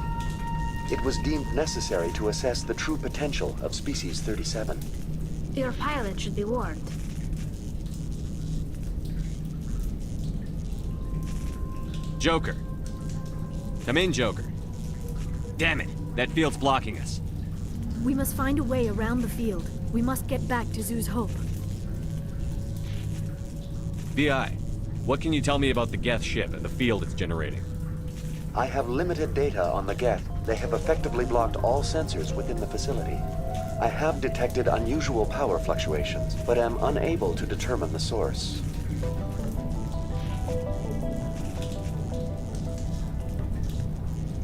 It was deemed necessary to assess the true potential of Species 37. Your pilot should be warned. Joker. Come in, Joker. Damn it, that field's blocking us. We must find a way around the field. We must get back to Zoo's Hope. VI, what can you tell me about the Geth ship and the field it's generating? I have limited data on the Geth. They have effectively blocked all sensors within the facility. I have detected unusual power fluctuations, but am unable to determine the source.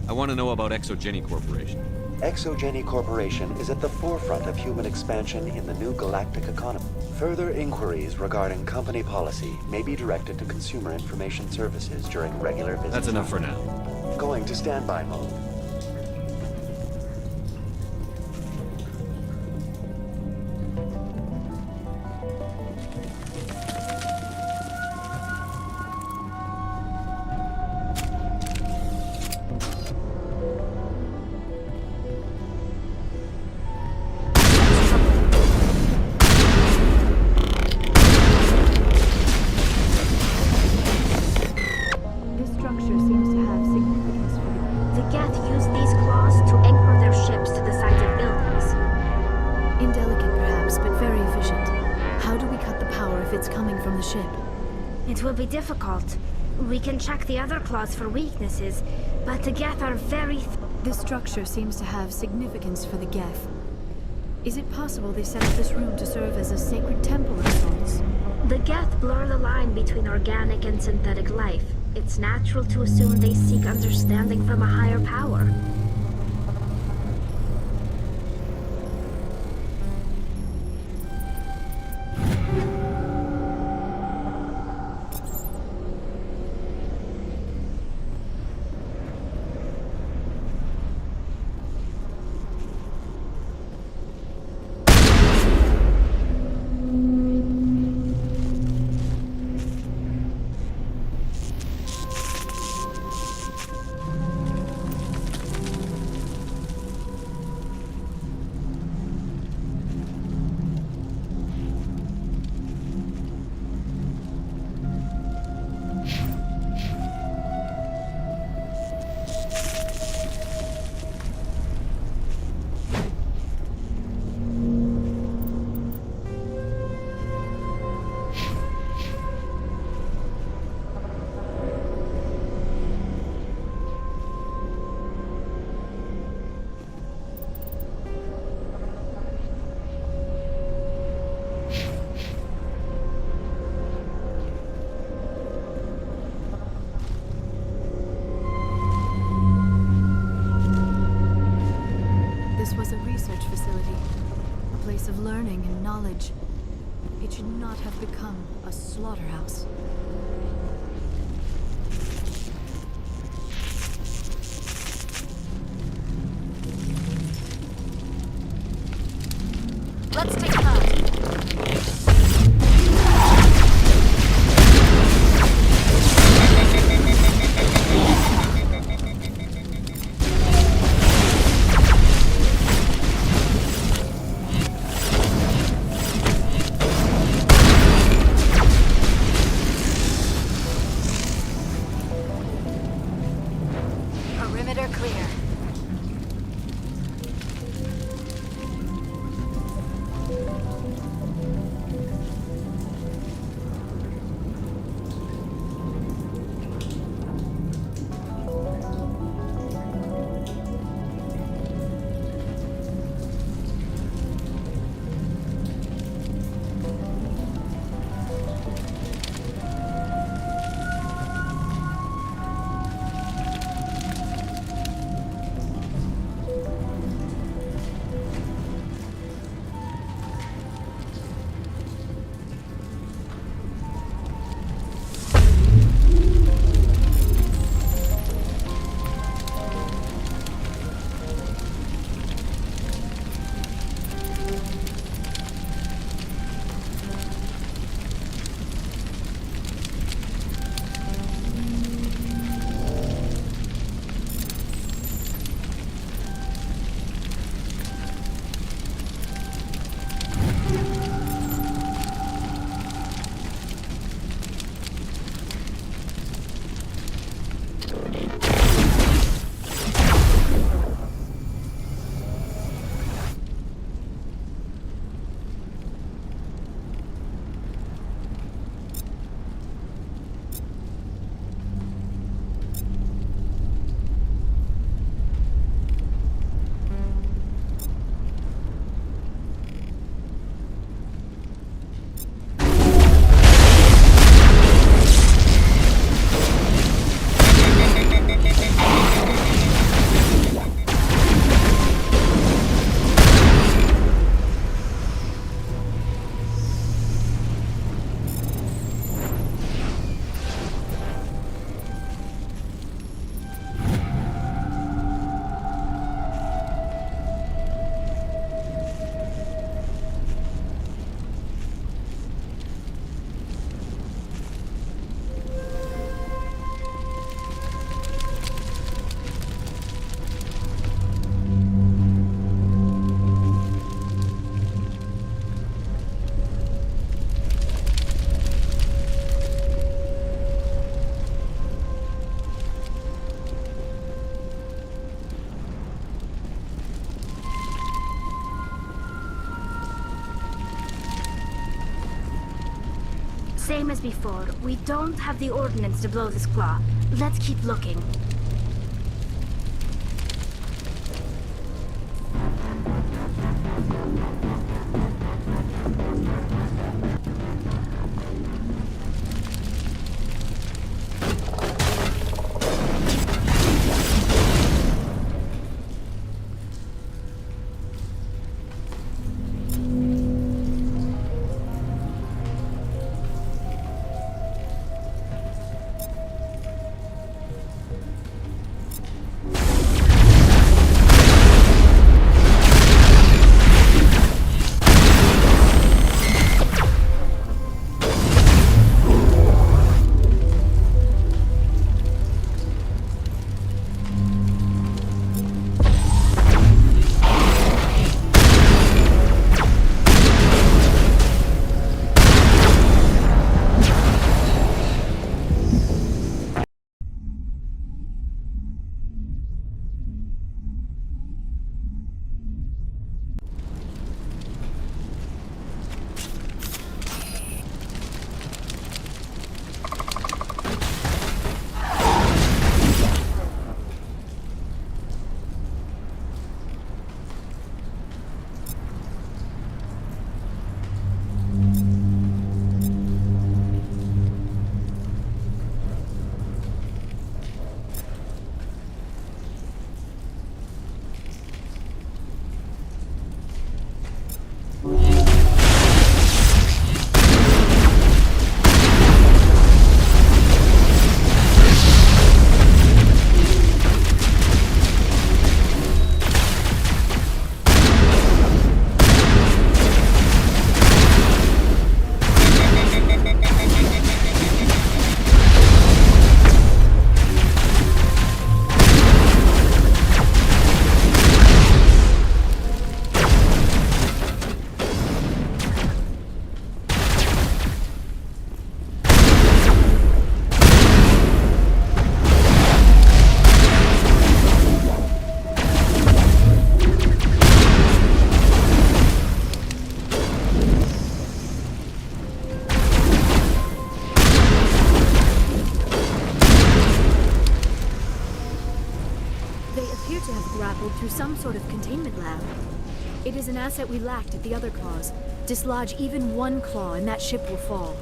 I want to know about Exogeny Corporation. Exogeny Corporation is at the forefront of human expansion in the new galactic economy. Further inquiries regarding company policy may be directed to Consumer Information Services during regular business. That's enough for now. Going to standby mode. This structure seems to have significance for The Geth use these claws to anchor their ships to the sides of buildings. Indelicate, perhaps, but very efficient. How do we cut the power if it's coming from the ship? It will be difficult. We can check the other claws for weaknesses, but the Geth are very... This structure seems to have significance for the Geth. Is it possible they set up this room to serve as a sacred temple of sorts? The Geth blur the line between organic and synthetic life. It's natural to assume they seek understanding from a higher power. This was a research facility, a place of learning and knowledge. It should not have become a slaughterhouse. Let's take a look. Perimeter clear. Same as before. We don't have the ordnance to blow this claw. Let's keep looking. Through some sort of containment lab. It is an asset we lacked at the other claws. Dislodge even one claw and that ship will fall.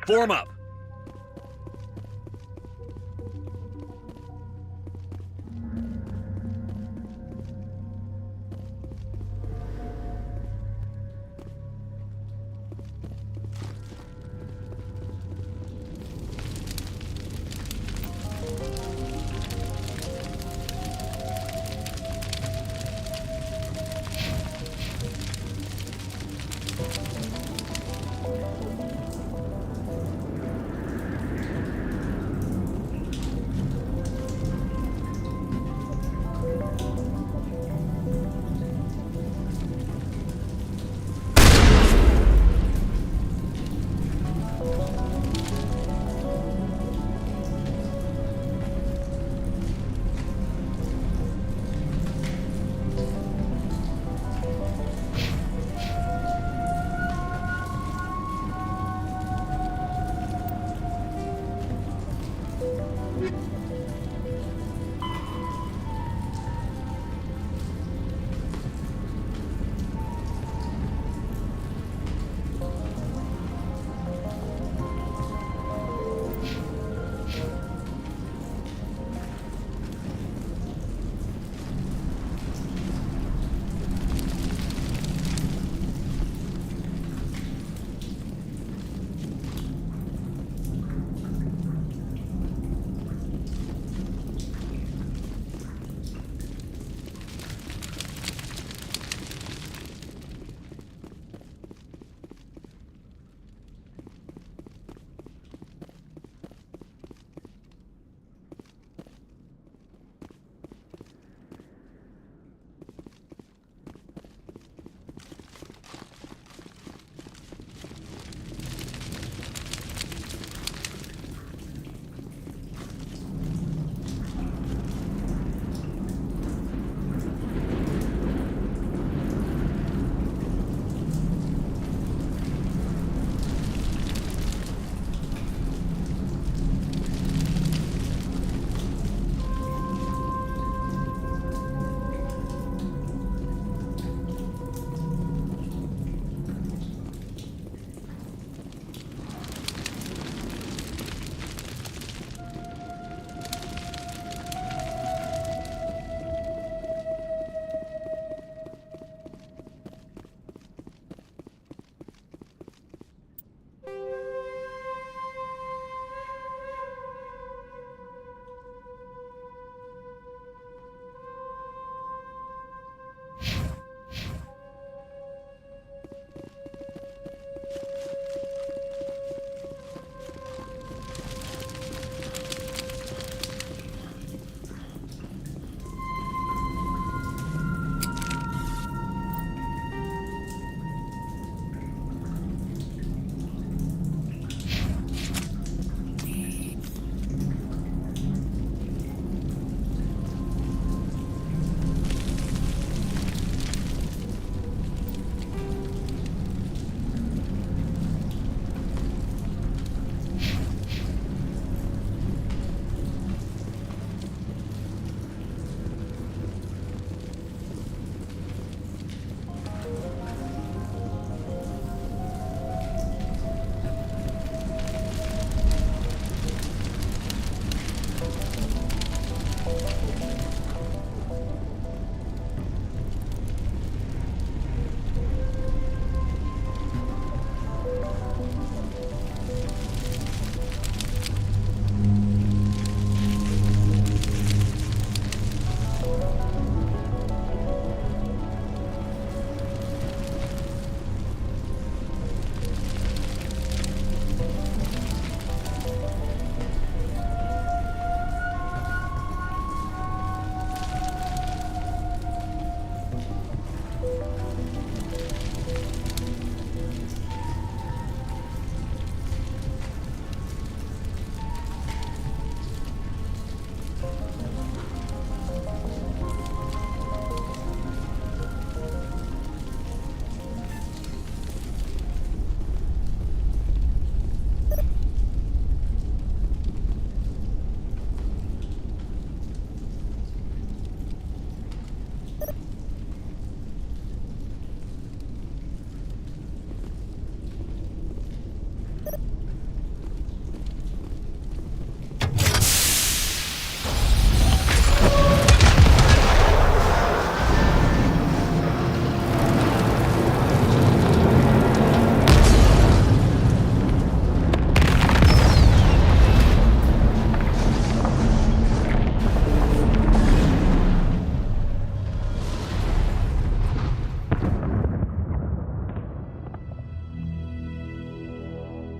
Form up.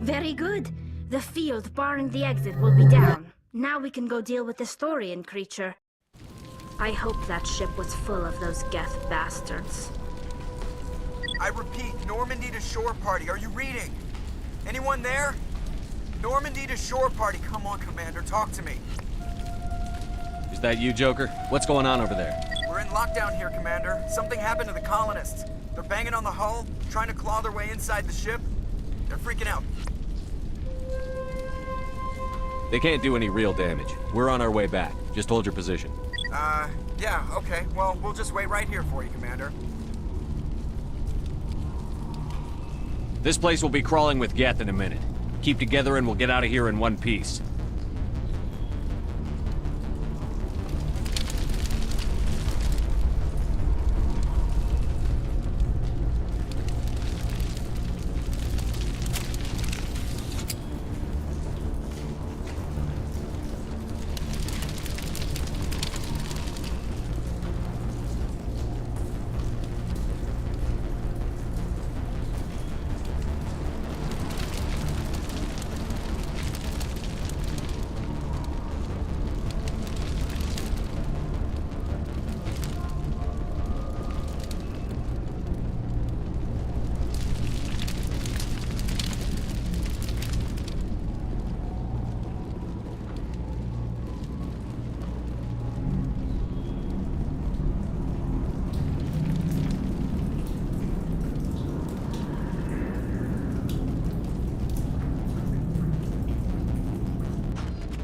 Very good. The field barring the exit will be down. Now we can go deal with the Thorian creature. I hope that ship was full of those Geth bastards. I repeat, Normandy to shore party. Are you reading? Anyone there? Normandy to shore party. Come on, Commander, talk to me. Is that you, Joker? What's going on over there? We're in lockdown here, Commander. Something happened to the colonists. They're banging on the hull, trying to claw their way inside the ship. They're freaking out. They can't do any real damage. We're on our way back. Just hold your position. Yeah, okay. Well, we'll just wait right here for you, Commander. This place will be crawling with Geth in a minute. Keep together and we'll get out of here in one piece.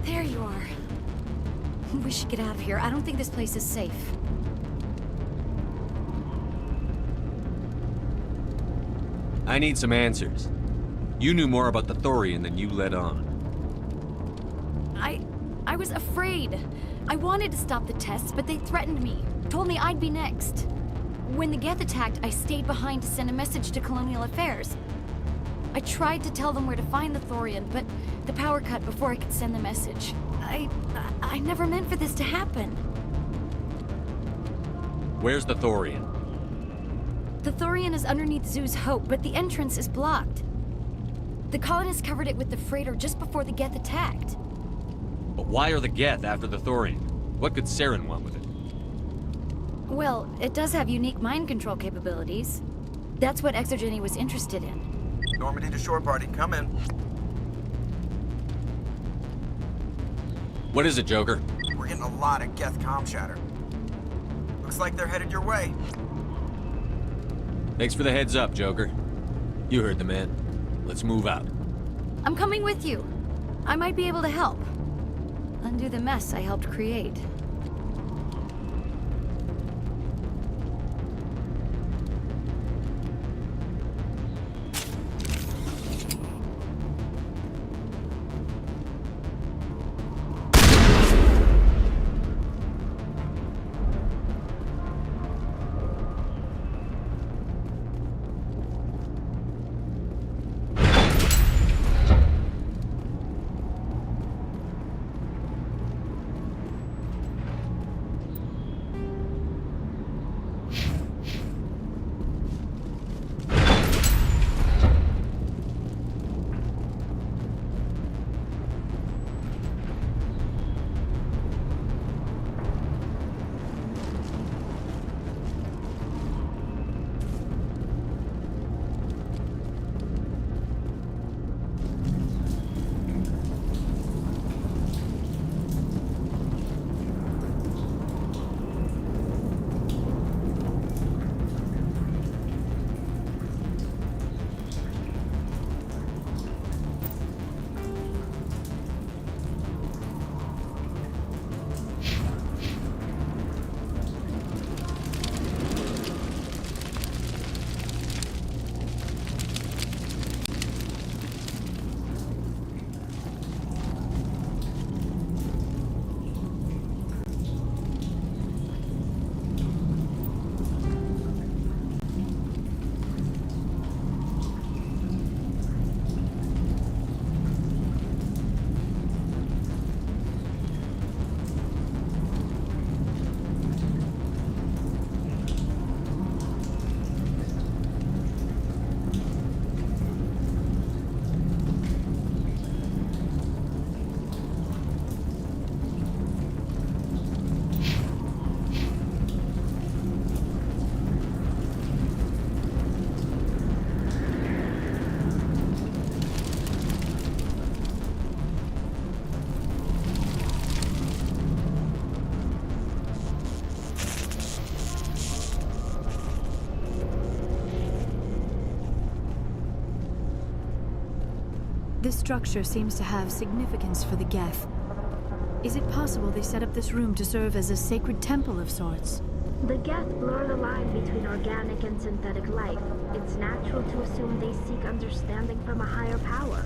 There you are. We should get out of here. I don't think this place is safe. I need some answers. You knew more about the Thorian than you let on. I was afraid. I wanted to stop the tests, but they threatened me. Told me I'd be next. When the Geth attacked, I stayed behind to send a message to Colonial Affairs. I tried to tell them where to find the Thorian, but the power cut before I could send the message. I never meant for this to happen. Where's the Thorian? The Thorian is underneath Zoo's Hope, but the entrance is blocked. The colonists covered it with the freighter just before the Geth attacked. But why are the Geth after the Thorian? What could Saren want with it? Well, it does have unique mind control capabilities. That's what Exogeny was interested in. Normandy to shore party, come in. What is it, Joker? We're getting a lot of Geth comm chatter. Looks like they're headed your way. Thanks for the heads up, Joker. You heard the man. Let's move out. I'm coming with you. I might be able to help. Undo the mess I helped create. This structure seems to have significance for the Geth. Is it possible they set up this room to serve as a sacred temple of sorts? The Geth blur the line between organic and synthetic life. It's natural to assume they seek understanding from a higher power.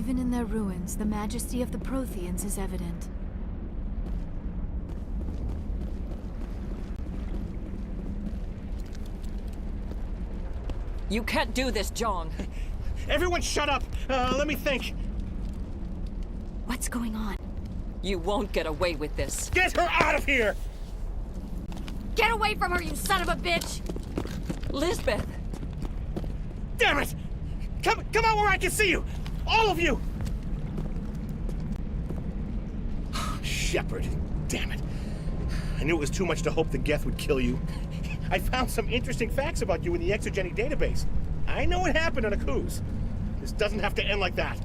Even in their ruins, the majesty of the Protheans is evident. You can't do this, Jong. Everyone shut up! Let me think. What's going on? You won't get away with this. Get her out of here! Get away from her, you son of a bitch! Lisbeth! Damn it! Come out where I can see you! All of you! Shepard, damn it. I knew it was too much to hope the Geth would kill you. I found some interesting facts about you in the Exogeny database. I know what happened on Akuz. This doesn't have to end like that.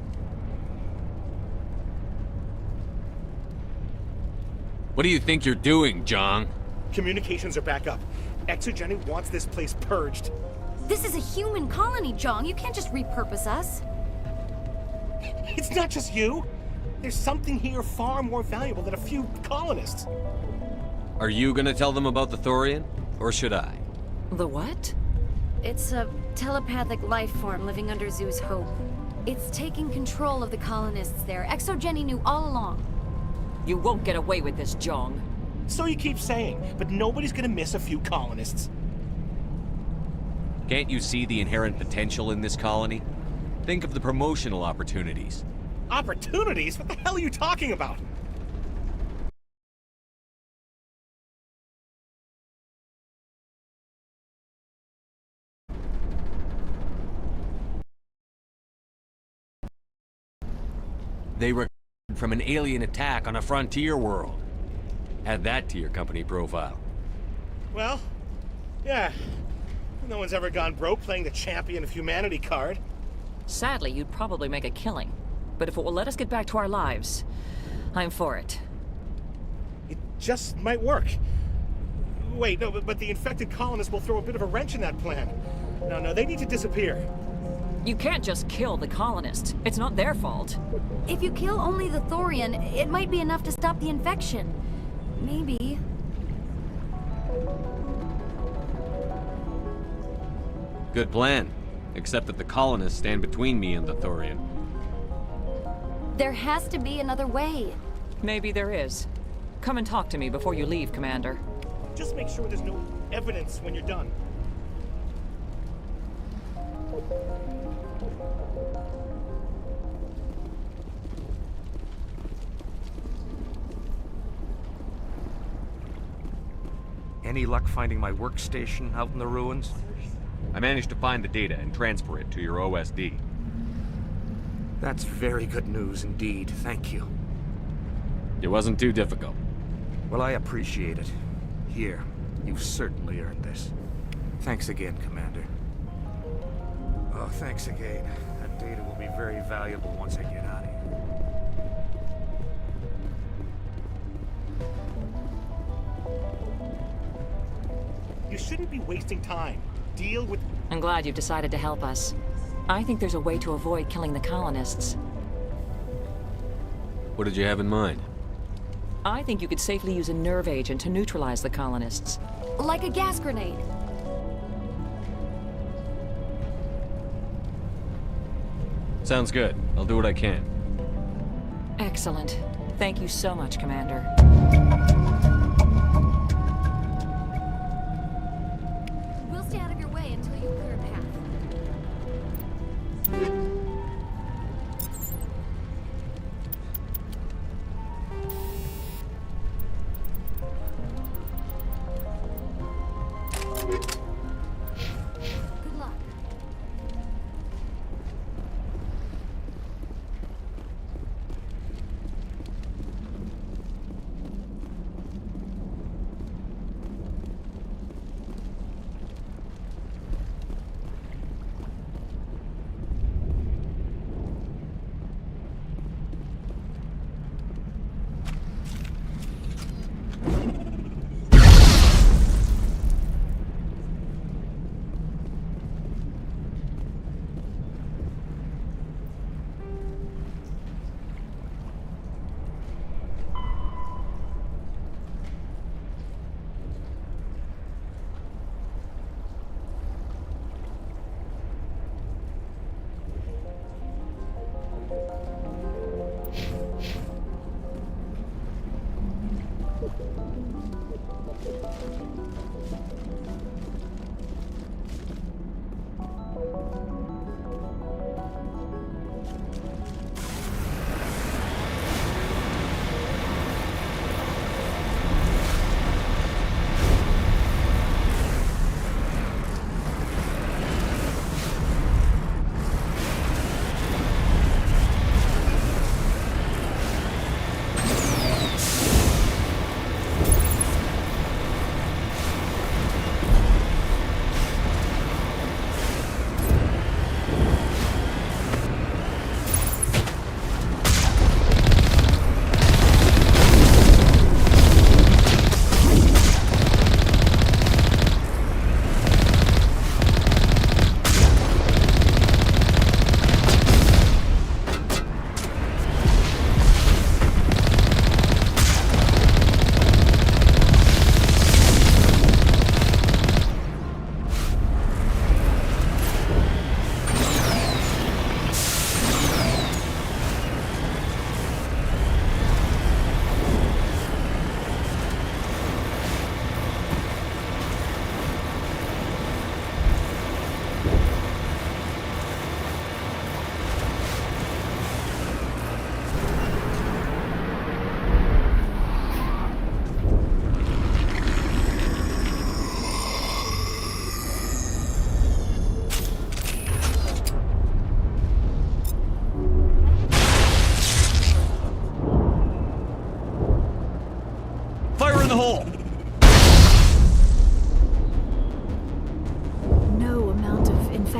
What do you think you're doing, Jong? Communications are back up. Exogeny wants this place purged. This is a human colony, Jong. You can't just repurpose us. It's not just you. There's something here far more valuable than a few colonists. Are you gonna tell them about the Thorian? Or should I? The what? It's a telepathic life form living under Zoo's Hope. It's taking control of the colonists there. Exogeny knew all along. You won't get away with this, Jong. So you keep saying, but nobody's gonna miss a few colonists. Can't you see the inherent potential in this colony? Think of the promotional opportunities. Opportunities? What the hell are you talking about? They were from an alien attack on a frontier world. Add that to your company profile. Well, yeah. No one's ever gone broke playing the champion of humanity card. Sadly, you'd probably make a killing. But if it will let us get back to our lives, I'm for it. It just might work. Wait, no, but the infected colonists will throw a bit of a wrench in that plan. No, they need to disappear. You can't just kill the colonists. It's not their fault. If you kill only the Thorian, it might be enough to stop the infection. Maybe. Good plan. Except that the colonists stand between me and the Thorian. There has to be another way. Maybe there is. Come and talk to me before you leave, Commander. Just make sure there's no evidence when you're done. Any luck finding my workstation out in the ruins? I managed to find the data and transfer it to your OSD. That's very good news indeed, thank you. It wasn't too difficult. Well, I appreciate it. Here, you've certainly earned this. Thanks again, Commander. Oh, thanks again. That data will be very valuable once I get out of here. You shouldn't be wasting time. Deal with... I'm glad you've decided to help us. I think there's a way to avoid killing the colonists. What did you have in mind? I think you could safely use a nerve agent to neutralize the colonists. Like a gas grenade. Sounds good. I'll do what I can. Excellent. Thank you so much, Commander. We'll stay out of your way until you clear a path. Good luck.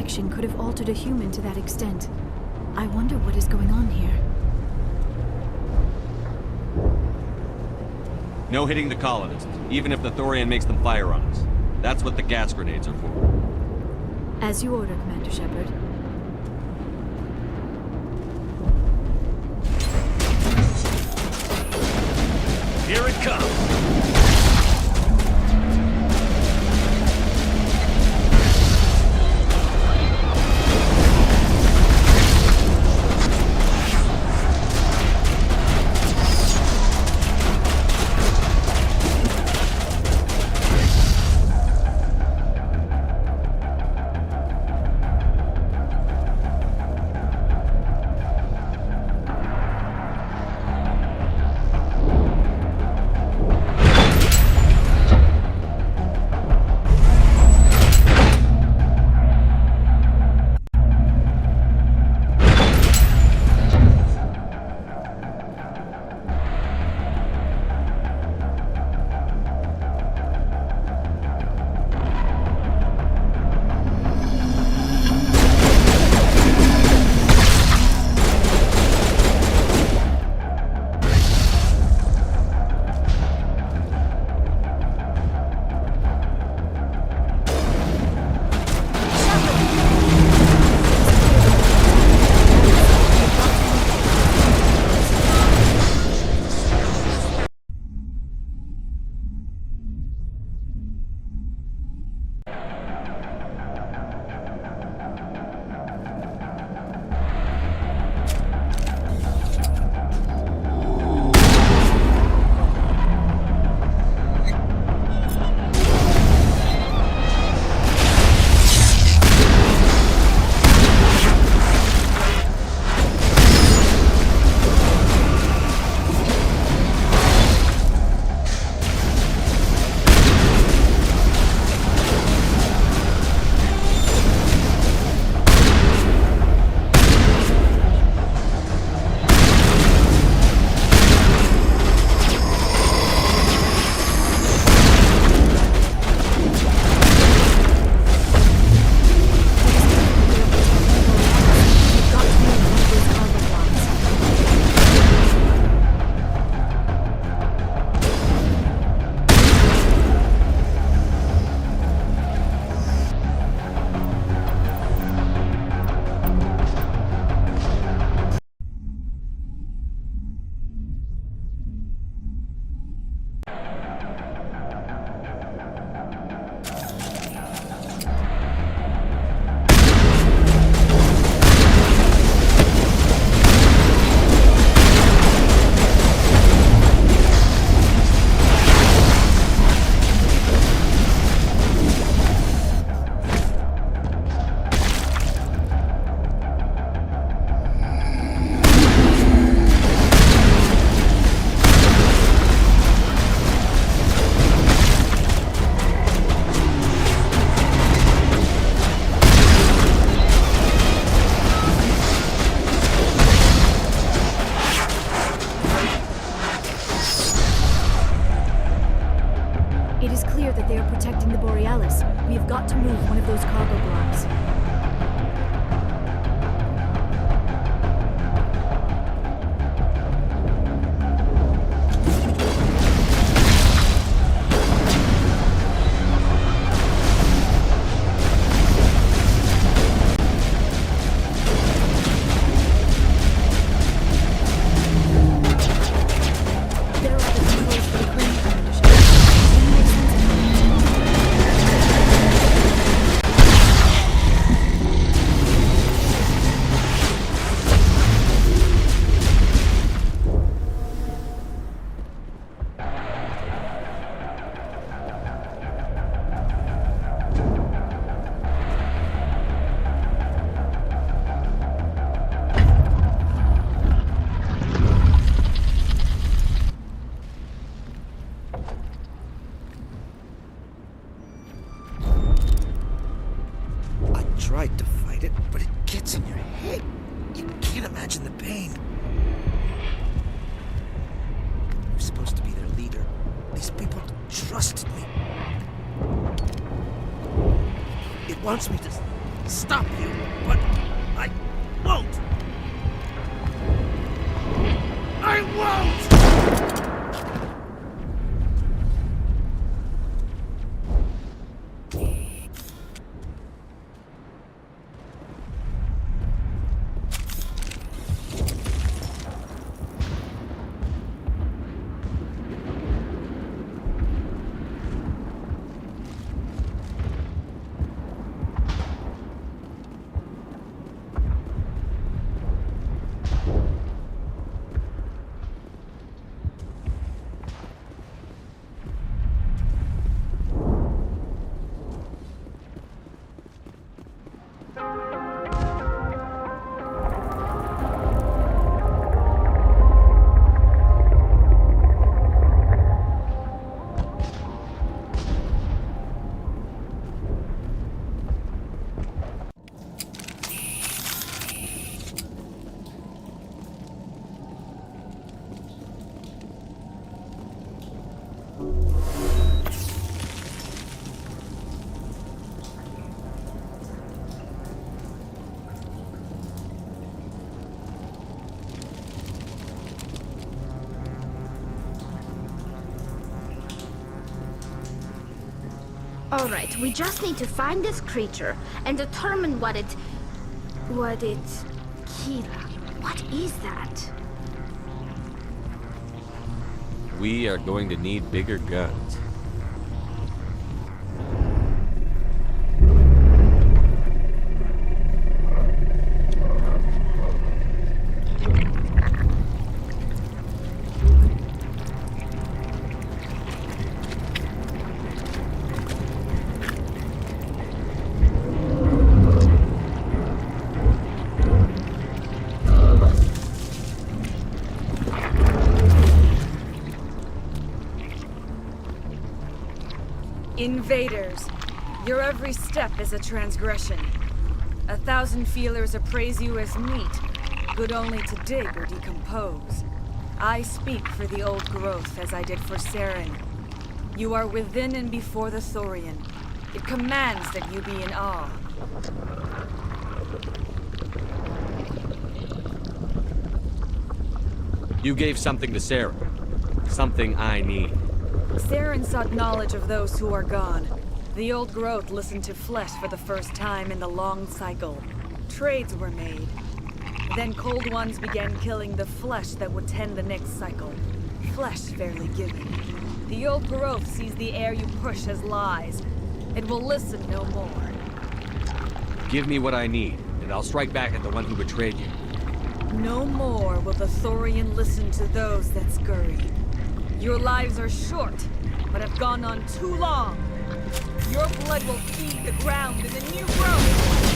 infection could have altered a human to that extent. I wonder what is going on here. No hitting the colonists, even if the Thorian makes them fire on us. That's what the gas grenades are for. As you order, Commander Shepard. Here it comes! tried to fight it, but it gets in your head. You can't imagine the pain. You're supposed to be their leader. These people trusted me. It wants me to stop you, but I won't! I won't! Alright, we just need to find this creature and determine what it... Kira, what is that? We are going to need bigger guns. Invaders, your every step is a transgression. 1,000 feelers appraise you as meat, good only to dig or decompose. I speak for the old growth as I did for Saren. You are within and before the Thorian. It commands that you be in awe. You gave something to Sarah. Something I need. Saren sought knowledge of those who are gone. The old growth listened to flesh for the first time in the long cycle. Trades were made. Then cold ones began killing the flesh that would tend the next cycle. Flesh fairly given. The old growth sees the air you push as lies. It will listen no more. Give me what I need, and I'll strike back at the one who betrayed you. No more will the Thorian listen to those that scurry. Your lives are short, but have gone on too long. Your blood will feed the ground in the new growth.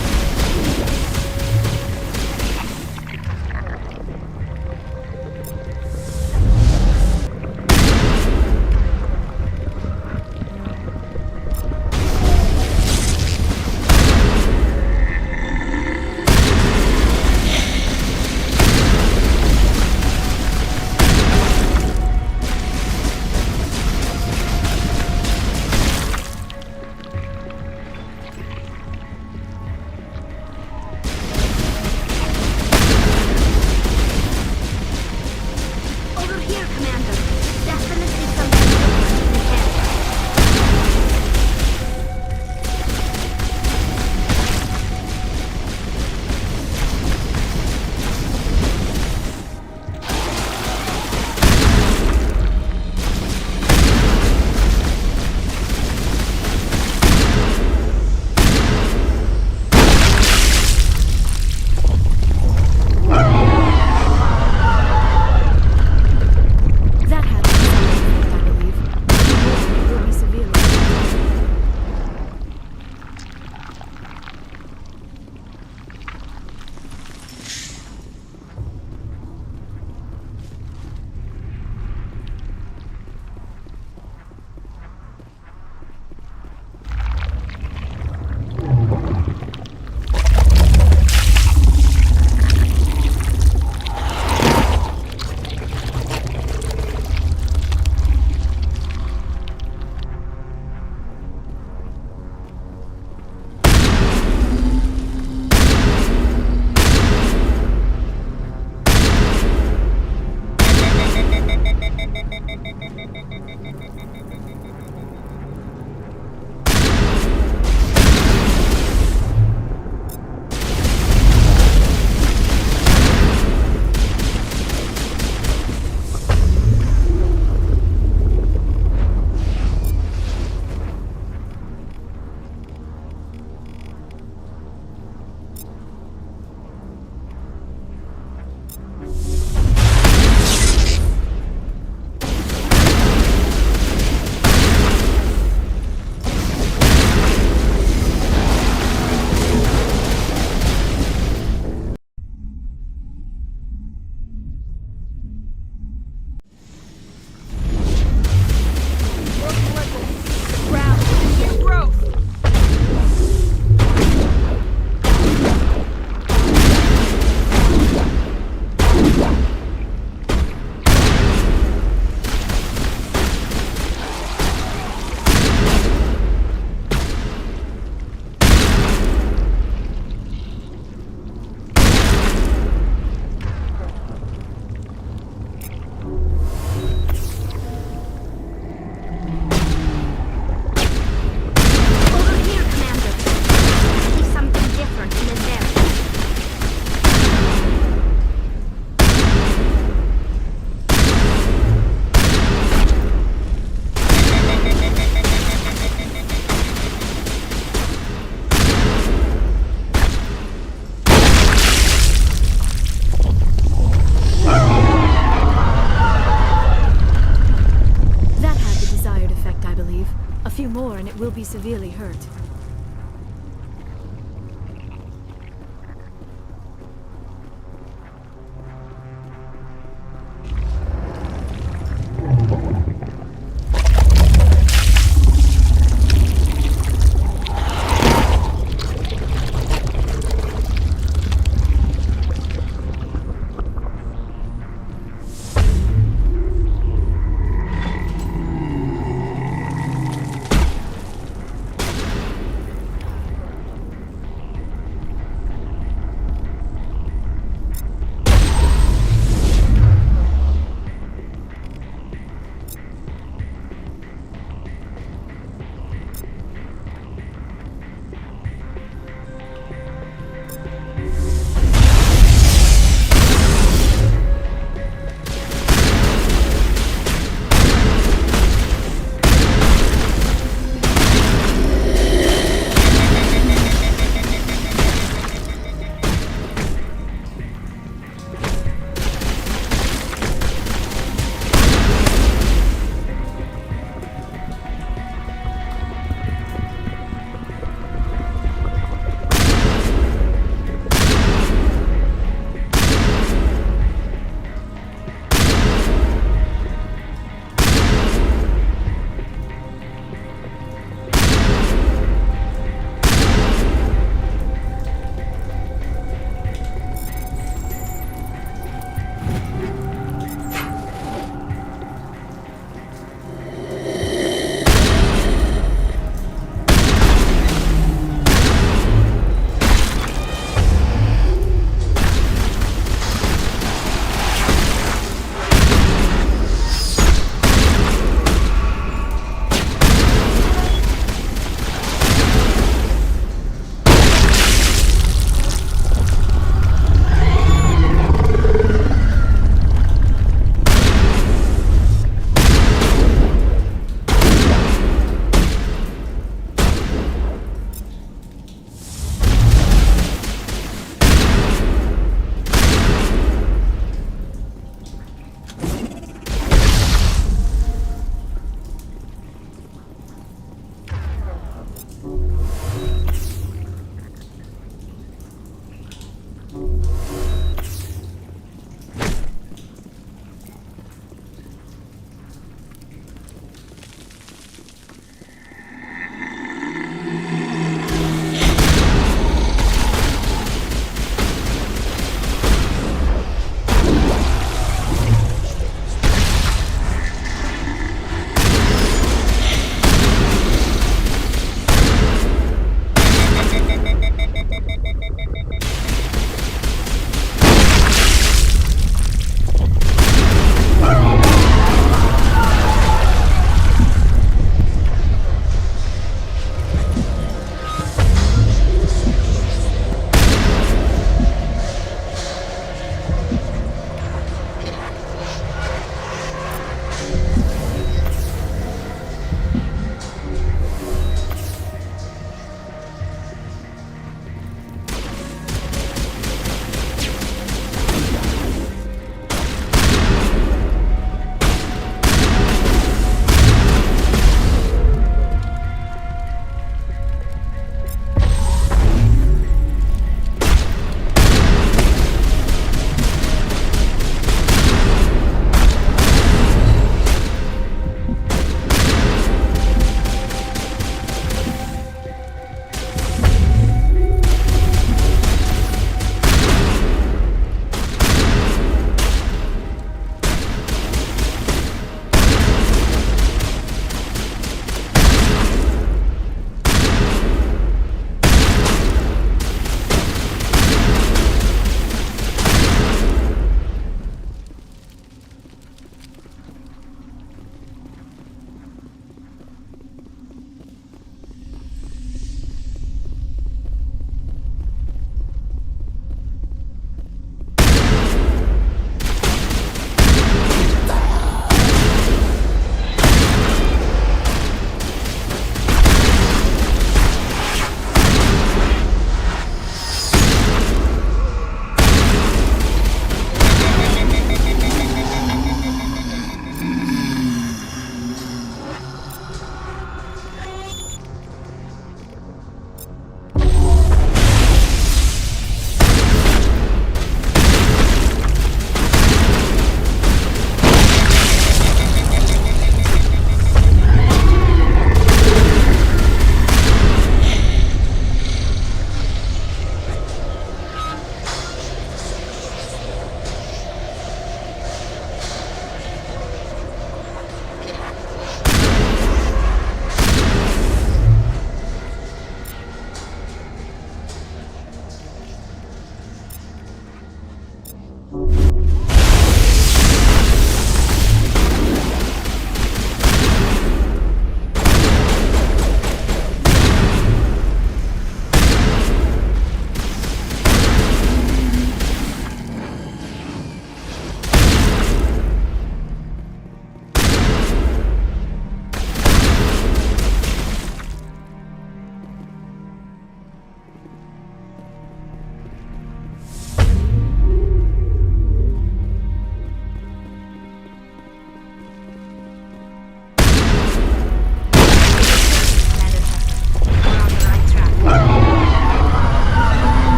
be severely hurt.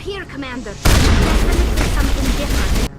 here, Commander. Definitely something different.